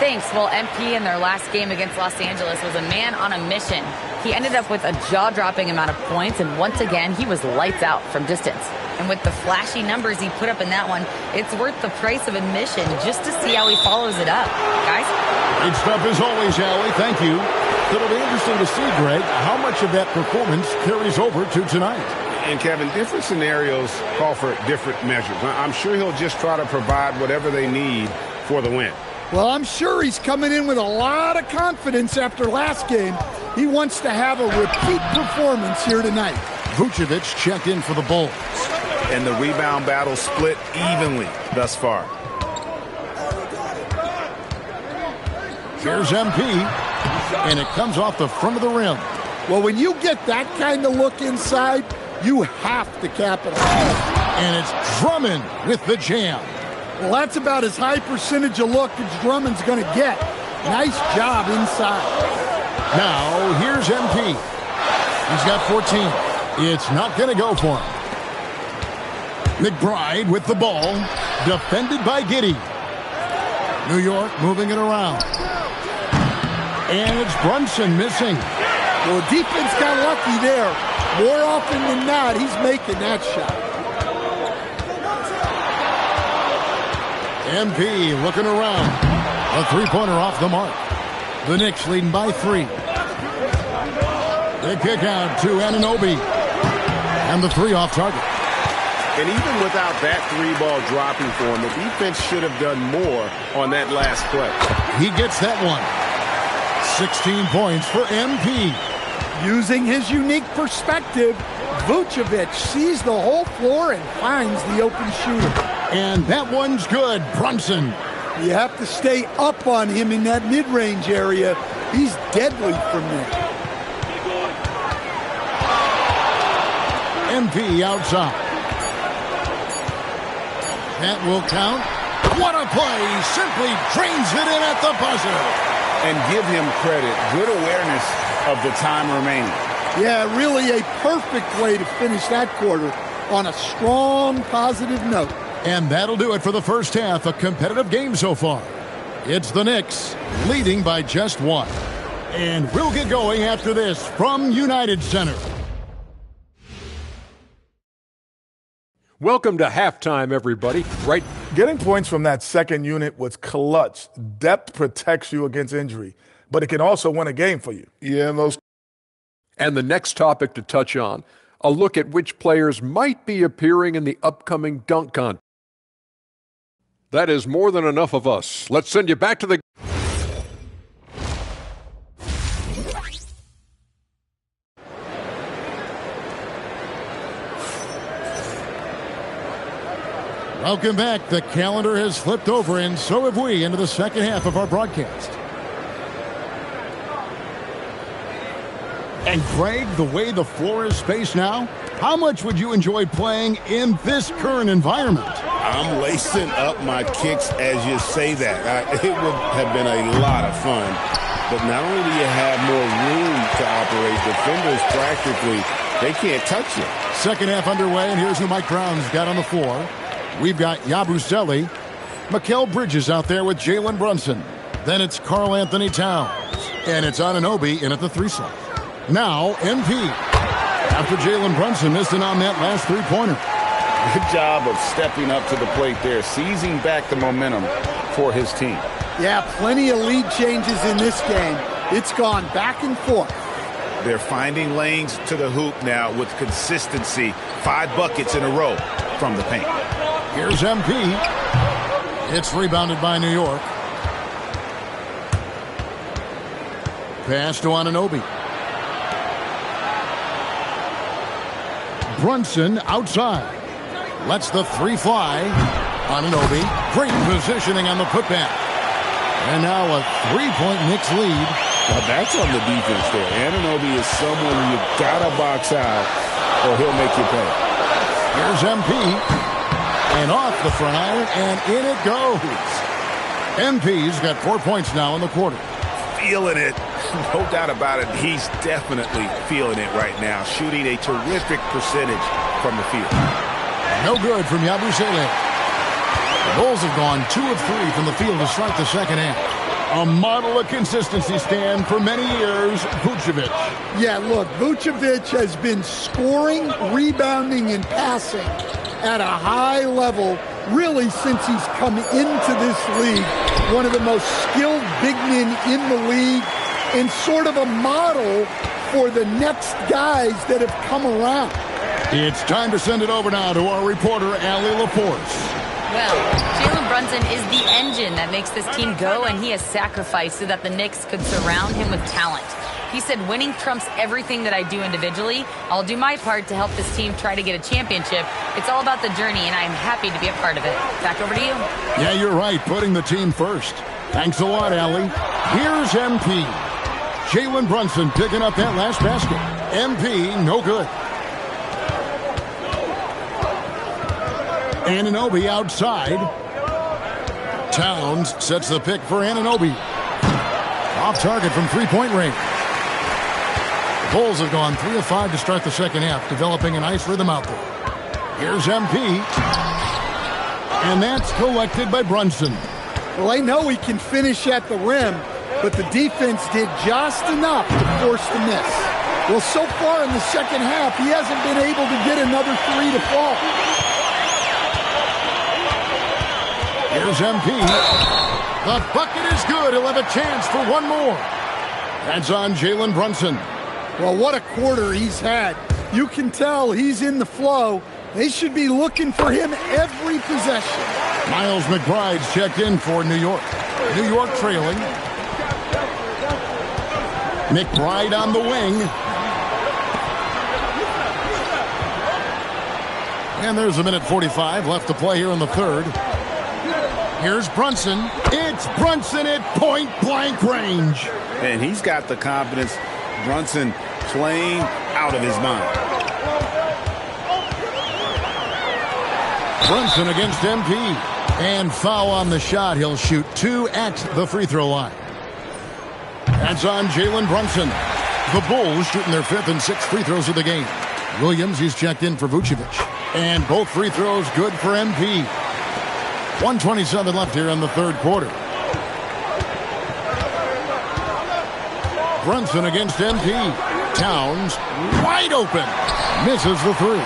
Thanks. Well, MP in their last game against Los Angeles was a man on a mission. He ended up with a jaw-dropping amount of points, and once again, he was lights out from distance. And with the flashy numbers he put up in that one, it's worth the price of admission just to see how he follows it up. Guys? Great stuff as always, Allie. Thank you. It'll be interesting to see, Greg, how much of that performance carries over to tonight. And, Kevin, different scenarios call for different measures. I'm sure he'll just try to provide whatever they need for the win. Well, I'm sure he's coming in with a lot of confidence after last game. He wants to have a repeat performance here tonight. Vucevic checked in for the Bulls. And the rebound battle split evenly thus far. Here's MP, and it comes off the front of the rim. Well, when you get that kind of look inside, you have to capitalize. And it's Drummond with the jam. Well, that's about as high percentage of look as Drummond's going to get. Nice job inside. Now, here's MP. He's got 14. It's not going to go for him. McBride with the ball. Defended by Giddey. New York moving it around. And it's Brunson missing. Well, defense got lucky there. More often than not, he's making that shot. MP looking around. A three-pointer off the mark. The Knicks leading by 3. They kick out to Anunoby. And the 3 off target. And even without that three ball dropping for him, the defense should have done more on that last play. He gets that one. 16 points for MP. Using his unique perspective, Vucevic sees the whole floor and finds the open shooter. And that one's good. Brunson. You have to stay up on him in that mid-range area. He's deadly from there. MP outside. That will count. What a play. Simply drains it in at the buzzer. And give him credit. Good awareness of the time remaining. Yeah, really a perfect way to finish that quarter on a strong, positive note. And that'll do it for the first half. A competitive game so far. It's the Knicks leading by just one. And we'll get going after this from United Center. Welcome to halftime, everybody. Right. Getting points from that second unit was clutch. Depth protects you against injury, but it can also win a game for you. Yeah, And the next topic to touch on, a look at which players might be appearing in the upcoming dunk contest. That is more than enough of us. Let's send you back to the... Welcome back. The calendar has flipped over, and so have we, into the second half of our broadcast. And Craig, the way the floor is spaced now, how much would you enjoy playing in this current environment? I'm lacing up my kicks as you say that. It would have been a lot of fun. But not only do you have more room to operate, defenders practically, they can't touch you. Second half underway, and here's who Mike Brown's got on the floor. We've got Yabusele, Mikal Bridges out there with Jalen Brunson. Then it's Karl Anthony Towns. And it's Anunoby in at the 3 slot. Now, MP. After Jalen Brunson missed it on that last three-pointer. Good job of stepping up to the plate there, seizing back the momentum for his team. Yeah, plenty of lead changes in this game. It's gone back and forth. They're finding lanes to the hoop now with consistency. 5 buckets in a row from the paint. Here's MP. It's rebounded by New York. Pass to Anunoby. Brunson outside. Lets the 3 fly. Anunoby. Great positioning on the putback. And now a 3-point Knicks lead. Now that's on the defense there. Anunoby is someone you gotta box out or he'll make you pay. Here's MP. And off the front iron, and in it goes. MP's got 4 points now in the quarter. Feeling it. No doubt about it. He's definitely feeling it right now. Shooting a terrific percentage from the field. No good from Yabusele. The Bulls have gone 2 of 3 from the field to start the second half. A model of consistency, Stan, for many years, Vucevic. Yeah, look, Vucevic has been scoring, rebounding, and passing at a high level really since he's come into this league. One of the most skilled big men in the league and sort of a model for the next guys that have come around. It's time to send it over now to our reporter, Allie LaForce. Well, Jalen Brunson is the engine that makes this team go, and he has sacrificed so that the Knicks could surround him with talent. He said, winning trumps everything that I do individually. I'll do my part to help this team try to get a championship. It's all about the journey, and I'm happy to be a part of it. Back over to you. Yeah, you're right, putting the team first. Thanks a lot, Allie. Here's MP. Jalen Brunson picking up that last basket. MP, no good. Anunoby outside. Towns sets the pick for Anunoby. Off target from three-point range. The Bulls have gone 3 of 5 to start the second half, developing a nice rhythm out there. Here's MP. And that's collected by Brunson. Well, I know he can finish at the rim, but the defense did just enough to force the miss. Well, so far in the second half, he hasn't been able to get another 3 to fall. Here's MP. The bucket is good. He'll have a chance for one more. That's on Jalen Brunson. Well, what a quarter he's had. You can tell he's in the flow, They should be looking for him every possession. Miles McBride's checked in for New York. New York trailing. McBride on the wing. And there's a minute 45 left to play here in the third. Here's Brunson. It's Brunson at point-blank range. And he's got the confidence. Brunson playing out of his mind. Brunson against MP. And foul on the shot. He'll shoot 2 at the free throw line. That's on Jalen Brunson. The Bulls shooting their 5th and 6th free throws of the game. Williams, he's checked in for Vucevic. And both free throws good for MP. 1:27 left here in the third quarter. Brunson against MP. Towns wide open. Misses the three.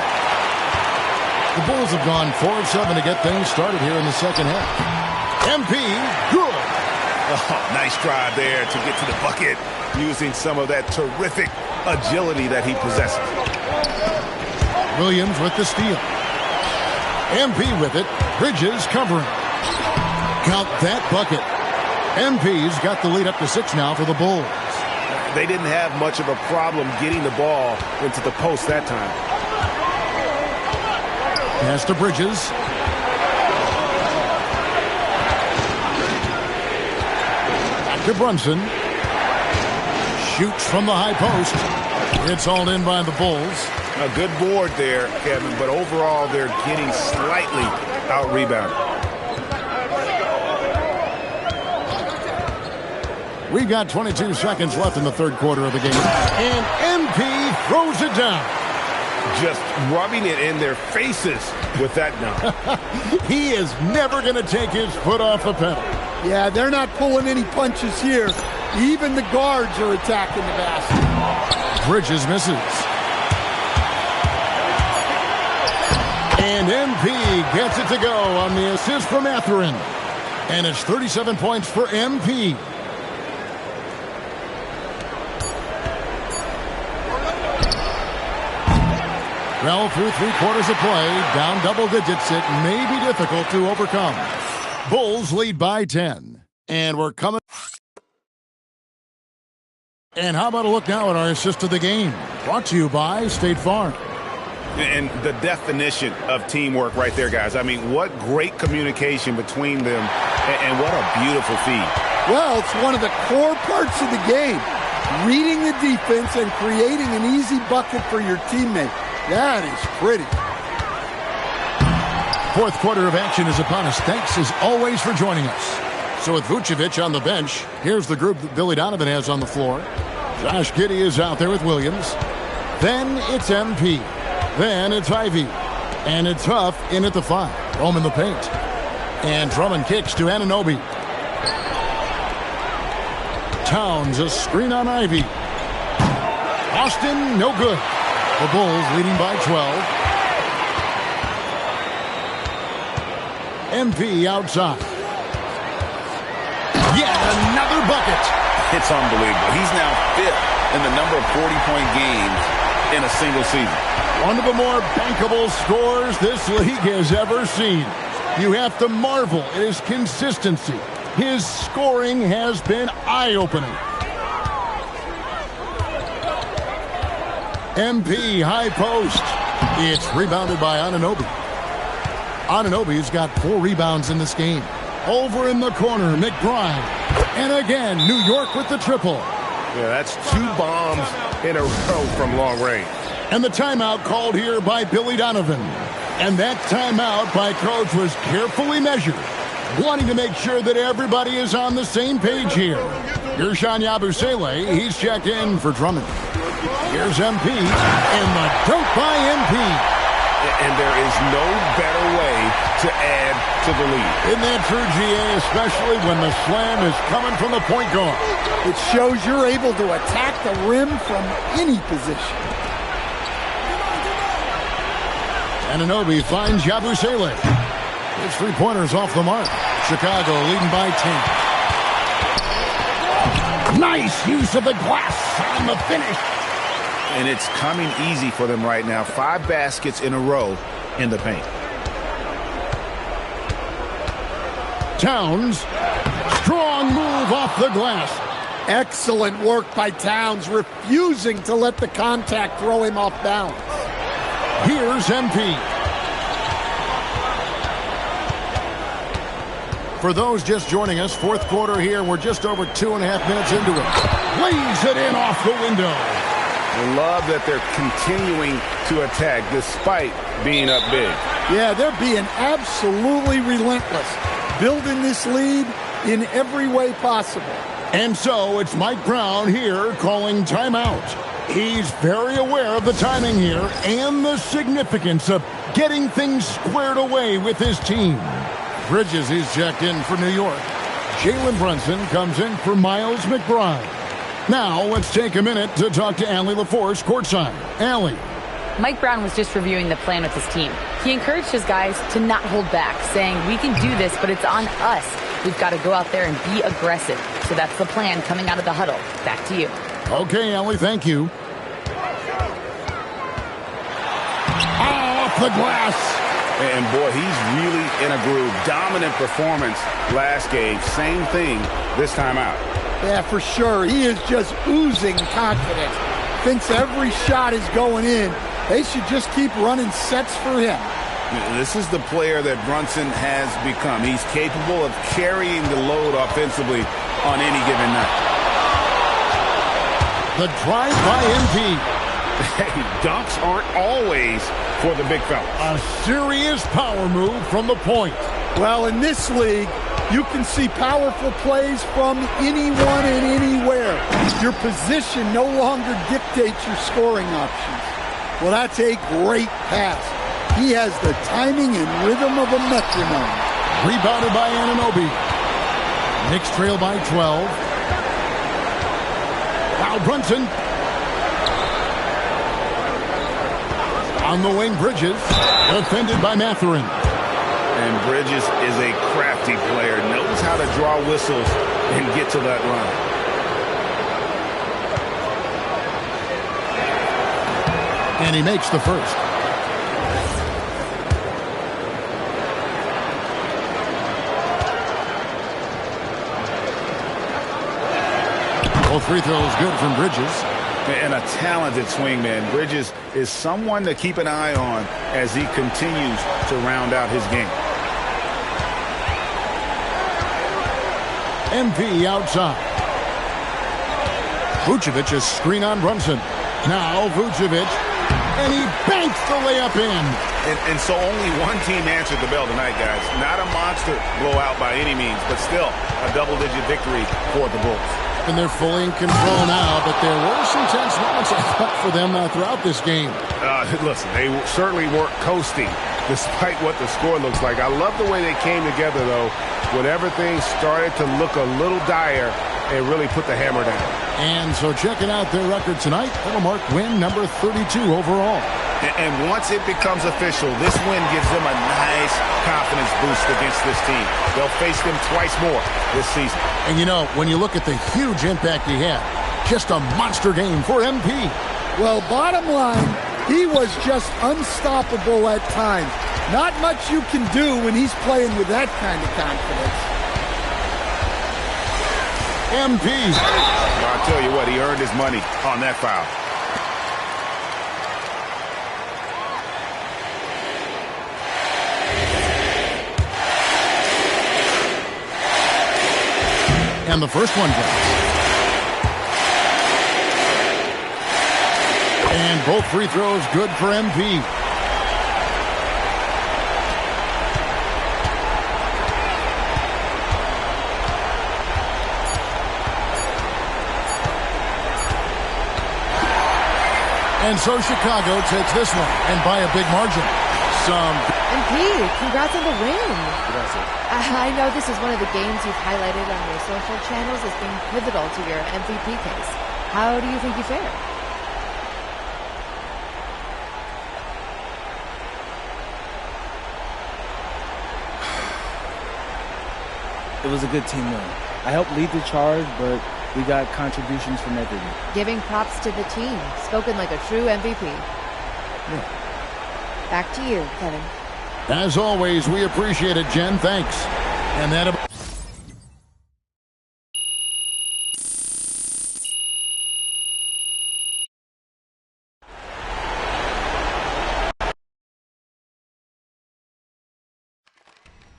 The Bulls have gone 4 of 7 to get things started here in the second half. MP, good. Oh, nice drive there to get to the bucket using some of that terrific agility that he possesses. Williams with the steal. MP with it. Bridges covering. Count that bucket. MP's got the lead up to 6 now for the Bulls. They didn't have much of a problem getting the ball into the post that time. Pass to Bridges. Back to Brunson. Shoots from the high post. It's hauled in by the Bulls. A good board there, Kevin, but overall they're getting slightly out-rebounded. We've got 22 seconds left in the third quarter of the game. And MP throws it down. Just rubbing it in their faces with that dunk. He is never going to take his foot off the pedal. Yeah, they're not pulling any punches here. Even the guards are attacking the basket. Bridges misses. And MP gets it to go on the assist from Matherin. And it's 37 points for MP. Well, through 3 quarters of play, down double digits, it may be difficult to overcome. Bulls lead by 10. And we're coming. And how about a look now at our assist of the game? Brought to you by State Farm. And the definition of teamwork right there, guys. I mean, what great communication between them, and what a beautiful feed. Well, it's one of the core parts of the game. Reading the defense and creating an easy bucket for your teammate. That is pretty. Fourth quarter of action is upon us. Thanks, as always, for joining us. So with Vucevic on the bench, here's the group that Billy Donovan has on the floor. Josh Giddey is out there with Williams. Then it's MP. Then it's Ivy. And it's Huff in at the 5. Home in the paint. And Drummond kicks to Anunoby. Towns, a screen on Ivy. Austin, no good. The Bulls leading by 12. MP outside. Yet another bucket. It's unbelievable. He's now 5th in the number of 40-point games in a single season. One of the more bankable scores this league has ever seen. You have to marvel at his consistency. His scoring has been eye-opening. MP high post. It's rebounded by Anunoby. Anunoby's got 4 rebounds in this game. Over in the corner, McBride. And again, New York with the triple. Yeah, that's 2 bombs in a row from long range. And the timeout called here by Billy Donovan. And that timeout by coach was carefully measured, wanting to make sure that everybody is on the same page here. Here's Sean Yabusele. He's checked in for Drummond. Here's MP, and the dunk by MP. And there is no better way to add to the lead. Isn't that true, GA, especially when the slam is coming from the point guard? It shows you're able to attack the rim from any position. Anunoby finds Yabusele. His 3-pointers off the mark. Chicago leading by 10. Nice use of the glass on the finish. And it's coming easy for them right now. 5 baskets in a row in the paint. Towns, strong move off the glass. Excellent work by Towns, refusing to let the contact throw him off balance. Here's MP. For those just joining us, fourth quarter here. We're just over 2.5 minutes into it. Lays it in off the window. I love that they're continuing to attack despite being up big. Yeah, they're being absolutely relentless, building this lead in every way possible. And so it's Mike Brown here calling timeout. He's very aware of the timing here and the significance of getting things squared away with his team. Bridges is checked in for New York. Jalen Brunson comes in for Miles McBride. Now let's take a minute to talk to Allie LaForce courtside. Allie. Mike Brown was just reviewing the plan with his team. He encouraged his guys to not hold back, saying, we can do this, but it's on us. We've got to go out there and be aggressive. So that's the plan coming out of the huddle. Back to you. Okay, Allie, thank you. Off the glass. And boy, he's really in a groove. Dominant performance last game. Same thing this time out. Yeah, for sure. He is just oozing confidence. Thinks every shot is going in. They should just keep running sets for him. This is the player that Brunson has become. He's capable of carrying the load offensively on any given night. The drive by MP. Hey, dunks aren't always for the big fella. A serious power move from the point. Well, in this league, you can see powerful plays from anyone and anywhere. Your position no longer dictates your scoring options. Well, that's a great pass. He has the timing and rhythm of a metronome. Rebounded by Anunoby. Knicks trail by 12. Now Brunson. On the wing, Bridges. Defended by Mathurin. And Bridges is a crafty player. Knows how to draw whistles and get to that line. And he makes the first. Both free throws good from Bridges. And a talented swingman. Bridges is someone to keep an eye on as he continues to round out his game. MP outside. Vucevic is screen on Brunson. Now Vucevic. And he banks the layup in. And so only one team answered the bell tonight, guys. Not a monster blowout by any means, but still a double-digit victory for the Bulls. And they're fully in control now, but there were some tense moments I thought for them throughout this game. Listen, they certainly weren't coasting despite what the score looks like. I love the way they came together, though, when everything started to look a little dire and really put the hammer down. And so checking out their record tonight, that'll mark win number 32 overall. And once it becomes official, this win gives them a nice confidence boost against this team. They'll face them twice more this season. And you know, when you look at the huge impact he had, just a monster game for MP. Well, bottom line, he was just unstoppable at times. Not much you can do when he's playing with that kind of confidence. MP. Well, I'll tell you what, he earned his money on that foul. And the first one drops. And both free throws good for MP. And so Chicago takes this one, and by a big margin. MP, congrats on the win. I know this is one of the games you've highlighted on your social channels as being pivotal to your MVP case. How do you think you fared? It was a good team win. I helped lead the charge, but we got contributions from everyone. Giving props to the team. Spoken like a true MVP. Yeah. Back to you, Kevin. As always, we appreciate it, Jen. Thanks. And that.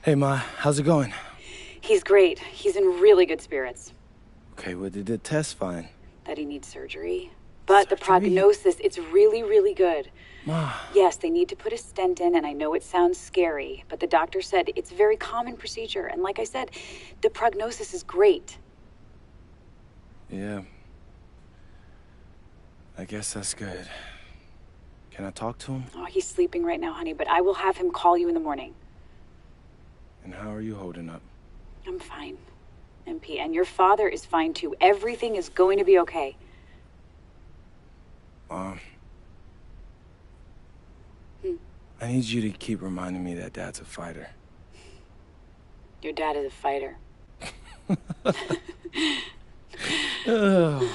Hey, Ma, how's it going? He's great. He's in really good spirits. Okay, what did the test find? That he needs surgery. But the prognosis, it's really, really good. Ma. Yes, they need to put a stent in, and I know it sounds scary, but the doctor said it's a very common procedure. And like I said, the prognosis is great. Yeah. I guess that's good. Can I talk to him? Oh, he's sleeping right now, honey, but I will have him call you in the morning. And how are you holding up? I'm fine, MP, and your father is fine too. Everything is going to be okay. I need you to keep reminding me that Dad's a fighter. Your dad is a fighter. Oh.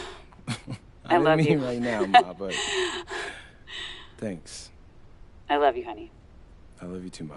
I love didn't mean you. right now, Ma, but thanks. I love you, honey. I love you too, Ma.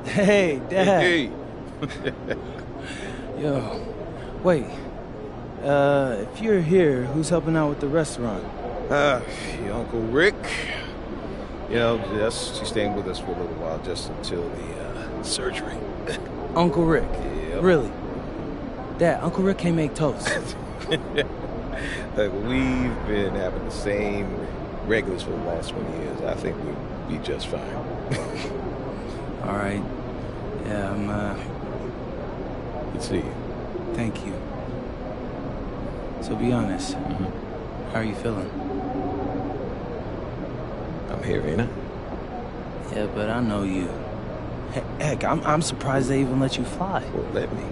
Hey, Dad. Hey. Yo, wait. If you're here, who's helping out with the restaurant? Your Uncle Rick. You know, she's staying with us for a little while, just until the surgery. Uncle Rick? Yep. Really? Dad, Uncle Rick can't make toast. Like, we've been having the same regulars for the last 20 years. I think we'll be just fine. All right. Yeah, I'm, Good to see you. Thank you. So be honest. How are you feeling? I'm here, ain't I? Yeah, but I know you. Heck, I'm surprised they even let you fly. Well, let me.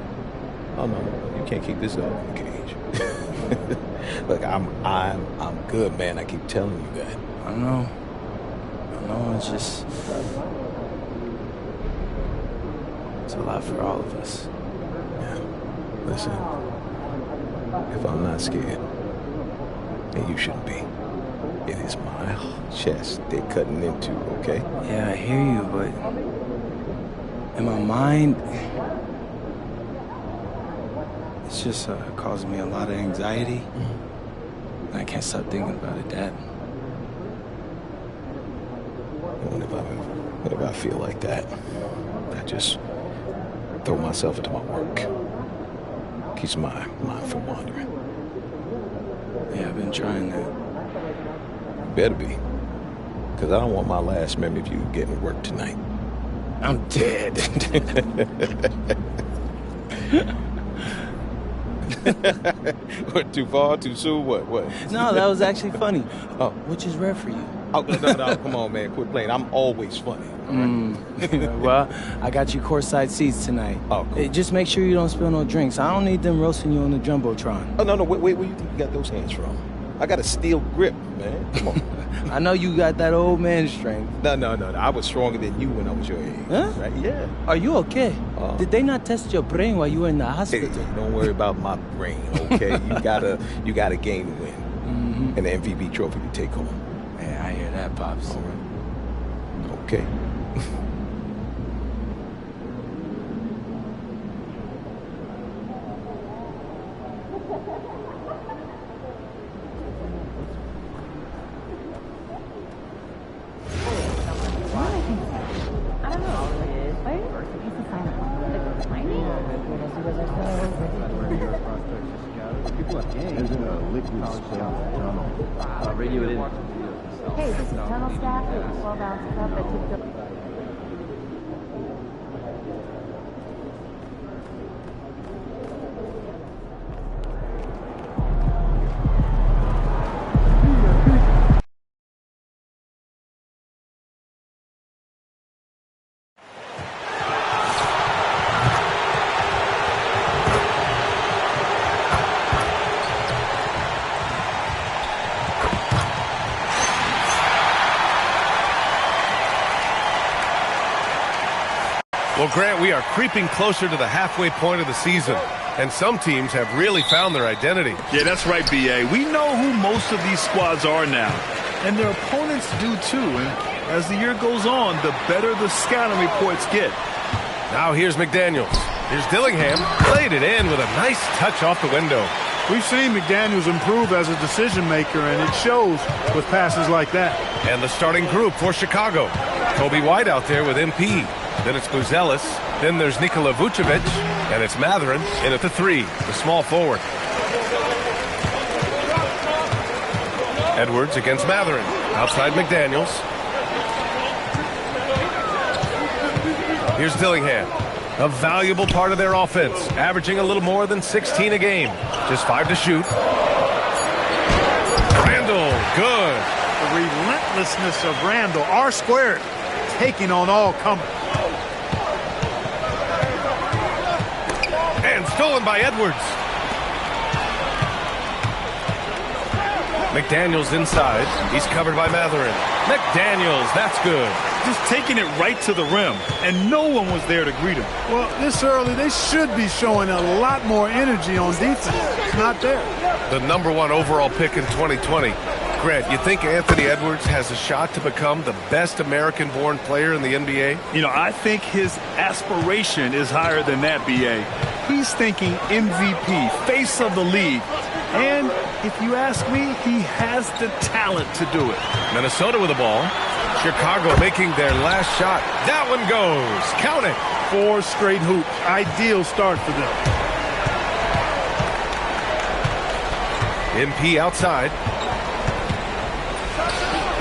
Oh, no, you can't keep this up in the cage. Look, I'm good, man. I keep telling you that. I know, it's just... It's a lot for all of us. Yeah. Listen, if I'm not scared, then you shouldn't be. It is my chest they're cutting into, okay? Yeah, I hear you, but... in my mind... it's just causing me a lot of anxiety. And I can't stop thinking about it, Dad. Whenever I feel like that, I just throw myself into my work. Keeps my mind from wandering. Yeah, I've been trying that. Better be. Because I don't want my last memory of you getting work tonight. I'm dead. What, too far, too soon? What? No, that was actually funny. Oh. Which is rare for you? Oh, no, come on, man. Quit playing. I'm always funny. Well, I got you courtside seats tonight. Oh, cool. Hey, just make sure you don't spill no drinks. I don't need them roasting you on the Jumbotron. Oh, no, wait, where you think you got those hands from? I got a steel grip, man. Come on. I know you got that old man strength. No. I was stronger than you when I was your age. Huh? Right? Yeah. Are you okay? Did they not test your brain while you were in the hospital? Hey, don't worry about my brain, okay? you got a game to win. And an MVP trophy to take home. Yeah, I hear that, Pops. All right. Okay. Radio it in. Hey, this is tunnel staff at 12-ounce cup that took the... Well, Grant, we are creeping closer to the halfway point of the season, and some teams have really found their identity. Yeah, that's right, B.A. We know who most of these squads are now, and their opponents do too. And as the year goes on, the better the scouting reports get. Now here's McDaniels. Here's Dillingham. Played it in with a nice touch off the window. We've seen McDaniels improve as a decision maker, and it shows with passes like that. And the starting group for Chicago. Kobe White out there with MP. Then it's Buzelis. Then there's Nikola Vucevic. And it's Mathurin in at the 3, the small forward. Edwards against Mathurin. Outside McDaniels. Here's Dillingham. A valuable part of their offense, averaging a little more than 16 a game. Just 5 to shoot. Randall, good. The relentlessness of Randall, R squared, taking on all comers. And stolen by Edwards. McDaniels inside. He's covered by Mathurin. McDaniels, that's good. Just taking it right to the rim, and no one was there to greet him. Well, this early, they should be showing a lot more energy on defense. It's not there. The #1 overall pick in 2020. Grant, you think Anthony Edwards has a shot to become the best American-born player in the NBA? You know, I think his aspiration is higher than that, B.A. He's thinking MVP, face of the league. And if you ask me, he has the talent to do it. Minnesota with the ball. Chicago making their last shot. That one goes. Count it. 4 straight hoops. Ideal start for them. MP outside.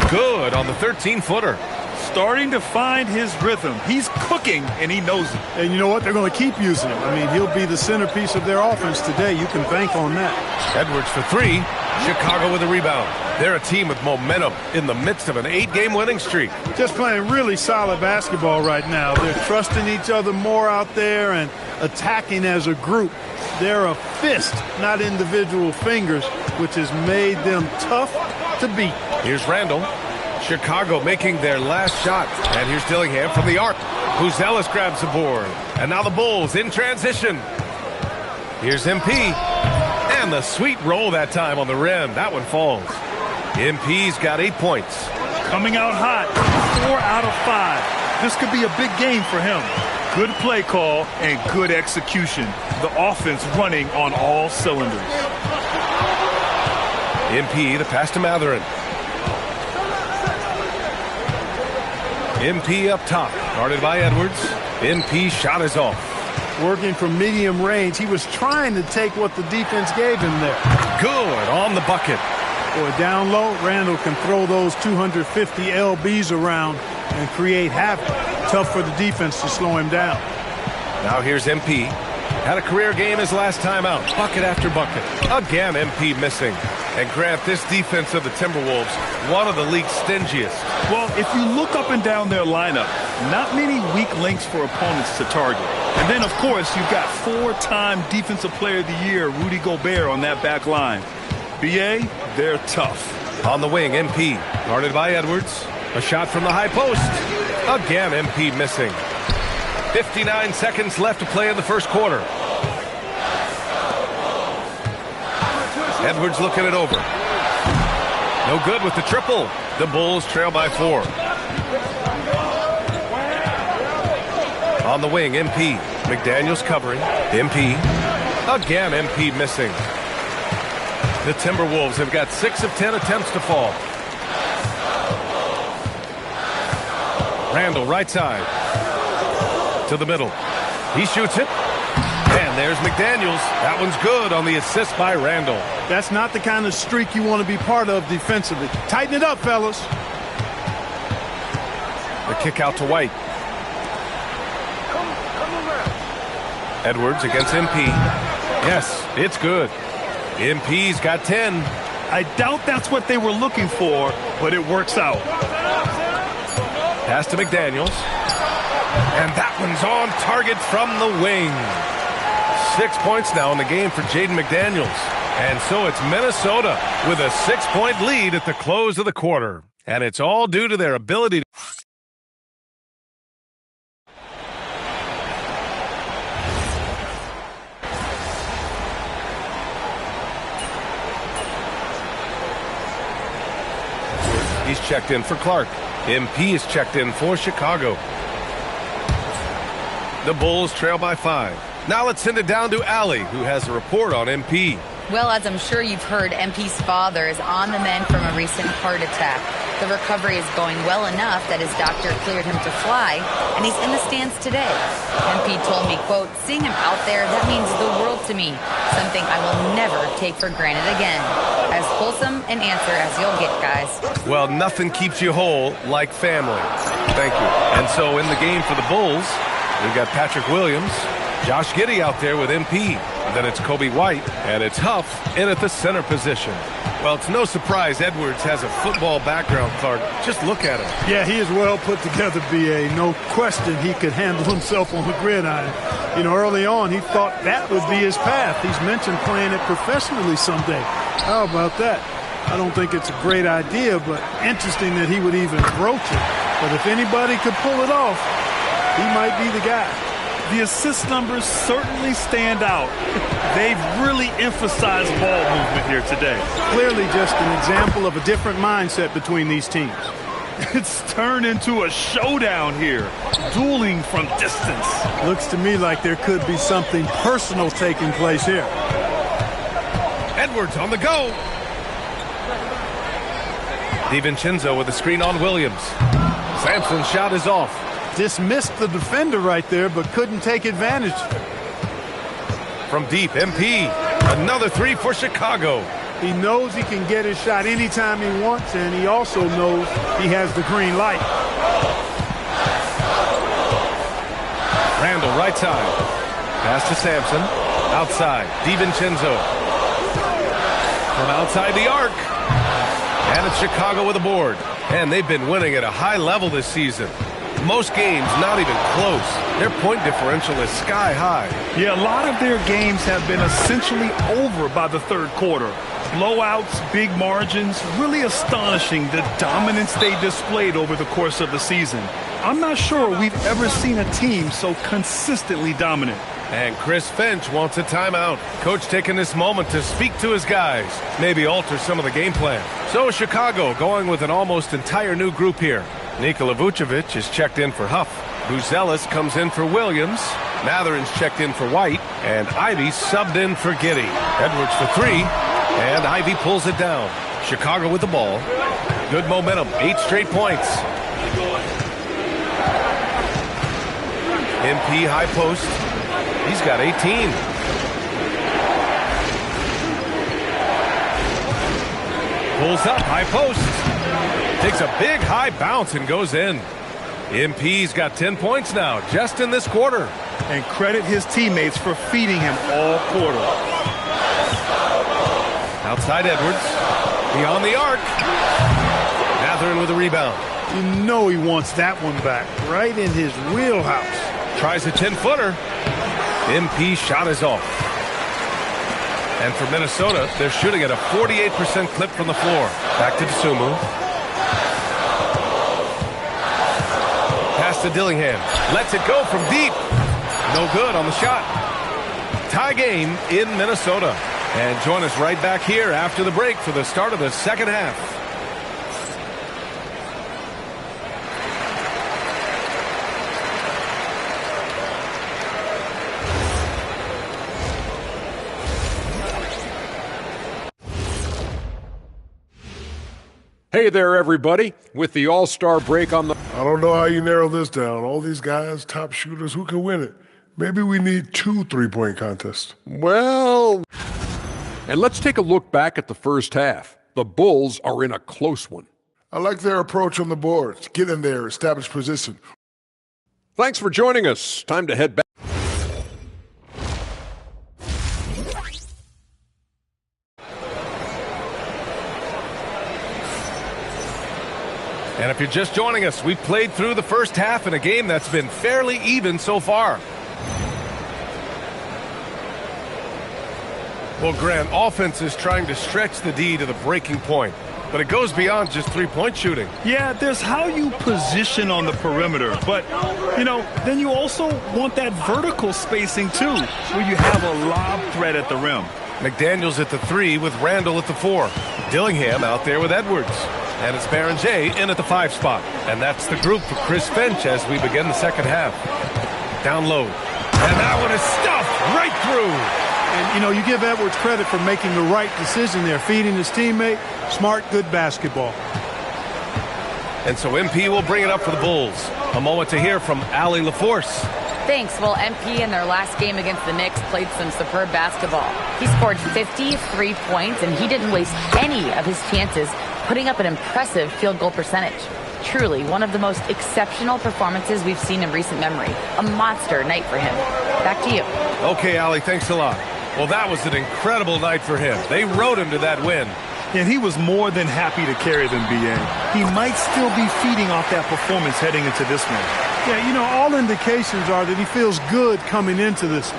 Good on the 13-footer. Starting to find his rhythm. He's cooking, and he knows it. And you know what? They're going to keep using him. I mean, he'll be the centerpiece of their offense today. You can bank on that. Edwards for 3. Chicago with a rebound. They're a team with momentum in the midst of an 8-game winning streak. Just playing really solid basketball right now. They're trusting each other more out there and attacking as a group. They're a fist, not individual fingers, which has made them tough to beat. Here's Randall. Chicago making their last shot. And here's Dillingham from the arc. Buzelis grabs the board. And now the Bulls in transition. Here's MP. And the sweet roll that time on the rim. That one falls. MP's got 8 points. Coming out hot. 4 out of 5. This could be a big game for him. Good play call and good execution. The offense running on all cylinders. MP, the pass to Mathurin. MP up top, guarded by Edwards. MP shot is off. Working from medium range, he was trying to take what the defense gave him there. Good on the bucket. Or down low, Randall can throw those 250 LBs around and create havoc. Tough for the defense to slow him down. Now here's MP. Had a career game his last time out. Bucket after bucket. Again, MP missing. And Grant, this defense of the Timberwolves, one of the league's stingiest. Well, if you look up and down their lineup, not many weak links for opponents to target. And then, of course, you've got 4-time Defensive Player of the Year, Rudy Gobert, on that back line. B.A., they're tough. On the wing, MP, guarded by Edwards. A shot from the high post. Again, MP missing. 59 seconds left to play in the first quarter. Edwards looking it over. No good with the triple. The Bulls trail by 4. On the wing, MP. McDaniels covering. MP. Again, MP missing. The Timberwolves have got 6 of 10 attempts to fall. Randall, right side. To the middle. He shoots it. And there's McDaniels. That one's good on the assist by Randall. That's not the kind of streak you want to be part of defensively. Tighten it up, fellas. The kick out to White. Edwards against MP. Yes, it's good. MP's got 10. I doubt that's what they were looking for, but it works out. Pass to McDaniels. And that one's on target from the wing. 6 points now in the game for Jaden McDaniels. And so it's Minnesota with a 6-point lead at the close of the quarter. And it's all due to their ability to... He's checked in for Clark. MP is checked in for Chicago. The Bulls trail by 5. Now let's send it down to Allie, who has a report on MP. Well, as I'm sure you've heard, MP's father is on the mend from a recent heart attack. The recovery is going well enough that his doctor cleared him to fly, and he's in the stands today. MP told me, quote, "Seeing him out there, that means the world to me. Something I will never take for granted again." As wholesome an answer as you'll get, guys. Well, nothing keeps you whole like family. Thank you. And so in the game for the Bulls, we've got Patrick Williams, Josh Giddey out there with MP. Then it's Kobe White, and it's Huff in at the center position. Well, it's no surprise Edwards has a football background, Clark. Just look at him. Yeah, he is well put together, B.A. No question he could handle himself on the gridiron. You know, early on, he thought that would be his path. He's mentioned playing it professionally someday. How about that? I don't think it's a great idea, but interesting that he would even broach it. But if anybody could pull it off, he might be the guy. The assist numbers certainly stand out. They've really emphasized ball movement here today. Clearly just an example of a different mindset between these teams. It's turned into a showdown here, dueling from distance. Looks to me like there could be something personal taking place here. Edwards on the go. DiVincenzo with the screen on Williams. Sampson's shot is off. Dismissed the defender right there, but couldn't take advantage. From deep, MP. Another three for Chicago. He knows he can get his shot anytime he wants, and he also knows he has the green light. Randall, right side. Pass to Sampson. Outside, DiVincenzo. From outside the arc. And it's Chicago with a board. And they've been winning at a high level this season. Most games not even close. Their point differential is sky high. Yeah, a lot of their games have been essentially over by the third quarter. Blowouts, big margins, really astonishing the dominance they displayed over the course of the season. I'm not sure we've ever seen a team so consistently dominant. And Chris Finch wants a timeout. Coach taking this moment to speak to his guys, maybe alter some of the game plan. So Chicago going with an almost entire new group here. Nikola Vucevic is checked in for Huff. Buzelis comes in for Williams. Matherin's checked in for White. And Ivy subbed in for Giddey. Edwards for three. And Ivy pulls it down. Chicago with the ball. Good momentum. 8 straight points. MP high post. He's got 18. Pulls up, high post. Takes a big high bounce and goes in. MP's got 10 points now, just in this quarter. And credit his teammates for feeding him all quarter. Outside Edwards. Beyond the arc. Matherin with a rebound. You know he wants that one back, right in his wheelhouse. Tries a 10-footer. MP shot is off. And for Minnesota, they're shooting at a 48% clip from the floor. Back to Dosunmu. Pass to Dillingham. Lets it go from deep. No good on the shot. Tie game in Minnesota. And join us right back here after the break for the start of the second half. Hey there, everybody. With the All-Star break on the... I don't know how you narrow this down. All these guys, top shooters, who can win it? Maybe we need 2 3-point contests. Well... And let's take a look back at the first half. The Bulls are in a close one. I like their approach on the boards. Get in there, establish position. Thanks for joining us. Time to head back. And if you're just joining us, we've played through the first half in a game that's been fairly even so far. Well, Grant, offense is trying to stretch the D to the breaking point, but it goes beyond just three-point shooting. Yeah, there's how you position on the perimeter, but, you know, then you also want that vertical spacing, too, where you have a lob threat at the rim. McDaniels at the 3 with Randall at the 4. Dillingham out there with Edwards. And it's Barron-Jay in at the 5 spot. And that's the group for Chris Finch as we begin the second half. Down low. And that one is stuffed right through. And, you know, you give Edwards credit for making the right decision there, feeding his teammate. Smart, good basketball. And so MP will bring it up for the Bulls. A moment to hear from Allie LaForce. Thanks. Well, MP in their last game against the Knicks played some superb basketball. He scored 53 points, and he didn't waste any of his chances, putting up an impressive field goal percentage. Truly, one of the most exceptional performances we've seen in recent memory. A monster night for him. Back to you. Okay, Allie, thanks a lot. Well, that was an incredible night for him. They rode him to that win. And he was more than happy to carry them, BA. He might still be feeding off that performance heading into this one. Yeah, you know, all indications are that he feels good coming into this.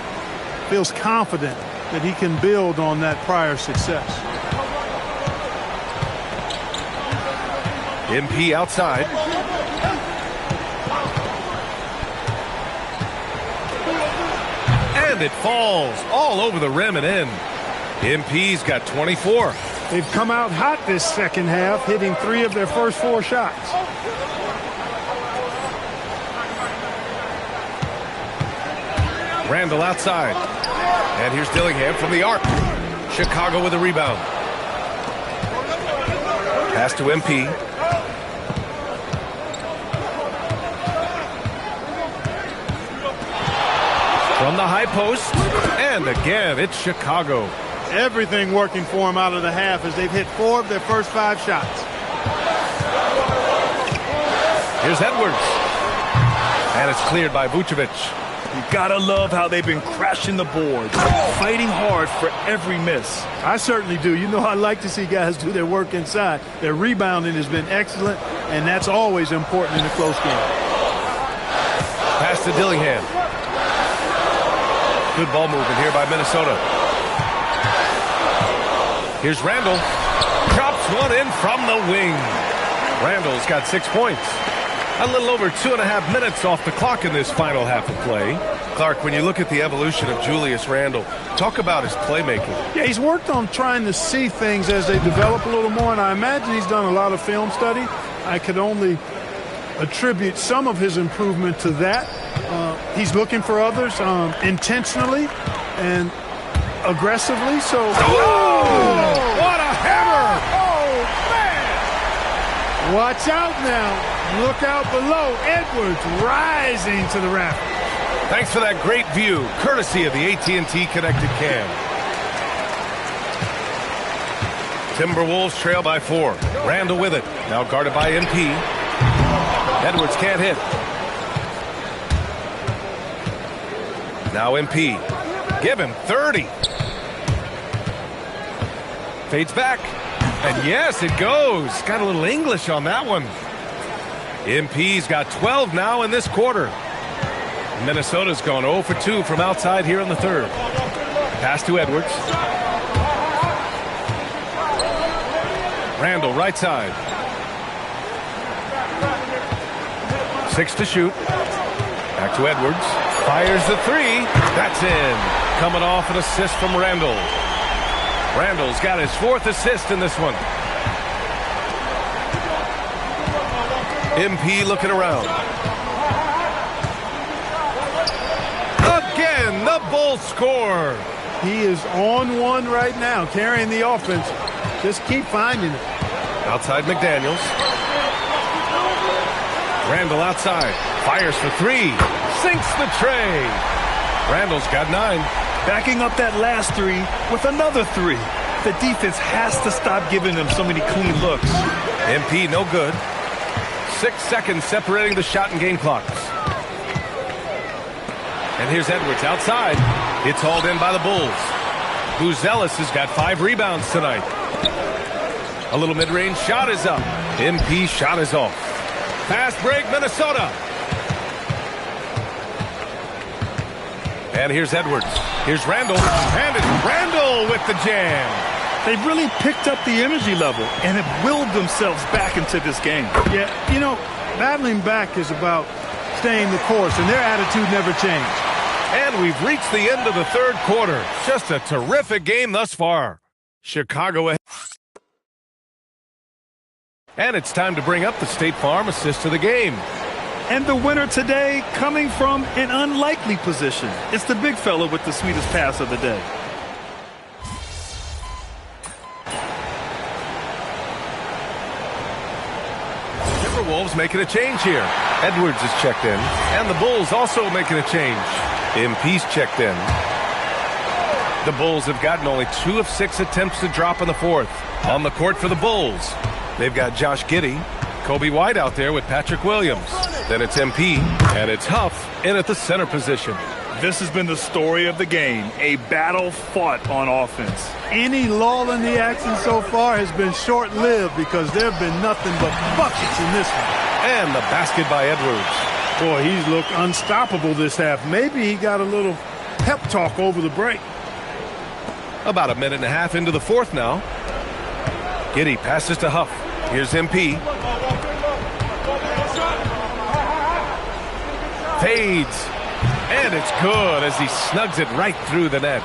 Feels confident that he can build on that prior success. MP outside. And it falls all over the rim and in. MP's got 24. They've come out hot this second half, hitting 3 of their first 4 shots. Randall outside. And here's Dillingham from the arc. Chicago with a rebound. Pass to MP. From the high post. And again, it's Chicago. Everything working for them out of the half as they've hit 4 of their first 5 shots. Here's Edwards. And it's cleared by Vucevic. You gotta love how they've been crashing the boards, fighting hard for every miss. I certainly do. You know, I like to see guys do their work inside. Their rebounding has been excellent, and that's always important in a close game. Pass to Dillingham. Good ball movement here by Minnesota. Here's Randall. Drops one in from the wing. Randall's got 6 points. A little over 2.5 minutes off the clock in this final half of play. Clark, when you look at the evolution of Julius Randle, talk about his playmaking. Yeah, he's worked on trying to see things as they develop a little more, and I imagine he's done a lot of film study. I could only attribute some of his improvement to that. He's looking for others intentionally and aggressively. So, what a hammer! Oh, man! Watch out now. Look out below. Edwards rising to the rafters. Thanks for that great view, courtesy of the AT&T Connected Cam. Timberwolves trail by 4. Randall with it. Now guarded by MP. Edwards can't hit. Now MP. Give him 30. Fades back. And yes, it goes. Got a little English on that one. MP's got 12 now in this quarter. Minnesota's gone 0 for 2 from outside here in the third. Pass to Edwards. Randall right side. 6 to shoot. Back to Edwards. Fires the 3. That's in. Coming off an assist from Randall. Randall's got his 4th assist in this one. MP looking around. Again, the Bulls score. He is on one right now, carrying the offense. Just keep finding it. Outside McDaniels. Randall outside. Fires for 3. Sinks the tray. Randall's got 9. Backing up that last 3 with another 3. The defense has to stop giving them so many clean looks. MP no good. 6 seconds separating the shot and game clocks. And here's Edwards outside. It's hauled in by the Bulls. Buzelis has got 5 rebounds tonight. A little mid-range shot is up. MP shot is off. Fast break, Minnesota. And here's Edwards. Here's Randall. And it's Randall with the jam. They've really picked up the energy level and have willed themselves back into this game. Yeah, you know, battling back is about staying the course, and their attitude never changed. And we've reached the end of the third quarter. Just a terrific game thus far. Chicago. And it's time to bring up the State Farm assist of the game. And the winner today coming from an unlikely position. It's the big fella with the sweetest pass of the day. Timberwolves making a change here. Edwards is checked in. And the Bulls also making a change. MP's checked in. The Bulls have gotten only 2 of 6 attempts to drop in the fourth. On the court for the Bulls, they've got Josh Giddey, Kobe White out there with Patrick Williams. Then it's MP, and it's Huff in at the center position. This has been the story of the game, a battle fought on offense. Any lull in the action so far has been short-lived because there have been nothing but buckets in this one. And the basket by Edwards. Boy, he's looked unstoppable this half. Maybe he got a little pep talk over the break. About a minute and a half into the fourth now. Giddey passes to Huff. Here's MP. Fades. And it's good as he snugs it right through the net.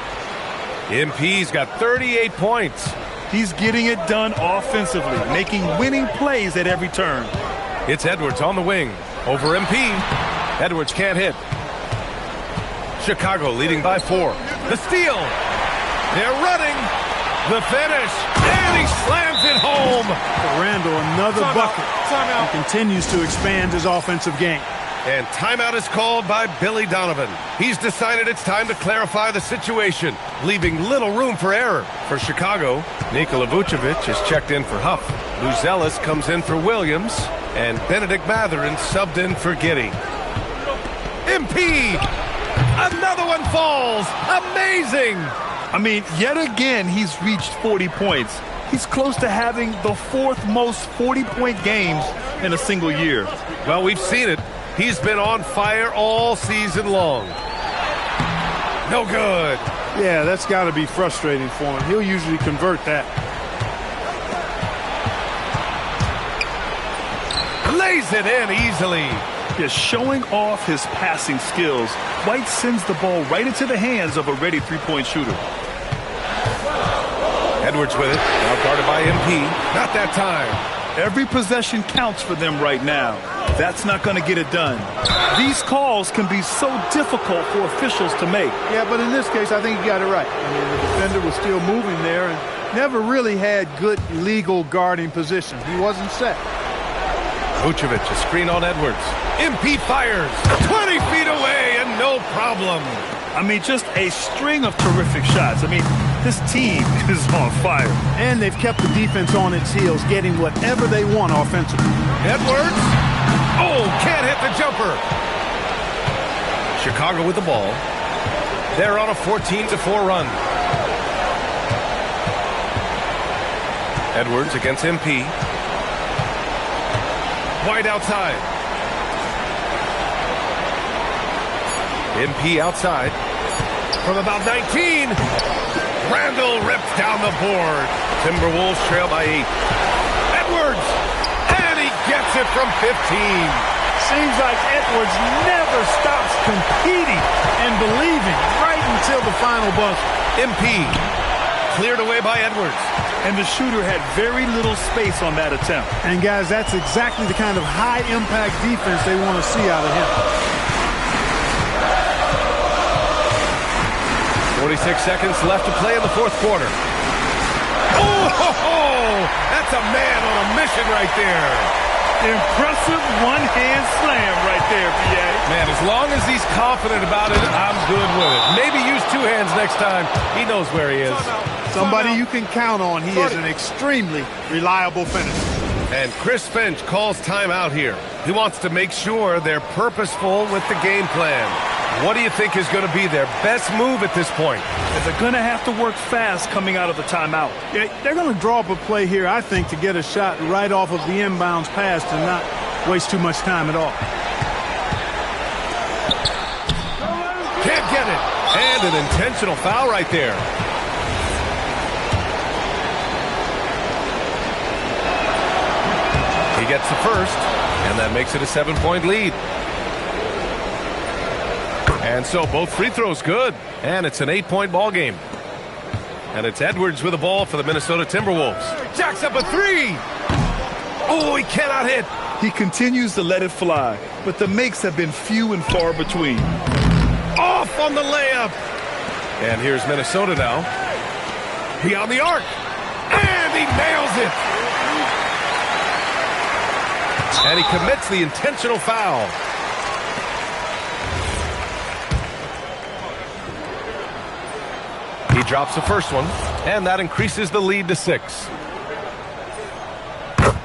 MP's got 38 points. He's getting it done offensively, making winning plays at every turn. It's Edwards on the wing. Over MP. Edwards can't hit. Chicago leading by 4. The steal. They're running. The finish. And he slams it home. For Randall, another bucket. Timeout. He continues to expand his offensive game. And timeout is called by Billy Donovan. He's decided it's time to clarify the situation, leaving little room for error. For Chicago, Nikola Vucevic is checked in for Huff. Lou Ellis comes in for Williams. And Benedict Mathurin subbed in for Giddey. MP! Another one falls! Amazing! I mean, yet again, he's reached 40 points. He's close to having the 4th most 40-point games in a single year. Well, we've seen it. He's been on fire all season long. No good. Yeah, that's got to be frustrating for him. He'll usually convert that. Lays it in easily. Just showing off his passing skills. White sends the ball right into the hands of a ready three-point shooter. Edwards with it. Now guarded by MP. Not that time. Every possession counts for them right now. That's not going to get it done. These calls can be so difficult for officials to make. Yeah, but in this case, I think you got it right. I mean, the defender was still moving there and never really had good legal guarding position. He wasn't set. Vucevic, a screen on Edwards. MP fires 20 feet away and no problem. I mean, just a string of terrific shots. I mean, this team is on fire. And they've kept the defense on its heels, getting whatever they want offensively. Edwards. Oh, can't hit the jumper. Chicago with the ball. They're on a 14-4 run. Edwards against MP. White outside. MP outside. From about 19. Randall rips down the board. Timberwolves trail by 8. Edwards. And he gets it from 15. Seems like Edwards never stops competing and believing right until the final buzzer. MP cleared away by Edwards. And the shooter had very little space on that attempt. And guys, that's exactly the kind of high-impact defense they want to see out of him. 46 seconds left to play in the fourth quarter. Oh, that's a man on a mission right there. Impressive one-hand slam right there, B.A. Man, as long as he's confident about it, I'm good with it. Maybe use 2 hands next time. He knows where he is. Somebody you can count on. He is an extremely reliable finisher. And Chris Finch calls timeout here. He wants to make sure they're purposeful with the game plan. What do you think is going to be their best move at this point? They're going to have to work fast coming out of the timeout. Yeah, they're going to draw up a play here, I think, to get a shot right off of the inbounds pass to not waste too much time at all. Can't get it. And an intentional foul right there. He gets the first, and that makes it a 7-point lead. And so both free throws good, and it's an 8-point ball game. And it's Edwards with the ball for the Minnesota Timberwolves. Jacks up a 3. Oh, he cannot hit. He continues to let it fly, but the makes have been few and far between. Off on the layup. And here's Minnesota now. He on the arc. And he nails it. And he commits the intentional foul. He drops the first one, and that increases the lead to 6.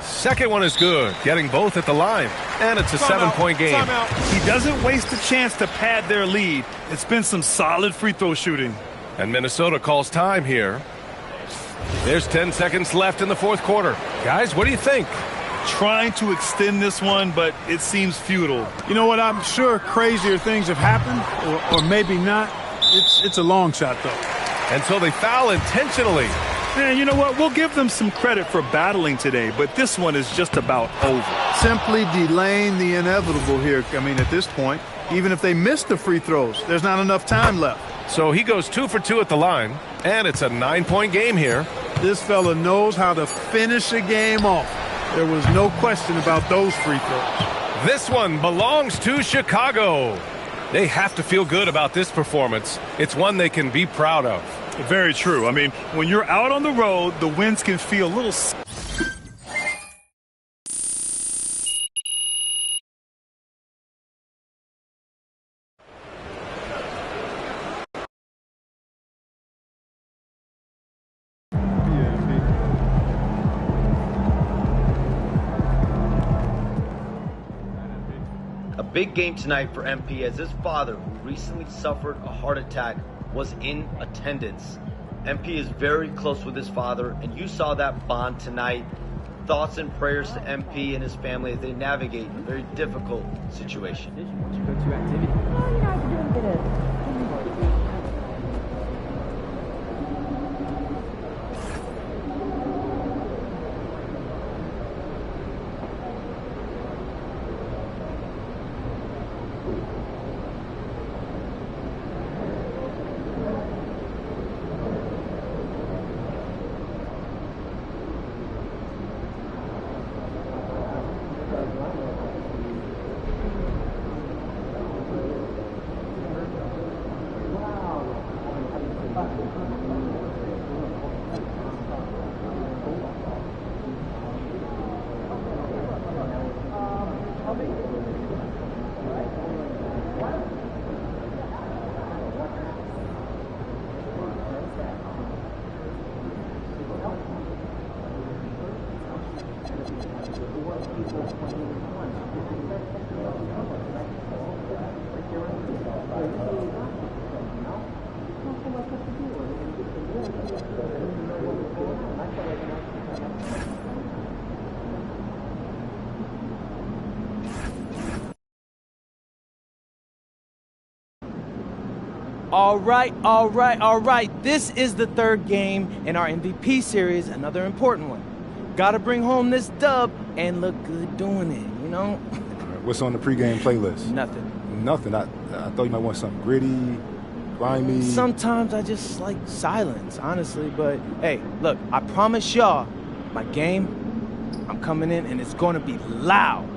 Second one is good, getting both at the line, and it's a 7-point game. He doesn't waste a chance to pad their lead. It's been some solid free throw shooting. And Minnesota calls time here. There's 10 seconds left in the fourth quarter. Guys, what do you think? Trying to extend this one, but it seems futile. You know what? I'm sure crazier things have happened, or maybe not. It's a long shot, though. And so they foul intentionally. And you know what? We'll give them some credit for battling today, but this one is just about over. Simply delaying the inevitable here. I mean, at this point, even if they miss the free throws, there's not enough time left. So he goes 2 for 2 at the line, and it's a 9-point game here. This fella knows how to finish a game off. There was no question about those free throws. This one belongs to Chicago. They have to feel good about this performance. It's one they can be proud of. Very true. I mean, when you're out on the road, the wins can feel a little... A big game tonight for MP as his father, who recently suffered a heart attack, was in attendance. MP is very close with his father, and you saw that bond tonight. Thoughts and prayers to MP and his family as they navigate a very difficult situation. All right. This is the third game in our MVP series, another important one. Gotta bring home this dub and look good doing it, you know? What's on the pregame playlist? Nothing. I thought you might want something gritty, grimy. Sometimes I just like silence, honestly, but hey, look, I promise y'all, my game, I'm coming in and it's gonna be loud.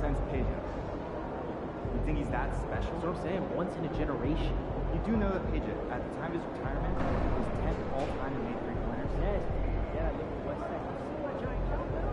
no-nonsense Pedro. You think he's that special? That's what I'm saying, once in a generation. You do know that Pedro, at the time of his retirement, was 10th all-time in made three-pointers? Yes. Yeah, look at what's that. See what giant jump now?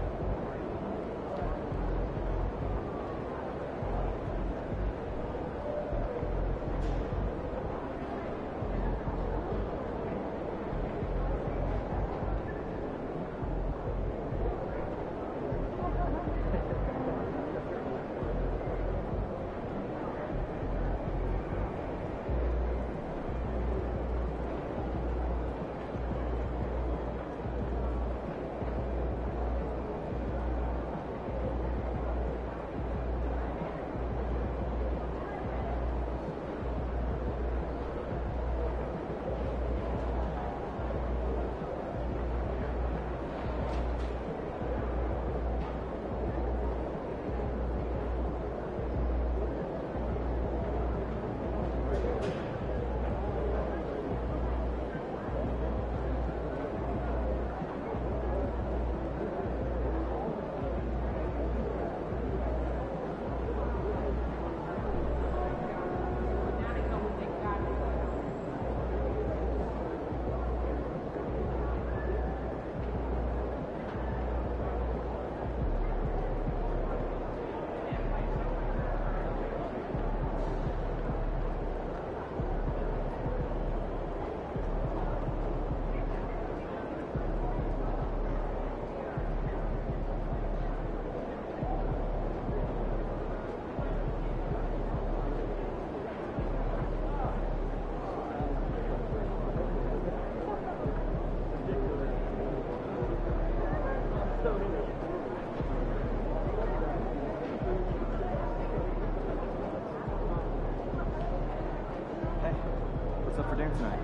What's up for dinner tonight?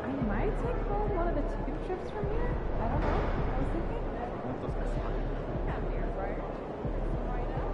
I might take home one of the chicken strips from here. I don't know. I was thinking. What those guys are? Yeah, the air fryer. Right now.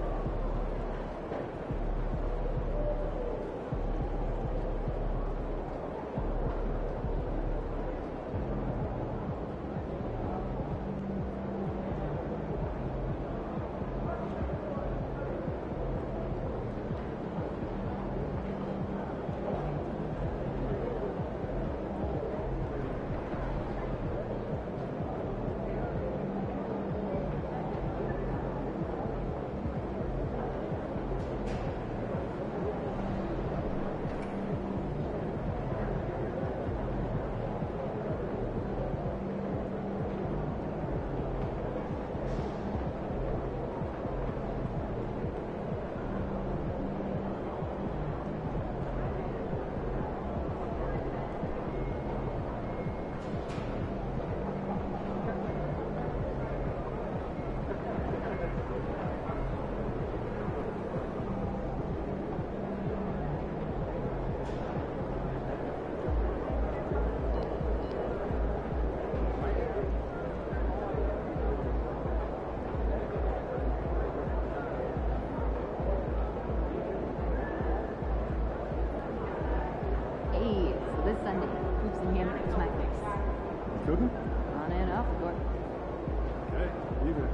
This Sunday, hoops and hamburgers, my fix. Cooking? On and off the court. Okay, either.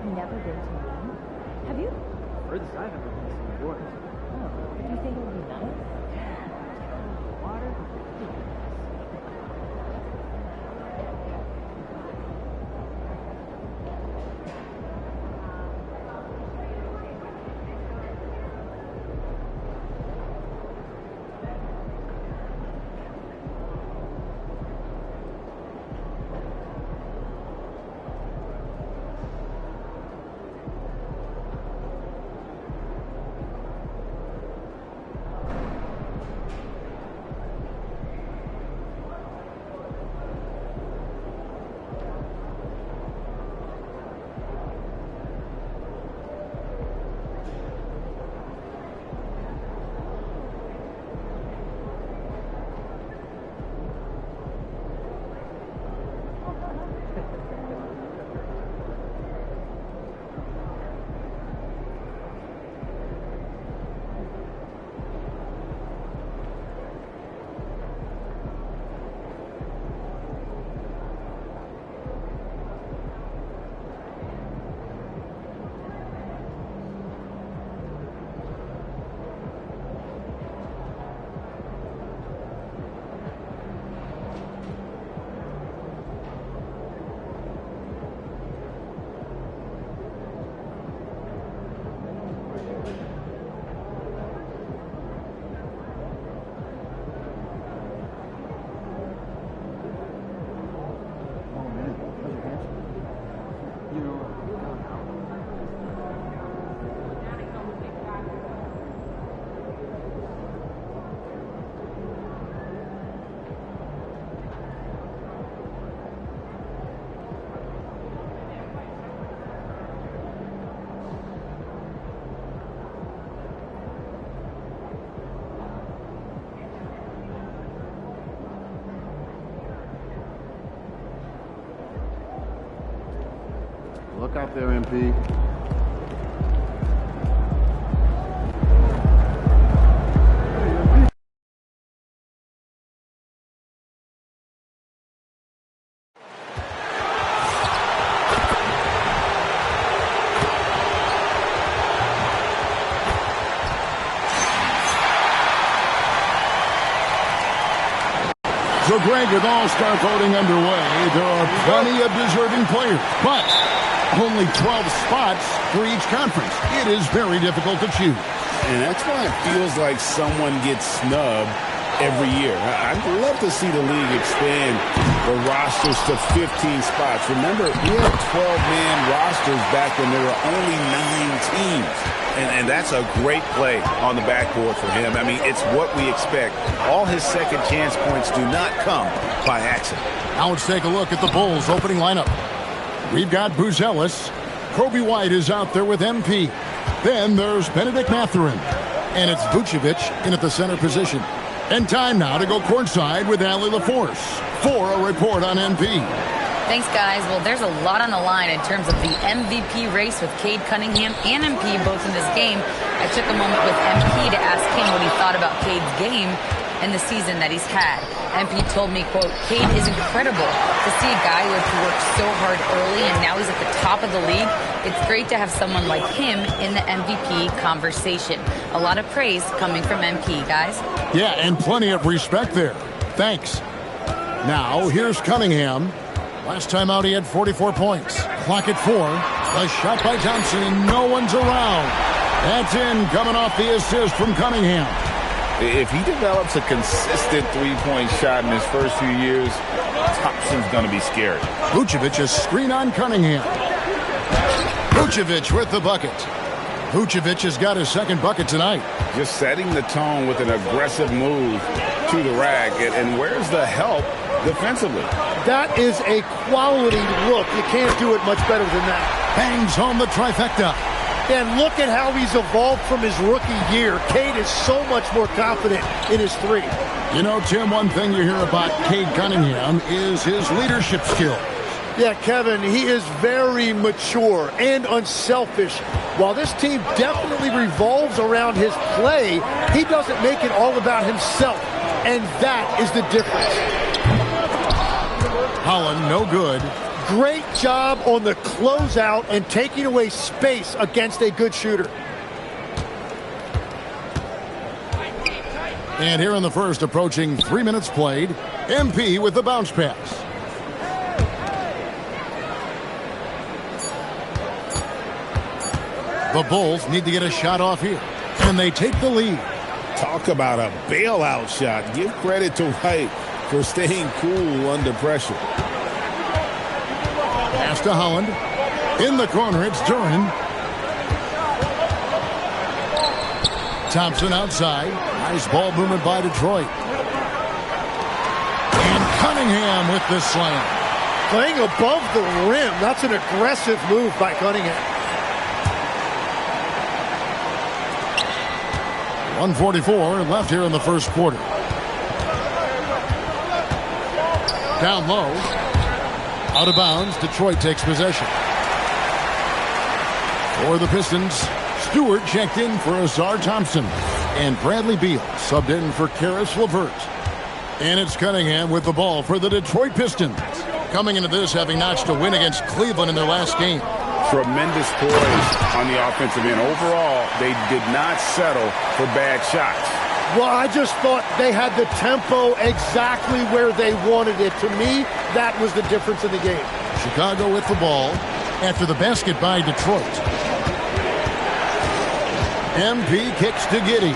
You've never been to Maine? Have you? Furthest I've ever been is New York. Oh, do you think it would be nice? Water? Look out there, MP. So, Greg, with All-Star voting underway, there are plenty of deserving players, but only 12 spots for each conference. It is very difficult to choose. And that's why it feels like someone gets snubbed every year. I'd love to see the league expand the rosters to 15 spots. Remember, we had 12-man rosters back when there were only 9 teams. And that's a great play on the backboard for him. I mean, it's what we expect. All his second chance points do not come by accident. Now let's take a look at the Bulls' opening lineup. We've got Buzelis. Kobe White is out there with MP. Then there's Benedict Mathurin. And it's Vucevic in at the center position. And time now to go courtside with Allie LaForce for a report on MP. Thanks, guys. Well, there's a lot on the line in terms of the MVP race with Cade Cunningham and MP both in this game. I took a moment with MP to ask him what he thought about Cade's game and the season that he's had. MP told me, quote, Cade is incredible to see a guy who had to work so hard early and now he's at the top of the league. It's great to have someone like him in the MVP conversation. A lot of praise coming from MP, guys. Yeah, and plenty of respect there. Thanks. Now, here's Cunningham. Last time out, he had 44 points. Clock at 4. A shot by Johnson, and no one's around. That's in, coming off the assist from Cunningham. If he develops a consistent three-point shot in his first few years, Thompson's going to be scary. Vucevic, a screen on Cunningham. Vucevic with the bucket. Vucevic has got his second bucket tonight. Just setting the tone with an aggressive move to the rack. And where's the help defensively? That is a quality look. You can't do it much better than that. Bangs home the trifecta. And look at how he's evolved from his rookie year. Cade is so much more confident in his three. You know, Tim, one thing you hear about Cade Cunningham is his leadership skills. Yeah, Kevin, he is very mature and unselfish. While this team definitely revolves around his play, he doesn't make it all about himself. And that is the difference. Holland, no good. Great job on the closeout and taking away space against a good shooter. And here in the first, approaching 3 minutes played, MP with the bounce pass. The Bulls need to get a shot off here, and they take the lead. Talk about a bailout shot. Give credit to White for staying cool under pressure. Pass to Holland. In the corner, it's Duran. Thompson outside. Nice ball movement by Detroit. And Cunningham with the slam. Playing above the rim. That's an aggressive move by Cunningham. 1:44 left here in the first quarter. Down low. Out of bounds. Detroit takes possession. For the Pistons, Stewart checked in for Azar Thompson. And Bradley Beal subbed in for Karis LeVert. And it's Cunningham with the ball for the Detroit Pistons. Coming into this, having notched a win against Cleveland in their last game. Tremendous poise on the offensive end. Overall, they did not settle for bad shots. Well, I just thought they had the tempo exactly where they wanted it. To me, that was the difference in the game. Chicago with the ball after the basket by Detroit. MP kicks to Giddey.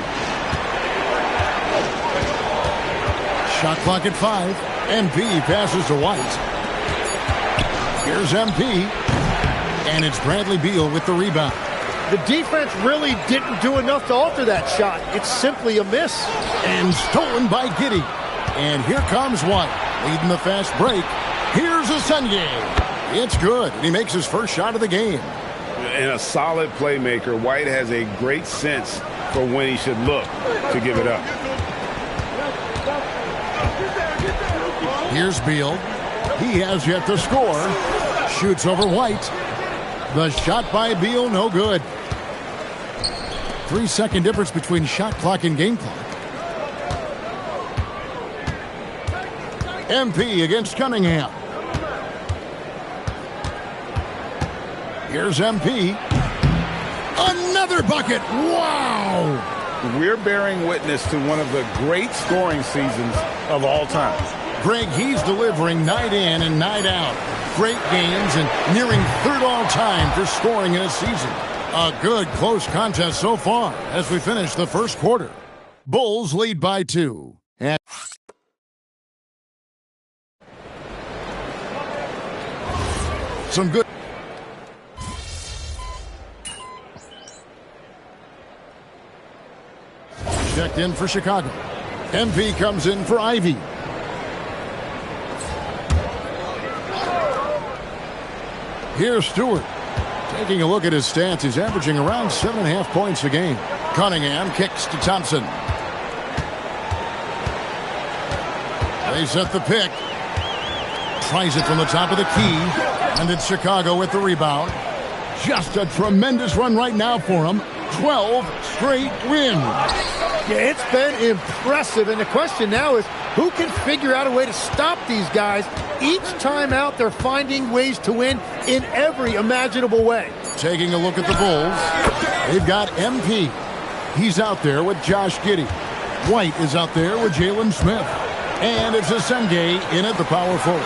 Shot clock at 5. MP passes to White. Here's MP. And it's Bradley Beal with the rebound. The defense really didn't do enough to alter that shot. It's simply a miss. And stolen by Giddey. And here comes White, leading the fast break. Here's Asenge. It's good. He makes his first shot of the game. And a solid playmaker, White has a great sense for when he should look to give it up. Here's Beal. He has yet to score. Shoots over White. The shot by Beal, no good. 3-second difference between shot clock and game clock. MP against Cunningham. Here's MP. Another bucket. Wow. We're bearing witness to one of the great scoring seasons of all time. Greg, he's delivering night in and night out. Great games and nearing third all-time for scoring in a season. A good close contest so far as we finish the first quarter. Bulls lead by 2. And some good. Checked in for Chicago. MP comes in for Ivy. Here's Stewart. Taking a look at his stats, he's averaging around 7.5 points a game. Cunningham kicks to Thompson. They set the pick. Tries it from the top of the key. And it's Chicago with the rebound. Just a tremendous run right now for him. 12 straight wins. Yeah, it's been impressive. And the question now is, who can figure out a way to stop these guys? Each time out, they're finding ways to win in every imaginable way. Taking a look at the Bulls, they've got MP. He's out there with Josh Giddey. White is out there with Jalen Smith. And it's Asenge in at the power forward.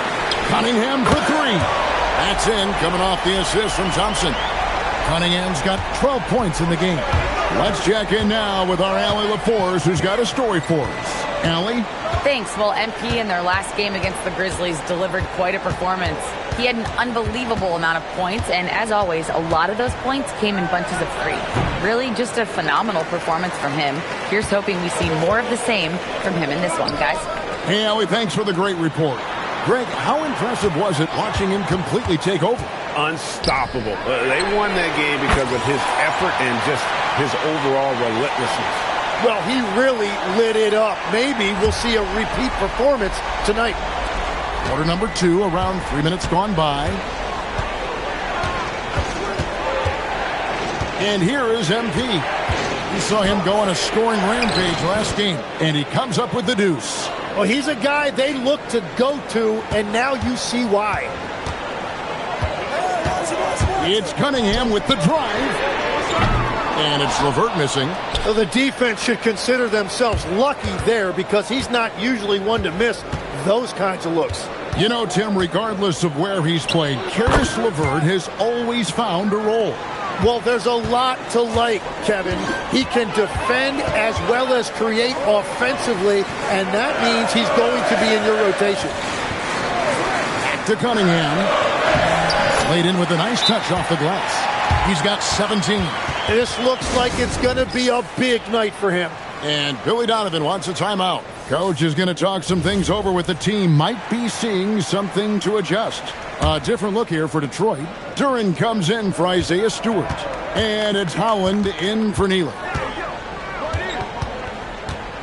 Cunningham for 3. That's in, coming off the assist from Thompson. Cunningham's got 12 points in the game. Let's check in now with our Allie LaForce, who's got a story for us. Allie? Thanks. Well, MP in their last game against the Grizzlies delivered quite a performance. He had an unbelievable amount of points, and as always, a lot of those points came in bunches of 3. Really just a phenomenal performance from him. Here's hoping we see more of the same from him in this one, guys. Hey, Allie, thanks for the great report. Greg, how impressive was it watching him completely take over? Unstoppable. They won that game because of his effort and just his overall relentlessness. Well, he really lit it up. Maybe we'll see a repeat performance tonight. Quarter number 2, around 3 minutes gone by. And here is MP. We saw him go on a scoring rampage last game, and he comes up with the deuce. Well, he's a guy they look to go to, and now you see why. It's Cunningham with the drive. And it's LeVert missing. So the defense should consider themselves lucky there because he's not usually one to miss those kinds of looks. You know, Tim, regardless of where he's played, Caris LeVert has always found a role. Well, there's a lot to like, Kevin. He can defend as well as create offensively, and that means he's going to be in your rotation. Back to Cunningham. Laid in with a nice touch off the glass. He's got 17. This looks like it's going to be a big night for him. And Billy Donovan wants a timeout. Coach is going to talk some things over with the team. Might be seeing something to adjust. A different look here for Detroit. Duran comes in for Isaiah Stewart. And it's Howland in for Neely.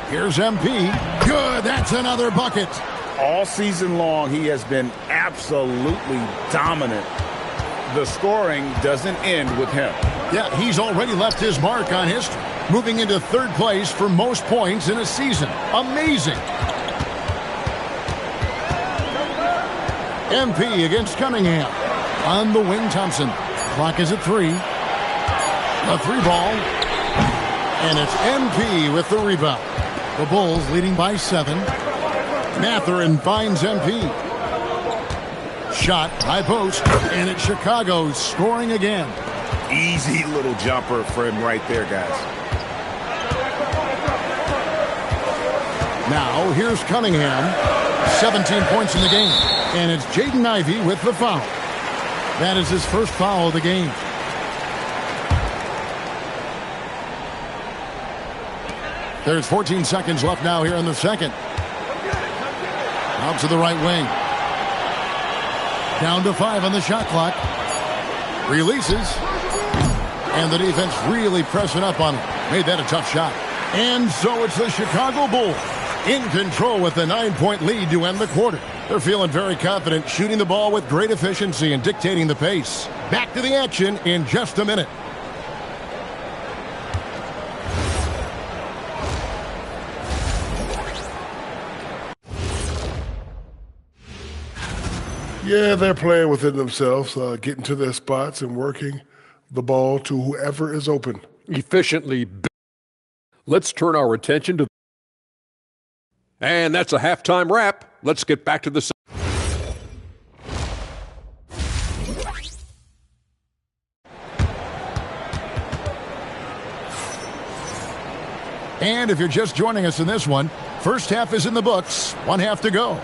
Here's MP. Good, that's another bucket. All season long, he has been absolutely dominant. The scoring doesn't end with him. Yeah, he's already left his mark on history. Moving into third place for most points in a season. Amazing. MP against Cunningham. On the wing, Thompson. Clock is at 3. A 3-ball. And it's MP with the rebound. The Bulls leading by 7. Mathurin finds MP. Shot, high post, and it's Chicago scoring again. Easy little jumper for him right there, guys. Now, here's Cunningham. 17 points in the game. And it's Jaden Ivey with the foul. That is his first foul of the game. There's 14 seconds left now here in the second. Out to the right wing. Down to 5 on the shot clock. Releases. And the defense really pressing up on him. Made that a tough shot. And so it's the Chicago Bulls in control with a 9-point lead to end the quarter. They're feeling very confident, shooting the ball with great efficiency and dictating the pace. Back to the action in just a minute. Yeah, they're playing within themselves, getting to their spots and working the ball to whoever is open. Efficiently. Let's turn our attention to... And that's a halftime wrap. Let's get back to the... And if you're just joining us in this one, first half is in the books. 1 half to go.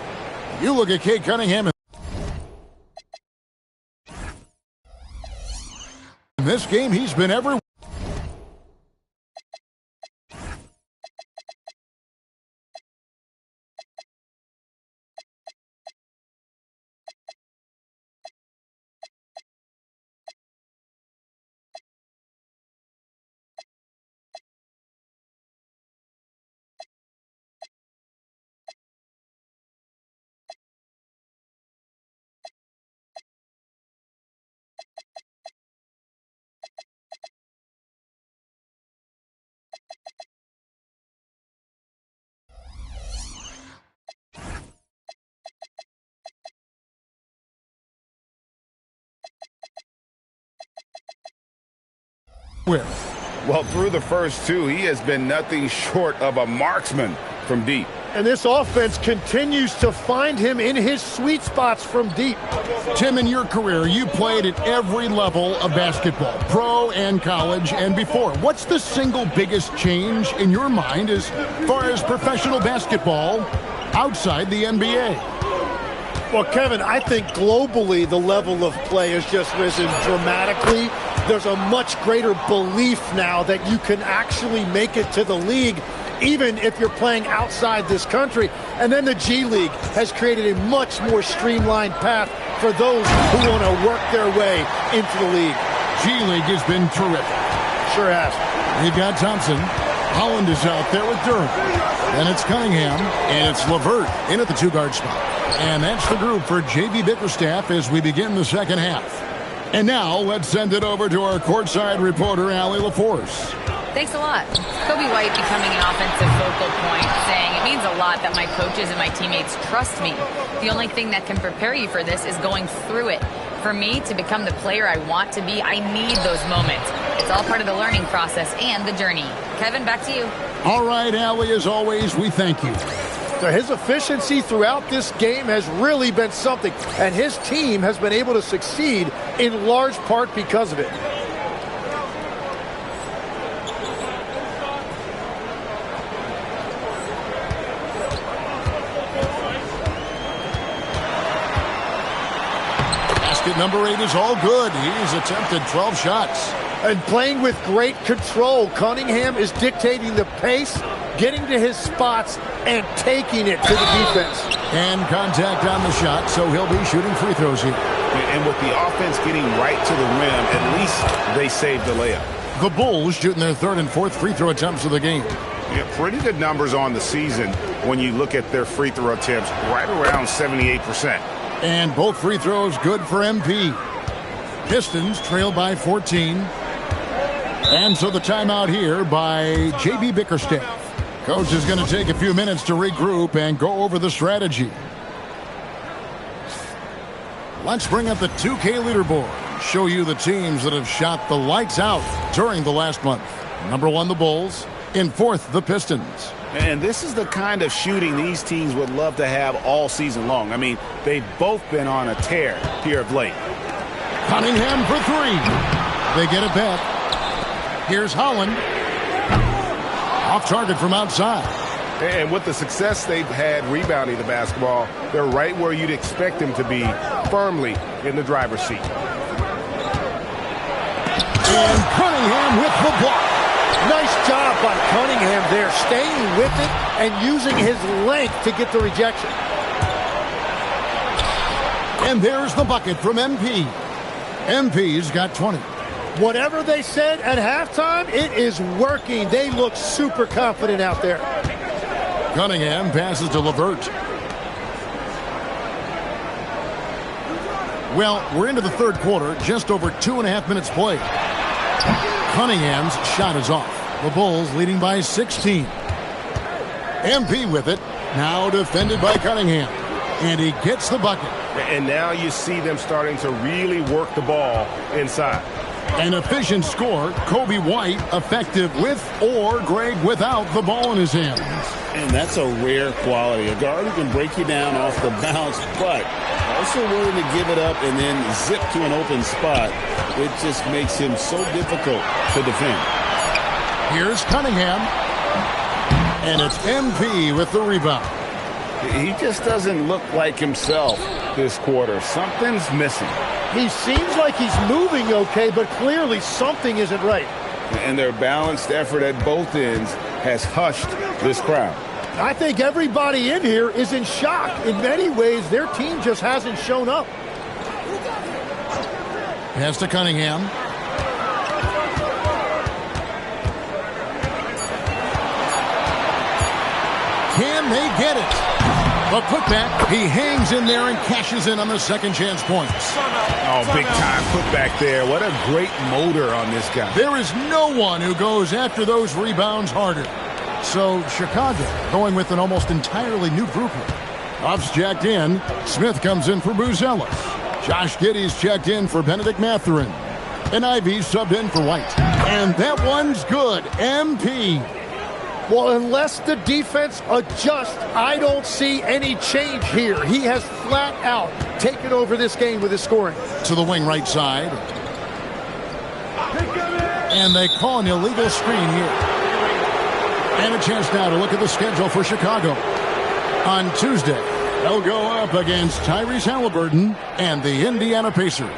You look at Cade Cunningham. In this game, he's been everywhere. Well, through the first 2, he has been nothing short of a marksman from deep. And this offense continues to find him in his sweet spots from deep. Tim, in your career, you played at every level of basketball, pro and college and before. What's the single biggest change in your mind as far as professional basketball outside the NBA? Well, Kevin, I think globally the level of play has just risen dramatically. There's a much greater belief now that you can actually make it to the league, even if you're playing outside this country. And then the G League has created a much more streamlined path for those who want to work their way into the league. G League has been terrific. Sure has. You've got Thompson. Holland is out there with Duran. Then it's Cunningham, and it's LeVert in at the 2-guard spot. And that's the group for J.B. Bickerstaff as we begin the second half. And now let's send it over to our courtside reporter, Allie LaForce. Thanks a lot. Kobe White becoming an offensive focal point, saying it means a lot that my coaches and my teammates trust me. The only thing that can prepare you for this is going through it. For me to become the player I want to be, I need those moments. It's all part of the learning process and the journey. Kevin, back to you. All right, Allie, as always, we thank you. His efficiency throughout this game has really been something, and his team has been able to succeed in large part because of it. Basket number 8 is all good. He's attempted 12 shots. And playing with great control, Cunningham is dictating the pace, getting to his spots, and taking it to the defense. And contact on the shot, so he'll be shooting free throws here. And with the offense getting right to the rim, at least they saved the layup. The Bulls shooting their 3rd and 4th free throw attempts of the game. Yeah, pretty good numbers on the season when you look at their free throw attempts, right around 78%. And both free throws good for MP. Pistons trail by 14. And so the timeout here by J.B. Bickerstaff. Coach is going to take a few minutes to regroup and go over the strategy. Let's bring up the 2K leaderboard. Show you the teams that have shot the lights out during the last month. Number 1, the Bulls. In 4th, the Pistons. And this is the kind of shooting these teams would love to have all season long. I mean, they've both been on a tear here of late. Cunningham for 3. They get it back. Here's Holland. Off target from outside. And with the success they've had rebounding the basketball, they're right where you'd expect them to be, firmly in the driver's seat. And Cunningham with the block. Nice job by Cunningham there, staying with it and using his length to get the rejection. And there's the bucket from MP. MP's got 20. Whatever they said at halftime, it is working. They look super confident out there. Cunningham passes to LeVert. Well, we're into the 3rd quarter, just over 2.5 minutes played. Cunningham's shot is off. The Bulls leading by 16. MP with it. Now defended by Cunningham. And he gets the bucket. And now you see them starting to really work the ball inside. An efficient score. Kobe White effective with or Greg without the ball in his hands. And that's a rare quality. A guard who can break you down off the bounce, but also willing to give it up and then zip to an open spot. It just makes him so difficult to defend. Here's Cunningham. And it's MP with the rebound. He just doesn't look like himself this quarter. Something's missing. He seems like he's moving okay, but clearly something isn't right. And their balanced effort at both ends has hushed this crowd. I think everybody in here is in shock. In many ways, their team just hasn't shown up. Pass to Cunningham. Can they get it? A putback. He hangs in there and cashes in on the second chance points. Oh, big time putback there. What a great motor on this guy. There is no one who goes after those rebounds harder. So Chicago going with an almost entirely new group here. Huff's checked in. Smith comes in for Buzelis. Josh Giddey's checked in for Benedict Mathurin. And Ivey's subbed in for White. And that one's good. MP. Well, unless the defense adjusts, I don't see any change here. He has flat out taken over this game with his scoring. To the wing right side. And they call an illegal screen here. And a chance now to look at the schedule for Chicago. On Tuesday, they'll go up against Tyrese Halliburton and the Indiana Pacers.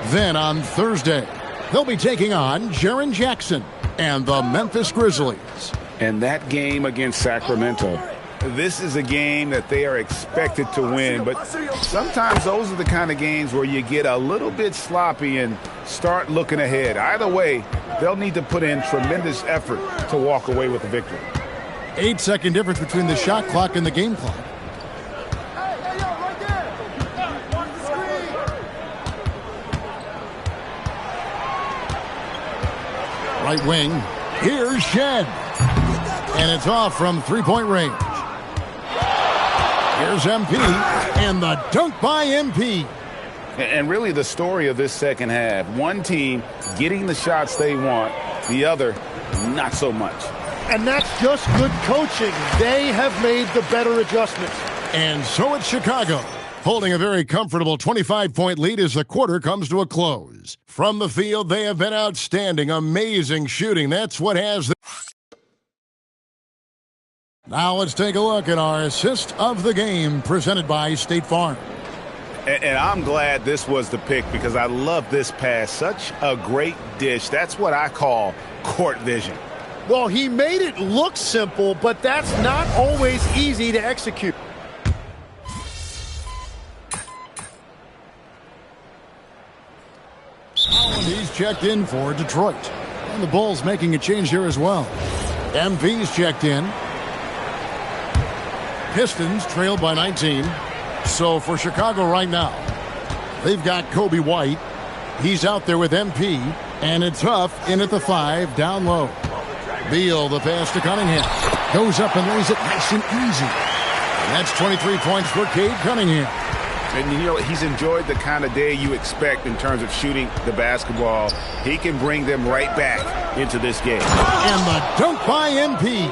Then on Thursday, they'll be taking on Jaren Jackson and the Memphis Grizzlies. And that game against Sacramento, this is a game that they are expected to win. But sometimes those are the kind of games where you get a little bit sloppy and start looking ahead. Either way, they'll need to put in tremendous effort to walk away with the victory. 8-second difference between the shot clock and the game clock. Right wing. Here's Shed. And it's off from three-point range. Here's MP. And the dunk by MP. And really the story of this second half, one team getting the shots they want, the other not so much. And that's just good coaching. They have made the better adjustments. And so it's Chicago, holding a very comfortable 25-point lead as the quarter comes to a close. From the field, they have been outstanding, amazing shooting. That's what has them. Now let's take a look at our assist of the game presented by State Farm. And I'm glad this was the pick because I love this pass. Such a great dish. That's what I call court vision. Well, he made it look simple, but that's not always easy to execute. He's checked in for Detroit. And the Bulls making a change here as well. MP's checked in. Pistons trailed by 19. So for Chicago right now, they've got Kobe White. He's out there with MP. And it's Huff in at the 5, down low. Beal, the pass to Cunningham. Goes up and lays it nice and easy. And that's 23 points for Cade Cunningham. And, you know, he's enjoyed the kind of day you expect in terms of shooting the basketball. He can bring them right back into this game. And the dunk by MP.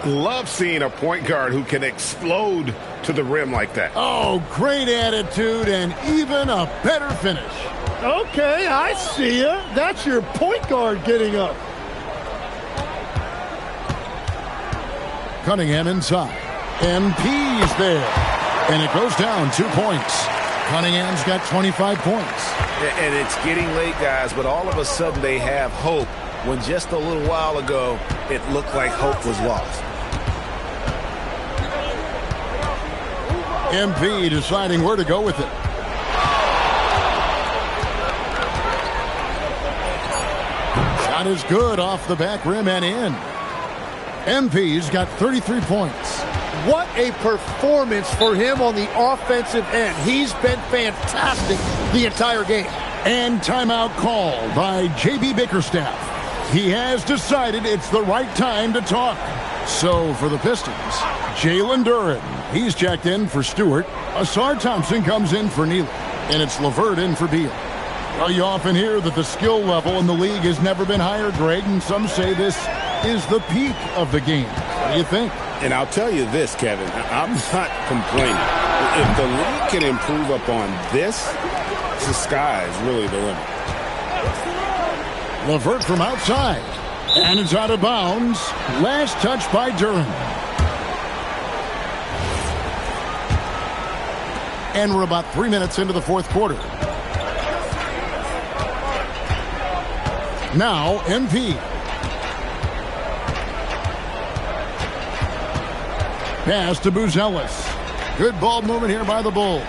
Love seeing a point guard who can explode to the rim like that. Oh, great attitude and even a better finish. Okay, I see you. That's your point guard getting up. Cunningham inside. MP's there. And it goes down 2 points. Cunningham's got 25 points. And it's getting late, guys, but all of a sudden they have hope when just a little while ago it looked like hope was lost. MP deciding where to go with it. Shot is good off the back rim and in. MP's got 33 points. What a performance for him on the offensive end. He's been fantastic the entire game. And timeout called by J.B. Bickerstaff. He has decided it's the right time to talk. So for the Pistons, Jalen Duren. He's checked in for Stewart. Asar Thompson comes in for Neely. And it's LeVert in for Beal. Well, you often hear that the skill level in the league has never been higher, Greg, and some say this is the peak of the game. What do you think? And I'll tell you this, Kevin, I'm not complaining. If the league can improve upon this, the sky is really the limit. LeVert from outside. And it's out of bounds. Last touch by Duren. And we're about 3 minutes into the fourth quarter. Now, MP. Pass to Buzelis. Good ball movement here by the Bulls.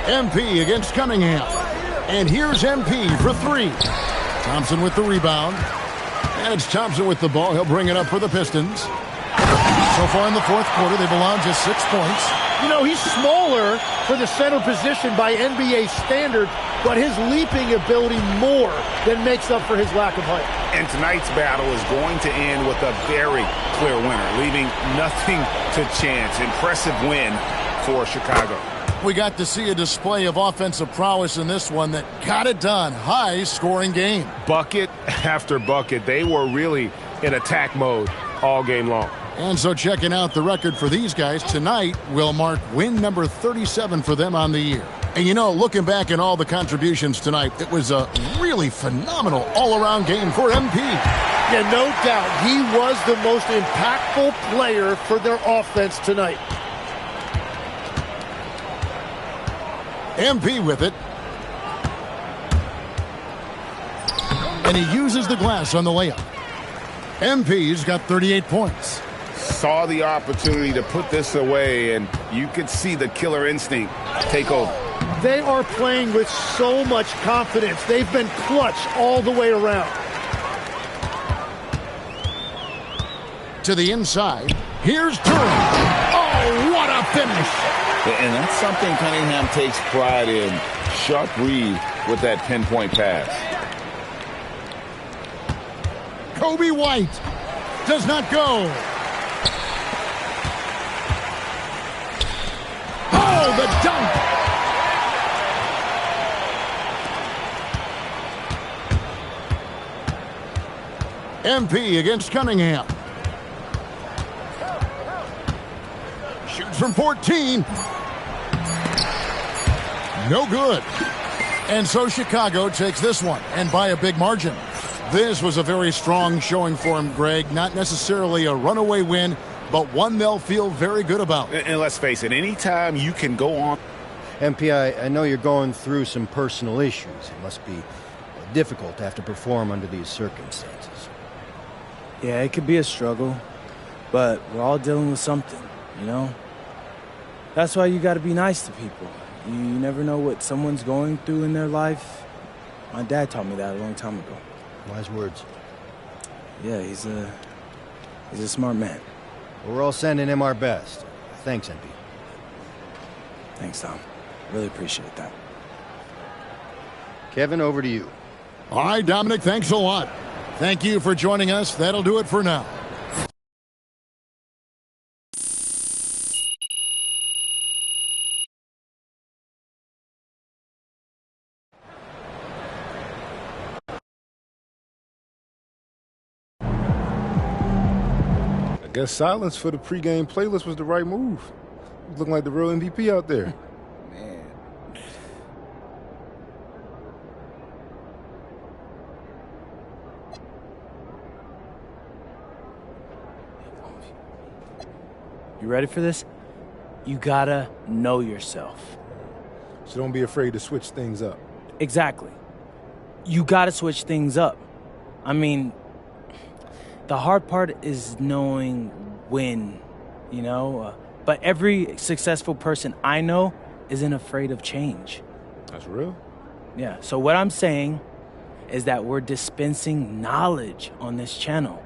MP against Cunningham. And here's MP for 3. Thompson with the rebound. And it's Thompson with the ball. He'll bring it up for the Pistons. So far in the fourth quarter, they've allowed just 6 points. You know, he's smaller for the center position by NBA standard, but his leaping ability more than makes up for his lack of height. And tonight's battle is going to end with a very clear winner, leaving nothing to chance. Impressive win for Chicago. We got to see a display of offensive prowess in this one that got it done. High-scoring game. Bucket after bucket. They were really in attack mode all game long. And so checking out the record for these guys, tonight will mark win number 37 for them on the year. And you know, looking back at all the contributions tonight, it was a really phenomenal all-around game for MP. Yeah, no doubt. He was the most impactful player for their offense tonight. MP with it. And he uses the glass on the layup. MP's got 38 points. Saw the opportunity to put this away, and you could see the killer instinct take over. They are playing with so much confidence. They've been clutch all the way around. To the inside. Here's Duren. Oh, what a finish. And that's something Cunningham takes pride in. Sharp read with that pinpoint pass. Kobe White does not go. Oh, the dunk. MP against Cunningham. Shoots from 14. No good. And so Chicago takes this one, and by a big margin. This was a very strong showing for him, Greg. Not necessarily a runaway win, but one they'll feel very good about. And let's face it, anytime you can go on. MP, I know you're going through some personal issues. It must be difficult to have to perform under these circumstances. Yeah, it could be a struggle, but we're all dealing with something, you know? That's why you got to be nice to people. You never know what someone's going through in their life. My dad taught me that a long time ago. Wise words. Yeah, he's a smart man. Well, we're all sending him our best. Thanks, MP. Thanks, Tom. Really appreciate that. Kevin, over to you. All right, Dominic, thanks a lot. Thank you for joining us. That'll do it for now. I guess silence for the pregame playlist was the right move. He's looking like the real MVP out there. Man. You ready for this? You gotta know yourself. So don't be afraid to switch things up. Exactly. You gotta switch things up. I mean, the hard part is knowing when, you know? But every successful person I know isn't afraid of change. That's real? Yeah, so what I'm saying is that we're dispensing knowledge on this channel.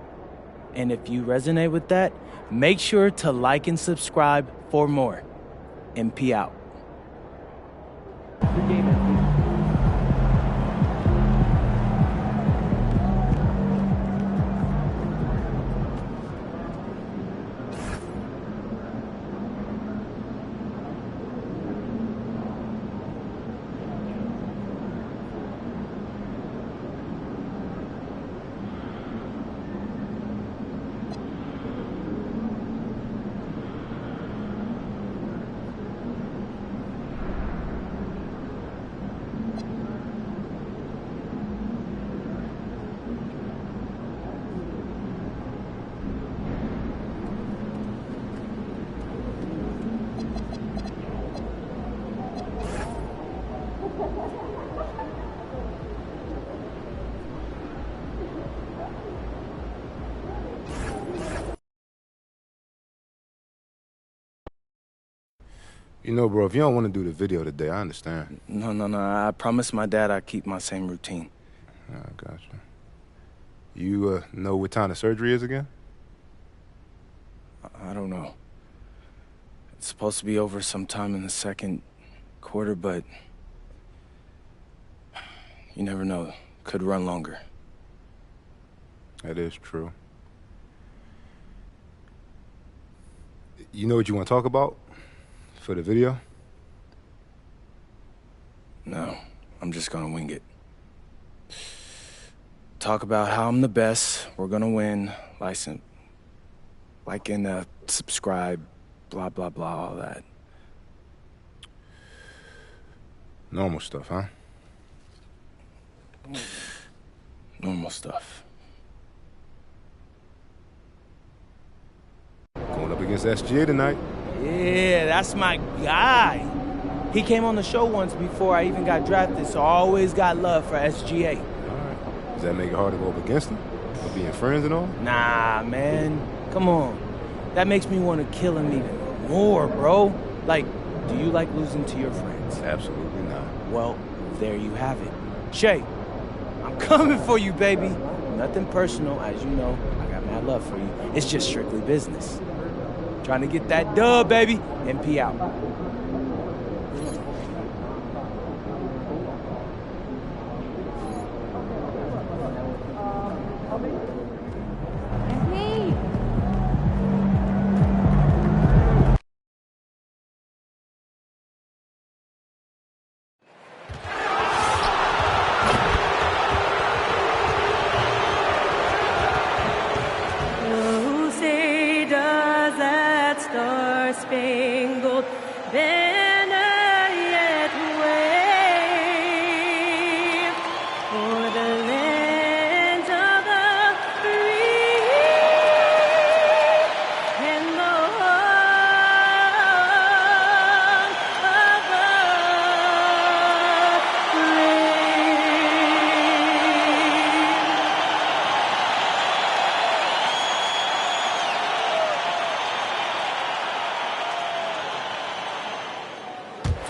And if you resonate with that, make sure to like and subscribe for more. MP out. Good game, MP. You know, bro, if you don't want to do the video today, I understand. No. I promised my dad I'd keep my same routine. I got you. You know what time the surgery is again? I don't know. It's supposed to be over sometime in the second quarter, but you never know. Could run longer. That is true. You know what you want to talk about for the video? No, I'm just gonna wing it. Talk about how I'm the best, we're gonna win, like and subscribe, blah, blah, blah, all that. Normal stuff, huh? Normal stuff. Going up against SGA tonight. Yeah, that's my guy. He came on the show once before I even got drafted, so I always got love for SGA. All right. Does that make it hard to go up against him? For being friends and all? Nah, man. Come on. That makes me want to kill him even more, bro. Like, do you like losing to your friends? Absolutely not. Well, there you have it. Shay, I'm coming for you, baby. Nothing personal, as you know. I got mad love for you. It's just strictly business. Trying to get that dub, baby. MP out. star-spangled banner yet wave for the land of the free and the home of the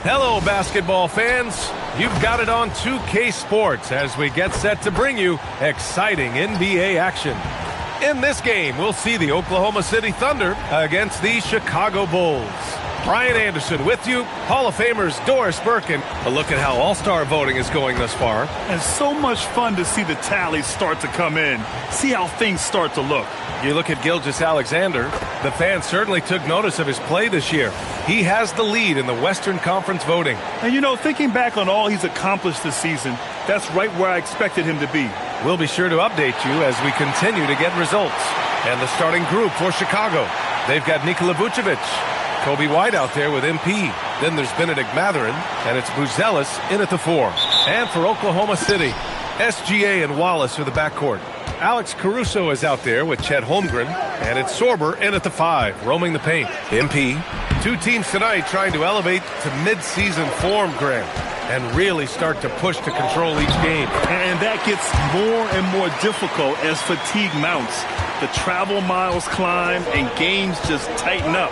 Hello, basketball fans. You've got it on 2K Sports as we get set to bring you exciting NBA action. In this game, we'll see the Oklahoma City Thunder against the Chicago Bulls. Brian Anderson with you, Hall of Famers Doris Birkin. A look at how All-Star voting is going thus far. And so much fun to see the tallies start to come in. See how things start to look. You look at Gilgeous-Alexander. The fans certainly took notice of his play this year. He has the lead in the Western Conference voting. And you know, thinking back on all he's accomplished this season, that's right where I expected him to be. We'll be sure to update you as we continue to get results. And the starting group for Chicago. They've got Nikola Vucevic, Kobe White out there with MP. Then there's Benedict Mathurin, and it's Buzelis in at the 4. And for Oklahoma City, SGA and Wallace for the backcourt. Alex Caruso is out there with Chet Holmgren, and it's Sorber in at the 5, roaming the paint. MP. Two teams tonight trying to elevate to mid-season form, Grant, and really start to push to control each game. And that gets more and more difficult as fatigue mounts. The travel miles climb and games just tighten up.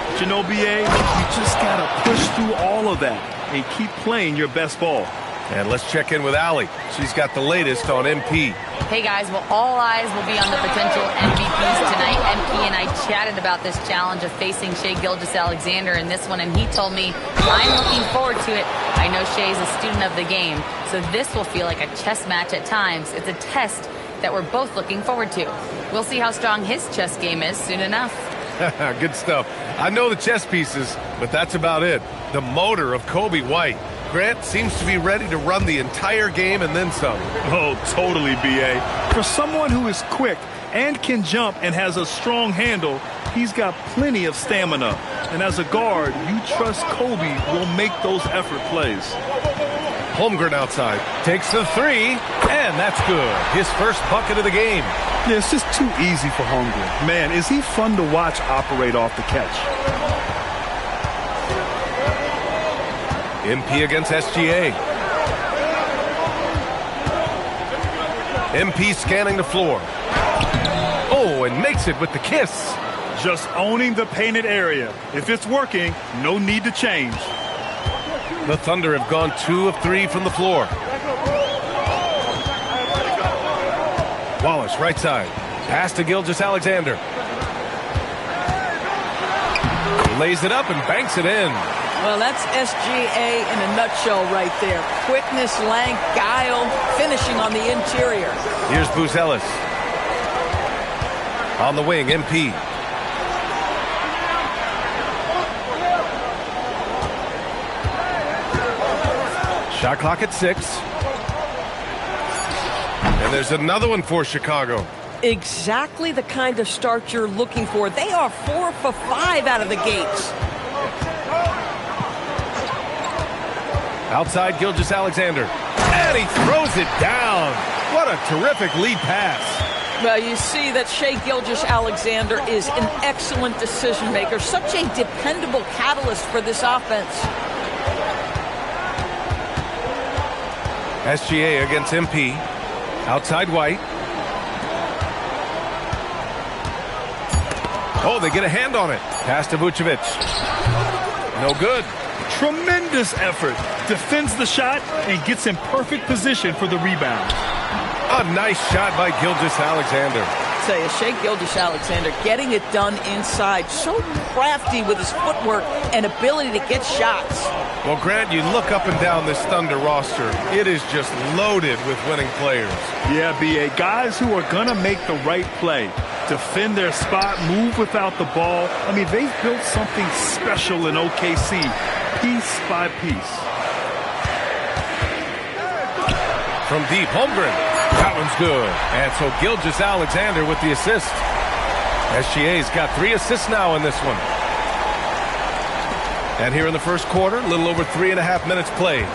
But you know, BA, you just got to push through all of that and keep playing your best ball. And let's check in with Allie. She's got the latest on MP. Hey guys, well, all eyes will be on the potential MVPs tonight. MP and I chatted about this challenge of facing Shai Gilgeous-Alexander in this one, and he told me, I'm looking forward to it. I know Shai's a student of the game, so this will feel like a chess match at times. It's a test that we're both looking forward to. We'll see how strong his chess game is soon enough. Good stuff. I know the chess pieces, but that's about it. The motor of Kobe White. Grant seems to be ready to run the entire game and then some. Oh, totally, BA. For someone who is quick and can jump and has a strong handle, he's got plenty of stamina. And as a guard, you trust Kobe will make those effort plays. Holmgren outside. Takes the 3, and that's good. His first bucket of the game. Yeah, it's just too easy for Holmgren. Man, is he fun to watch operate off the catch. MP against SGA. MP scanning the floor. Oh, and makes it with the kiss. Just owning the painted area. If it's working, no need to change. The Thunder have gone 2 of 3 from the floor. Wallace, right side. Pass to Gilgeous-Alexander. Lays it up and banks it in. Well, that's SGA in a nutshell right there. Quickness, length, guile, finishing on the interior. Here's Buzelis. On the wing, MP. Shot clock at 6. And there's another one for Chicago. Exactly the kind of start you're looking for. They are 4 for 5 out of the gates. Outside Gilgeous-Alexander. And he throws it down. What a terrific lead pass. Well, you see that Shai Gilgeous-Alexander is an excellent decision maker. Such a dependable catalyst for this offense. SGA against MP. Outside White. Oh, they get a hand on it. Pass to Vucevic. No good. Tremendous effort. Defends the shot and gets in perfect position for the rebound. A nice shot by Gilgeous-Alexander. I tell you, Shai Gilgeous-Alexander getting it done inside. So crafty with his footwork and ability to get shots. Well, Grant, you look up and down this Thunder roster. It is just loaded with winning players. Yeah, BA. Guys who are going to make the right play. Defend their spot, move without the ball. I mean, they've built something special in OKC, piece by piece. From deep, Holmgren. That one's good. And so Gilgeous-Alexander with the assist. SGA's got 3 assists now in this one. And here in the first quarter, a little over 3.5 minutes played.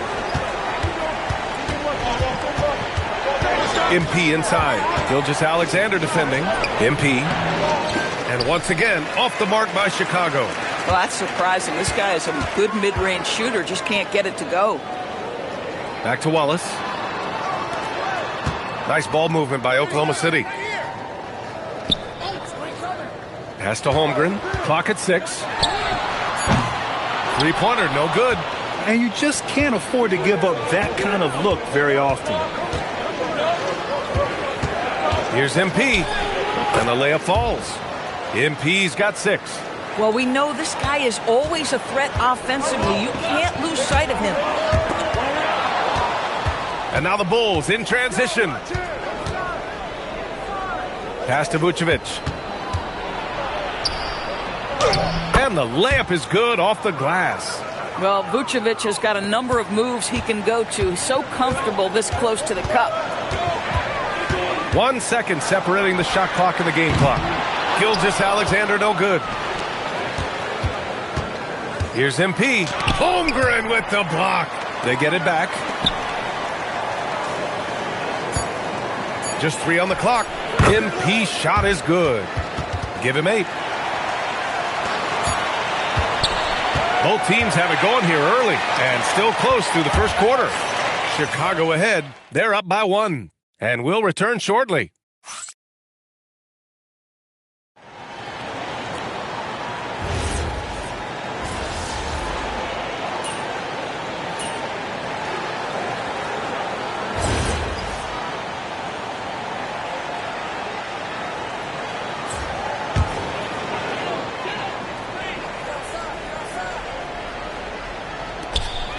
MP inside. Gilgeous-Alexander defending. MP. And once again, off the mark by Chicago. Well, that's surprising. This guy is a good mid-range shooter, just can't get it to go. Back to Wallace. Nice ball movement by Oklahoma City. Pass to Holmgren. Clock at 6. Three-pointer, no good. And you just can't afford to give up that kind of look very often. Here's MP. And the layup falls. MP's got 6. Well, we know this guy is always a threat offensively. You can't lose sight of him. And now the Bulls in transition. Pass to Vucevic. And the layup is good off the glass. Well, Vucevic has got a number of moves he can go to. He's so comfortable this close to the cup. 1 second separating the shot clock and the game clock. Gilgeous-Alexander, no good. Here's MP. Holmgren with the block. They get it back. Just 3 on the clock. MP shot is good. Give him 8. Both teams have it going here early and still close through the first quarter. Chicago ahead. They're up by 1. And we'll return shortly.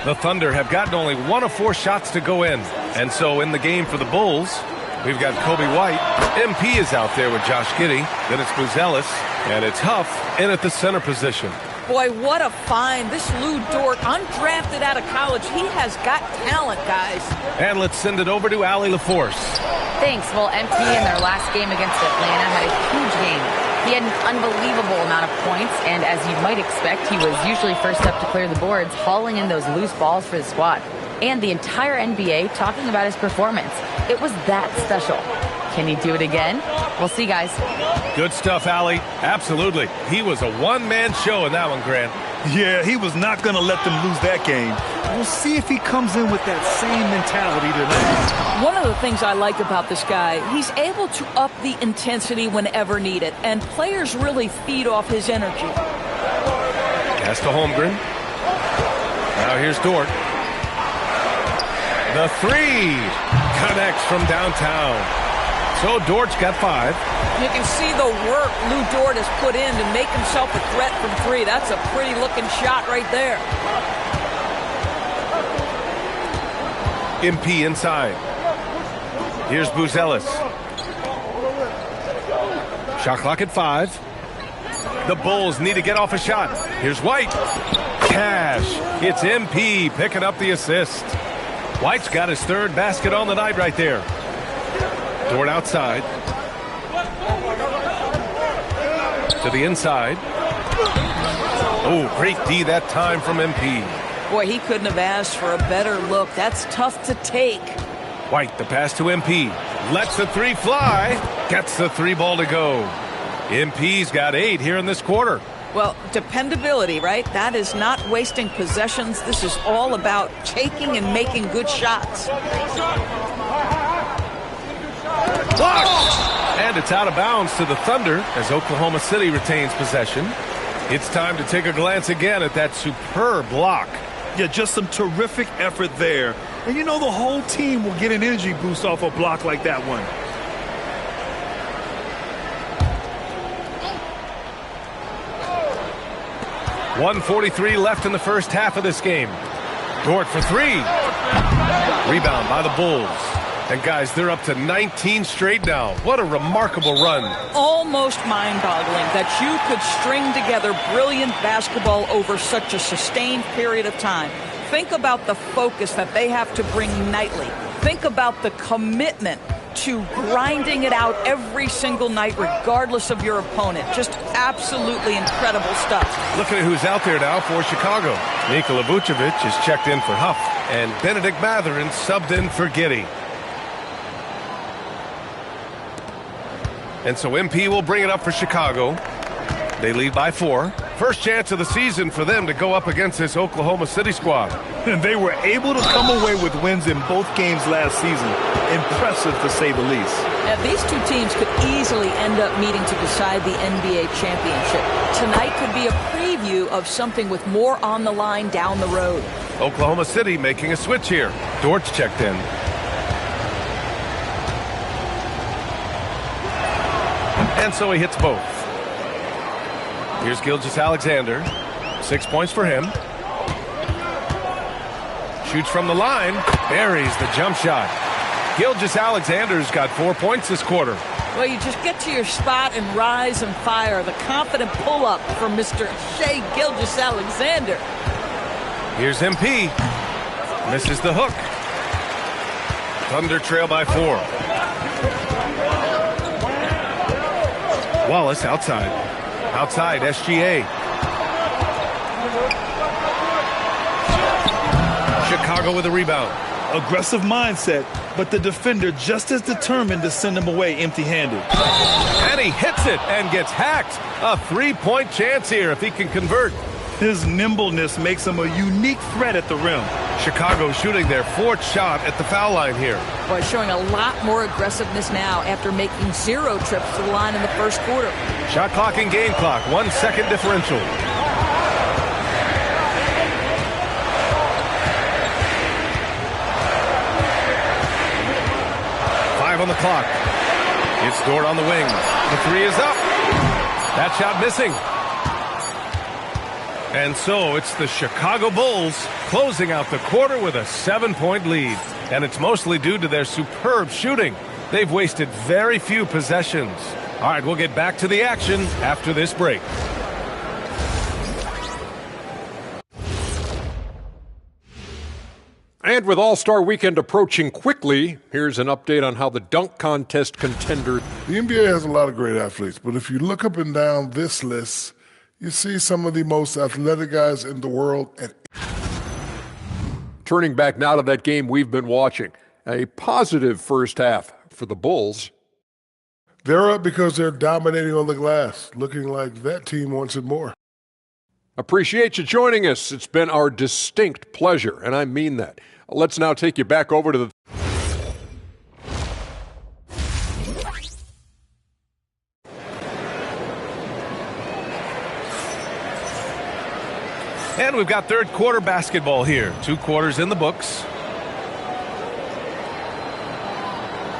The Thunder have gotten only 1 of 4 shots to go in. And so in the game for the Bulls, we've got Kobe White. MP is out there with Josh Giddey. Then it's Buzelis. And it's Huff in at the center position. Boy, what a find. This Lou Dort, undrafted out of college. He has got talent, guys. And let's send it over to Allie LaForce. Thanks. Well, MP in their last game against Atlanta had a huge game. He had an unbelievable amount of points, and as you might expect, he was usually first up to clear the boards, hauling in those loose balls for the squad. And the entire NBA talking about his performance. It was that special. Can he do it again? We'll see, guys. Good stuff, Allie. Absolutely. He was a one-man show in that one, Grant. Yeah, he was not going to let them lose that game. We'll see if he comes in with that same mentality tonight. One of the things I like about this guy, he's able to up the intensity whenever needed, and players really feed off his energy. Pass to Holmgren. Now here's Dort. The 3 connects from downtown. So Dort's got 5. You can see the work Lou Dort has put in to make himself a threat from 3. That's a pretty looking shot right there. MP inside. Here's Buzelis. Shot clock at 5. The Bulls need to get off a shot. Here's White. Cash. It's MP picking up the assist. White's got his 3rd basket on the night right there. Dort outside. To the inside. Oh, great D that time from MP. Boy, he couldn't have asked for a better look. That's tough to take. White, the pass to MP. Lets the 3 fly. Gets the 3 ball to go. MP's got 8 here in this quarter. Well, dependability, right? That is not wasting possessions. This is all about taking and making good shots. Blocked! And it's out of bounds to the Thunder as Oklahoma City retains possession. It's time to take a glance again at that superb block. Yeah, just some terrific effort there. And you know the whole team will get an energy boost off a block like that one. .143 left in the first half of this game. Dort for 3. Rebound by the Bulls. And guys, they're up to 19 straight now. What a remarkable run. Almost mind-boggling that you could string together brilliant basketball over such a sustained period of time. Think about the focus that they have to bring nightly. Think about the commitment to grinding it out every single night, regardless of your opponent. Just absolutely incredible stuff. Looking at who's out there now for Chicago. Nikola Vucevic is checked in for Huff, and Benedict Mathurin subbed in for Giddey. And so MP will bring it up for Chicago. They lead by 4. First chance of the season for them to go up against this Oklahoma City squad. And they were able to come away with wins in both games last season. Impressive, to say the least. Now, these two teams could easily end up meeting to decide the NBA championship. Tonight could be a preview of something with more on the line down the road. Oklahoma City making a switch here. Dortch checked in. And so he hits both. Here's Gilgeous-Alexander. 6 points for him. Shoots from the line. Buries the jump shot. Gilgeous-Alexander's got 4 points this quarter. Well, you just get to your spot and rise and fire. The confident pull-up from Mr. Shai Gilgeous-Alexander. Here's MP. Misses the hook. Thunder trail by 4. Wallace outside. Outside, SGA. Chicago with a rebound. Aggressive mindset, but the defender just as determined to send him away empty-handed. And he hits it and gets hacked. A 3-point chance here if he can convert. His nimbleness makes him a unique threat at the rim. Chicago shooting their 4th shot at the foul line here. Boy, showing a lot more aggressiveness now after making 0 trips to the line in the first quarter. Shot clock and game clock, 1 second differential. On the clock. It's Dort on the wing. The 3 is up. That shot missing. And so it's the Chicago Bulls closing out the quarter with a 7-point lead. And it's mostly due to their superb shooting. They've wasted very few possessions. All right, we'll get back to the action after this break. And with All-Star Weekend approaching quickly, here's an update on how the dunk contest contender. The NBA has a lot of great athletes, but if you look up and down this list, you see some of the most athletic guys in the world. Turning back now to that game we've been watching, a positive first half for the Bulls. They're up because they're dominating on the glass, looking like that team wants it more. Appreciate you joining us. It's been our distinct pleasure, and I mean that. Let's now take you back over to the... And we've got third quarter basketball here. 2 quarters in the books.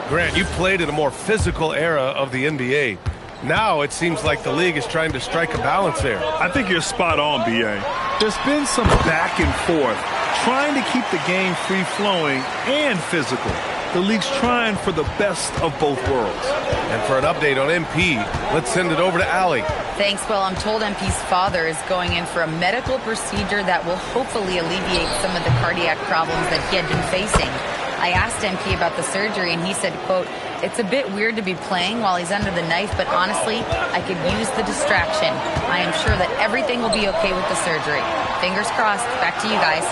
Grant, you played in a more physical era of the NBA. Now it seems like the league is trying to strike a balance there. I think you're spot on, B.A. There's been some back and forth, trying to keep the game free-flowing and physical. The league's trying for the best of both worlds. And for an update on MP, let's send it over to Allie. Thanks. Well, I'm told MP's father is going in for a medical procedure that will hopefully alleviate some of the cardiac problems that he had been facing. I asked MP about the surgery, and he said, quote, "It's a bit weird to be playing while he's under the knife, but honestly, I could use the distraction. I am sure that everything will be okay with the surgery. Fingers crossed." Back to you guys.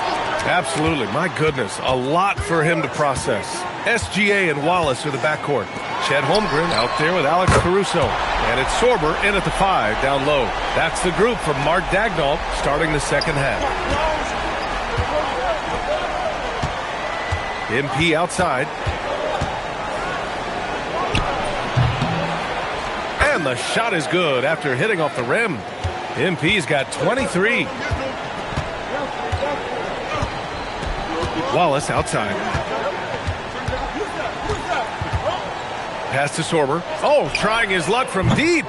Absolutely. My goodness, a lot for him to process. SGA and Wallace are the backcourt. Chet Holmgren out there with Alex Caruso. And it's Sorber in at the 5 down low. That's the group from Mark Dagnall starting the second half. MP outside. And the shot is good after hitting off the rim. MP's got 23. Wallace outside. Pass to Sorber. Oh, trying his luck from deep.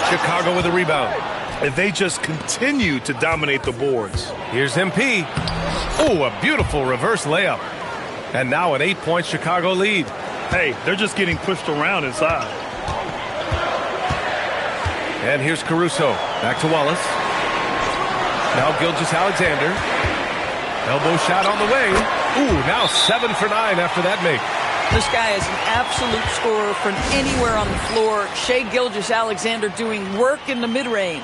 Chicago with a rebound. And they just continue to dominate the boards. Here's MP. Oh, a beautiful reverse layup. And now an 8-point Chicago lead. Hey, they're just getting pushed around inside. And here's Caruso. Back to Wallace. Now Gilgeous-Alexander. Elbow shot on the way. Ooh, now 7 for 9 after that make. This guy is an absolute scorer from anywhere on the floor. Shai Gilgeous-Alexander doing work in the mid-range.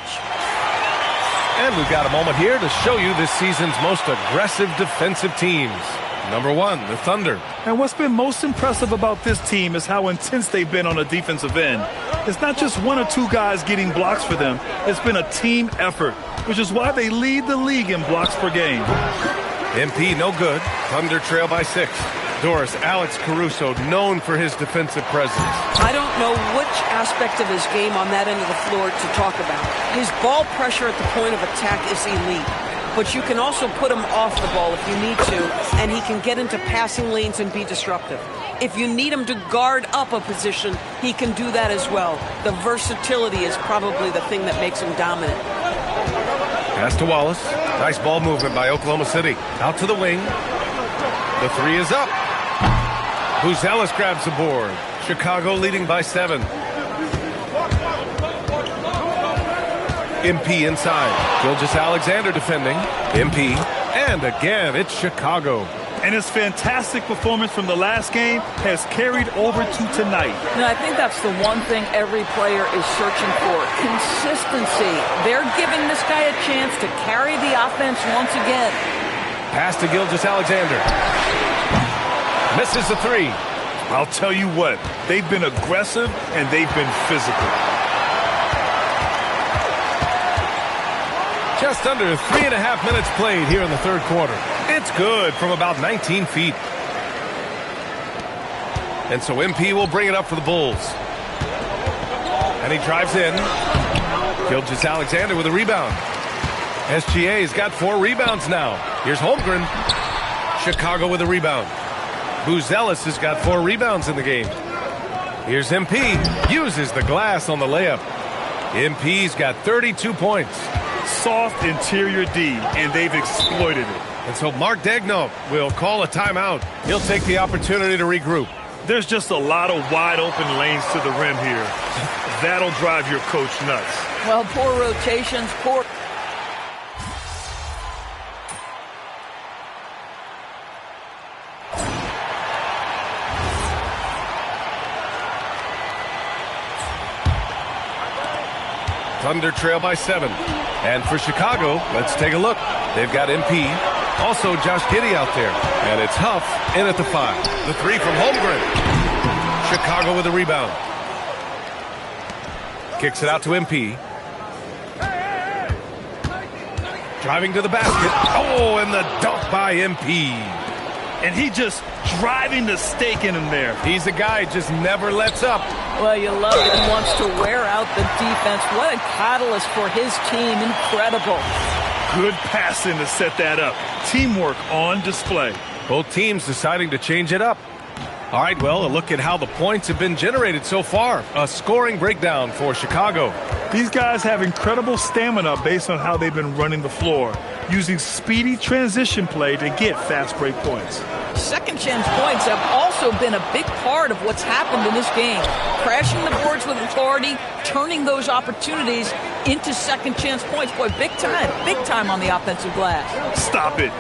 And we've got a moment here to show you this season's most aggressive defensive teams. Number 1, the Thunder. And what's been most impressive about this team is how intense they've been on the defensive end. It's not just 1 or 2 guys getting blocks for them. It's been a team effort, which is why they lead the league in blocks per game. MP no good. Thunder trail by 6. Doris, Alex Caruso, known for his defensive presence. I don't know which aspect of his game on that end of the floor to talk about. His ball pressure at the point of attack is elite. But you can also put him off the ball if you need to, and he can get into passing lanes and be disruptive. If you need him to guard up a position, he can do that as well. The versatility is probably the thing that makes him dominant. Pass to Wallace. Nice ball movement by Oklahoma City. Out to the wing. The 3 is up. Buzelis grabs the board. Chicago leading by 7. MP inside. Gilgeous-Alexander defending. MP. And again, it's Chicago. And his fantastic performance from the last game has carried over to tonight. I think that's the one thing every player is searching for. Consistency. They're giving this guy a chance to carry the offense once again. Pass to Gilgeous-Alexander. Misses the 3. I'll tell you what, they've been aggressive and they've been physical. Just under 3.5 minutes played here in the third quarter. It's good from about 19 feet. And so MP will bring it up for the Bulls. And he drives in. Gilgeous-Alexander with a rebound. SGA's got 4 rebounds now. Here's Holmgren. Chicago with a rebound. Buzelis has got 4 rebounds in the game. Here's MP. Uses the glass on the layup. MP's got 32 points. Soft interior D, and they've exploited it. And so Mark Daigneault will call a timeout. He'll take the opportunity to regroup. There's just a lot of wide open lanes to the rim here. That'll drive your coach nuts. Well, poor rotations, poor... Thunder trail by 7. And for Chicago, let's take a look. They've got MP. Also Josh Giddey out there. And it's Huff in at the 5. The 3 from Holmgren. Chicago with a rebound. Kicks it out to MP. Driving to the basket. Oh, and the dunk by MP. And he just driving the stake in him there. He's a guy who just never lets up. Well, you love it. He wants to wear out the defense. What a catalyst for his team. Incredible. Good passing to set that up. Teamwork on display. Both teams deciding to change it up. All right, well, a look at how the points have been generated so far. A scoring breakdown for Chicago. These guys have incredible stamina based on how they've been running the floor, using speedy transition play to get fast break points. Second chance points have also been a big part of what's happened in this game. Crashing the boards with authority, turning those opportunities into second chance points. Boy, big time on the offensive glass. Stop it.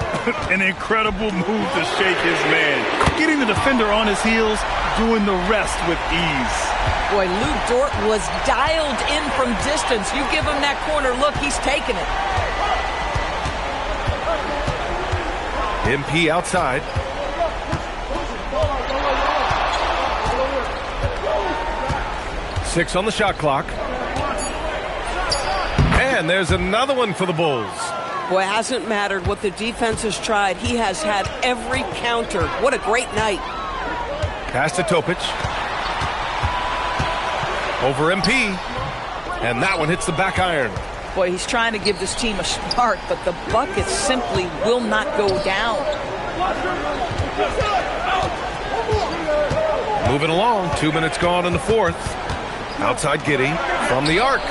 An incredible move to shake his man. Getting the defender on his heels, doing the rest with ease. Boy, Lou Dort was dialed in from distance. You give him that corner look, he's taking it. MP outside. Six on the shot clock. And there's another one for the Bulls. Boy, it hasn't mattered what the defense has tried. He has had every counter. What a great night. Pass to Topic. Over MP. And that one hits the back iron. Boy, he's trying to give this team a spark, but the bucket simply will not go down. Moving along. 2 minutes gone in the fourth. Outside Giddey from the arc.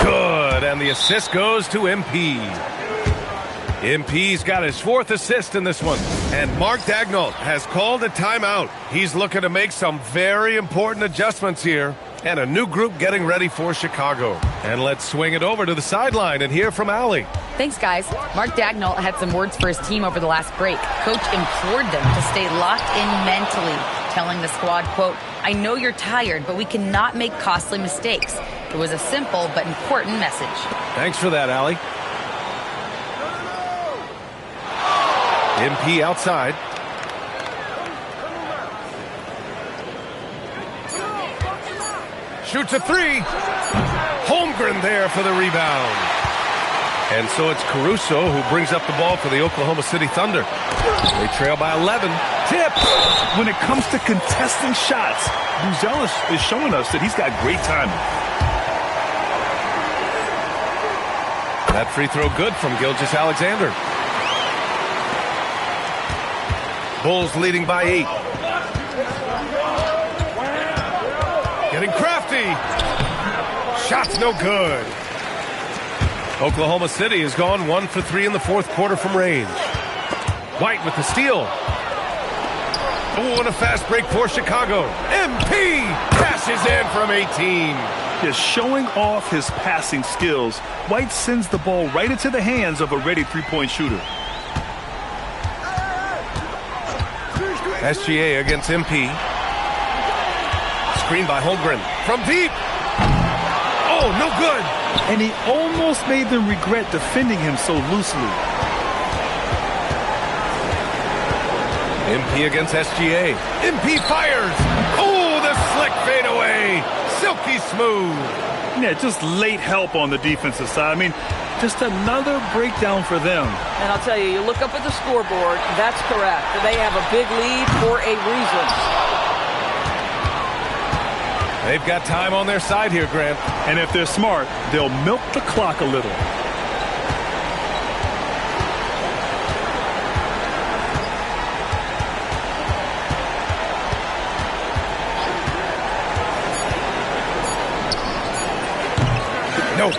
Good. And the assist goes to MP. MP's got his 4th assist in this one. And Mark Daigneault has called a timeout. He's looking to make some very important adjustments here. And a new group getting ready for Chicago. And let's swing it over to the sideline and hear from Allie. Thanks, guys. Mark Daigneault had some words for his team over the last break. Coach implored them to stay locked in mentally. telling the squad, quote, "I know you're tired, but we cannot make costly mistakes." It was a simple but important message. Thanks for that, Allie. MP outside. Shoots a three. Holmgren there for the rebound. And so it's Caruso who brings up the ball for the Oklahoma City Thunder. They trail by 11. Tips! When it comes to contesting shots, Buzelis is showing us that he's got great timing. That free throw good from Gilgeous-Alexander. Bulls leading by 8. Getting crafty. Shot's no good. Oklahoma City has gone 1 for 3 in the fourth quarter from range. White with the steal. Oh, and a fast break for Chicago. MP passes in from 18. Just showing off his passing skills, White sends the ball right into the hands of a ready three-point shooter. SGA against MP. Screen by Holmgren from deep. Oh, no good. And he almost made them regret defending him so loosely. MP against SGA. MP fires. Oh, the slick fadeaway. Silky smooth. Yeah, just late help on the defensive side. I mean, just another breakdown for them. And I'll tell you, you look up at the scoreboard, that's correct. They have a big lead for a reason. They've got time on their side here, Grant. And if they're smart, they'll milk the clock a little. No.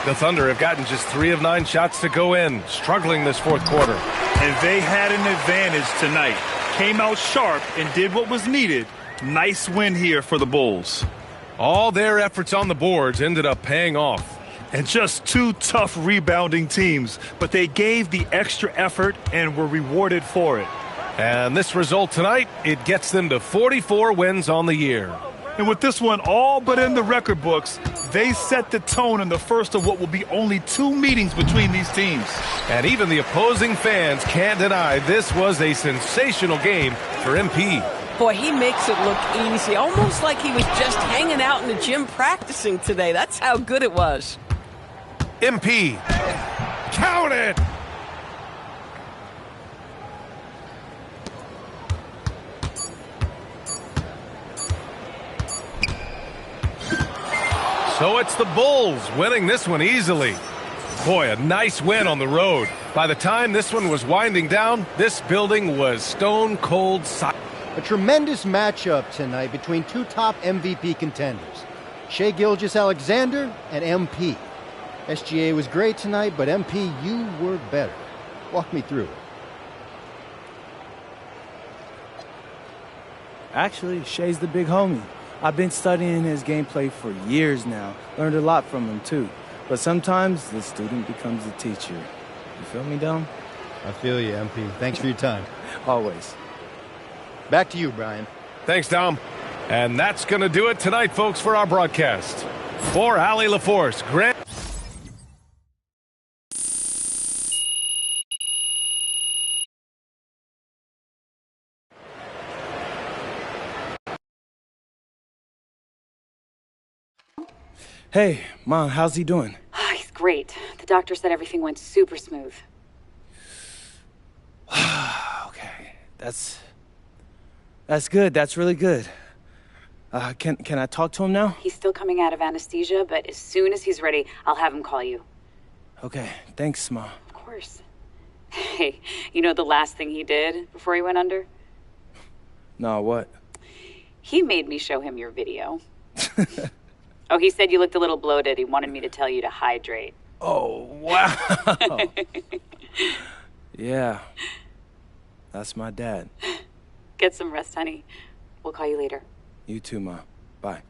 The Thunder have gotten just 3 of 9 shots to go in, struggling this fourth quarter. And they had an advantage tonight. Came out sharp and did what was needed. Nice win here for the Bulls. All their efforts on the boards ended up paying off. And just 2 tough rebounding teams, but they gave the extra effort and were rewarded for it. And this result tonight, it gets them to 44 wins on the year. And with this one all but in the record books, they set the tone in the first of what will be only 2 meetings between these teams. And even the opposing fans can't deny this was a sensational game for MP. Boy, he makes it look easy, almost like he was just hanging out in the gym practicing today. That's how good it was. MP. Count it! So it's the Bulls winning this one easily. Boy, a nice win on the road. By the time this one was winding down, this building was stone cold silent. A tremendous matchup tonight between 2 top MVP contenders, Shai Gilgeous-Alexander and MP. SGA was great tonight, but MP, you were better. Walk me through it. Actually, Shai's the big homie. I've been studying his gameplay for years now. Learned a lot from him, too. But sometimes the student becomes the teacher. You feel me, Dom? I feel you, MP. Thanks for your time. Always. Back to you, Brian. Thanks, Dom. And that's going to do it tonight, folks, for our broadcast. For Allie LaForce, Grant. Hey, Mom, how's he doing? He's great. The doctor said everything went super smooth. Okay, that's good. That's really good. Can I talk to him now? He's still coming out of anesthesia, but as soon as he's ready, I'll have him call you. Okay, thanks, Mom. Of course. Hey, you know the last thing he did before he went under? No, what? He made me show him your video. Oh, he said you looked a little bloated. He wanted me to tell you to hydrate. Oh, wow. Yeah. That's my dad. Get some rest, honey. We'll call you later. You too, Mom. Bye.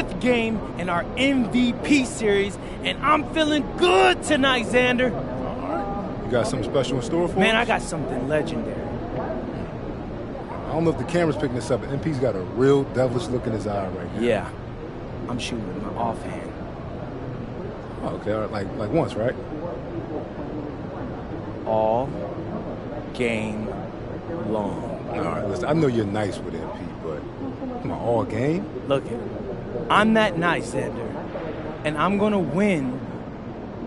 5th game in our MVP series, and I'm feeling good tonight, Xander. You got something special in store for Man, us? I got something legendary. I don't know if the camera's picking this up, but MP's got a real devilish look in his eye right now. Yeah, I'm shooting with my offhand. Oh, okay, all right. Like once, right? All game long. All right, listen, I know you're nice with MP, but come on, all game? Look, I'm that nice, Xander, and I'm going to win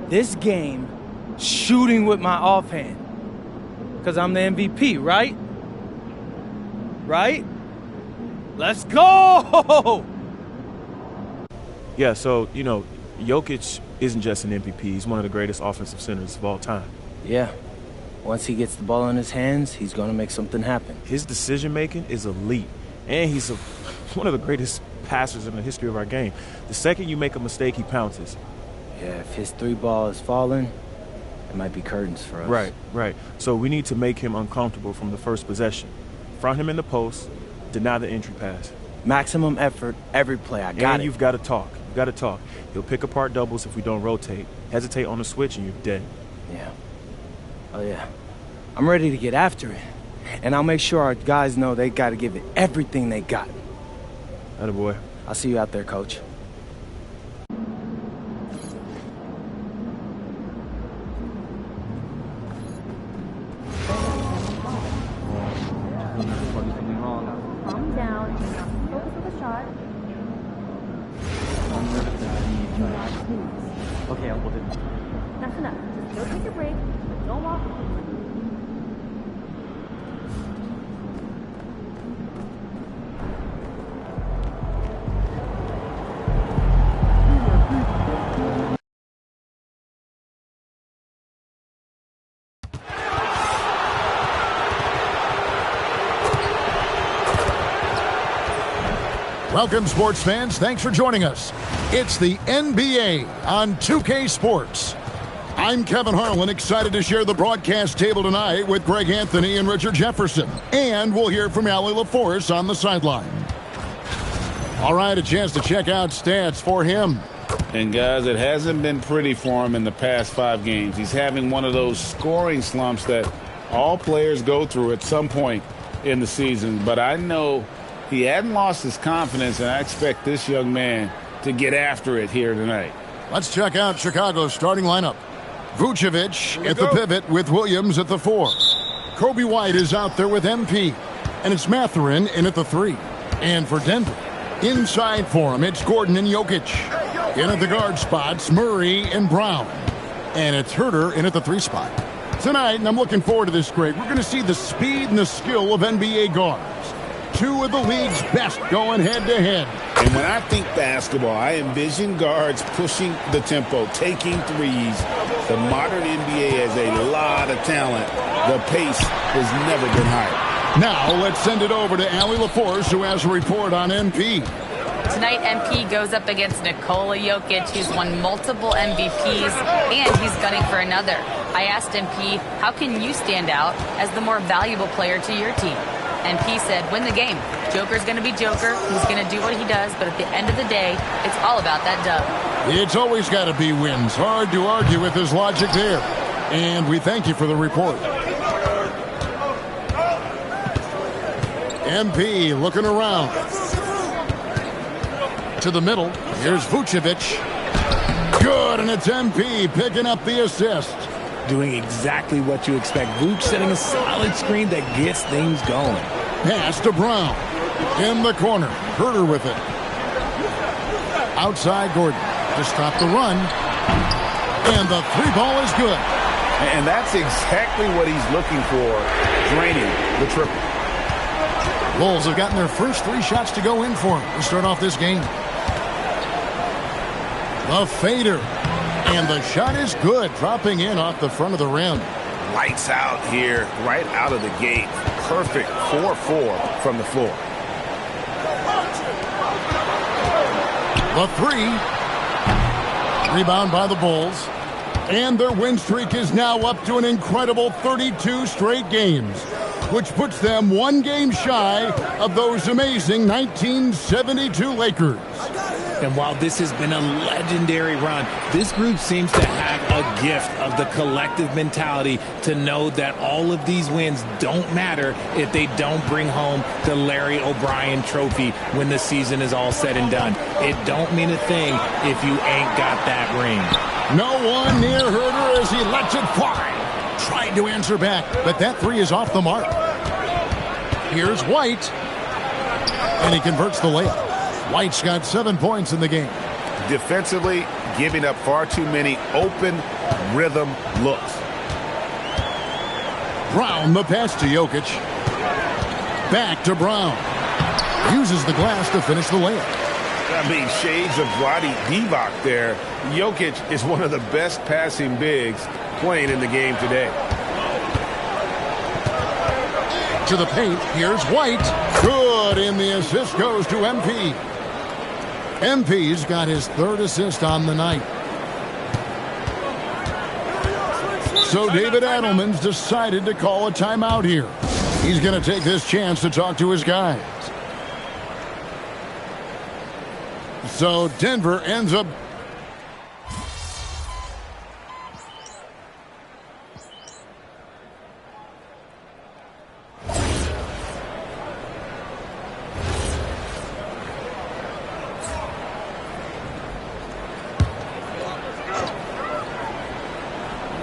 this game shooting with my offhand because I'm the MVP, right? Right? Let's go! Yeah, so, you know, Jokic isn't just an MVP. He's one of the greatest offensive centers of all time. Yeah. Once he gets the ball in his hands, he's going to make something happen. His decision-making is elite, and he's one of the greatest passers in the history of our game. The second you make a mistake, he pounces. Yeah, if his 3 ball is falling, it might be curtains for us. Right. So we need to make him uncomfortable from the first possession. Front him in the post, deny the entry pass. Maximum effort every play. I got it. And you've got to talk. He'll pick apart doubles if we don't rotate. Hesitate on the switch and you're dead. Yeah. Oh, yeah. I'm ready to get after it. And I'll make sure our guys know they got to give it everything they got. Attaboy. I'll see you out there, Coach. Calm down and focus with the shot. Okay, I'll hold it. That's enough. Just go take a break, but don't walk. Welcome, sports fans. Thanks for joining us. It's the NBA on 2K Sports. I'm Kevin Harlan, excited to share the broadcast table tonight with Greg Anthony and Richard Jefferson. And we'll hear from Allie LaForce on the sideline. All right, a chance to check out stats for him. And guys, it hasn't been pretty for him in the past 5 games. He's having one of those scoring slumps that all players go through at some point in the season. But I know he hadn't lost his confidence, and I expect this young man to get after it here tonight. Let's check out Chicago's starting lineup. Vucevic at the pivot with Williams at the 4. Kobe White is out there with MP. And it's Mathurin in at the 3. And for Denver, inside for him, it's Gordon and Jokic. In at the guard spots, Murray and Brown. And it's Herter in at the 3 spot. Tonight, and I'm looking forward to this, Greg, we're going to see the speed and the skill of NBA guards. 2 of the league's best going head-to-head. And when I think basketball, I envision guards pushing the tempo, taking threes. The modern NBA has a lot of talent. The pace has never been higher. Now, let's send it over to Allie LaForce, who has a report on MP. Tonight, MP goes up against Nikola Jokic, who's won multiple MVPs, and he's gunning for another. I asked MP, how can you stand out as the more valuable player to your team? MP said, win the game. Joker's going to be Joker. He's going to do what he does, but at the end of the day, it's all about that dub. It's always got to be wins. Hard to argue with his logic there. And we thank you for the report. MP looking around. To the middle. Here's Vucevic. Good, and it's MP picking up the assist. Doing exactly what you expect. Vooch setting a solid screen that gets things going. Pass to Brown. In the corner. Herter with it. Outside Gordon to stop the run. And the 3 ball is good. And that's exactly what he's looking for, draining the triple. Bulls have gotten their first 3 shots to go in for him to start off this game. The fader. And the shot is good, dropping in off the front of the rim. Lights out here, right out of the gate. Perfect 4-4 from the floor. The 3. Rebound by the Bulls. And their win streak is now up to an incredible 32 straight games, which puts them 1 game shy of those amazing 1972 Lakers. And while this has been a legendary run, this group seems to have a gift of the collective mentality to know that all of these wins don't matter if they don't bring home the Larry O'Brien trophy when the season is all said and done. It don't mean a thing if you ain't got that ring. No one near Herder as he lets it fly. Tried to answer back, but that three is off the mark. Here's White, and he converts the layup. White's got 7 points in the game. Defensively, giving up far too many open rhythm looks. Brown, the pass to Jokic. Back to Brown. Uses the glass to finish the layup. I mean, shades of Vlade Divac there. Jokic is one of the best passing bigs playing in the game today. To the paint, here's White. Good, and the assist goes to MP. MP's got his third assist on the night. So David Adelman's decided to call a timeout here. He's going to take this chance to talk to his guys. So Denver ends up...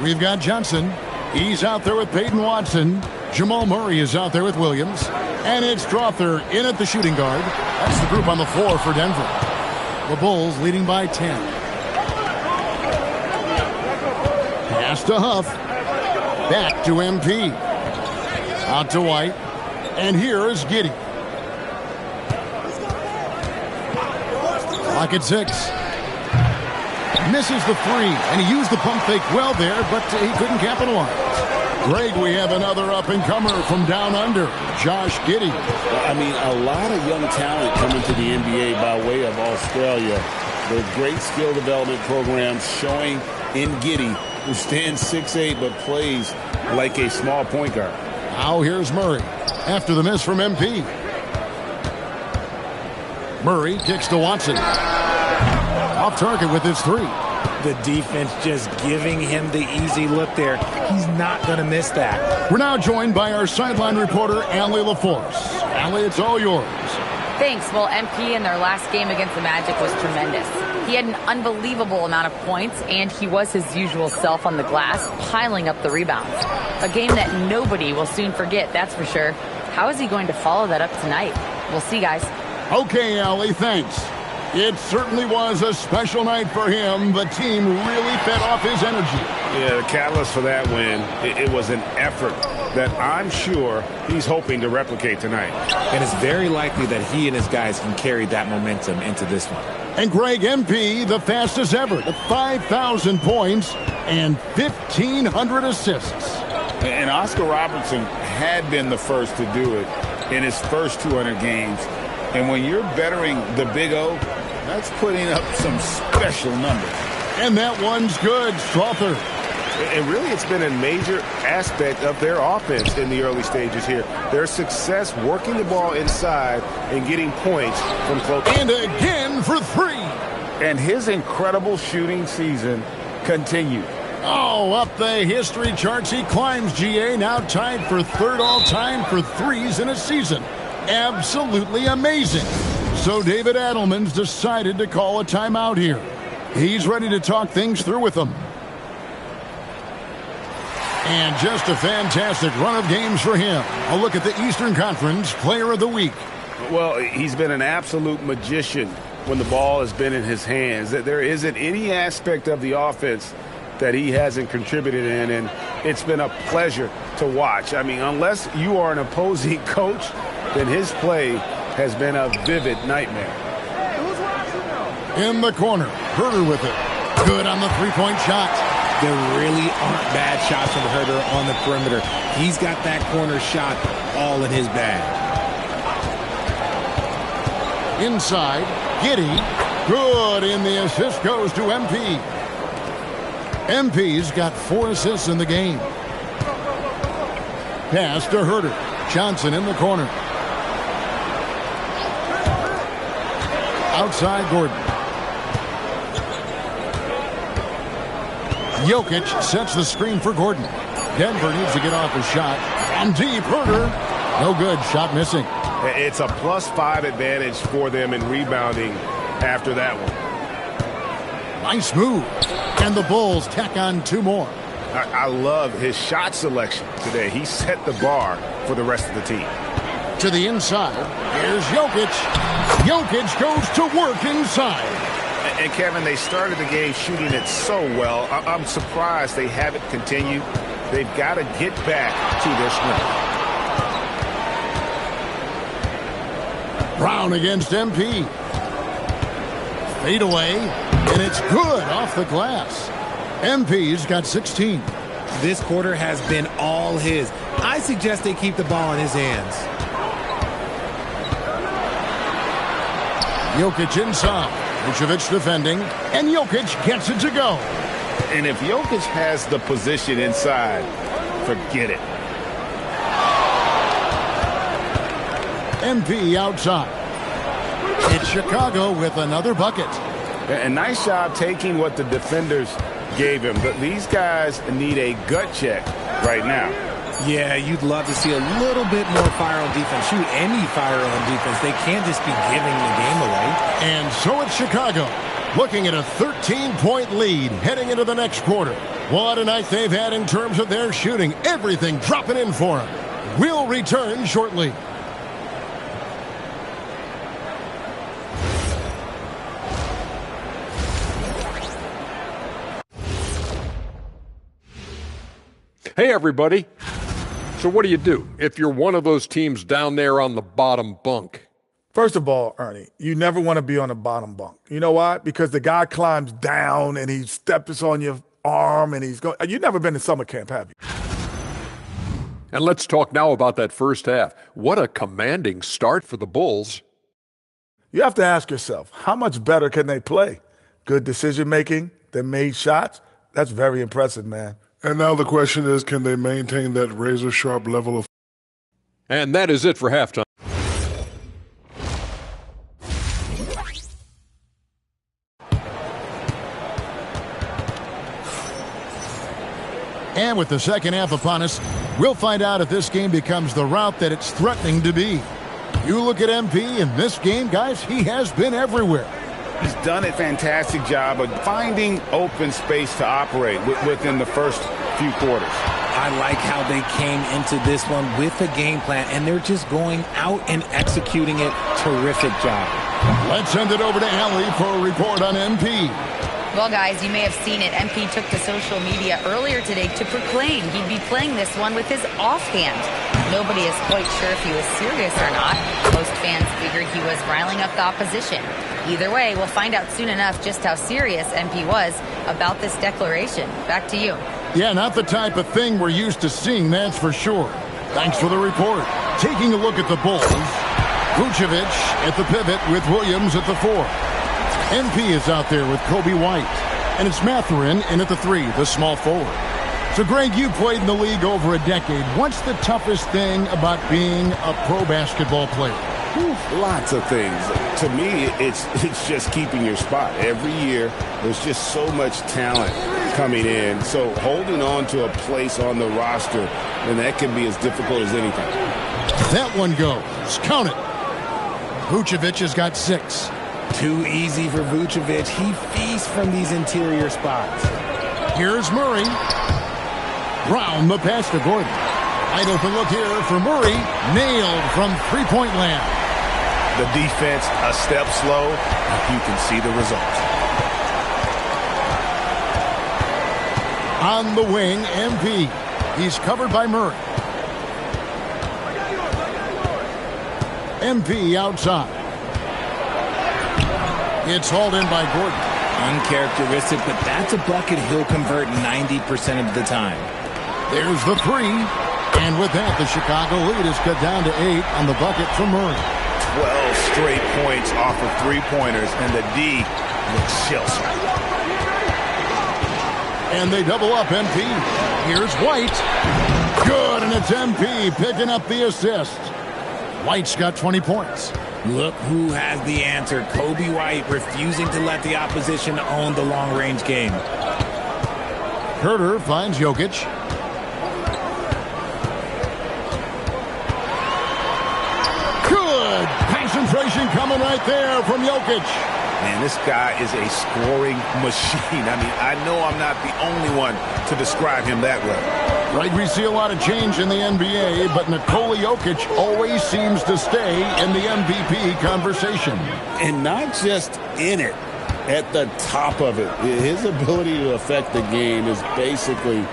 We've got Johnson. He's out there with Peyton Watson. Jamal Murray is out there with Williams. And it's Strother in at the shooting guard. That's the group on the floor for Denver. The Bulls leading by 10. Pass to Huff. Back to MP. Out to White. And here is Giddey. Clock at 6. Misses the three, and he used the pump fake well there, but he couldn't capitalize. Greg, we have another up-and-comer from down under, Josh Giddey. I mean, a lot of young talent coming to the NBA by way of Australia. The great skill development programs showing in Giddey, who stands 6'8", but plays like a small point guard. Now here's Murray after the miss from MP. Murray kicks to Watson. Off target with his three. The defense just giving him the easy look there. He's not going to miss that. We're now joined by our sideline reporter, Allie LaForce. Allie, it's all yours. Thanks. Well, MP in their last game against the Magic was tremendous. He had an unbelievable amount of points, and he was his usual self on the glass, piling up the rebounds. A game that nobody will soon forget, that's for sure. How is he going to follow that up tonight? We'll see, guys. Okay, Allie, thanks. It certainly was a special night for him. The team really fed off his energy. Yeah, the catalyst for that win, it was an effort that I'm sure he's hoping to replicate tonight. And it's very likely that he and his guys can carry that momentum into this one. And Greg, MP, the fastest ever to 5,000 points and 1,500 assists. And Oscar Robertson had been the first to do it in his first 200 games. And when you're bettering the Big O, that's putting up some special numbers. And that one's good, Strother. And really, it's been a major aspect of their offense in the early stages here. Their success working the ball inside and getting points from close. And again for three. And his incredible shooting season continued. Oh, up the history charts he climbs, GA, now tied for third all-time for threes in a season. Absolutely amazing. So David Adelman's decided to call a timeout here. He's ready to talk things through with them. And just a fantastic run of games for him. A look at the Eastern Conference Player of the Week. Well, he's been an absolute magician when the ball has been in his hands. There isn't any aspect of the offense that he hasn't contributed in, and it's been a pleasure to watch. I mean, unless you are an opposing coach, then his play has been a vivid nightmare. In the corner, Herder with it. Good on the three-point shot. There really aren't bad shots from Herder on the perimeter. He's got that corner shot all in his bag. Inside, Giddey. Good, and the assist goes to MP. MP's got 4 assists in the game. Pass to Herder. Johnson in the corner. Outside Gordon. Jokic sets the screen for Gordon. Denver needs to get off a shot. From deep, Herter. No good. Shot missing. It's a +5 advantage for them in rebounding after that one. Nice move. And the Bulls tack on 2 more. I love his shot selection today. He set the bar for the rest of the team. To the inside. Here's Jokic. Jokic goes to work inside. And Kevin, they started the game shooting it so well. I'm surprised they haven't continued. They've got to get back to their strength. Brown against MP. Fade away, and it's good off the glass. MP's got 16. This quarter has been all his. I suggest they keep the ball in his hands. Jokic inside. Vucevic defending, and Jokic gets it to go. And if Jokic has the position inside, forget it. MP outside. It's Chicago with another bucket. A nice job taking what the defenders gave him. But these guys need a gut check right now. Yeah, you'd love to see a little bit more fire on defense. Shoot, any fire on defense. They can't just be giving the game away. And so it's Chicago, looking at a 13-point lead heading into the next quarter. What a night they've had in terms of their shooting. Everything dropping in for them. We'll return shortly. Hey, everybody. So what do if you're one of those teams down there on the bottom bunk? First of all, Ernie, you never want to be on the bottom bunk. You know why? Because the guy climbs down and he steps on your arm and he's going. You've never been to summer camp, have you? And let's talk now about that first half. What a commanding start for the Bulls. You have to ask yourself, how much better can they play? Good decision-making, they made shots. That's very impressive, man. And now the question is, can they maintain that razor-sharp level of... And that is it for halftime. And with the second half upon us, we'll find out if this game becomes the route that it's threatening to be. You look at MP in this game, guys, he has been everywhere. He's done a fantastic job of finding open space to operate within the first few quarters. I like how they came into this one with a game plan, and they're just going out and executing it. Terrific job. Let's send it over to Allie for a report on MP. Well, guys, you may have seen it. MP took to social media earlier today to proclaim he'd be playing this one with his offhand. Nobody is quite sure if he was serious or not. Most fans figured he was riling up the opposition. Either way, we'll find out soon enough just how serious MP was about this declaration. Back to you. Yeah, not the type of thing we're used to seeing, that's for sure. Thanks for the report. Taking a look at the Bulls, Vucevic at the pivot with Williams at the 4. MP is out there with Kobe White. And it's Mathurin in at the 3, the small forward. So, Greg, you played in the league over a decade. What's the toughest thing about being a pro basketball player? Lots of things. To me, it's just keeping your spot. Every year, there's just so much talent coming in. So holding on to a place on the roster, and that can be as difficult as anything. That one goes. Count it. Vucevic has got 6. Too easy for Vucevic. He feasts from these interior spots. Here's Murray. Brown the pass to Gordon. Wide open look here for Murray. Nailed from three-point land. The defense a step slow. You can see the result. On the wing, MP. He's covered by Murray. MP outside. It's hauled in by Gordon. Uncharacteristic, but that's a bucket he'll convert 90% of the time. There's the 3. And with that, the Chicago lead is cut down to 8 on the bucket from Murray. 12 straight points off of three-pointers, and the D looks chills. And they double up MP. Here's White. Good, and it's MP picking up the assist. White's got 20 points. Look who has the answer. Kobe White refusing to let the opposition own the long-range game. Herter finds Jokic. Good concentration coming right there from Jokic. Man, this guy is a scoring machine. I mean, I know I'm not the only one to describe him that way. Right, we see a lot of change in the NBA, but Nikola Jokic always seems to stay in the MVP conversation. And not just in it, at the top of it. His ability to affect the game is basically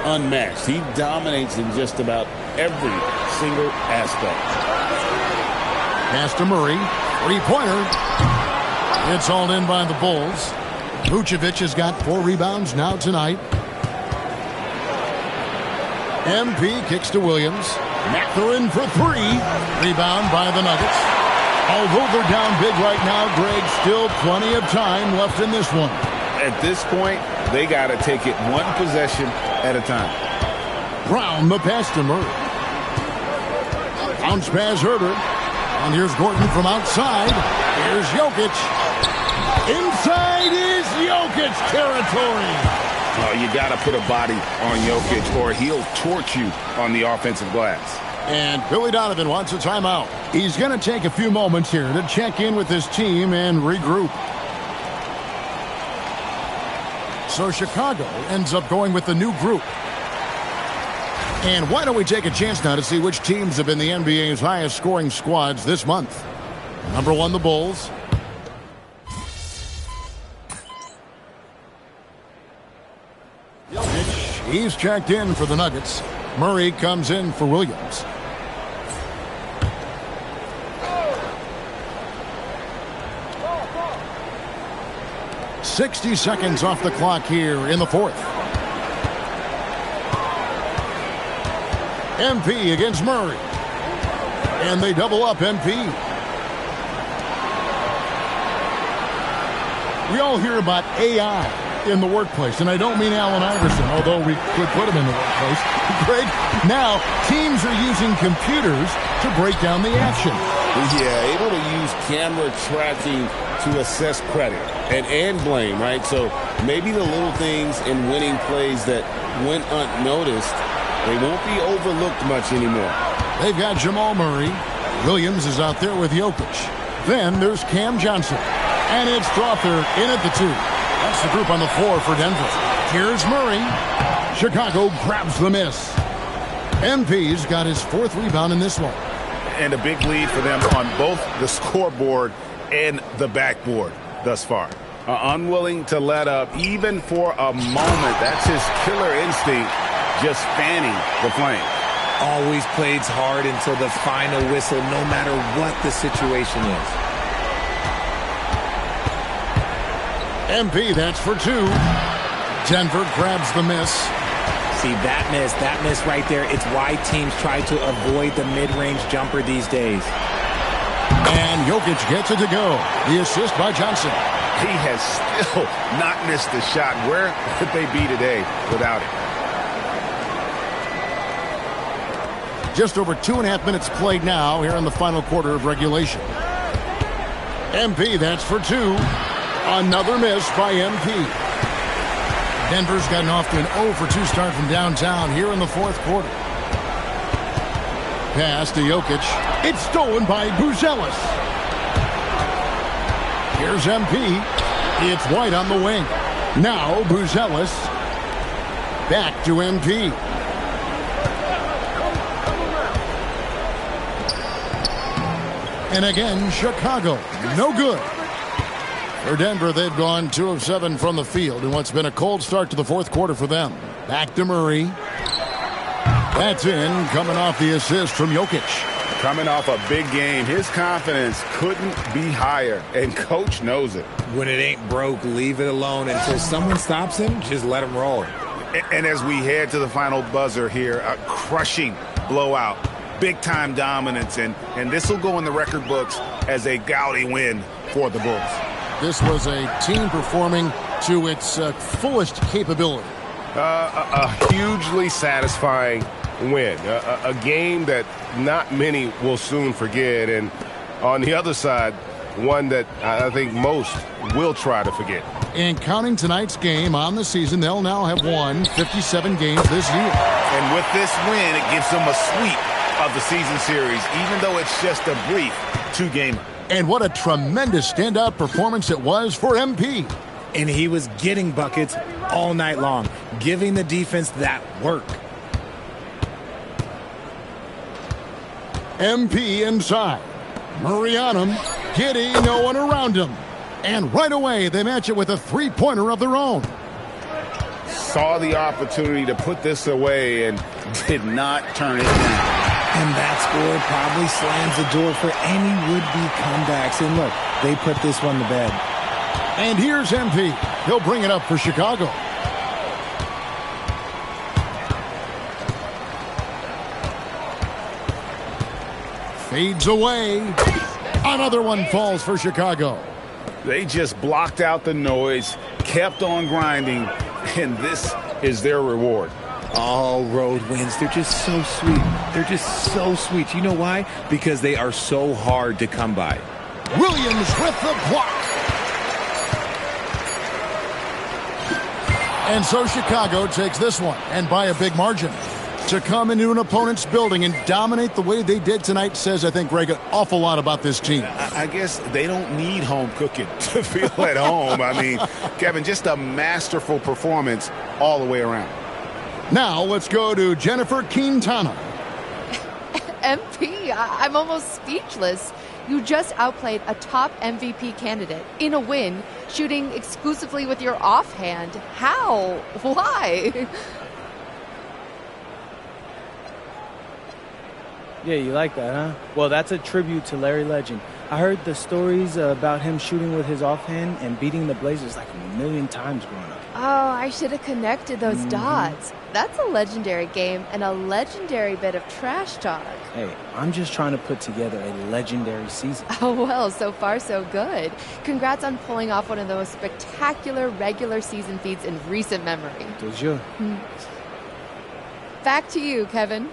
unmatched. He dominates in just about every single aspect. Pass to Murray. Three-pointer. It's hauled in by the Bulls. Vucevic has got 4 rebounds now tonight. MP kicks to Williams. Mathurin for 3. Rebound by the Nuggets. Although they're down big right now, Greg, still plenty of time left in this one. At this point, they got to take it one possession at a time. Brown the pass to Murray. Bounce pass Herter. And here's Gordon from outside. Here's Jokic. Inside is Jokic territory. Oh, you got to put a body on Jokic or he'll torch you on the offensive glass. And Billy Donovan wants a timeout. He's going to take a few moments here to check in with his team and regroup. So Chicago ends up going with the new group. And why don't we take a chance now to see which teams have been the NBA's highest scoring squads this month. Number 1, the Bulls. He's checked in for the Nuggets. Murray comes in for Williams. "60 seconds off the clock here in the 4th. MP against Murray. And they double up MP. We all hear about AI in the workplace, and I don't mean Allen Iverson, although we could put him in the workplace. Greg, now teams are using computers to break down the action. Yeah, able to use camera tracking to assess credit and blame, right? So maybe the little things in winning plays that went unnoticed, they won't be overlooked much anymore. They've got Jamal Murray. Williams is out there with Jokic. Then there's Cam Johnson. And it's Strawther in at the 2. That's the group on the floor for Denver. Here's Murray. Chicago grabs the miss. MP's got his 4th rebound in this one. And a big lead for them on both the scoreboard and the backboard thus far. Unwilling to let up even for a moment. That's his killer instinct, just fanning the flame. Always plays hard until the final whistle, no matter what the situation is. MP, that's for 2. Denver grabs the miss. See, that miss right there, it's why teams try to avoid the mid-range jumper these days. And Jokic gets it to go. The assist by Johnson. He has still not missed a shot. Where would they be today without it? Just over 2.5 minutes played now here in the final quarter of regulation. MP, that's for 2. Another miss by MP. Denver's gotten off to an 0-for-2 start from downtown here in the 4th quarter. Pass to Jokic. It's stolen by Buzelis. Here's MP. It's White on the wing. Now Buzelis. Back to MP. And again, Chicago. No good. For Denver, they've gone 2 of 7 from the field in what's been a cold start to the 4th quarter for them. Back to Murray. That's in, coming off the assist from Jokic. Coming off a big game, his confidence couldn't be higher, and coach knows it. When it ain't broke, leave it alone until someone stops him. Just let him roll. And as we head to the final buzzer here, a crushing blowout, big-time dominance, and this will go in the record books as a gaudy win for the Bulls. This was a team performing to its fullest capability. A hugely satisfying win. A game that not many will soon forget. And on the other side, one that I think most will try to forget. And counting tonight's game on the season, they'll now have won 57 games this year. And with this win, it gives them a sweep of the season series, even though it's just a brief two-gamer. And what a tremendous standout performance it was for MP. And he was getting buckets all night long, giving the defense that work. MP inside. Murray on him. Giddy, no one around him. And right away, they match it with a three-pointer of their own. Saw the opportunity to put this away and did not turn it down. And that score probably slams the door for any would-be comebacks. And look, they put this one to bed. And here's MP. He'll bring it up for Chicago. Fades away. Another one falls for Chicago. They just blocked out the noise, kept on grinding, and this is their reward. All road wins. They're just so sweet. They're just so sweet. You know why? Because they are so hard to come by. Williams with the block. And so Chicago takes this one, and by a big margin. To come into an opponent's building and dominate the way they did tonight says, I think, Greg, an awful lot about this team. I guess they don't need home cooking to feel at home. I mean, Kevin, just a masterful performance all the way around. Now let's go to Jennifer Quintana. MP, I'm almost speechless. You just outplayed a top MVP candidate in a win, shooting exclusively with your offhand. How? Why? Yeah, you like that, huh? Well, that's a tribute to Larry Legend. I heard the stories about him shooting with his offhand and beating the Blazers like a million times growing up. Oh, I should have connected those dots. That's a legendary game and a legendary bit of trash talk. Hey, I'm just trying to put together a legendary season. Oh, well, so far so good. Congrats on pulling off one of the most spectacular regular season feats in recent memory. Toujours. Back to you, Kevin.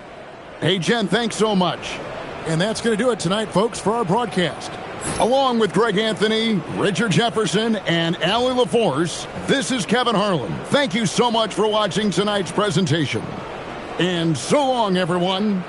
Hey, Jen, thanks so much. And that's going to do it tonight, folks, for our broadcast. Along with Greg Anthony, Richard Jefferson, and Allie LaForce, this is Kevin Harlan. Thank you so much for watching tonight's presentation. And so long, everyone.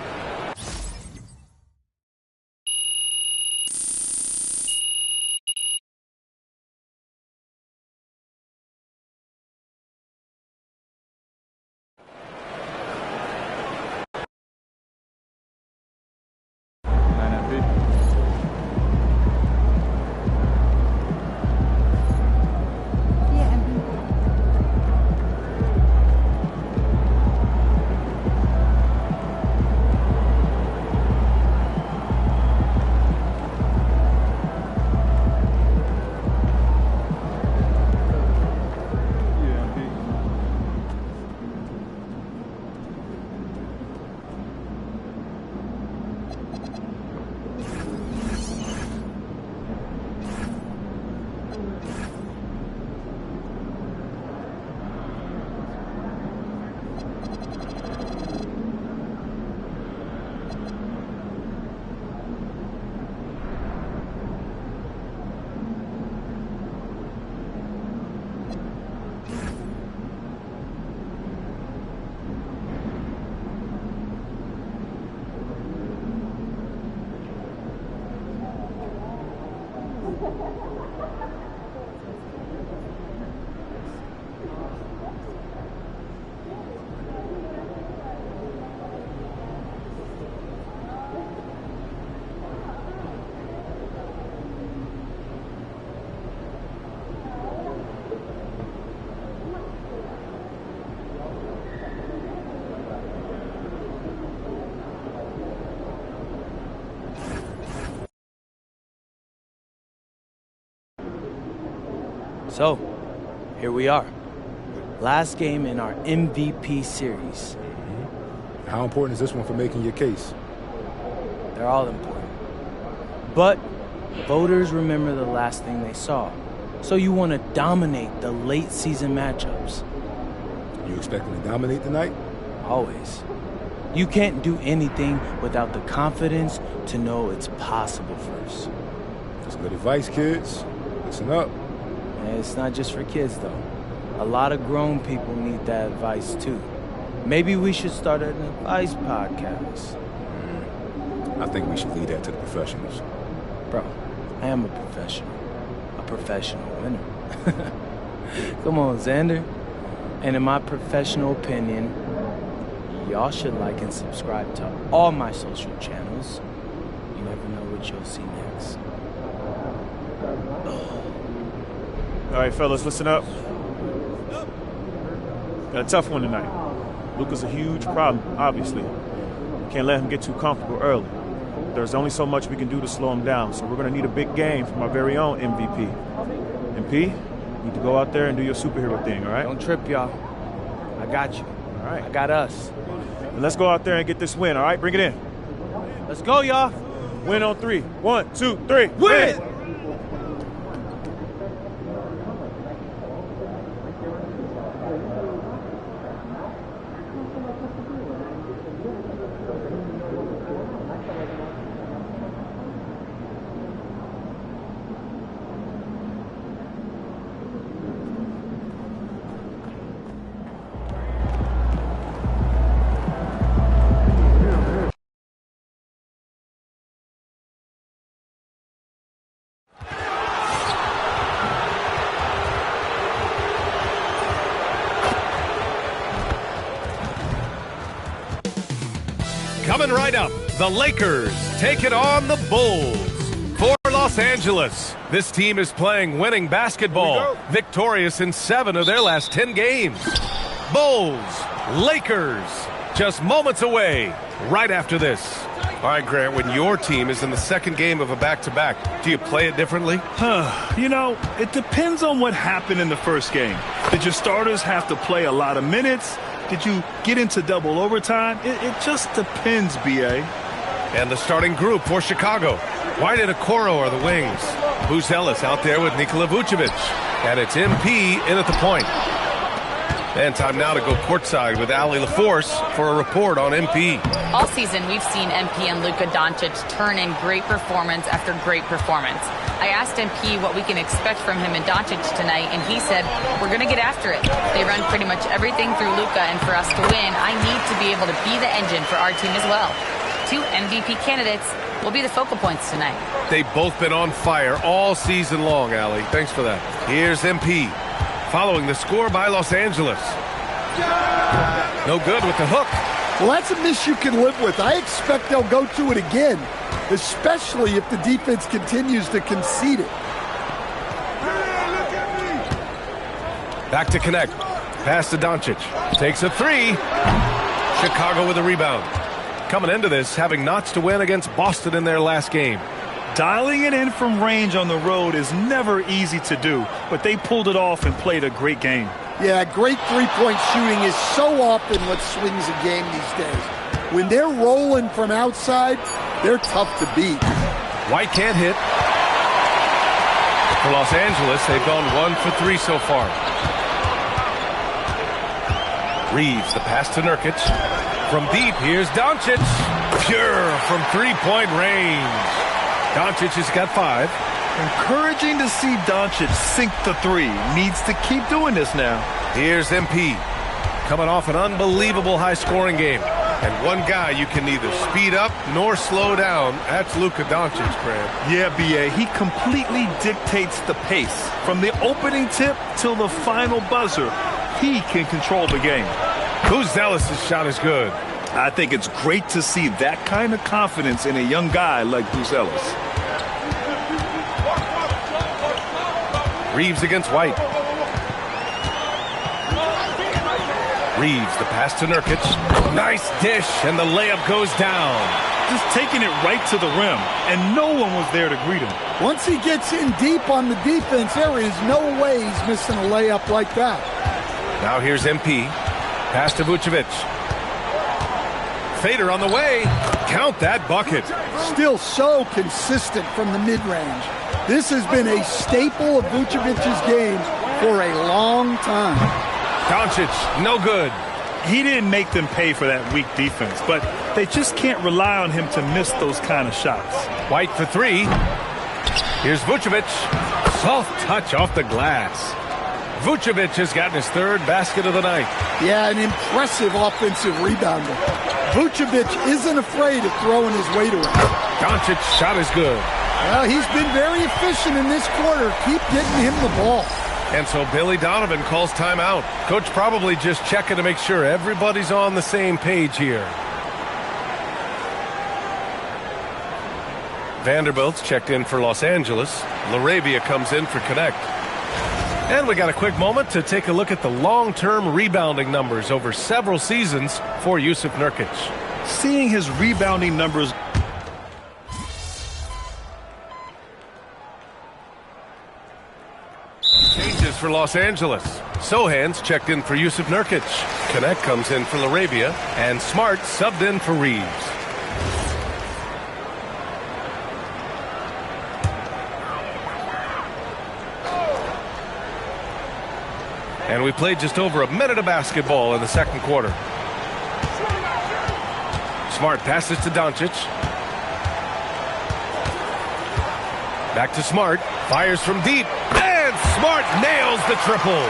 So, here we are. Last game in our MVP series. How important is this one for making your case? They're all important. But voters remember the last thing they saw. So you want to dominate the late season matchups. You expecting to dominate tonight? Always. You can't do anything without the confidence to know it's possible first. That's good advice, kids. Listen up. And it's not just for kids, though. A lot of grown people need that advice, too. Maybe we should start an advice podcast. I think we should leave that to the professionals. Bro, I am a professional winner. Come on, Xander. And in my professional opinion, y'all should like and subscribe to all my social channels. You never know what you'll see next. All right, fellas, listen up. Got a tough one tonight. Luka's a huge problem, obviously. Can't let him get too comfortable early. There's only so much we can do to slow him down, so we're going to need a big game from our very own MVP. MP, you need to go out there and do your superhero thing, all right? Don't trip, y'all. I got you. All right. I got us. And let's go out there and get this win, all right? Bring it in. Let's go, y'all. Win on 3. 1, 2, 3. Win! Coming right up, the Lakers taking on the Bulls. For Los Angeles, this team is playing winning basketball, victorious in 7 of their last 10 games. Bulls, Lakers, just moments away right after this. All right, Grant, when your team is in the second game of a back-to-back, do you play it differently? You know, it depends on what happened in the first game. Did your starters have to play a lot of minutes? Did you get into double overtime? It just depends, B.A. And the starting group for Chicago. White and Okoro are the wings. Buzelis out there with Nikola Vucevic. And it's MP in at the point. And time now to go courtside with Allie LaForce for a report on MP. All season, we've seen MP and Luka Doncic turn in great performance after great performance. I asked MP what we can expect from him and Doncic tonight, and he said, we're going to get after it. They run pretty much everything through Luka, and for us to win, I need to be able to be the engine for our team as well. 2 MVP candidates will be the focal points tonight. They've both been on fire all season long, Allie. Thanks for that. Here's MP. Following the score by Los Angeles. No good with the hook. Well, that's a miss you can live with. I expect they'll go to it again, especially if the defense continues to concede it. Back to connect. Pass to Doncic. Takes a 3. Chicago with a rebound. Coming into this, having notched a win against Boston in their last game. Dialing it in from range on the road is never easy to do, but they pulled it off and played a great game. Yeah, great three-point shooting is so often what swings a game these days. When they're rolling from outside, they're tough to beat. White can't hit. For Los Angeles, they've gone 1 for 3 so far. Reeves, the pass to Nurkic. From deep, here's Doncic. Pure from three-point range. Doncic has got 5. Encouraging to see Doncic sink the 3. Needs to keep doing this now. Here's MP. Coming off an unbelievable high-scoring game. And one guy you can neither speed up nor slow down. That's Luka Doncic, Grant. Yeah, B.A. He completely dictates the pace. From the opening tip till the final buzzer, he can control the game. Buzelis' shot is good. I think it's great to see that kind of confidence in a young guy like Buzelis. Reeves against White. Reeves, the pass to Nurkic. Nice dish, and the layup goes down. Just taking it right to the rim, and no one was there to greet him. Once he gets in deep on the defense, there is no way he's missing a layup like that. Now here's MP. Pass to Vucevic. Fader on the way. Count that bucket. Still so consistent from the mid-range. This has been a staple of Vucevic's game for a long time. Doncic, no good. He didn't make them pay for that weak defense, but they just can't rely on him to miss those kind of shots. White for 3. Here's Vucevic. Soft touch off the glass. Vucevic has gotten his third basket of the night. Yeah, an impressive offensive rebounder. Vucevic isn't afraid of throwing his weight around. Doncic's shot is good. Well, he's been very efficient in this quarter. Keep getting him the ball. And so Billy Donovan calls timeout. Coach probably just checking to make sure everybody's on the same page here. Vanderbilt's checked in for Los Angeles. LaRavia comes in for Connect. And we got a quick moment to take a look at the long-term rebounding numbers over several seasons for Jusuf Nurkic. Seeing his rebounding numbers. Changes for Los Angeles. Sohan's checked in for Jusuf Nurkic. Connect comes in for LaRavia. And Smart subbed in for Reeves. And we played just over a minute of basketball in the second quarter. Smart passes to Doncic. Back to Smart. Fires from deep. And Smart nails the triple.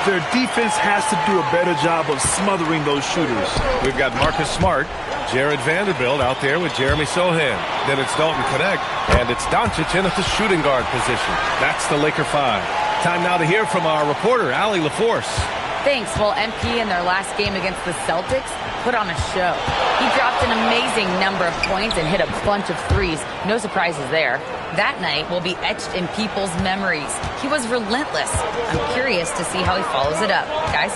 Their defense has to do a better job of smothering those shooters. We've got Marcus Smart, Jared Vanderbilt out there with Jeremy Sohan. Then it's Dalton Connect. And it's Doncic in at the shooting guard position. That's the Laker 5. Time now to hear from our reporter, Allie LaForce. Thanks. Well, MP in their last game against the Celtics put on a show. He dropped an amazing number of points and hit a bunch of threes. No surprises there. That night will be etched in people's memories. He was relentless. I'm curious to see how he follows it up. Guys?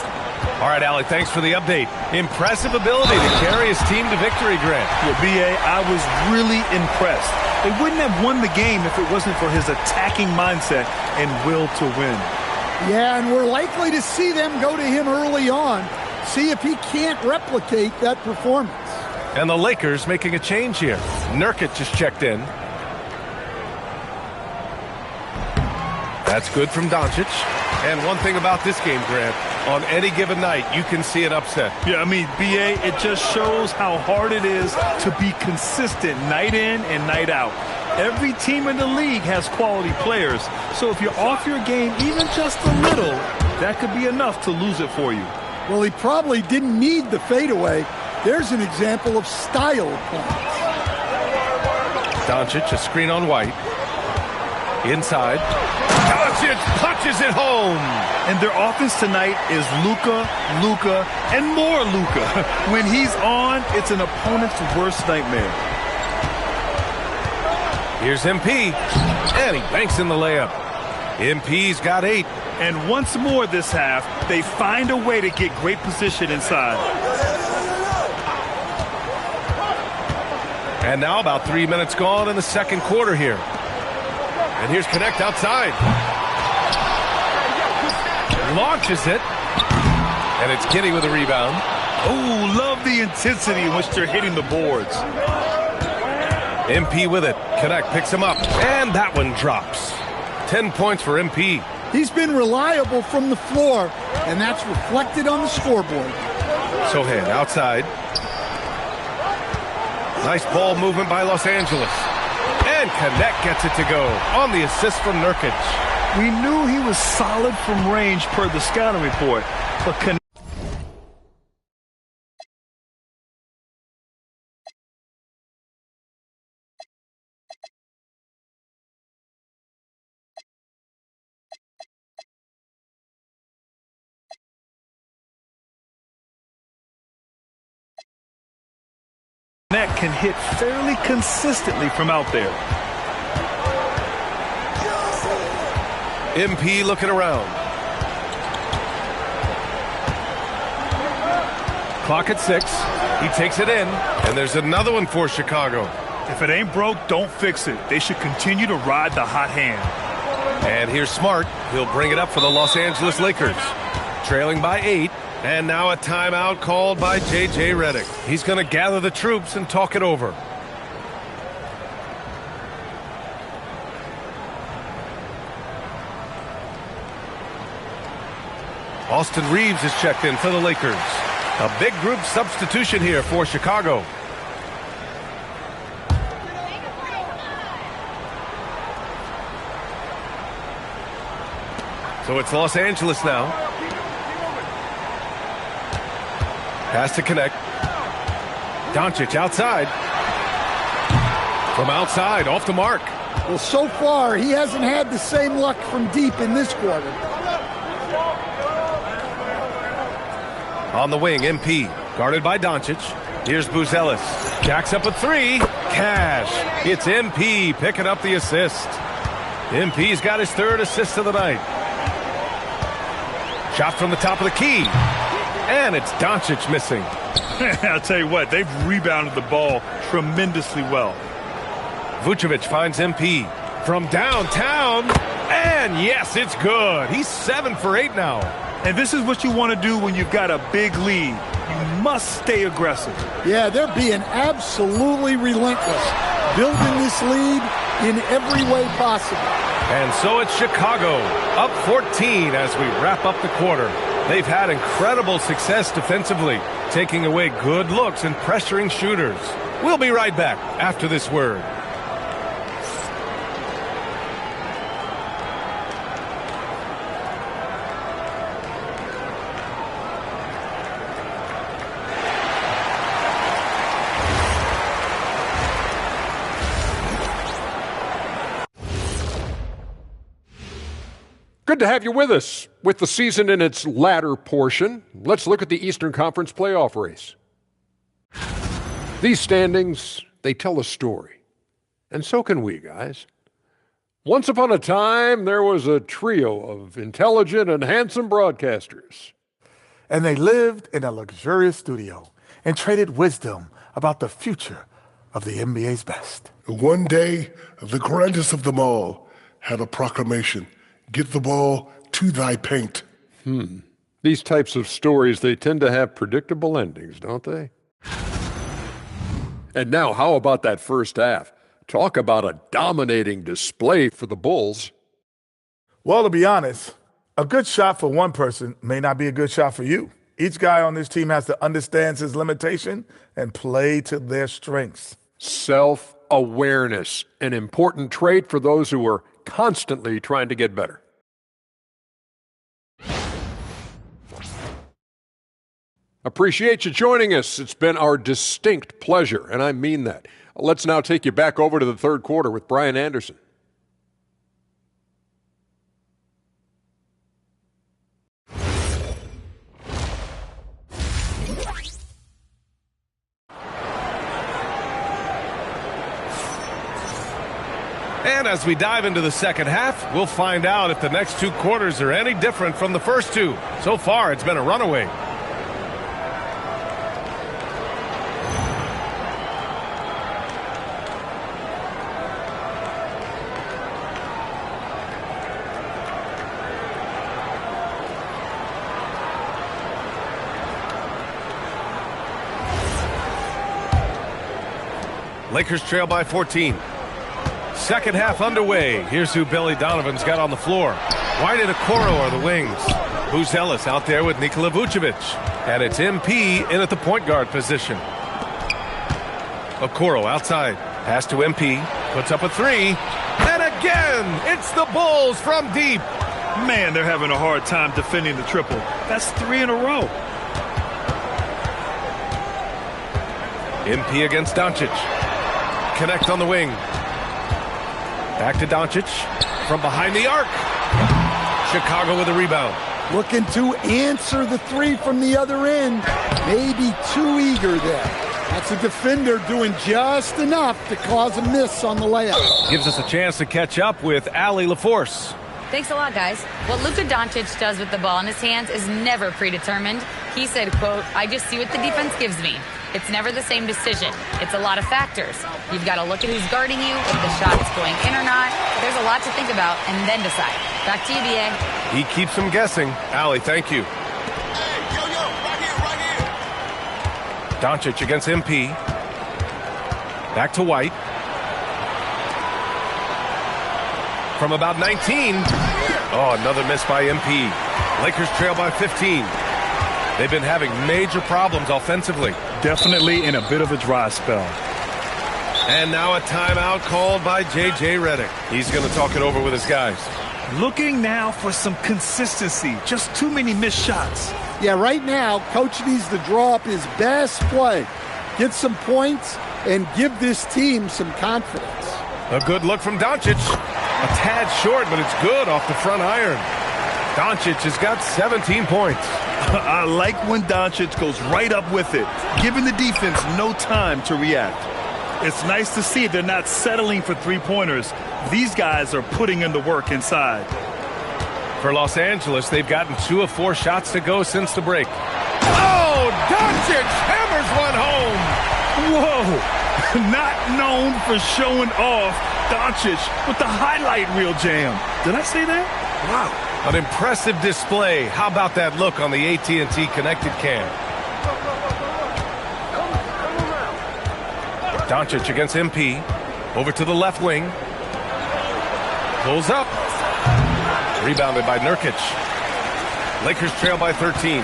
All right, Allie, thanks for the update. Impressive ability to carry his team to victory, Grant. Well, B.A., I was really impressed. They wouldn't have won the game if it wasn't for his attacking mindset and will to win. Yeah, and we're likely to see them go to him early on, see if he can't replicate that performance. And the Lakers making a change here. Nurkic is checked in. That's good from Doncic. And one thing about this game, Grant, on any given night, you can see an upset. Yeah, I mean, B.A., it just shows how hard it is to be consistent night in and night out. Every team in the league has quality players, so if you're off your game even just a little, that could be enough to lose it for you. Well, he probably didn't need the fadeaway. There's an example of style points. Doncic, a screen on White. Inside. Doncic punches it home. And their offense tonight is Luka, and more Luka. When he's on, it's an opponent's worst nightmare. Here's MP, and he banks in the layup. MP's got 8. And once more this half, they find a way to get great position inside. And now about 3 minutes gone in the second quarter here. And here's Connect outside. Launches it. And it's Giddey with a rebound. Oh, love the intensity in which they're hitting the boards. MP with it. Connect picks him up. And that one drops. 10 points for MP. He's been reliable from the floor, and that's reflected on the scoreboard. Sohan outside. Nice ball movement by Los Angeles. And Connect gets it to go on the assist from Nurkic. We knew he was solid from range per the scouting report, but Connect can hit fairly consistently from out there. MP looking around. Clock at 6. He takes it in, and there's another one for Chicago. If it ain't broke, don't fix it. They should continue to ride the hot hand. And here's Smart. He'll bring it up for the Los Angeles Lakers. Trailing by 8. And now a timeout called by J.J. Redick. He's going to gather the troops and talk it over. Austin Reeves is checked in for the Lakers. A big group substitution here for Chicago. So it's Los Angeles now. Has to connect. Doncic outside. From outside, off the mark. Well, so far, he hasn't had the same luck from deep in this quarter. On the wing, MP, guarded by Doncic. Here's Buzelis. Jacks up a three. Cash. It's MP picking up the assist. MP's got his third assist of the night. Shot from the top of the key. And it's Doncic missing. I'll tell you what, they've rebounded the ball tremendously well. Vucevic finds MP from downtown. And yes, it's good. He's 7 for 8 now. And this is what you want to do when you've got a big lead. You must stay aggressive. Yeah, they're being absolutely relentless, building this lead in every way possible. And so it's Chicago, up 14 as we wrap up the quarter. They've had incredible success defensively, taking away good looks and pressuring shooters. We'll be right back after this word. Good to have you with us. With the season in its latter portion, let's look at the Eastern Conference playoff race. These standings, they tell a story. And so can we, guys. Once upon a time, there was a trio of intelligent and handsome broadcasters. And they lived in a luxurious studio and traded wisdom about the future of the NBA's best. One day, the grandest of them all had a proclamation. Get the ball to thy paint. These types of stories, they tend to have predictable endings, don't they? And now, how about that first half? Talk about a dominating display for the Bulls. Well, to be honest, a good shot for one person may not be a good shot for you. Each guy on this team has to understand his limitation and play to their strengths. Self-awareness, an important trait for those who are constantly trying to get better. Appreciate you joining us. It's been our distinct pleasure, and I mean that. Let's now take you back over to the third quarter with Brian Anderson. And as we dive into the second half, we'll find out if the next two quarters are any different from the first two. So far, it's been a runaway. Lakers trail by 14. Second half underway. Here's who Billy Donovan's got on the floor. White and Okoro are the wings. Buzelis out there with Nikola Vucevic. And it's MP in at the point guard position. Okoro outside. Pass to MP. Puts up a three. And again, it's the Bulls from deep. Man, they're having a hard time defending the triple. That's 3 in a row. MP against Doncic. Connect on the wing. Back to Doncic from behind the arc. Chicago with a rebound. Looking to answer the three from the other end. Maybe too eager there. That's a defender doing just enough to cause a miss on the layup. Gives us a chance to catch up with Allie LaForce. Thanks a lot, guys. What Luka Doncic does with the ball in his hands is never predetermined. He said, quote, "I just see what the defense gives me." It's never the same decision. It's a lot of factors. You've got to look at who's guarding you, if the shot's going in or not. There's a lot to think about and then decide. Back to you, BA. He keeps them guessing. Allie, thank you. Doncic against MP. Back to White. From about 19. Oh, another miss by MP. Lakers trail by 15. They've been having major problems offensively. Definitely in a bit of a dry spell. And now a timeout called by J.J. Redick. He's going to talk it over with his guys. Looking now for some consistency. Just too many missed shots. Yeah, right now, Coach needs to draw up his best play, get some points, and give this team some confidence. A good look from Doncic. A tad short, but it's good off the front iron. Doncic has got 17 points. I like when Doncic goes right up with it, giving the defense no time to react. It's nice to see they're not settling for three-pointers. These guys are putting in the work inside. For Los Angeles, they've gotten 2 of 4 shots to go since the break. Oh, Doncic hammers one home. Whoa, not known for showing off. Doncic with the highlight reel jam. Did I say that? Wow. An impressive display. How about that look on the AT&T connected cam? Doncic against MP. Over to the left wing. Pulls up. Rebounded by Nurkic. Lakers trail by 13.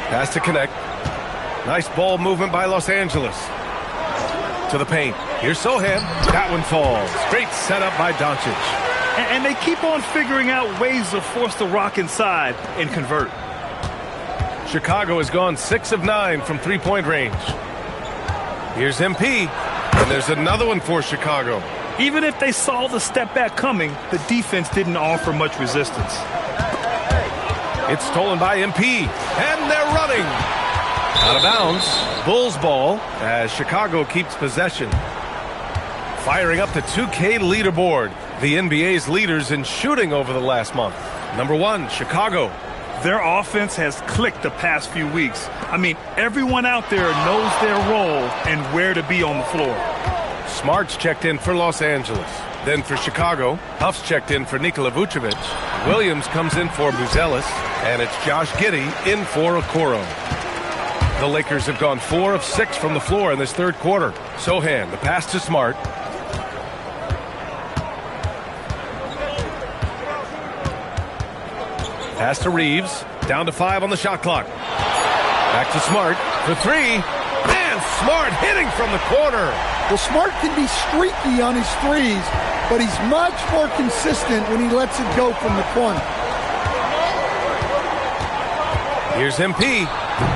Pass to connect. Nice ball movement by Los Angeles. To the paint. Here's Sohan. That one falls. Great setup by Doncic. And they keep on figuring out ways to force the rock inside and convert. Chicago has gone 6 of 9 from three-point range. Here's MP. And there's another one for Chicago. Even if they saw the step back coming, the defense didn't offer much resistance. It's stolen by MP. And they're running. Out of bounds. Bulls ball as Chicago keeps possession. Firing up the 2K leaderboard. The NBA's leaders in shooting over the last month. Number 1, Chicago. Their offense has clicked the past few weeks. I mean, everyone out there knows their role and where to be on the floor. Smart's checked in for Los Angeles. Then for Chicago, Huff's checked in for Nikola Vucevic. Williams comes in for Buzelis. And it's Josh Giddey in for Okoro. The Lakers have gone 4 of 6 from the floor in this third quarter. Sohan, the pass to Smart. Pass to Reeves. Down to 5 on the shot clock. Back to Smart for 3. And Smart hitting from the corner. Well, Smart can be streaky on his threes, but he's much more consistent when he lets it go from the corner. Here's MP.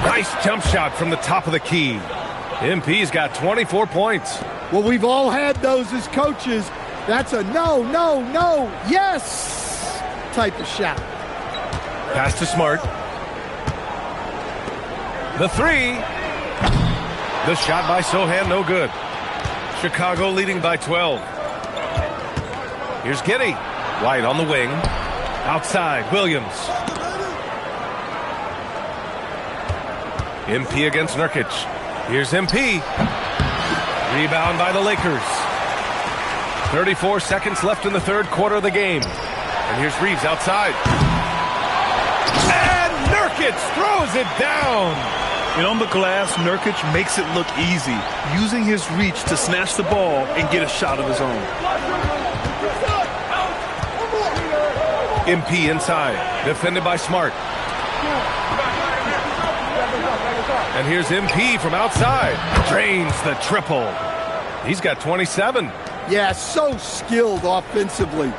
Nice jump shot from the top of the key. MP's got 24 points. Well, we've all had those as coaches. That's a no, no, no, yes type of shot. Pass to Smart. The 3. The shot by Sohan, no good. Chicago leading by 12. Here's Giddey. White on the wing. Outside, Williams. MP against Nurkic. Here's MP. Rebound by the Lakers. 34 seconds left in the third quarter of the game. And here's Reeves outside. And Nurkic throws it down. And on the glass, Nurkic makes it look easy, using his reach to snatch the ball and get a shot of his own. MP inside, defended by Smart. And here's MP from outside. Drains the triple. He's got 27. Yeah, so skilled offensively.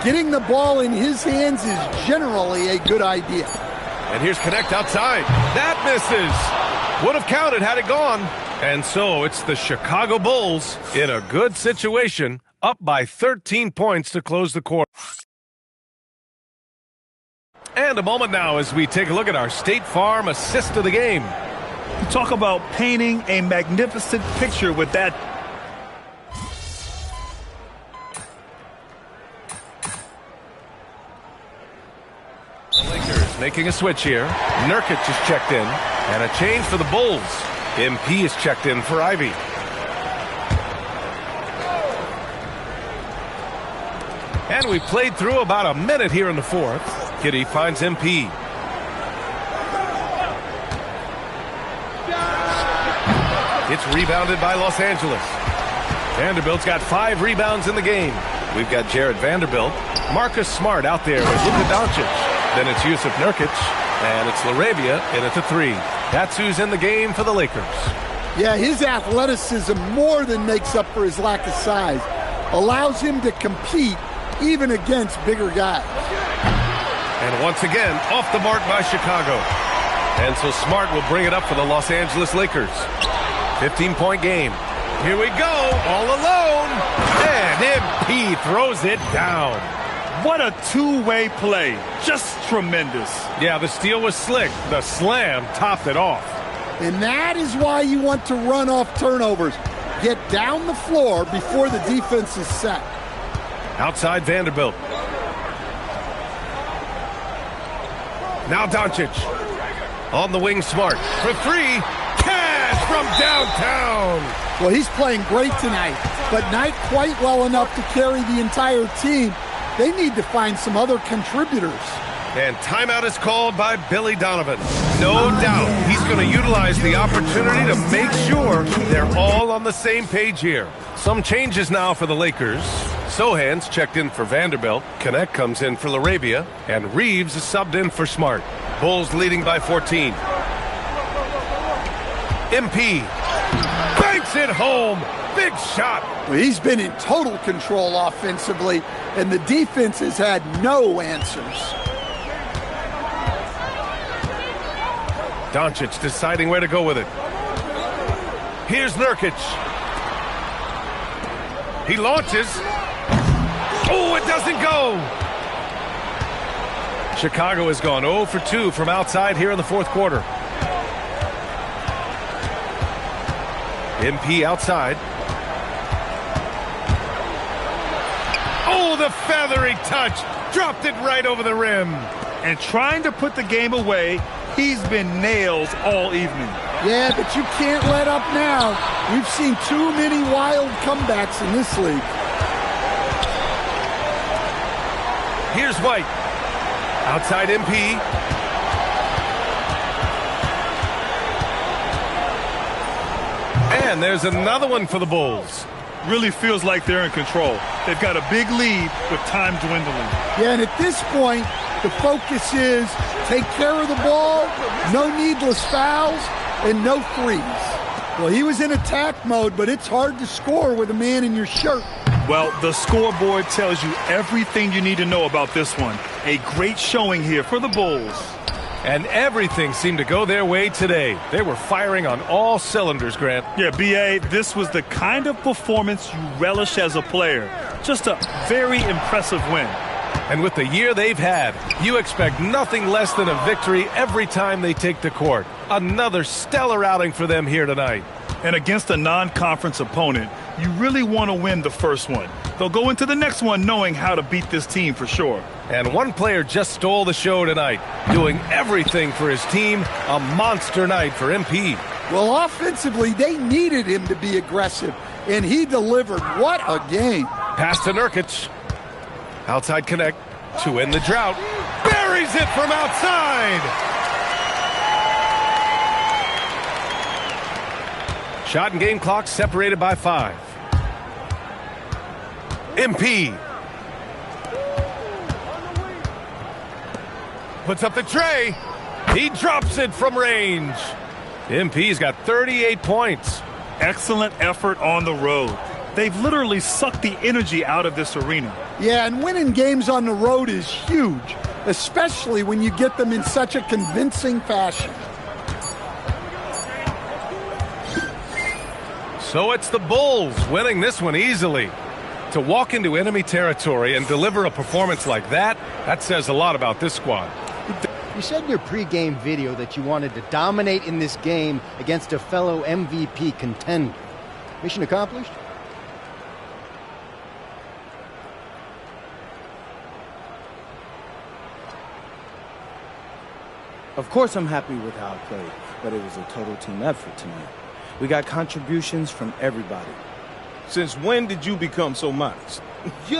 Getting the ball in his hands is generally a good idea. And here's Connect outside. That misses. Would have counted had it gone. And so it's the Chicago Bulls in a good situation, up by 13 points to close the quarter. And a moment now as we take a look at our State Farm assist of the game. You talk about painting a magnificent picture with that. The Lakers making a switch here. Nurkic is checked in. And a change for the Bulls. MP is checked in for Ivy. And we played through about a minute here in the fourth. Giddey finds MP. It's rebounded by Los Angeles. Vanderbilt's got 5 rebounds in the game. We've got Jared Vanderbilt. Marcus Smart out there with Luka Doncic. Then it's Yusuf Nurkic. And it's LaRavia in at the 3. That's who's in the game for the Lakers. Yeah, his athleticism more than makes up for his lack of size. allows him to compete even against bigger guys. And once again, off the mark by Chicago. And so Smart will bring it up for the Los Angeles Lakers. 15-point game. Here we go, all alone. And MP throws it down. What a two-way play. Just tremendous. Yeah, the steal was slick. The slam topped it off. And that is why you want to run off turnovers. Get down the floor before the defense is set. Outside Vanderbilt. Now Doncic. On the wing, Smart. For three. Cash from downtown. Well, he's playing great tonight, but not quite well enough to carry the entire team. They need to find some other contributors. And timeout is called by Billy Donovan. No doubt he's going to utilize the opportunity to make sure they're all on the same page here. Some changes now for the Lakers. Sohan's checked in for Vanderbilt. Connect comes in for LaRavia. And Reeves is subbed in for Smart. Bulls leading by 14. MP banks it home. Big shot. Well, he's been in total control offensively, and the defense has had no answers. Doncic deciding where to go with it. Here's Nurkic. He launches. Oh, it doesn't go. Chicago has gone 0 for 2 from outside here in the fourth quarter. MP outside. Oh, the feathery touch. Dropped it right over the rim. And trying to put the game away, he's been nails all evening. Yeah, but you can't let up now. We've seen too many wild comebacks in this league. Here's White. Outside MP. And there's another one for the Bulls. Really feels like they're in control. They've got a big lead with time dwindling. Yeah, and at this point, the focus is take care of the ball, no needless fouls, and no threes. Well, he was in attack mode, but it's hard to score with a man in your shirt. Well, the scoreboard tells you everything you need to know about this one. A great showing here for the Bulls. And everything seemed to go their way today. They were firing on all cylinders, Grant. Yeah, B.A., this was the kind of performance you relish as a player. Just a very impressive win. And with the year they've had, you expect nothing less than a victory every time they take the court. Another stellar outing for them here tonight. And against a non-conference opponent, you really want to win the first one. They'll go into the next one knowing how to beat this team for sure. And one player just stole the show tonight, doing everything for his team. A monster night for MP. Well, offensively, they needed him to be aggressive, and he delivered. What a game. Pass to Nurkic. Outside Connect to end the drought. Buries it from outside. Shot and game clock separated by 5. MP puts up the tray. He drops it from range. MP's got 38 points. Excellent effort on the road. They've literally sucked the energy out of this arena. Yeah, and winning games on the road is huge, especially when you get them in such a convincing fashion. So it's the Bulls winning this one easily. To walk into enemy territory and deliver a performance like that, that says a lot about this squad. You said in your pregame video that you wanted to dominate in this game against a fellow MVP contender. Mission accomplished? Of course I'm happy with how I played, but it was a total team effort tonight. We got contributions from everybody. Since when did you become so modest? Yo!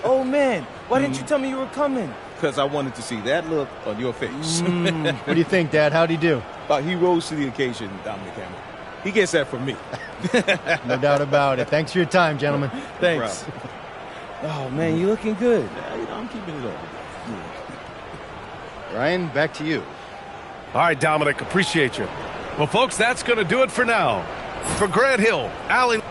Oh, man. Why didn't you tell me you were coming? Because I wanted to see that look on your face. What do you think, Dad? How'd he do? He rose to the occasion, Dominic Cameron. He gets that from me. No doubt about it. Thanks for your time, gentlemen. Thanks. Oh, man, you looking good. Yeah, I'm keeping it up. Ryan, back to you. All right, Dominic, appreciate you. Well, folks, that's going to do it for now. For Grant Hill, Allen.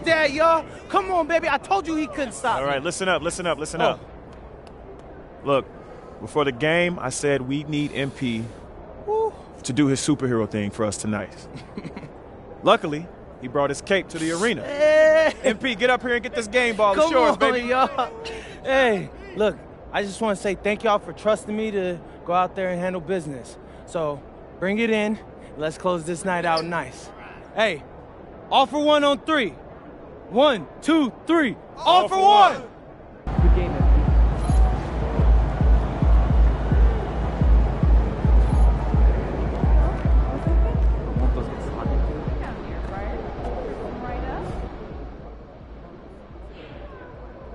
that, y'all. Come on, baby. I told you he couldn't stop. All right, listen up. Look, before the game, I said we need MP to do his superhero thing for us tonight. Luckily, he brought his cape to the arena. Hey. MP, get up here and get this game ball. Come It's yours, on, baby. y'all. Hey, look, I just want to say thank y'all for trusting me to go out there and handle business. So bring it in. Let's close this night out nice. Hey, all for one on 3. 1, 2, 3. All for one. Good game, man.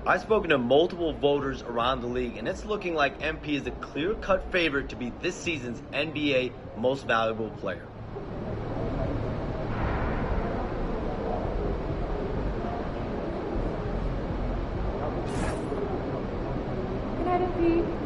I've spoken to multiple voters around the league, and it's looking like MP is a clear-cut favorite to be this season's NBA Most Valuable Player. Good night, MP.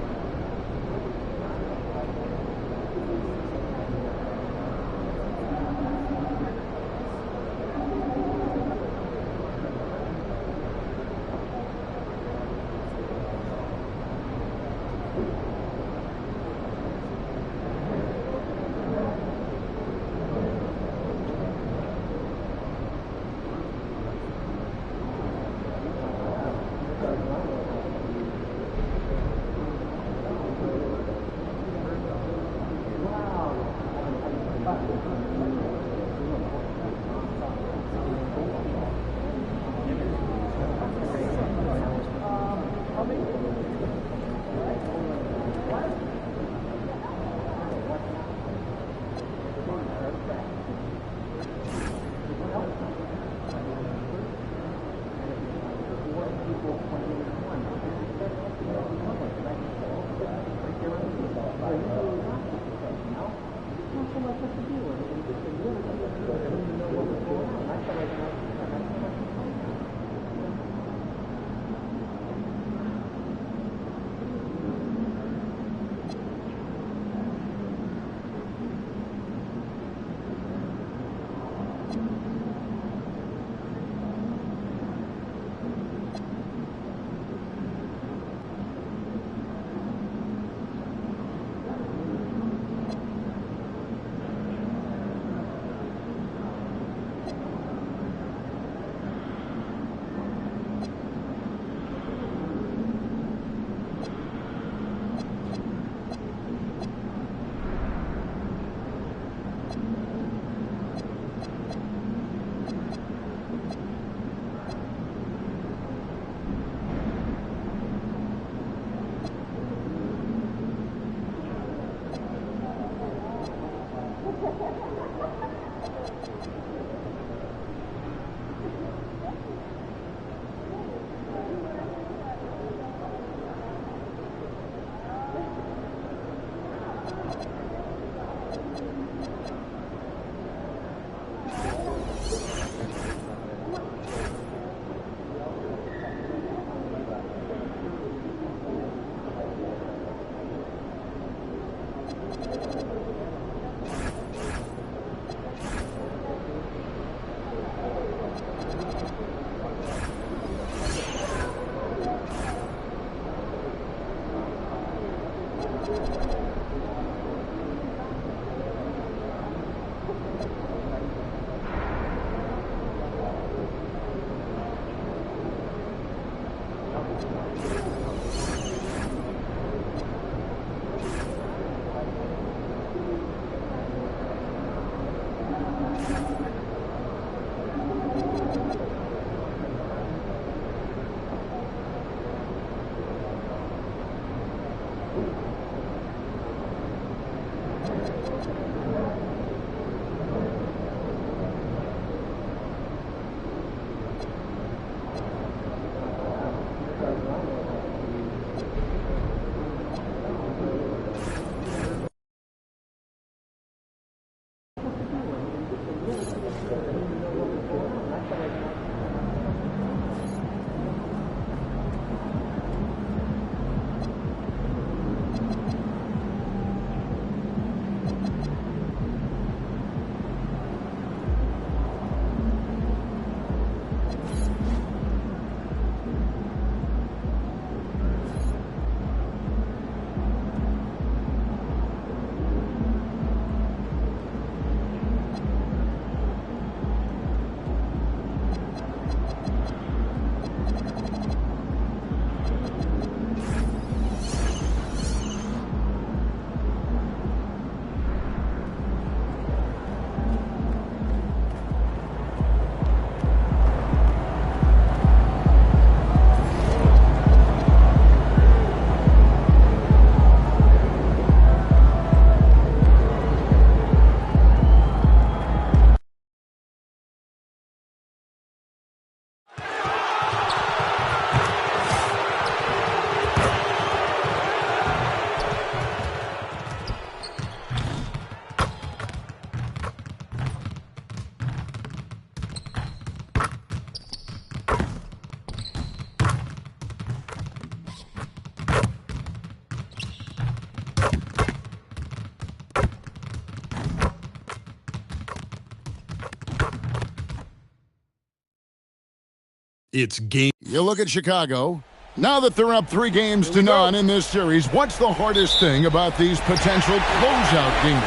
It's game. You look at Chicago. Now that they're up 3 games to none in this series, what's the hardest thing about these potential closeout games?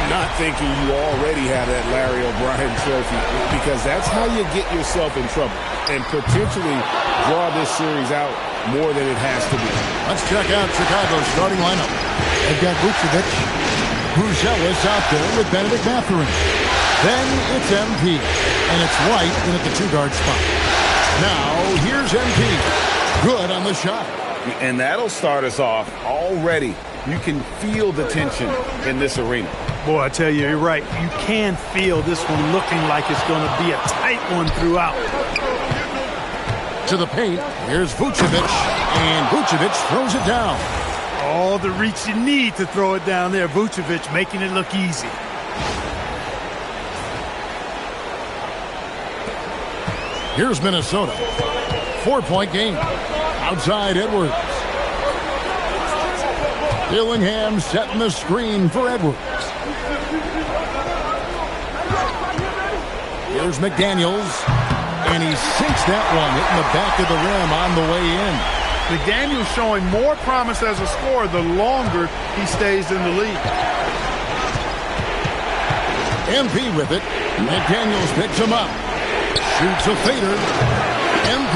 Not thinking you already have that Larry O'Brien trophy, because that's how you get yourself in trouble and potentially draw this series out more than it has to be. Let's check out Chicago's starting lineup. They've got Vucevic, Bruzelis out there with Benedict Mathurin. Then it's MP, and it's White in at the 2-guard spot. Now, here's MP. Good on the shot. And that'll start us off already. You can feel the tension in this arena. Boy, I tell you, you're right. You can feel this one looking like it's going to be a tight one throughout. To the paint, here's Vucevic, and Vucevic throws it down. All the reach you need to throw it down there. Vucevic making it look easy. Here's Minnesota. 4-point game. Outside Edwards. Dillingham setting the screen for Edwards. Here's McDaniels. And he sinks that one, hitting the back of the rim on the way in. McDaniels showing more promise as a scorer the longer he stays in the league. MP with it. McDaniels picks him up. Shoots a fader. MP,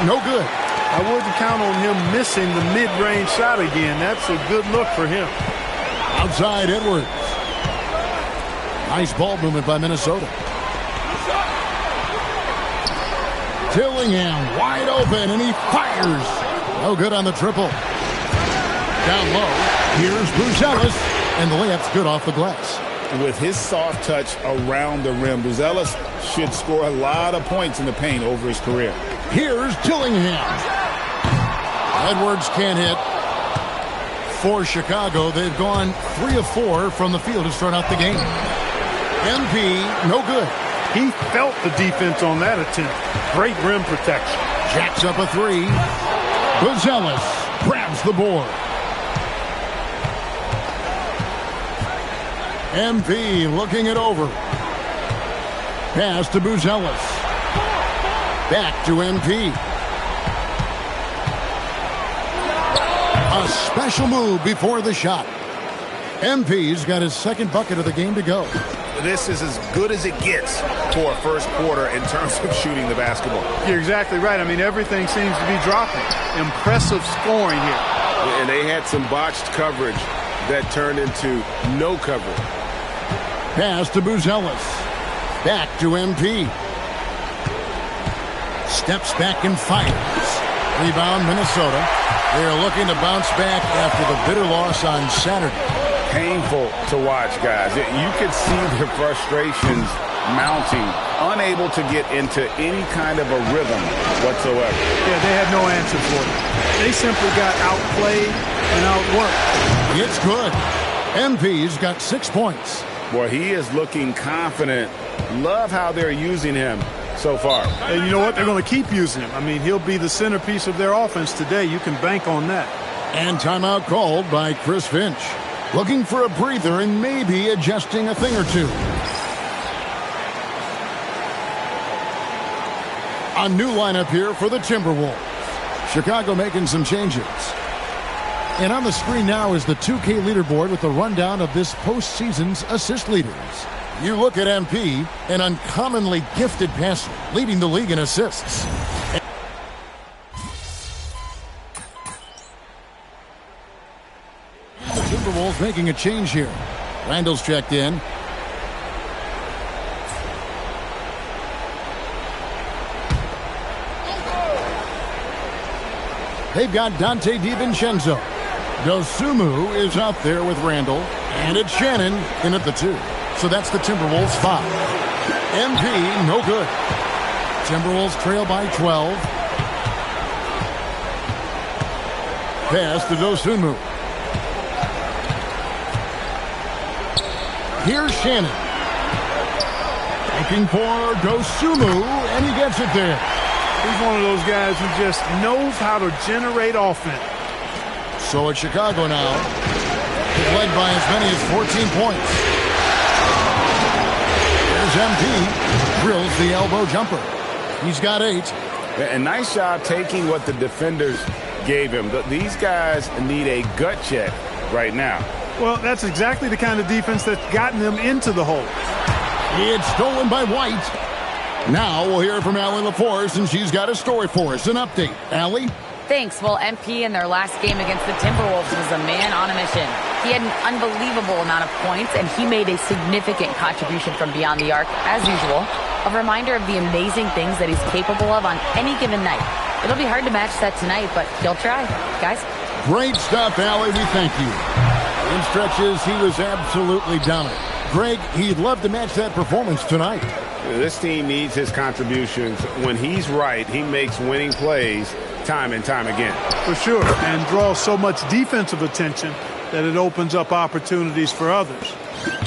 no good. I wouldn't count on him missing the mid-range shot again. That's a good look for him. Outside Edwards. Nice ball movement by Minnesota. Dillingham wide open, and he fires. No good on the triple. Down low, here's Bruzelis, and the layup's good off the glass. With his soft touch around the rim, Bruzelis should score a lot of points in the paint over his career. Here's Dillingham. Edwards can't hit. For Chicago, they've gone 3 of 4 from the field to start out the game. MP, no good. He felt the defense on that attempt. Great rim protection. Jacks up a 3. Bruzelis grabs the board. MP looking it over. Pass to Bruzelis. Back to MP. A special move before the shot. MP's got his second bucket of the game to go. This is as good as it gets for a first quarter in terms of shooting the basketball. You're exactly right. I mean, everything seems to be dropping. Impressive scoring here. And they had some botched coverage that turned into no coverage. Pass to Bruzelis. Back to MP. Steps back and fires. Rebound Minnesota. They are looking to bounce back after the bitter loss on Saturday. Painful to watch, guys. You could see their frustrations mounting, unable to get into any kind of a rhythm whatsoever. Yeah, they had no answer for it. They simply got outplayed and outworked. It's good. MP's got 6 points. Boy, he is looking confident. Love how they're using him so far. And you know what? They're going to keep using him. I mean, he'll be the centerpiece of their offense today. You can bank on that. And timeout called by Chris Finch. Looking for a breather and maybe adjusting a thing or two. A new lineup here for the Timberwolves. Chicago making some changes. And on the screen now is the 2K leaderboard with a rundown of this postseason's assist leaders. You look at MP, an uncommonly gifted passer, leading the league in assists. The Timberwolves making a change here. Randall's checked in. They've got Dante DiVincenzo. Dosumu is out there with Randall. And it's Shannon in at the 2. So that's the Timberwolves 5. MP, no good. Timberwolves trail by 12. Pass to Dosumu. Here's Shannon. Looking for Dosumu, and he gets it there. He's one of those guys who just knows how to generate offense. So it's Chicago now. He's led by as many as 14 points. There's MP. Drills the elbow jumper. He's got 8. And nice job taking what the defenders gave him. These guys need a gut check right now. Well, that's exactly the kind of defense that's gotten them into the hole. It's stolen by White. Now we'll hear from Allie LaForce, and she's got a story for us. An update. Allie? Thanks. Well, MP in their last game against the Timberwolves was a man on a mission. He had an unbelievable amount of points, and he made a significant contribution from beyond the arc, as usual. A reminder of the amazing things that he's capable of on any given night. It'll be hard to match that tonight, but he'll try. Guys? Great stuff, Allie. We thank you. In stretches, he was absolutely dominant. Greg, he'd love to match that performance tonight. This team needs his contributions. When he's right, he makes winning plays time and time again. For sure, and draws so much defensive attention that it opens up opportunities for others.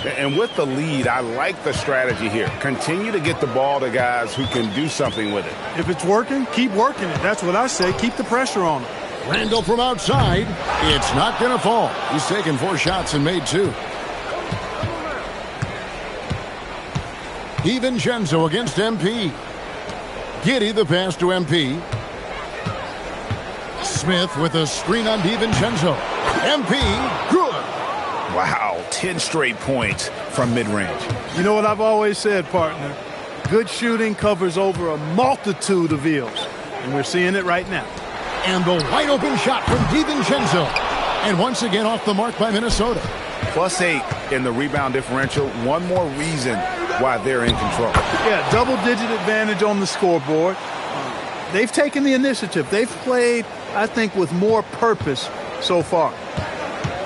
And with the lead, I like the strategy here. Continue to get the ball to guys who can do something with it. If it's working, keep working it. That's what I say. Keep the pressure on him. Randall from outside. It's not going to fall. He's taken 4 shots and made 2. DiVincenzo against MP. Giddy the pass to MP. Smith with a screen on DiVincenzo. MP, good. Wow, 10 straight points from mid-range. You know what I've always said, partner? Good shooting covers over a multitude of ills, and we're seeing it right now. And the wide-open shot from DiVincenzo. And once again off the mark by Minnesota. +8 in the rebound differential. One more reason why they're in control. Yeah, double-digit advantage on the scoreboard. They've taken the initiative. They've played, I think, with more purpose so far.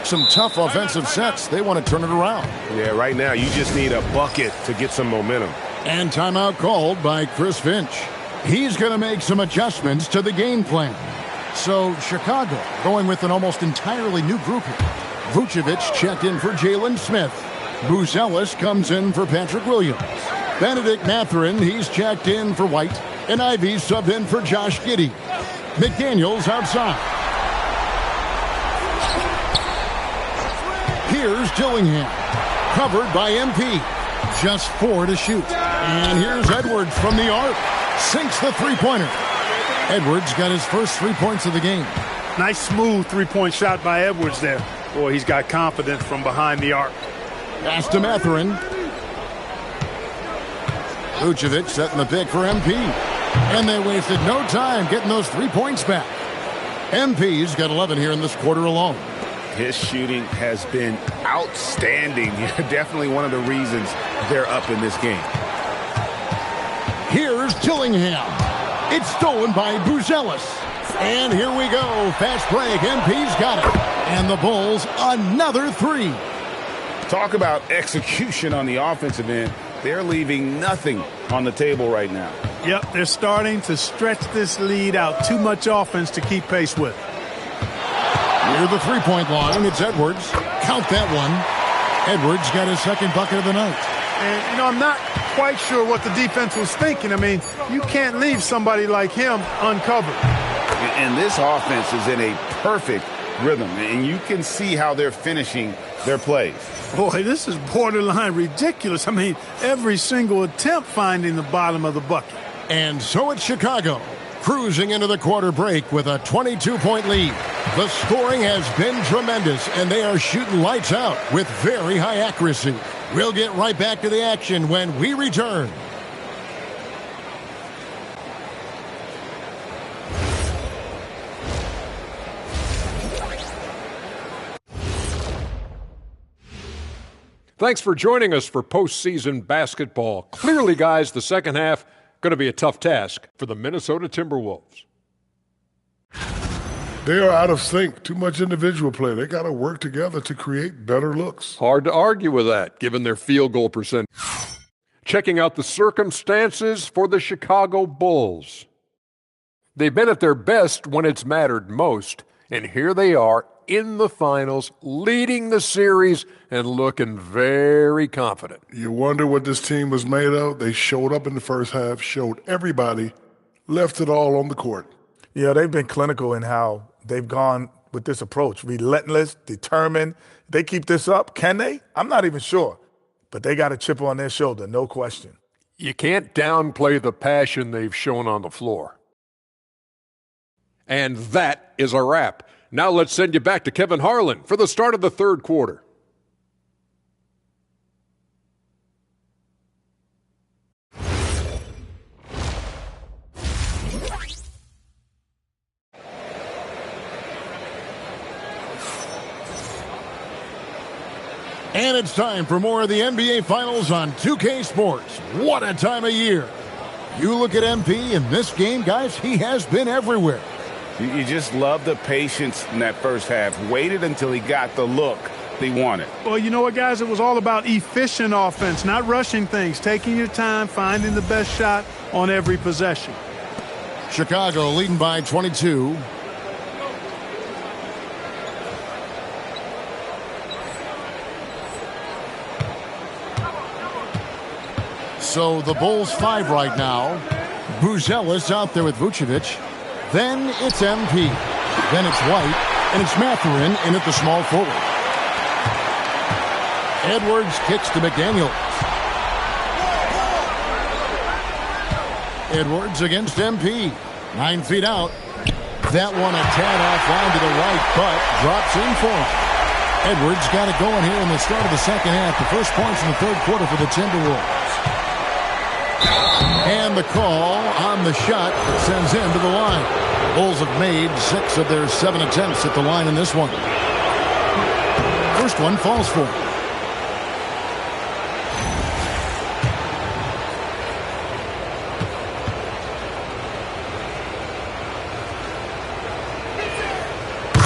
Some tough offensive sets. They want to turn it around. Yeah, right now you just need a bucket to get some momentum. And timeout called by Chris Finch. He's going to make some adjustments to the game plan. So Chicago going with an almost entirely new group here. Vucevic checked in for Jalen Smith. Buzelis comes in for Patrick Williams. Benedict Mathurin, he's checked in for White. And Ivy subbed in for Josh Giddey. McDaniels outside. Here's Dillingham. Covered by MP. Just 4 to shoot. And here's Edwards from the arc. Sinks the three-pointer. Edwards got his first 3 points of the game. Nice smooth three-point shot by Edwards there. Boy, he's got confidence from behind the arc. Pass to Mathurin. Vucevic setting the pick for MP. And they wasted no time getting those 3 points back. MP's got 11 here in this quarter alone. His shooting has been outstanding. Definitely one of the reasons they're up in this game. Here's Dillingham. It's stolen by Buzelis. And here we go. Fast break. MP's got it. And the Bulls, another 3. Talk about execution on the offensive end. They're leaving nothing on the table right now. Yep, they're starting to stretch this lead out. Too much offense to keep pace with. Near the three-point line, it's Edwards. Count that one. Edwards got his second bucket of the night. And, you know, I'm not quite sure what the defense was thinking. I mean, you can't leave somebody like him uncovered. And this offense is in a perfect rhythm, and you can see how they're finishing their plays. Boy, this is borderline ridiculous. I mean, every single attempt finding the bottom of the bucket. And so it's Chicago, cruising into the quarter break with a 22-point lead. The scoring has been tremendous, and they are shooting lights out with very high accuracy. We'll get right back to the action when we return. Thanks for joining us for postseason basketball. Clearly, guys, the second half going to be a tough task for the Minnesota Timberwolves. They are out of sync. Too much individual play. They got to work together to create better looks. Hard to argue with that, given their field goal percentage. Checking out the circumstances for the Chicago Bulls. They've been at their best when it's mattered most, and here they are in the finals, leading the series and looking very confident. You wonder what this team was made of? They showed up in the first half, showed everybody, left it all on the court. Yeah, they've been clinical in how they've gone with this approach. Relentless, determined. They keep this up. Can they? I'm not even sure. But they got a chip on their shoulder, no question. You can't downplay the passion they've shown on the floor. And that is a wrap. Now let's send you back to Kevin Harlan for the start of the third quarter. And it's time for more of the NBA Finals on 2K Sports. What a time of year. You look at MP in this game, guys, he has been everywhere. You just love the patience in that first half. Waited until he got the look he wanted. Well, you know what, guys? It was all about efficient offense, not rushing things, taking your time, finding the best shot on every possession. Chicago leading by 22. So the Bulls 5 right now. Buzelis out there with Vucevic. Then it's MP. Then it's White. And it's Mathurin in at the small forward. Edwards kicks to McDaniels. Edwards against MP. 9 feet out. That one a tad offline to the right, but drops in for him. Edwards got it going here in the start of the second half. The first points in the third quarter for the Timberwolves. And the call on the shot that sends him to the line. The Bulls have made 6 of their 7 attempts at the line in this one. First one falls for him.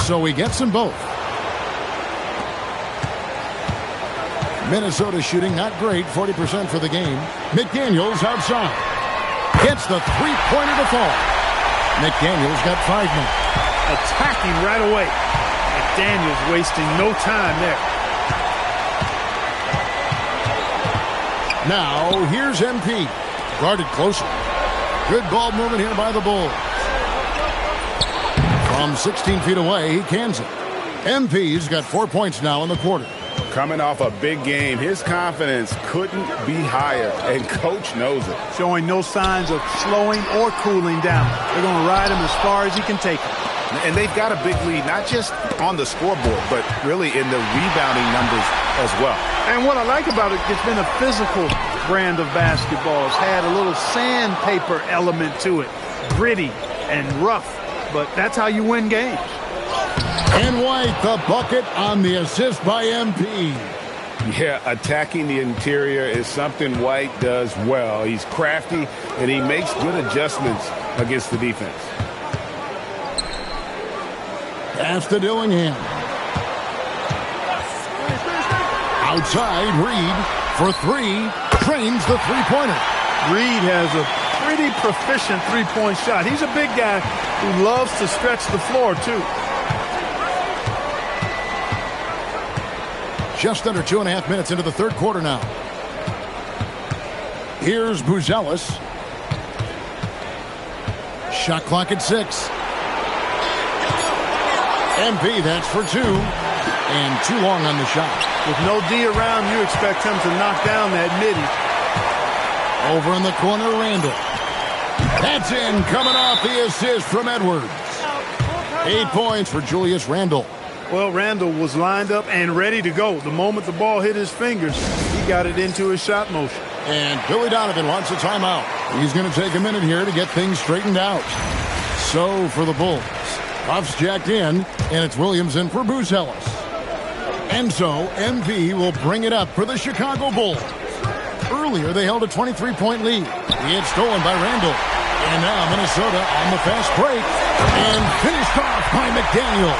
So he gets them both. Minnesota shooting not great, 40% for the game. McDaniels outside. Gets the three-pointer to fall. McDaniels got 5 men. Attacking right away. McDaniels wasting no time there. Now, here's MP. Guarded closer. Good ball movement here by the Bulls. From 16 feet away, he cans it. MP's got 4 points now in the quarter. Coming off a big game, his confidence couldn't be higher, and Coach knows it. Showing no signs of slowing or cooling down. They're going to ride him as far as he can take him. And they've got a big lead, not just on the scoreboard, but really in the rebounding numbers as well. And what I like about it, it's been a physical brand of basketball. It's had a little sandpaper element to it. Gritty and rough, but that's how you win games. And White, the bucket on the assist by MP. Yeah, attacking the interior is something White does well. He's crafty, and he makes good adjustments against the defense. Pass to Dillingham. Outside, Reed for 3. Trains the three-pointer. Reed has a pretty proficient three-point shot. He's a big guy who loves to stretch the floor, too. Just under 2.5 minutes into the third quarter now. Here's Buzelis. Shot clock at 6. MP, that's for 2. And too long on the shot. With no D around, you expect him to knock down that midi. Over in the corner, Randall. That's in, coming off the assist from Edwards. 8 points for Julius Randle. Well, Randall was lined up and ready to go. The moment the ball hit his fingers, he got it into his shot motion. And Billy Donovan wants a timeout. He's going to take a minute here to get things straightened out. So for the Bulls, Puff's jacked in, and it's Williams in for Buzelis. And so MP will bring it up for the Chicago Bulls. Earlier, they held a 23-point lead. He had stolen by Randall. And now Minnesota on the fast break and finished off by McDaniel.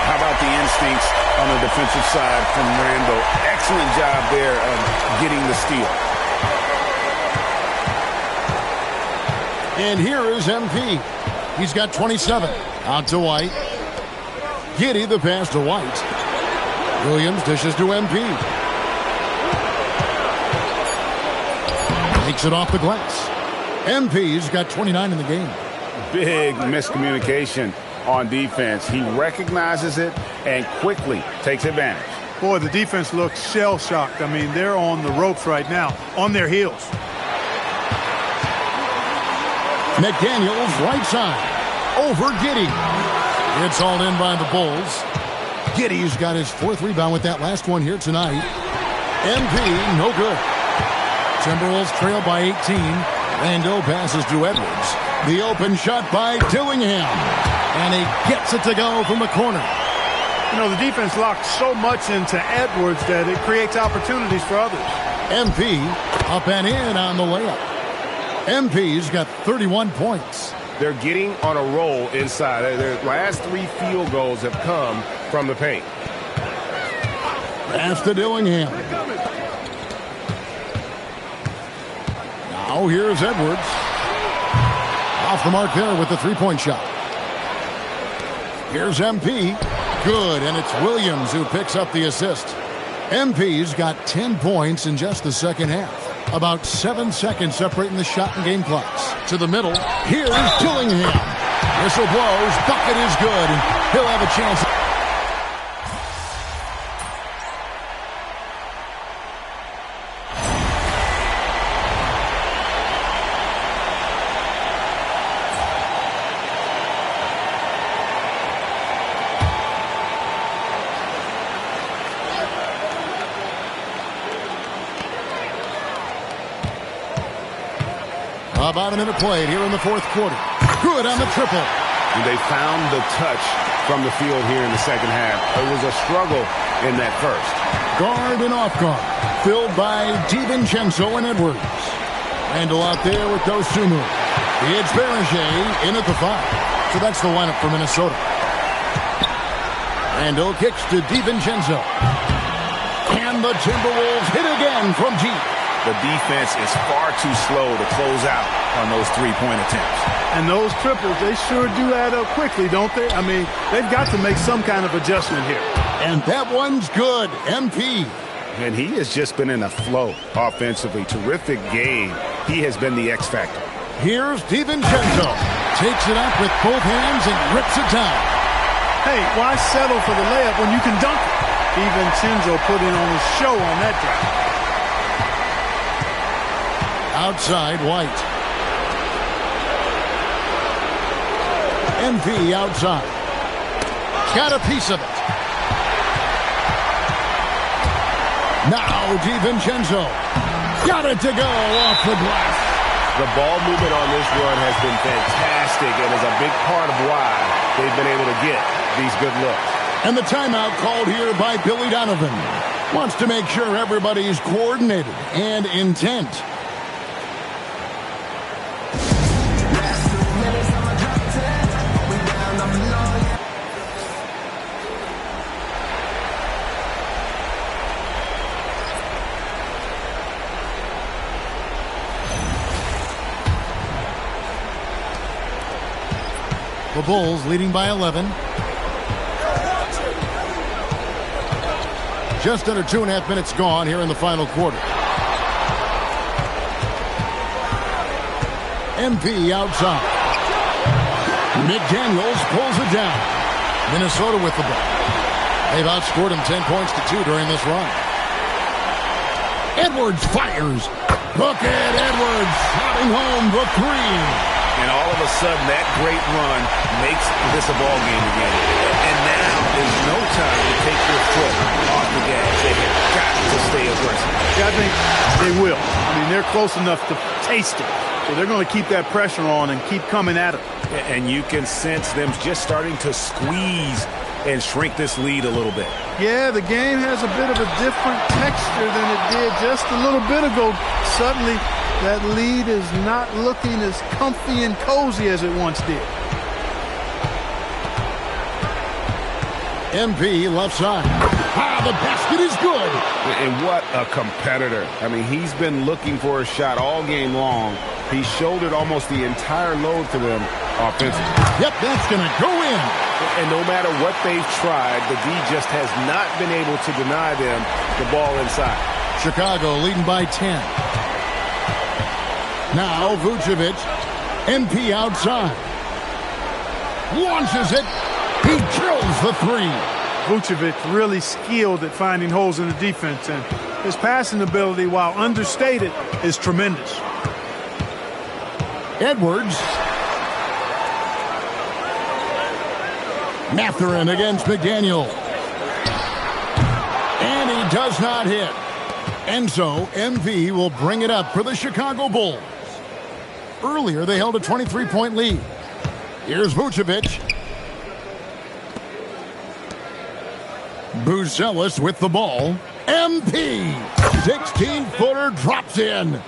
How about the instincts on the defensive side from Randall? Excellent job there of getting the steal. And here is MP. He's got 27. Out to White. Giddey the pass to White. Williams dishes to MP. Takes it off the glass. MP's got 29 in the game. Big miscommunication on defense. He recognizes it and quickly takes advantage. Boy, the defense looks shell-shocked. I mean, they're on the ropes right now, on their heels. McDaniels right side. over Giddey. It's all in by the Bulls. Giddey's got his 4th rebound with that last one here tonight. MP, no good. Timberwolves trail by 18. Rando passes to Edwards. The open shot by Dillingham. And he gets it to go from the corner. You know, the defense locked so much into Edwards that it creates opportunities for others. MP up and in on the layup. MP's got 31 points. They're getting on a roll inside. Their last 3 field goals have come from the paint. Pass to Dillingham. Now here's Edwards. Off the mark there with the 3-point shot. Here's MP. Good, and it's Williams who picks up the assist. MP's got 10 points in just the second half. About 7 seconds separating the shot and game clocks. To the middle. Here's Dillingham. Whistle blows. Bucket is good, and he'll have a chance. About a minute played here in the 4th quarter. Good on the triple. And they found the touch from the field here in the second half. It was a struggle in that first. Guard and off guard. Filled by DiVincenzo and Edwards. Randall out there with Dosunmu. It's Berger in at the 5. So that's the lineup for Minnesota. Randall kicks to DiVincenzo. And the Timberwolves hit again from deep. The defense is far too slow to close out on those 3-point attempts. And those triples, they sure do add up quickly, don't they? I mean, they've got to make some kind of adjustment here. And that one's good. MP. And he has just been in a flow offensively. Terrific game. He has been the X factor. Here's DiVincenzo. Takes it up with both hands and rips it down. Hey, why settle for the layup when you can dunk it? DiVincenzo putting on a show on that drive. Outside, White. MP outside. Got a piece of it. Now DiVincenzo. Got it to go off the glass. The ball movement on this run has been fantastic and is a big part of why they've been able to get these good looks. And the timeout called here by Billy Donovan. Wants to make sure everybody's coordinated and intent. The Bulls leading by 11. Just under 2.5 minutes gone here in the final quarter. MP outside. McDaniels pulls it down. Minnesota with the ball. They've outscored him 10 points to 2 during this run. Edwards fires. Look at Edwards shotting home the 3. And all of a sudden, that great run makes this a ball game again. And now there's no time to take your foot off the gas. They have got to stay aggressive. Yeah, I think they will. I mean, they're close enough to taste it. So they're going to keep that pressure on and keep coming at it. And you can sense them just starting to squeeze and shrink this lead a little bit. Yeah, the game has a bit of a different texture than it did just a little bit ago. Suddenly, that lead is not looking as comfy and cozy as it once did. MP left side. The basket is good. And what a competitor. I mean, he's been looking for a shot all game long. He shouldered almost the entire load for them offensively. Yep, that's going to go in. And no matter what they've tried, the D just has not been able to deny them the ball inside. Chicago leading by 10. Now Vucevic. MP outside. Launches it. He drills the 3. Vucevic really skilled at finding holes in the defense, and his passing ability, while understated, is tremendous. Edwards. Mathurin against McDaniel. And he does not hit. And so MV will bring it up for the Chicago Bulls. Earlier, they held a 23-point lead. Here's Vucevic. Buzelis with the ball. MP. 16-footer drops in.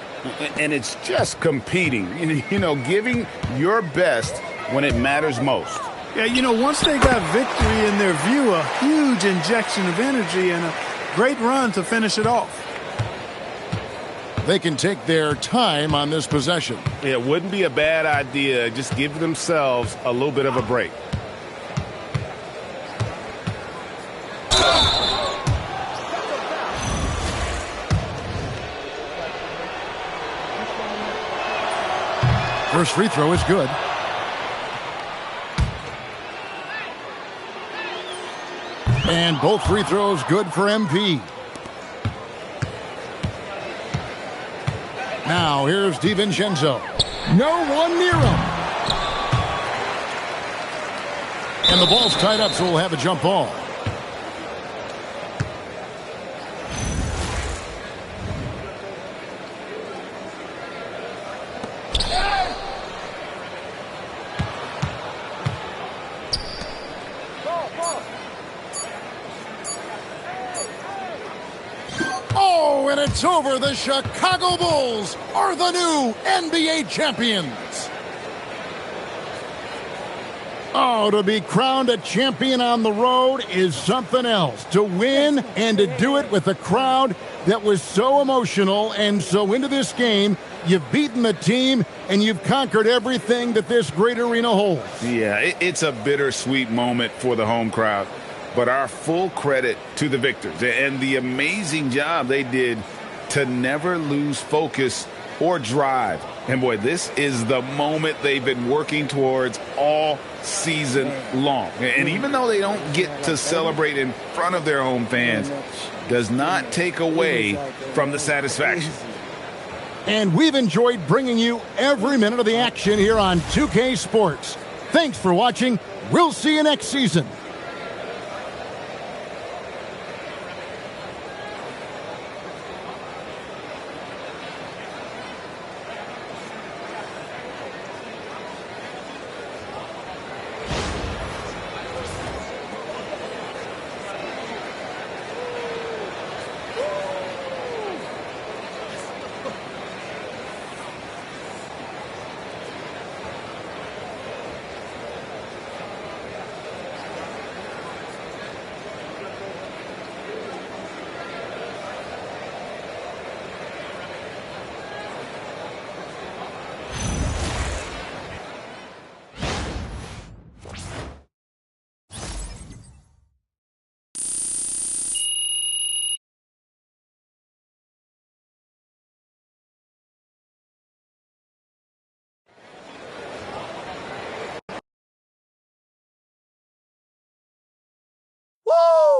And it's just competing, you know, giving your best when it matters most. Yeah, you know, once they got victory in their view, a huge injection of energy and a great run to finish it off. They can take their time on this possession. It wouldn't be a bad idea. Just give themselves a little bit of a break. First free throw is good. And both free throws good for MP. Now here's DiVincenzo. No one near him. And the ball's tied up, so we'll have a jump ball. Oh, and it's over. The Chicago Bulls are the new NBA champions. Oh, to be crowned a champion on the road is something else. To win and to do it with a crowd that was so emotional and so into this game, you've beaten the team and you've conquered everything that this great arena holds. Yeah, it's a bittersweet moment for the home crowd. But our full credit to the victors and the amazing job they did to never lose focus or drive. And boy, this is the moment they've been working towards all season long. And even though they don't get to celebrate in front of their home fans, does not take away from the satisfaction. And we've enjoyed bringing you every minute of the action here on 2K Sports. Thanks for watching. We'll see you next season.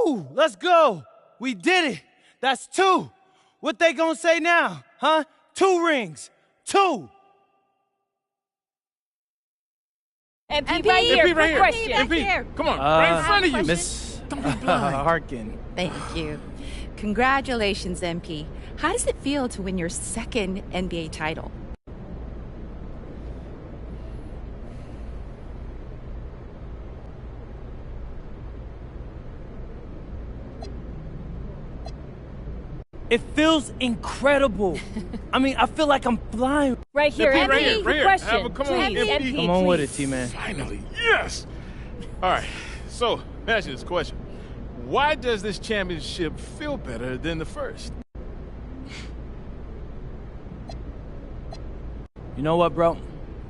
Woo! Let's go. We did it. That's 2. What they gonna say now, huh? 2 rings. 2. MP right here. MP right here. Question. MP, come on, right in front of you. Miss Harkin. Thank you. Congratulations, MP. How does it feel to win your second NBA title? It feels incredible. I mean, I feel like I'm flying. Right here, MP, MP. right here, right here. Question. Come on, Please, MP, Come on with it, please. T-Man. Finally, yes. All right, so let me ask you this question. Why does this championship feel better than the first? You know what, bro?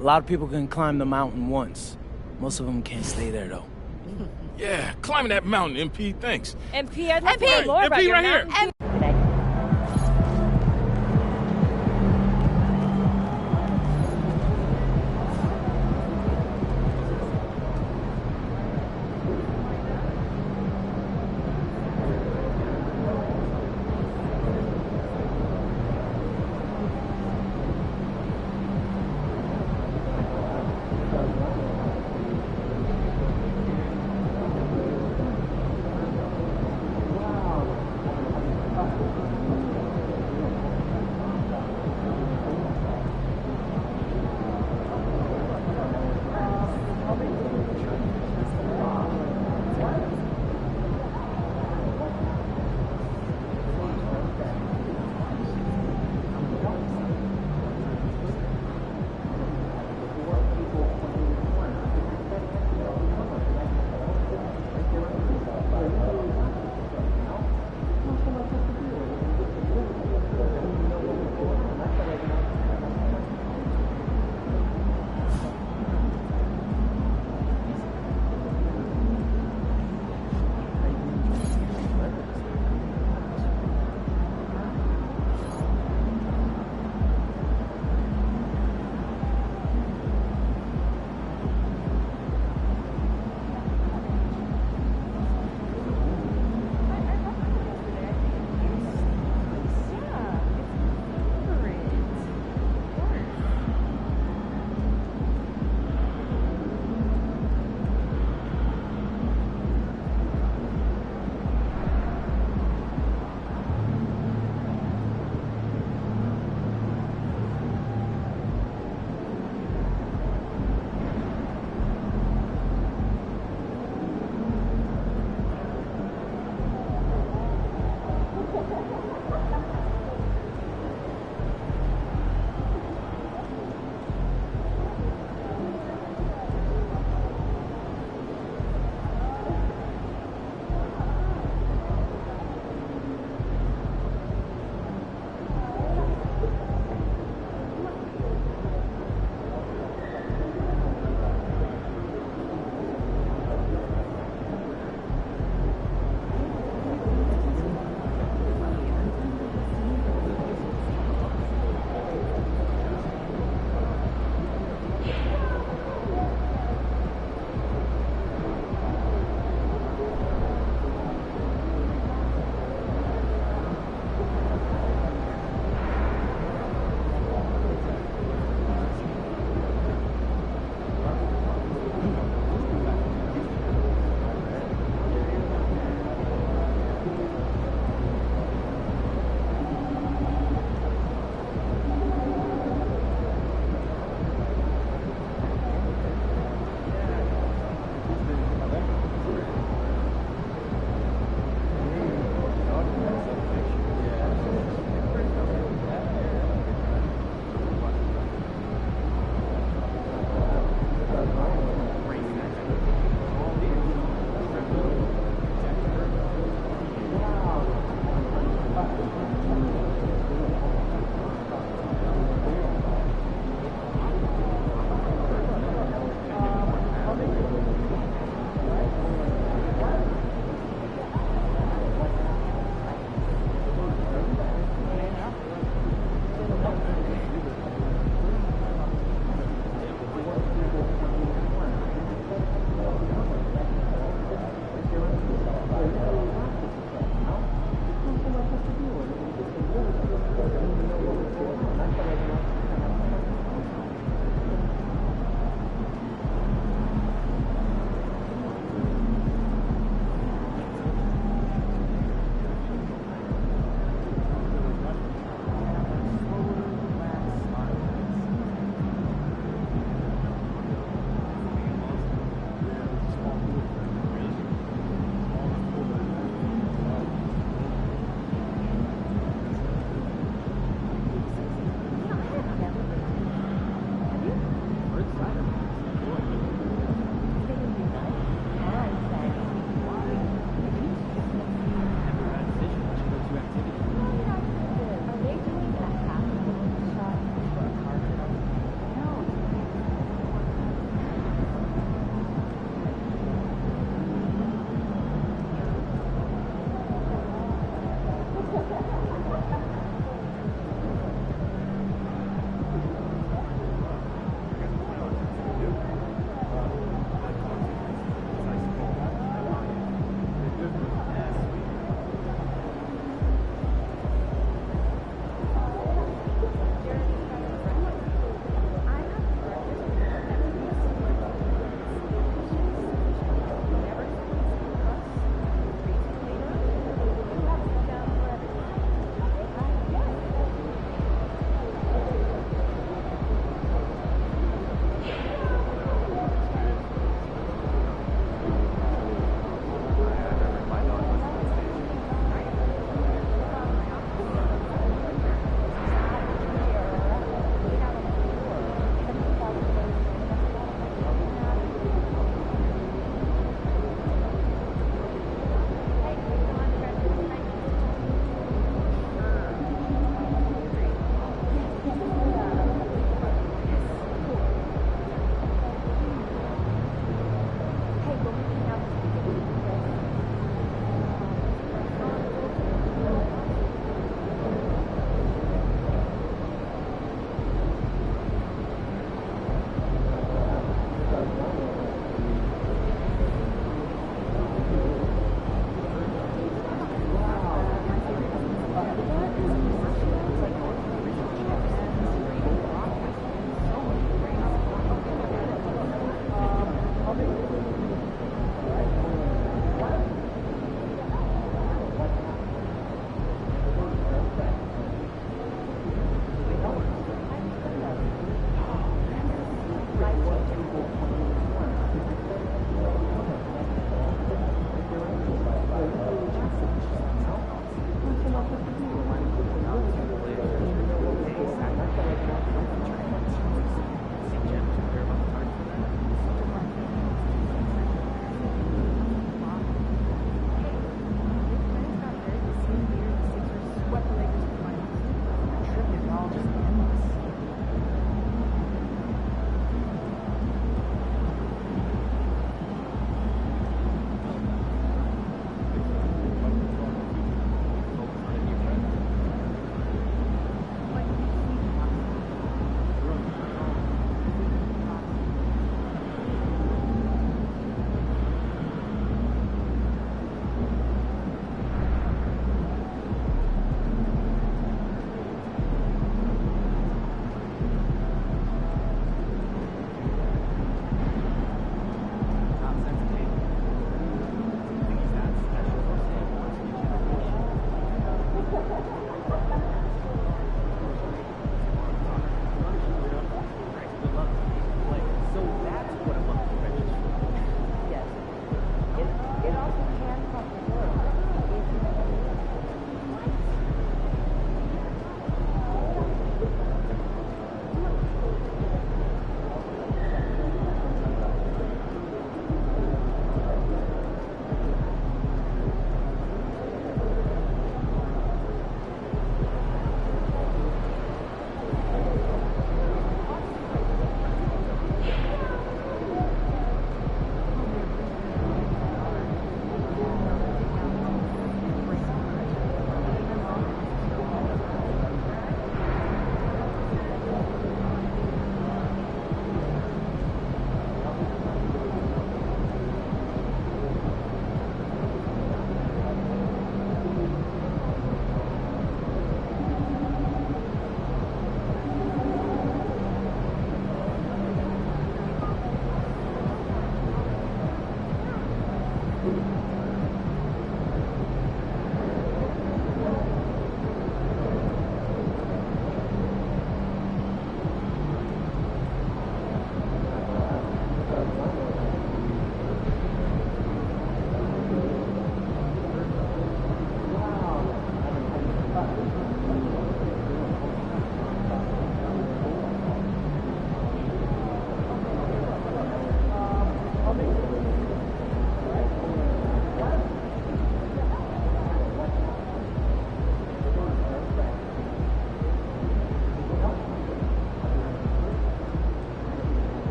A lot of people can climb the mountain once. Most of them can't stay there, though. Yeah, climbing that mountain, MP, thanks. MP, I'd love to learn more about MP your right here. mountain.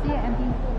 See you, MP.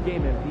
game, MP.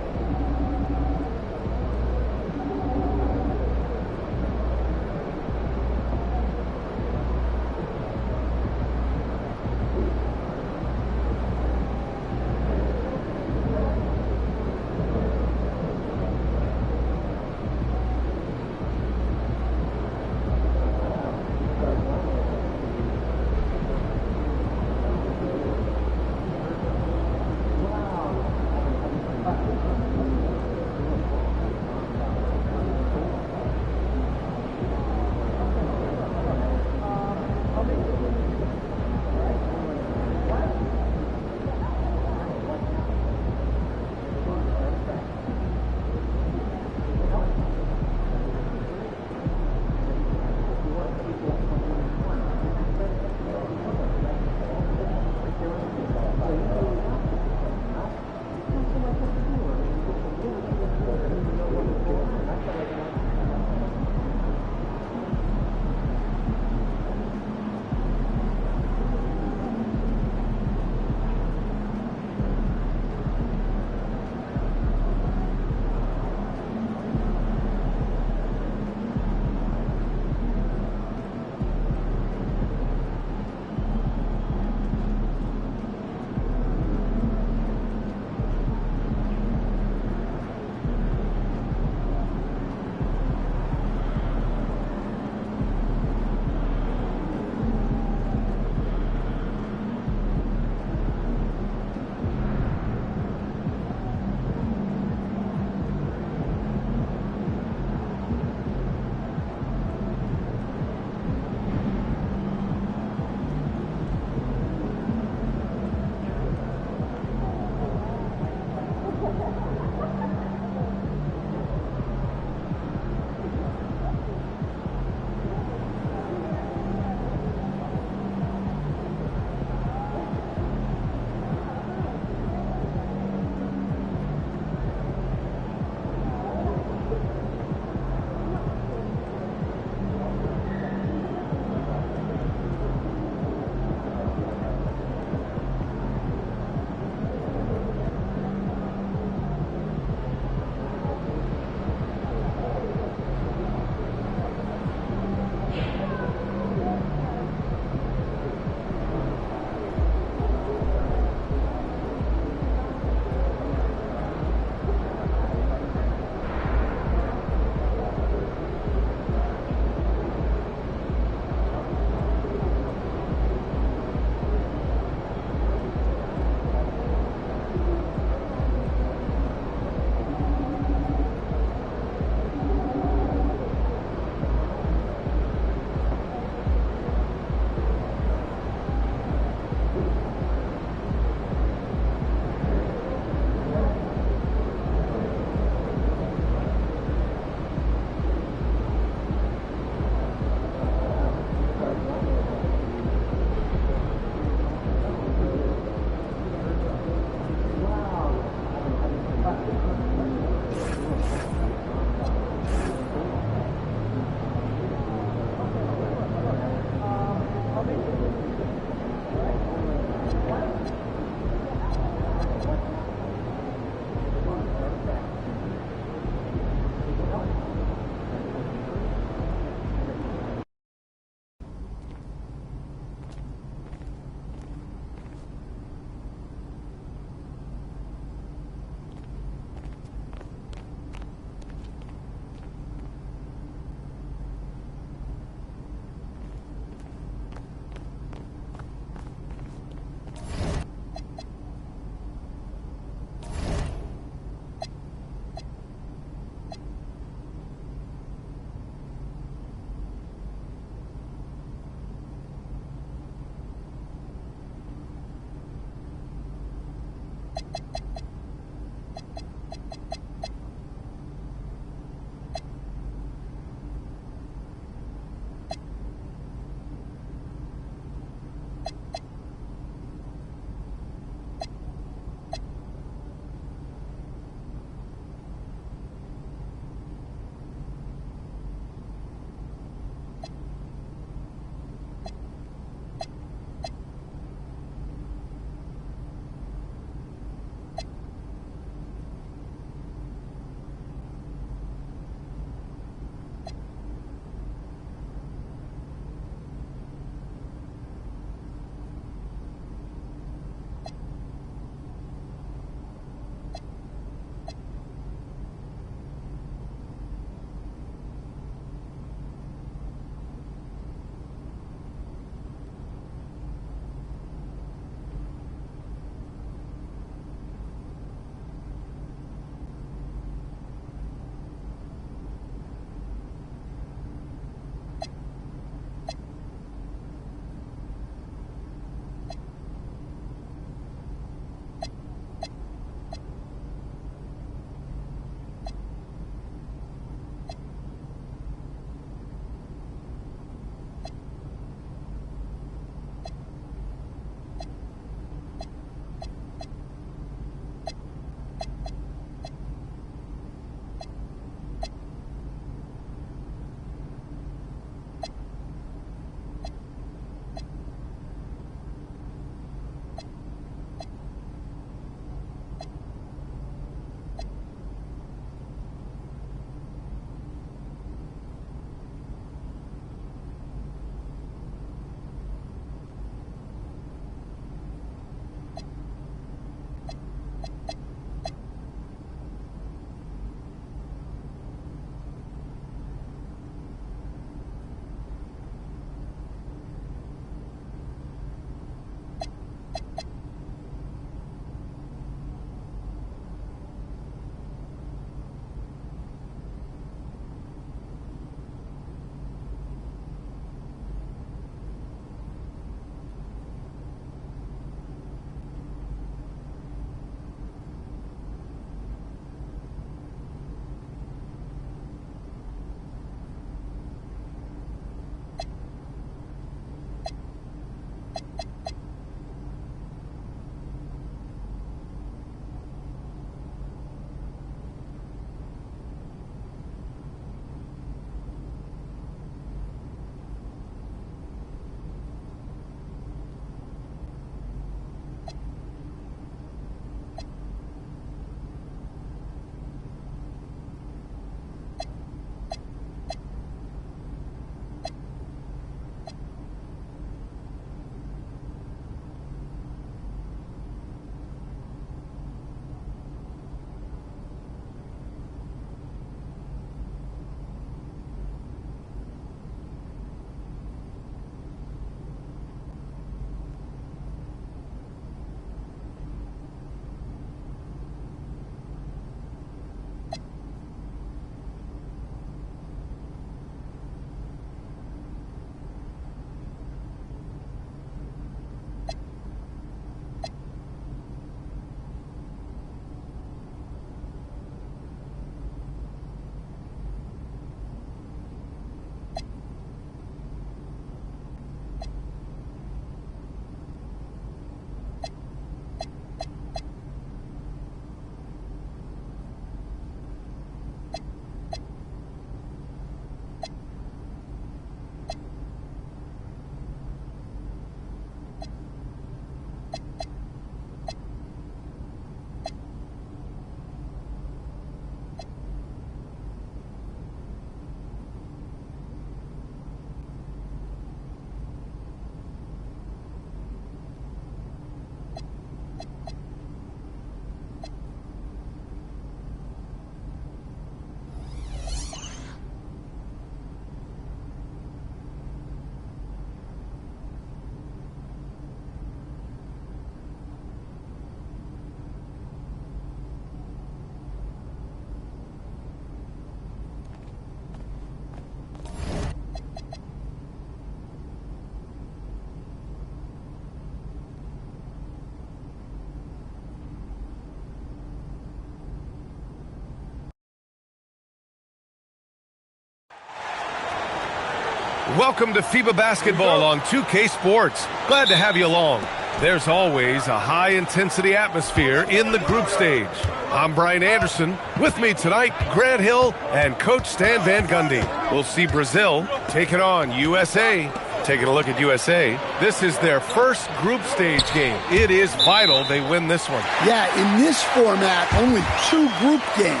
Welcome to FIBA Basketball on 2K Sports. Glad to have you along. There's always a high-intensity atmosphere in the group stage. I'm Brian Anderson. With me tonight, Grant Hill and Coach Stan Van Gundy. We'll see Brazil taking on USA. Taking a look at USA, this is their first group stage game. It is vital they win this one. Yeah, in this format, only 2 group games.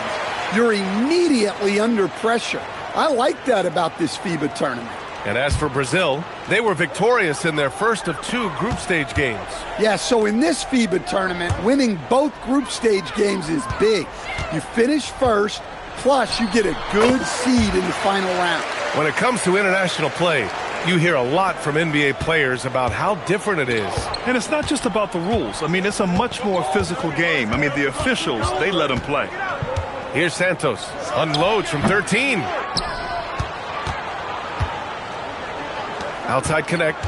You're immediately under pressure. I like that about this FIBA tournament. And as for Brazil, they were victorious in their first of 2 group stage games. Yeah, so in this FIBA tournament, winning both group stage games is big. You finish first, plus you get a good seed in the final round. When it comes to international play, you hear a lot from NBA players about how different it is. And it's not just about the rules. I mean, it's a much more physical game. I mean, the officials, they let them play. Here's Santos. Unloads from 13. Outside connect.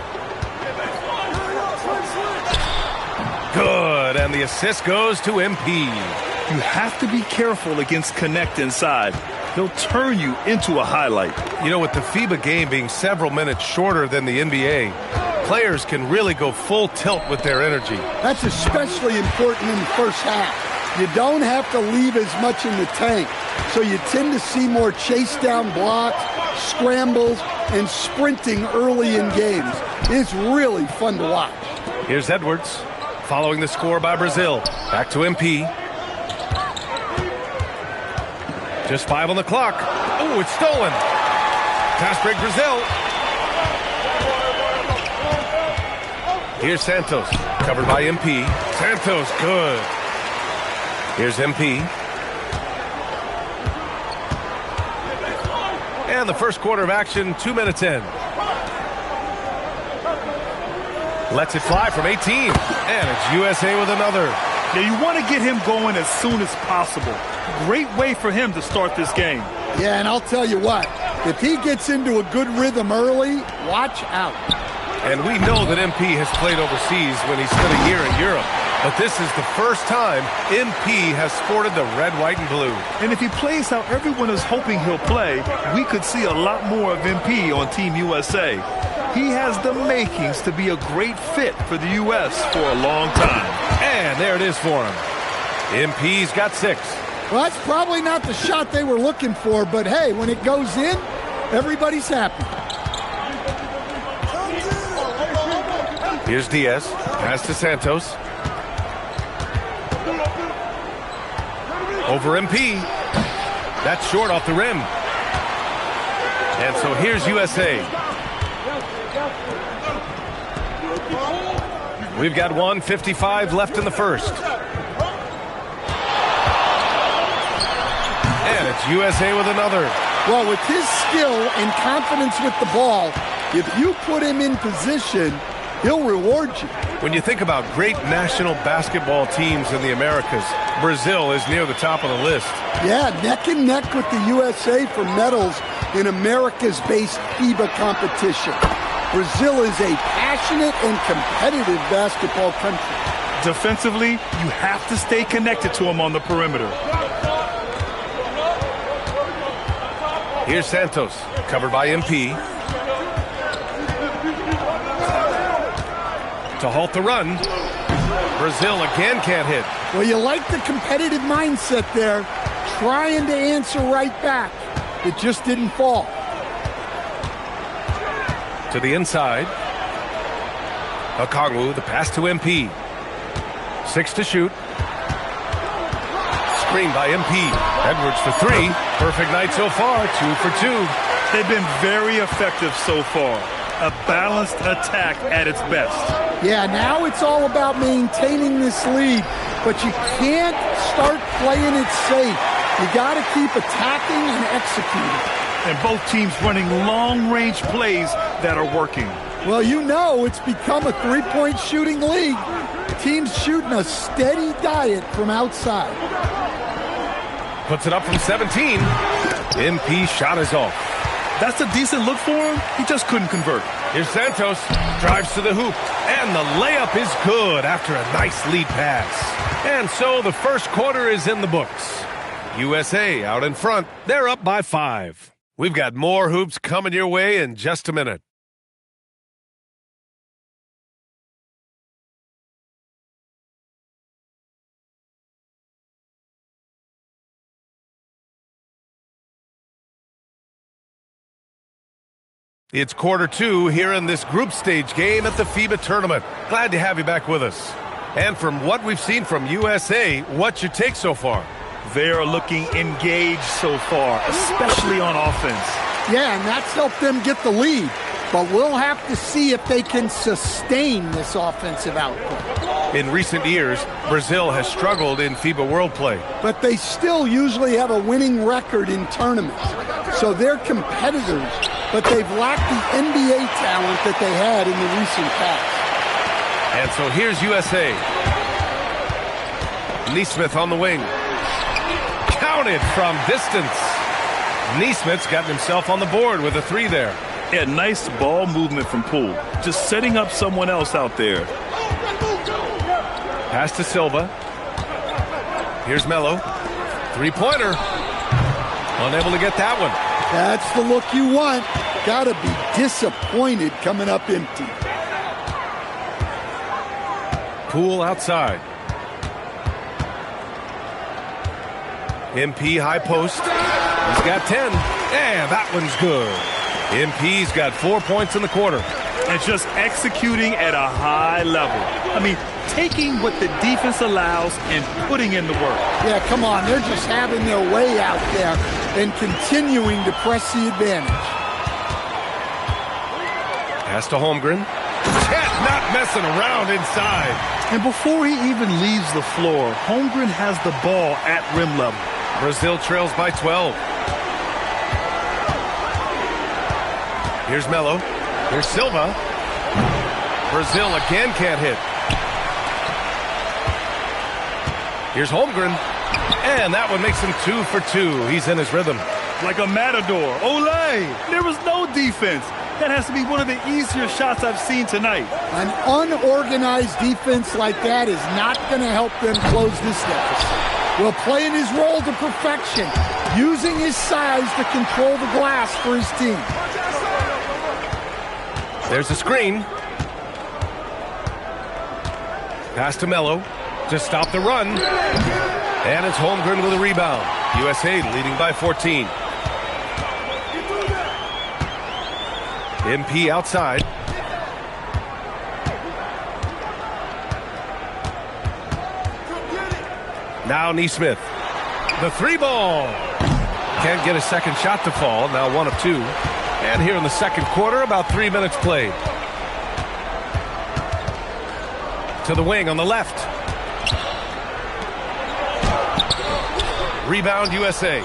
Good, and the assist goes to MP. You have to be careful against connect inside. He'll turn you into a highlight. You know, with the FIBA game being several minutes shorter than the NBA, players can really go full tilt with their energy. That's especially important in the first half. You don't have to leave as much in the tank, so you tend to see more chase down blocks, scrambles, and sprinting early in games. It's really fun to watch. Here's Edwards, following the score by Brazil. Back to MP. Just 5 on the clock. Oh, it's stolen. Pass break Brazil. Here's Santos, covered by MP. Santos, good. Here's MP. And the first quarter of action, 2 minutes in. Lets it fly from 18. And it's USA with another. Yeah, you want to get him going as soon as possible. Great way for him to start this game. Yeah, and I'll tell you what, if he gets into a good rhythm early, watch out. And we know that MP has played overseas when he spent a year in Europe. But this is the first time MP has sported the red, white, and blue. And if he plays how everyone is hoping he'll play, we could see a lot more of MP on Team USA. He has the makings to be a great fit for the U.S. for a long time. And there it is for him. MP's got 6. Well, that's probably not the shot they were looking for, but hey, when it goes in, everybody's happy. Here's Diaz. Pass to Santos. Over MP. That's short off the rim. And so here's USA. We've got 1:55 left in the first. And it's USA with another. Well, with his skill and confidence with the ball, if you put him in position, he'll reward you. When you think about great national basketball teams in the Americas, Brazil is near the top of the list. Yeah, neck and neck with the USA for medals in Americas-based FIBA competition. Brazil is a passionate and competitive basketball country. Defensively, you have to stay connected to him on the perimeter. Here's Santos, covered by MP. To halt the run. Brazil again can't hit. Well, you like the competitive mindset there, trying to answer right back. It just didn't fall. To the inside. Okongwu, the pass to MP. 6 to shoot. Screen by MP. Edwards for 3. Perfect night so far, 2 for 2. They've been very effective so far. A balanced attack at its best. Yeah, now it's all about maintaining this lead, but you can't start playing it safe. You got to keep attacking and executing. And both teams running long-range plays that are working. Well, you know it's become a three-point shooting league. Teams shooting a steady diet from outside. Puts it up from 17. MP shot is off. That's a decent look for him. He just couldn't convert. Here's Santos. Drives to the hoop. And the layup is good after a nice lead pass. And so the first quarter is in the books. USA out in front. They're up by 5. We've got more hoops coming your way in just a minute. It's quarter 2 here in this group stage game at the FIBA tournament. Glad to have you back with us. And from what we've seen from USA, what's your take so far? They are looking engaged so far, especially on offense. Yeah, and that's helped them get the lead. But we'll have to see if they can sustain this offensive output. In recent years, Brazil has struggled in FIBA World Play. But they still usually have a winning record in tournaments. So they're competitors, but they've lacked the NBA talent that they had in the recent past. And so here's USA. Nesmith on the wing. Counted from distance. Nesmith's gotten himself on the board with a 3 there. Yeah, nice ball movement from Poole. Just setting up someone else out there. Pass to Silva. Here's Melo. 3-pointer. Unable to get that one. That's the look you want. Gotta be disappointed coming up empty. Poole outside. MP high post. He's got 10. And that one's good. MP's got 4 points in the quarter. And just executing at a high level. I mean, taking what the defense allows and putting in the work. Yeah, come on. They're just having their way out there and continuing to press the advantage. Pass to Holmgren. Chet not messing around inside. And before he even leaves the floor, Holmgren has the ball at rim level. Brazil trails by 12. Here's Melo. Here's Silva. Brazil again can't hit. Here's Holmgren. And that one makes him 2 for 2. He's in his rhythm. Like a matador. Olay! There was no defense. That has to be one of the easier shots I've seen tonight. An unorganized defense like that is not going to help them close this deficit. Will playing his role to perfection, using his size to control the glass for his team. There's a screen. Pass to Melo to stop the run. And it's Holmgren with a rebound. USA leading by 14. MP outside. Now Nesmith. The 3 ball. Can't get a second shot to fall. Now 1 of 2. And here in the second quarter, about 3 minutes played. To the wing on the left. Rebound USA.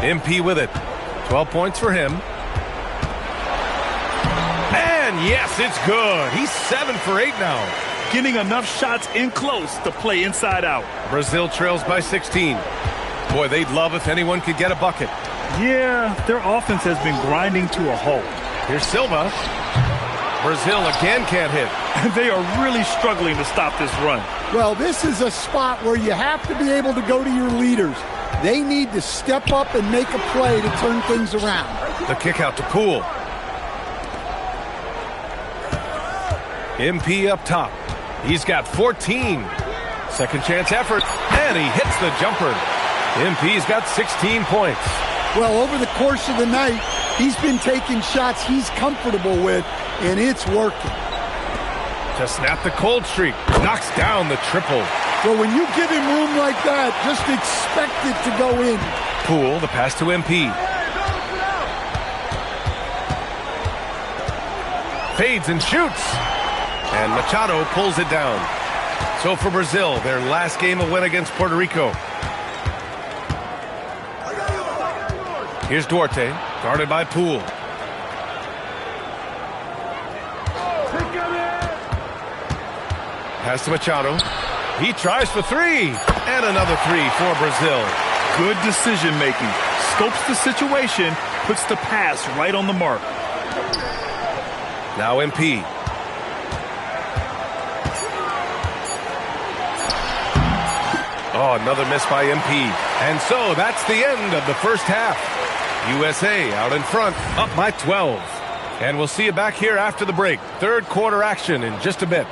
MP with it. 12 points for him. And yes, it's good. He's 7 for 8 now. Getting enough shots in close to play inside out. Brazil trails by 16. Boy, they'd love if anyone could get a bucket. Yeah, their offense has been grinding to a halt. Here's Silva. Brazil again can't hit. They are really struggling to stop this run. Well, this is a spot where you have to be able to go to your leaders. They need to step up and make a play to turn things around. The kick out to Poole. MP up top. He's got 14. Second chance effort. And he hits the jumper. MP's got 16 points. Well, over the course of the night, he's been taking shots he's comfortable with, and it's working. To snap the cold streak. Knocks down the triple. Well, when you give him room like that, just expect it to go in. Poole, the pass to MP. Fades and shoots. And Machado pulls it down. So for Brazil, their last game a win against Puerto Rico. Here's Duarte, guarded by Poole. Pass to Machado. He tries for 3. And another 3 for Brazil. Good decision making. Scopes the situation, puts the pass right on the mark. Now MP. Oh, another miss by MP. And so that's the end of the first half. USA out in front, up by 12. And we'll see you back here after the break. Third quarter action in just a bit.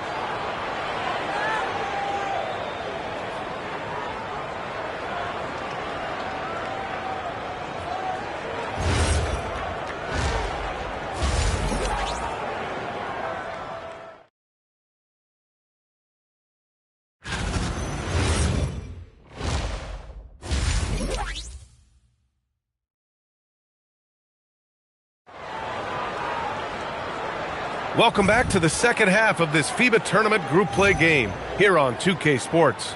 Welcome back to the second half of this FIBA Tournament group play game here on 2K Sports.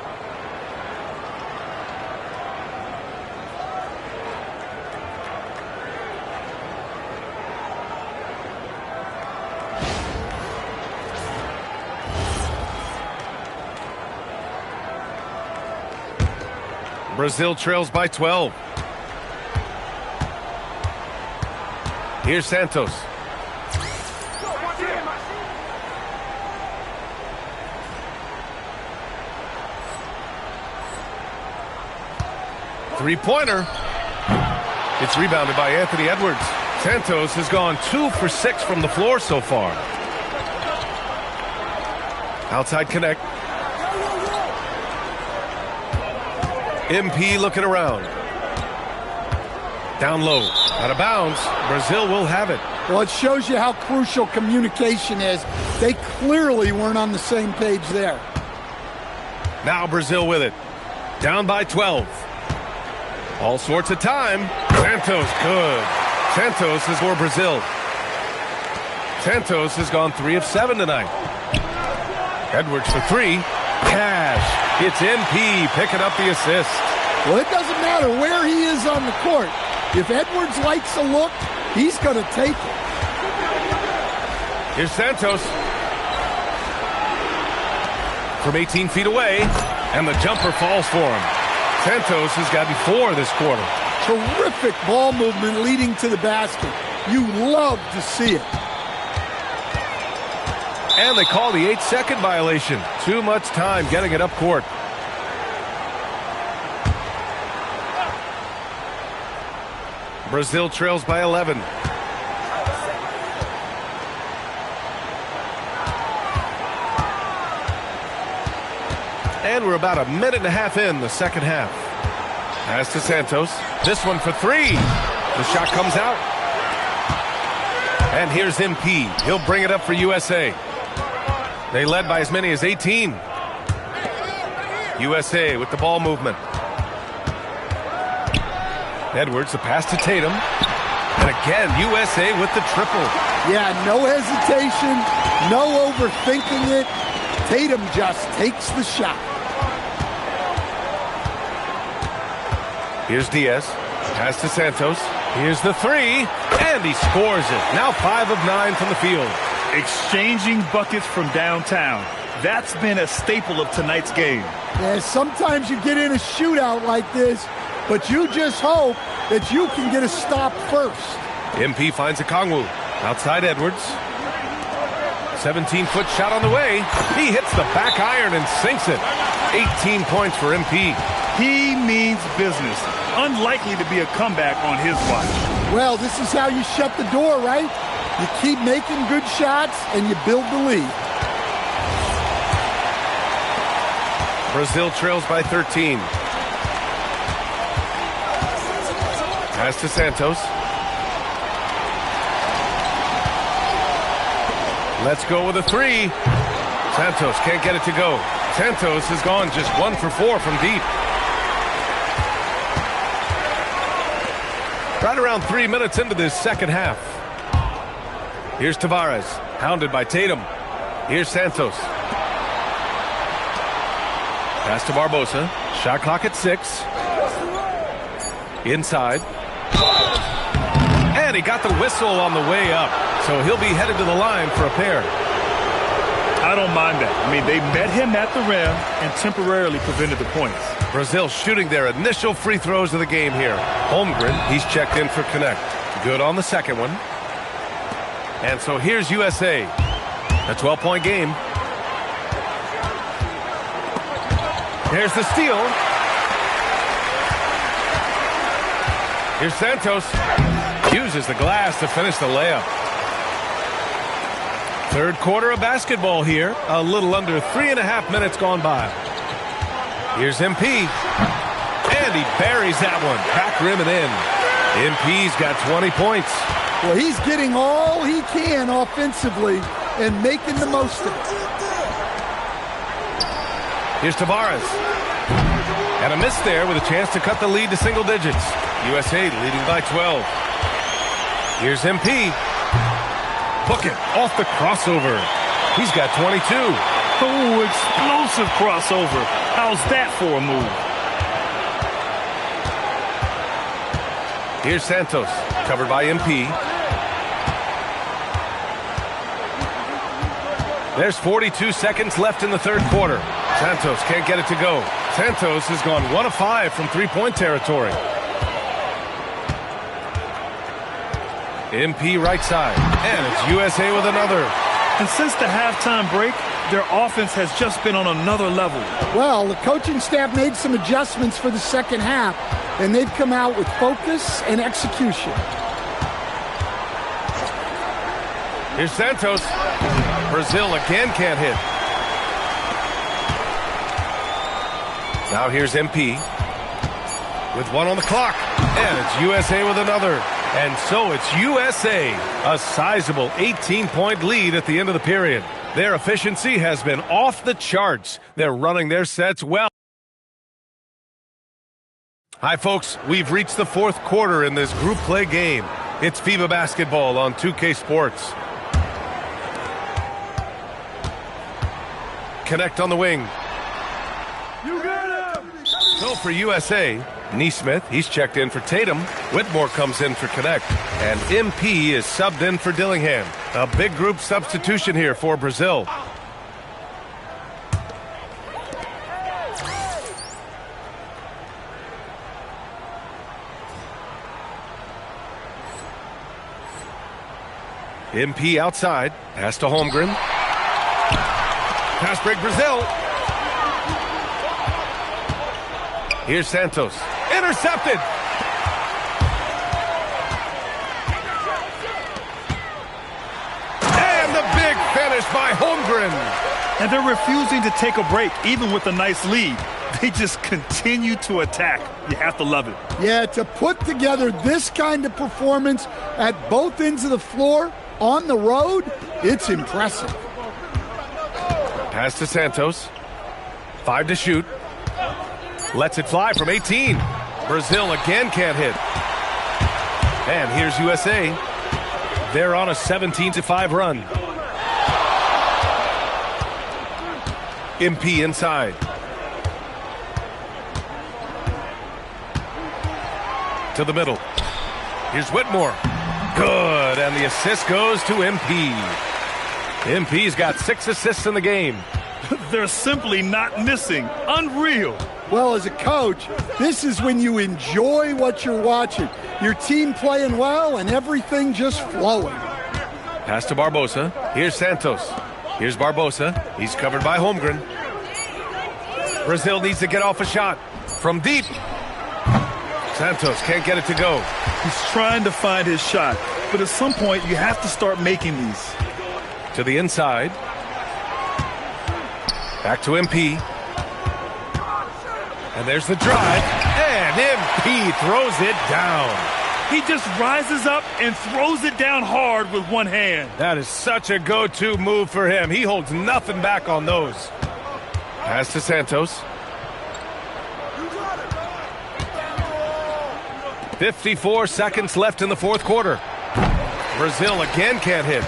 Brazil trails by 12. Here's Santos. Three-pointer. It's rebounded by Anthony Edwards. Santos has gone 2 for 6 from the floor so far. Outside connect. MP looking around. Down low. Out of bounds. Brazil will have it. Well, it shows you how crucial communication is. They clearly weren't on the same page there. Now Brazil with it. Down by 12. All sorts of time. Santos, good. Santos is for Brazil. Santos has gone 3 of 7 tonight. Edwards for 3. Cash. It's MP picking up the assist. Well, it doesn't matter where he is on the court. If Edwards likes a look, he's going to take it. Here's Santos. From 18 feet away, and the jumper falls for him. Santos has gotten 4 this quarter. Terrific ball movement leading to the basket. You love to see it. And they call the 8-second violation. Too much time getting it up court. Brazil trails by 11. And we're about a minute and a half in the second half. Pass to Santos. This one for 3. The shot comes out. And here's MP. He'll bring it up for USA. They led by as many as 18. USA with the ball movement. Edwards, the pass to Tatum. And again, USA with the triple. Yeah, no hesitation, no overthinking it. Tatum just takes the shot. Here's Diaz. Pass to Santos. Here's the 3. And he scores it. Now 5 of 9 from the field. Exchanging buckets from downtown. That's been a staple of tonight's game. Yeah, sometimes you get in a shootout like this, but you just hope that you can get a stop first. MP finds a Kongwu. Outside Edwards. 17-foot shot on the way. He hits the back iron and sinks it. 18 points for MP. He means business. Unlikely to be a comeback on his watch. Well, this is how you shut the door, right? You keep making good shots and you build the lead. Brazil trails by 13. Pass to Santos. Let's go with a 3. Santos can't get it to go. Santos has gone just 1 for 4 from deep. Right around 3 minutes into this second half. Here's Tavares, hounded by Tatum. Here's Santos. Pass to Barbosa. Shot clock at 6. Inside. And he got the whistle on the way up. So he'll be headed to the line for a pair. I don't mind that. I mean, they met him at the rim and temporarily prevented the points. Brazil shooting their initial free throws of the game here. Holmgren, he's checked in for connect. Good on the second one. And so here's USA. A 12-point game. There's the steal. Here's Santos. Uses the glass to finish the layup. Third quarter of basketball here. A little under 3.5 minutes gone by. Here's MP. And he buries that one. Back rim and in. MP's got 20 points. Well, he's getting all he can offensively and making the most of it. Here's Tavares. And a miss there with a chance to cut the lead to single digits. USA leading by 12. Here's MP. Book it off the crossover. He's got 22. Oh, explosive crossover. How's that for a move? Here's Santos, covered by MP. There's 42 seconds left in the third quarter. Santos can't get it to go. Santos has gone 1 of 5 from three-point territory. MP right side, and it's USA with another. And since the halftime break, their offense has just been on another level. Well, the coaching staff made some adjustments for the second half, and they've come out with focus and execution. Here's Santos. Brazil again can't hit. Now here's MP with 1 on the clock, and it's USA with another. And so it's USA, a sizable 18-point lead at the end of the period. Their efficiency has been off the charts. They're running their sets well. Hi, folks. We've reached the fourth quarter in this group play game. It's FIBA basketball on 2K Sports. Connect on the wing. You got him! So for USA, Neesmith, he's checked in for Tatum. Whitmore comes in for Connect. And MP is subbed in for Dillingham. A big group substitution here for Brazil. MP outside. Pass to Holmgren. Pass break Brazil. Here's Santos. Intercepted. And the big finish by Holmgren. And they're refusing to take a break, even with a nice lead. They just continue to attack. You have to love it. Yeah, to put together this kind of performance at both ends of the floor on the road, it's impressive. Pass to Santos. 5 to shoot. Lets it fly from 18. Brazil again can't hit. And here's USA. They're on a 17-5 run. MP inside. To the middle. Here's Whitmore. Good, and the assist goes to MP. MP's got 6 assists in the game. They're simply not missing. Unreal. Well, as a coach, this is when you enjoy what you're watching. Your team playing well and everything just flowing. Pass to Barbosa. Here's Santos. Here's Barbosa. He's covered by Holmgren. Brazil needs to get off a shot from deep. Santos can't get it to go. He's trying to find his shot, but at some point you have to start making these. To the inside. Back to MP. And there's the drive. And MP throws it down. He just rises up and throws it down hard with one hand. That is such a go-to move for him. He holds nothing back on those. Pass to Santos. 54 seconds left in the fourth quarter. Brazil again can't hit.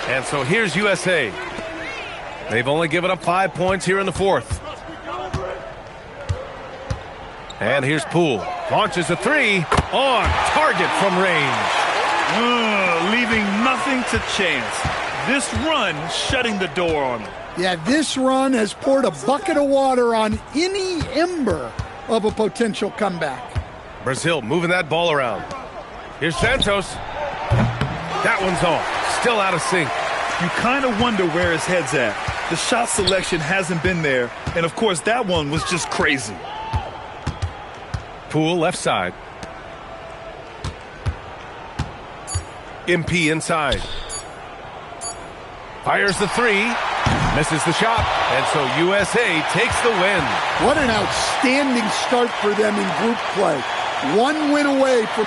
And so here's USA. They've only given up 5 points here in the fourth. And here's Poole. Launches a 3 on target from range. Leaving nothing to chance. This run shutting the door on him. Yeah, this run has poured a bucket of water on any ember of a potential comeback. Brazil moving that ball around. Here's Santos. That one's off. Still out of sync. You kind of wonder where his head's at. The shot selection hasn't been there. And, of course, that one was just crazy. Poole left side. MP inside. Fires the three. Misses the shot. And so USA takes the win. What an outstanding start for them in group play. One win away from...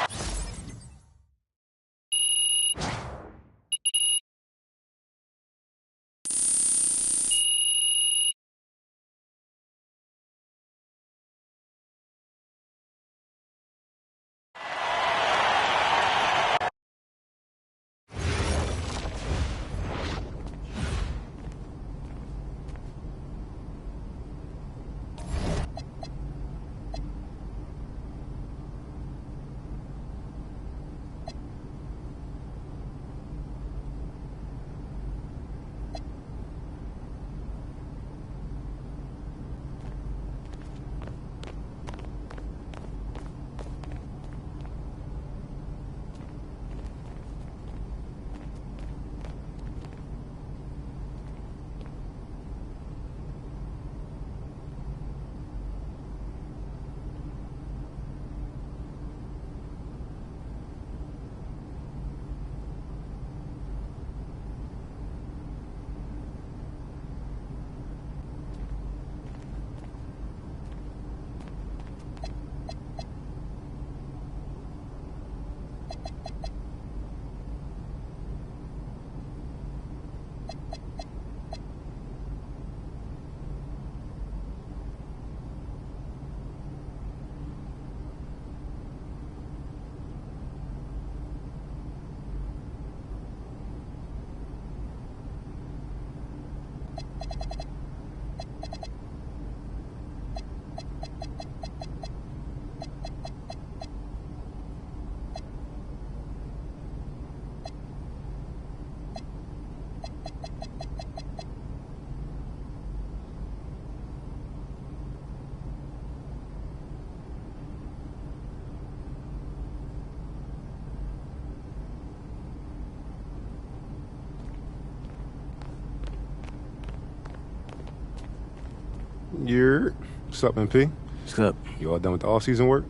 What's up, MP? What's up? You all done with the off-season work?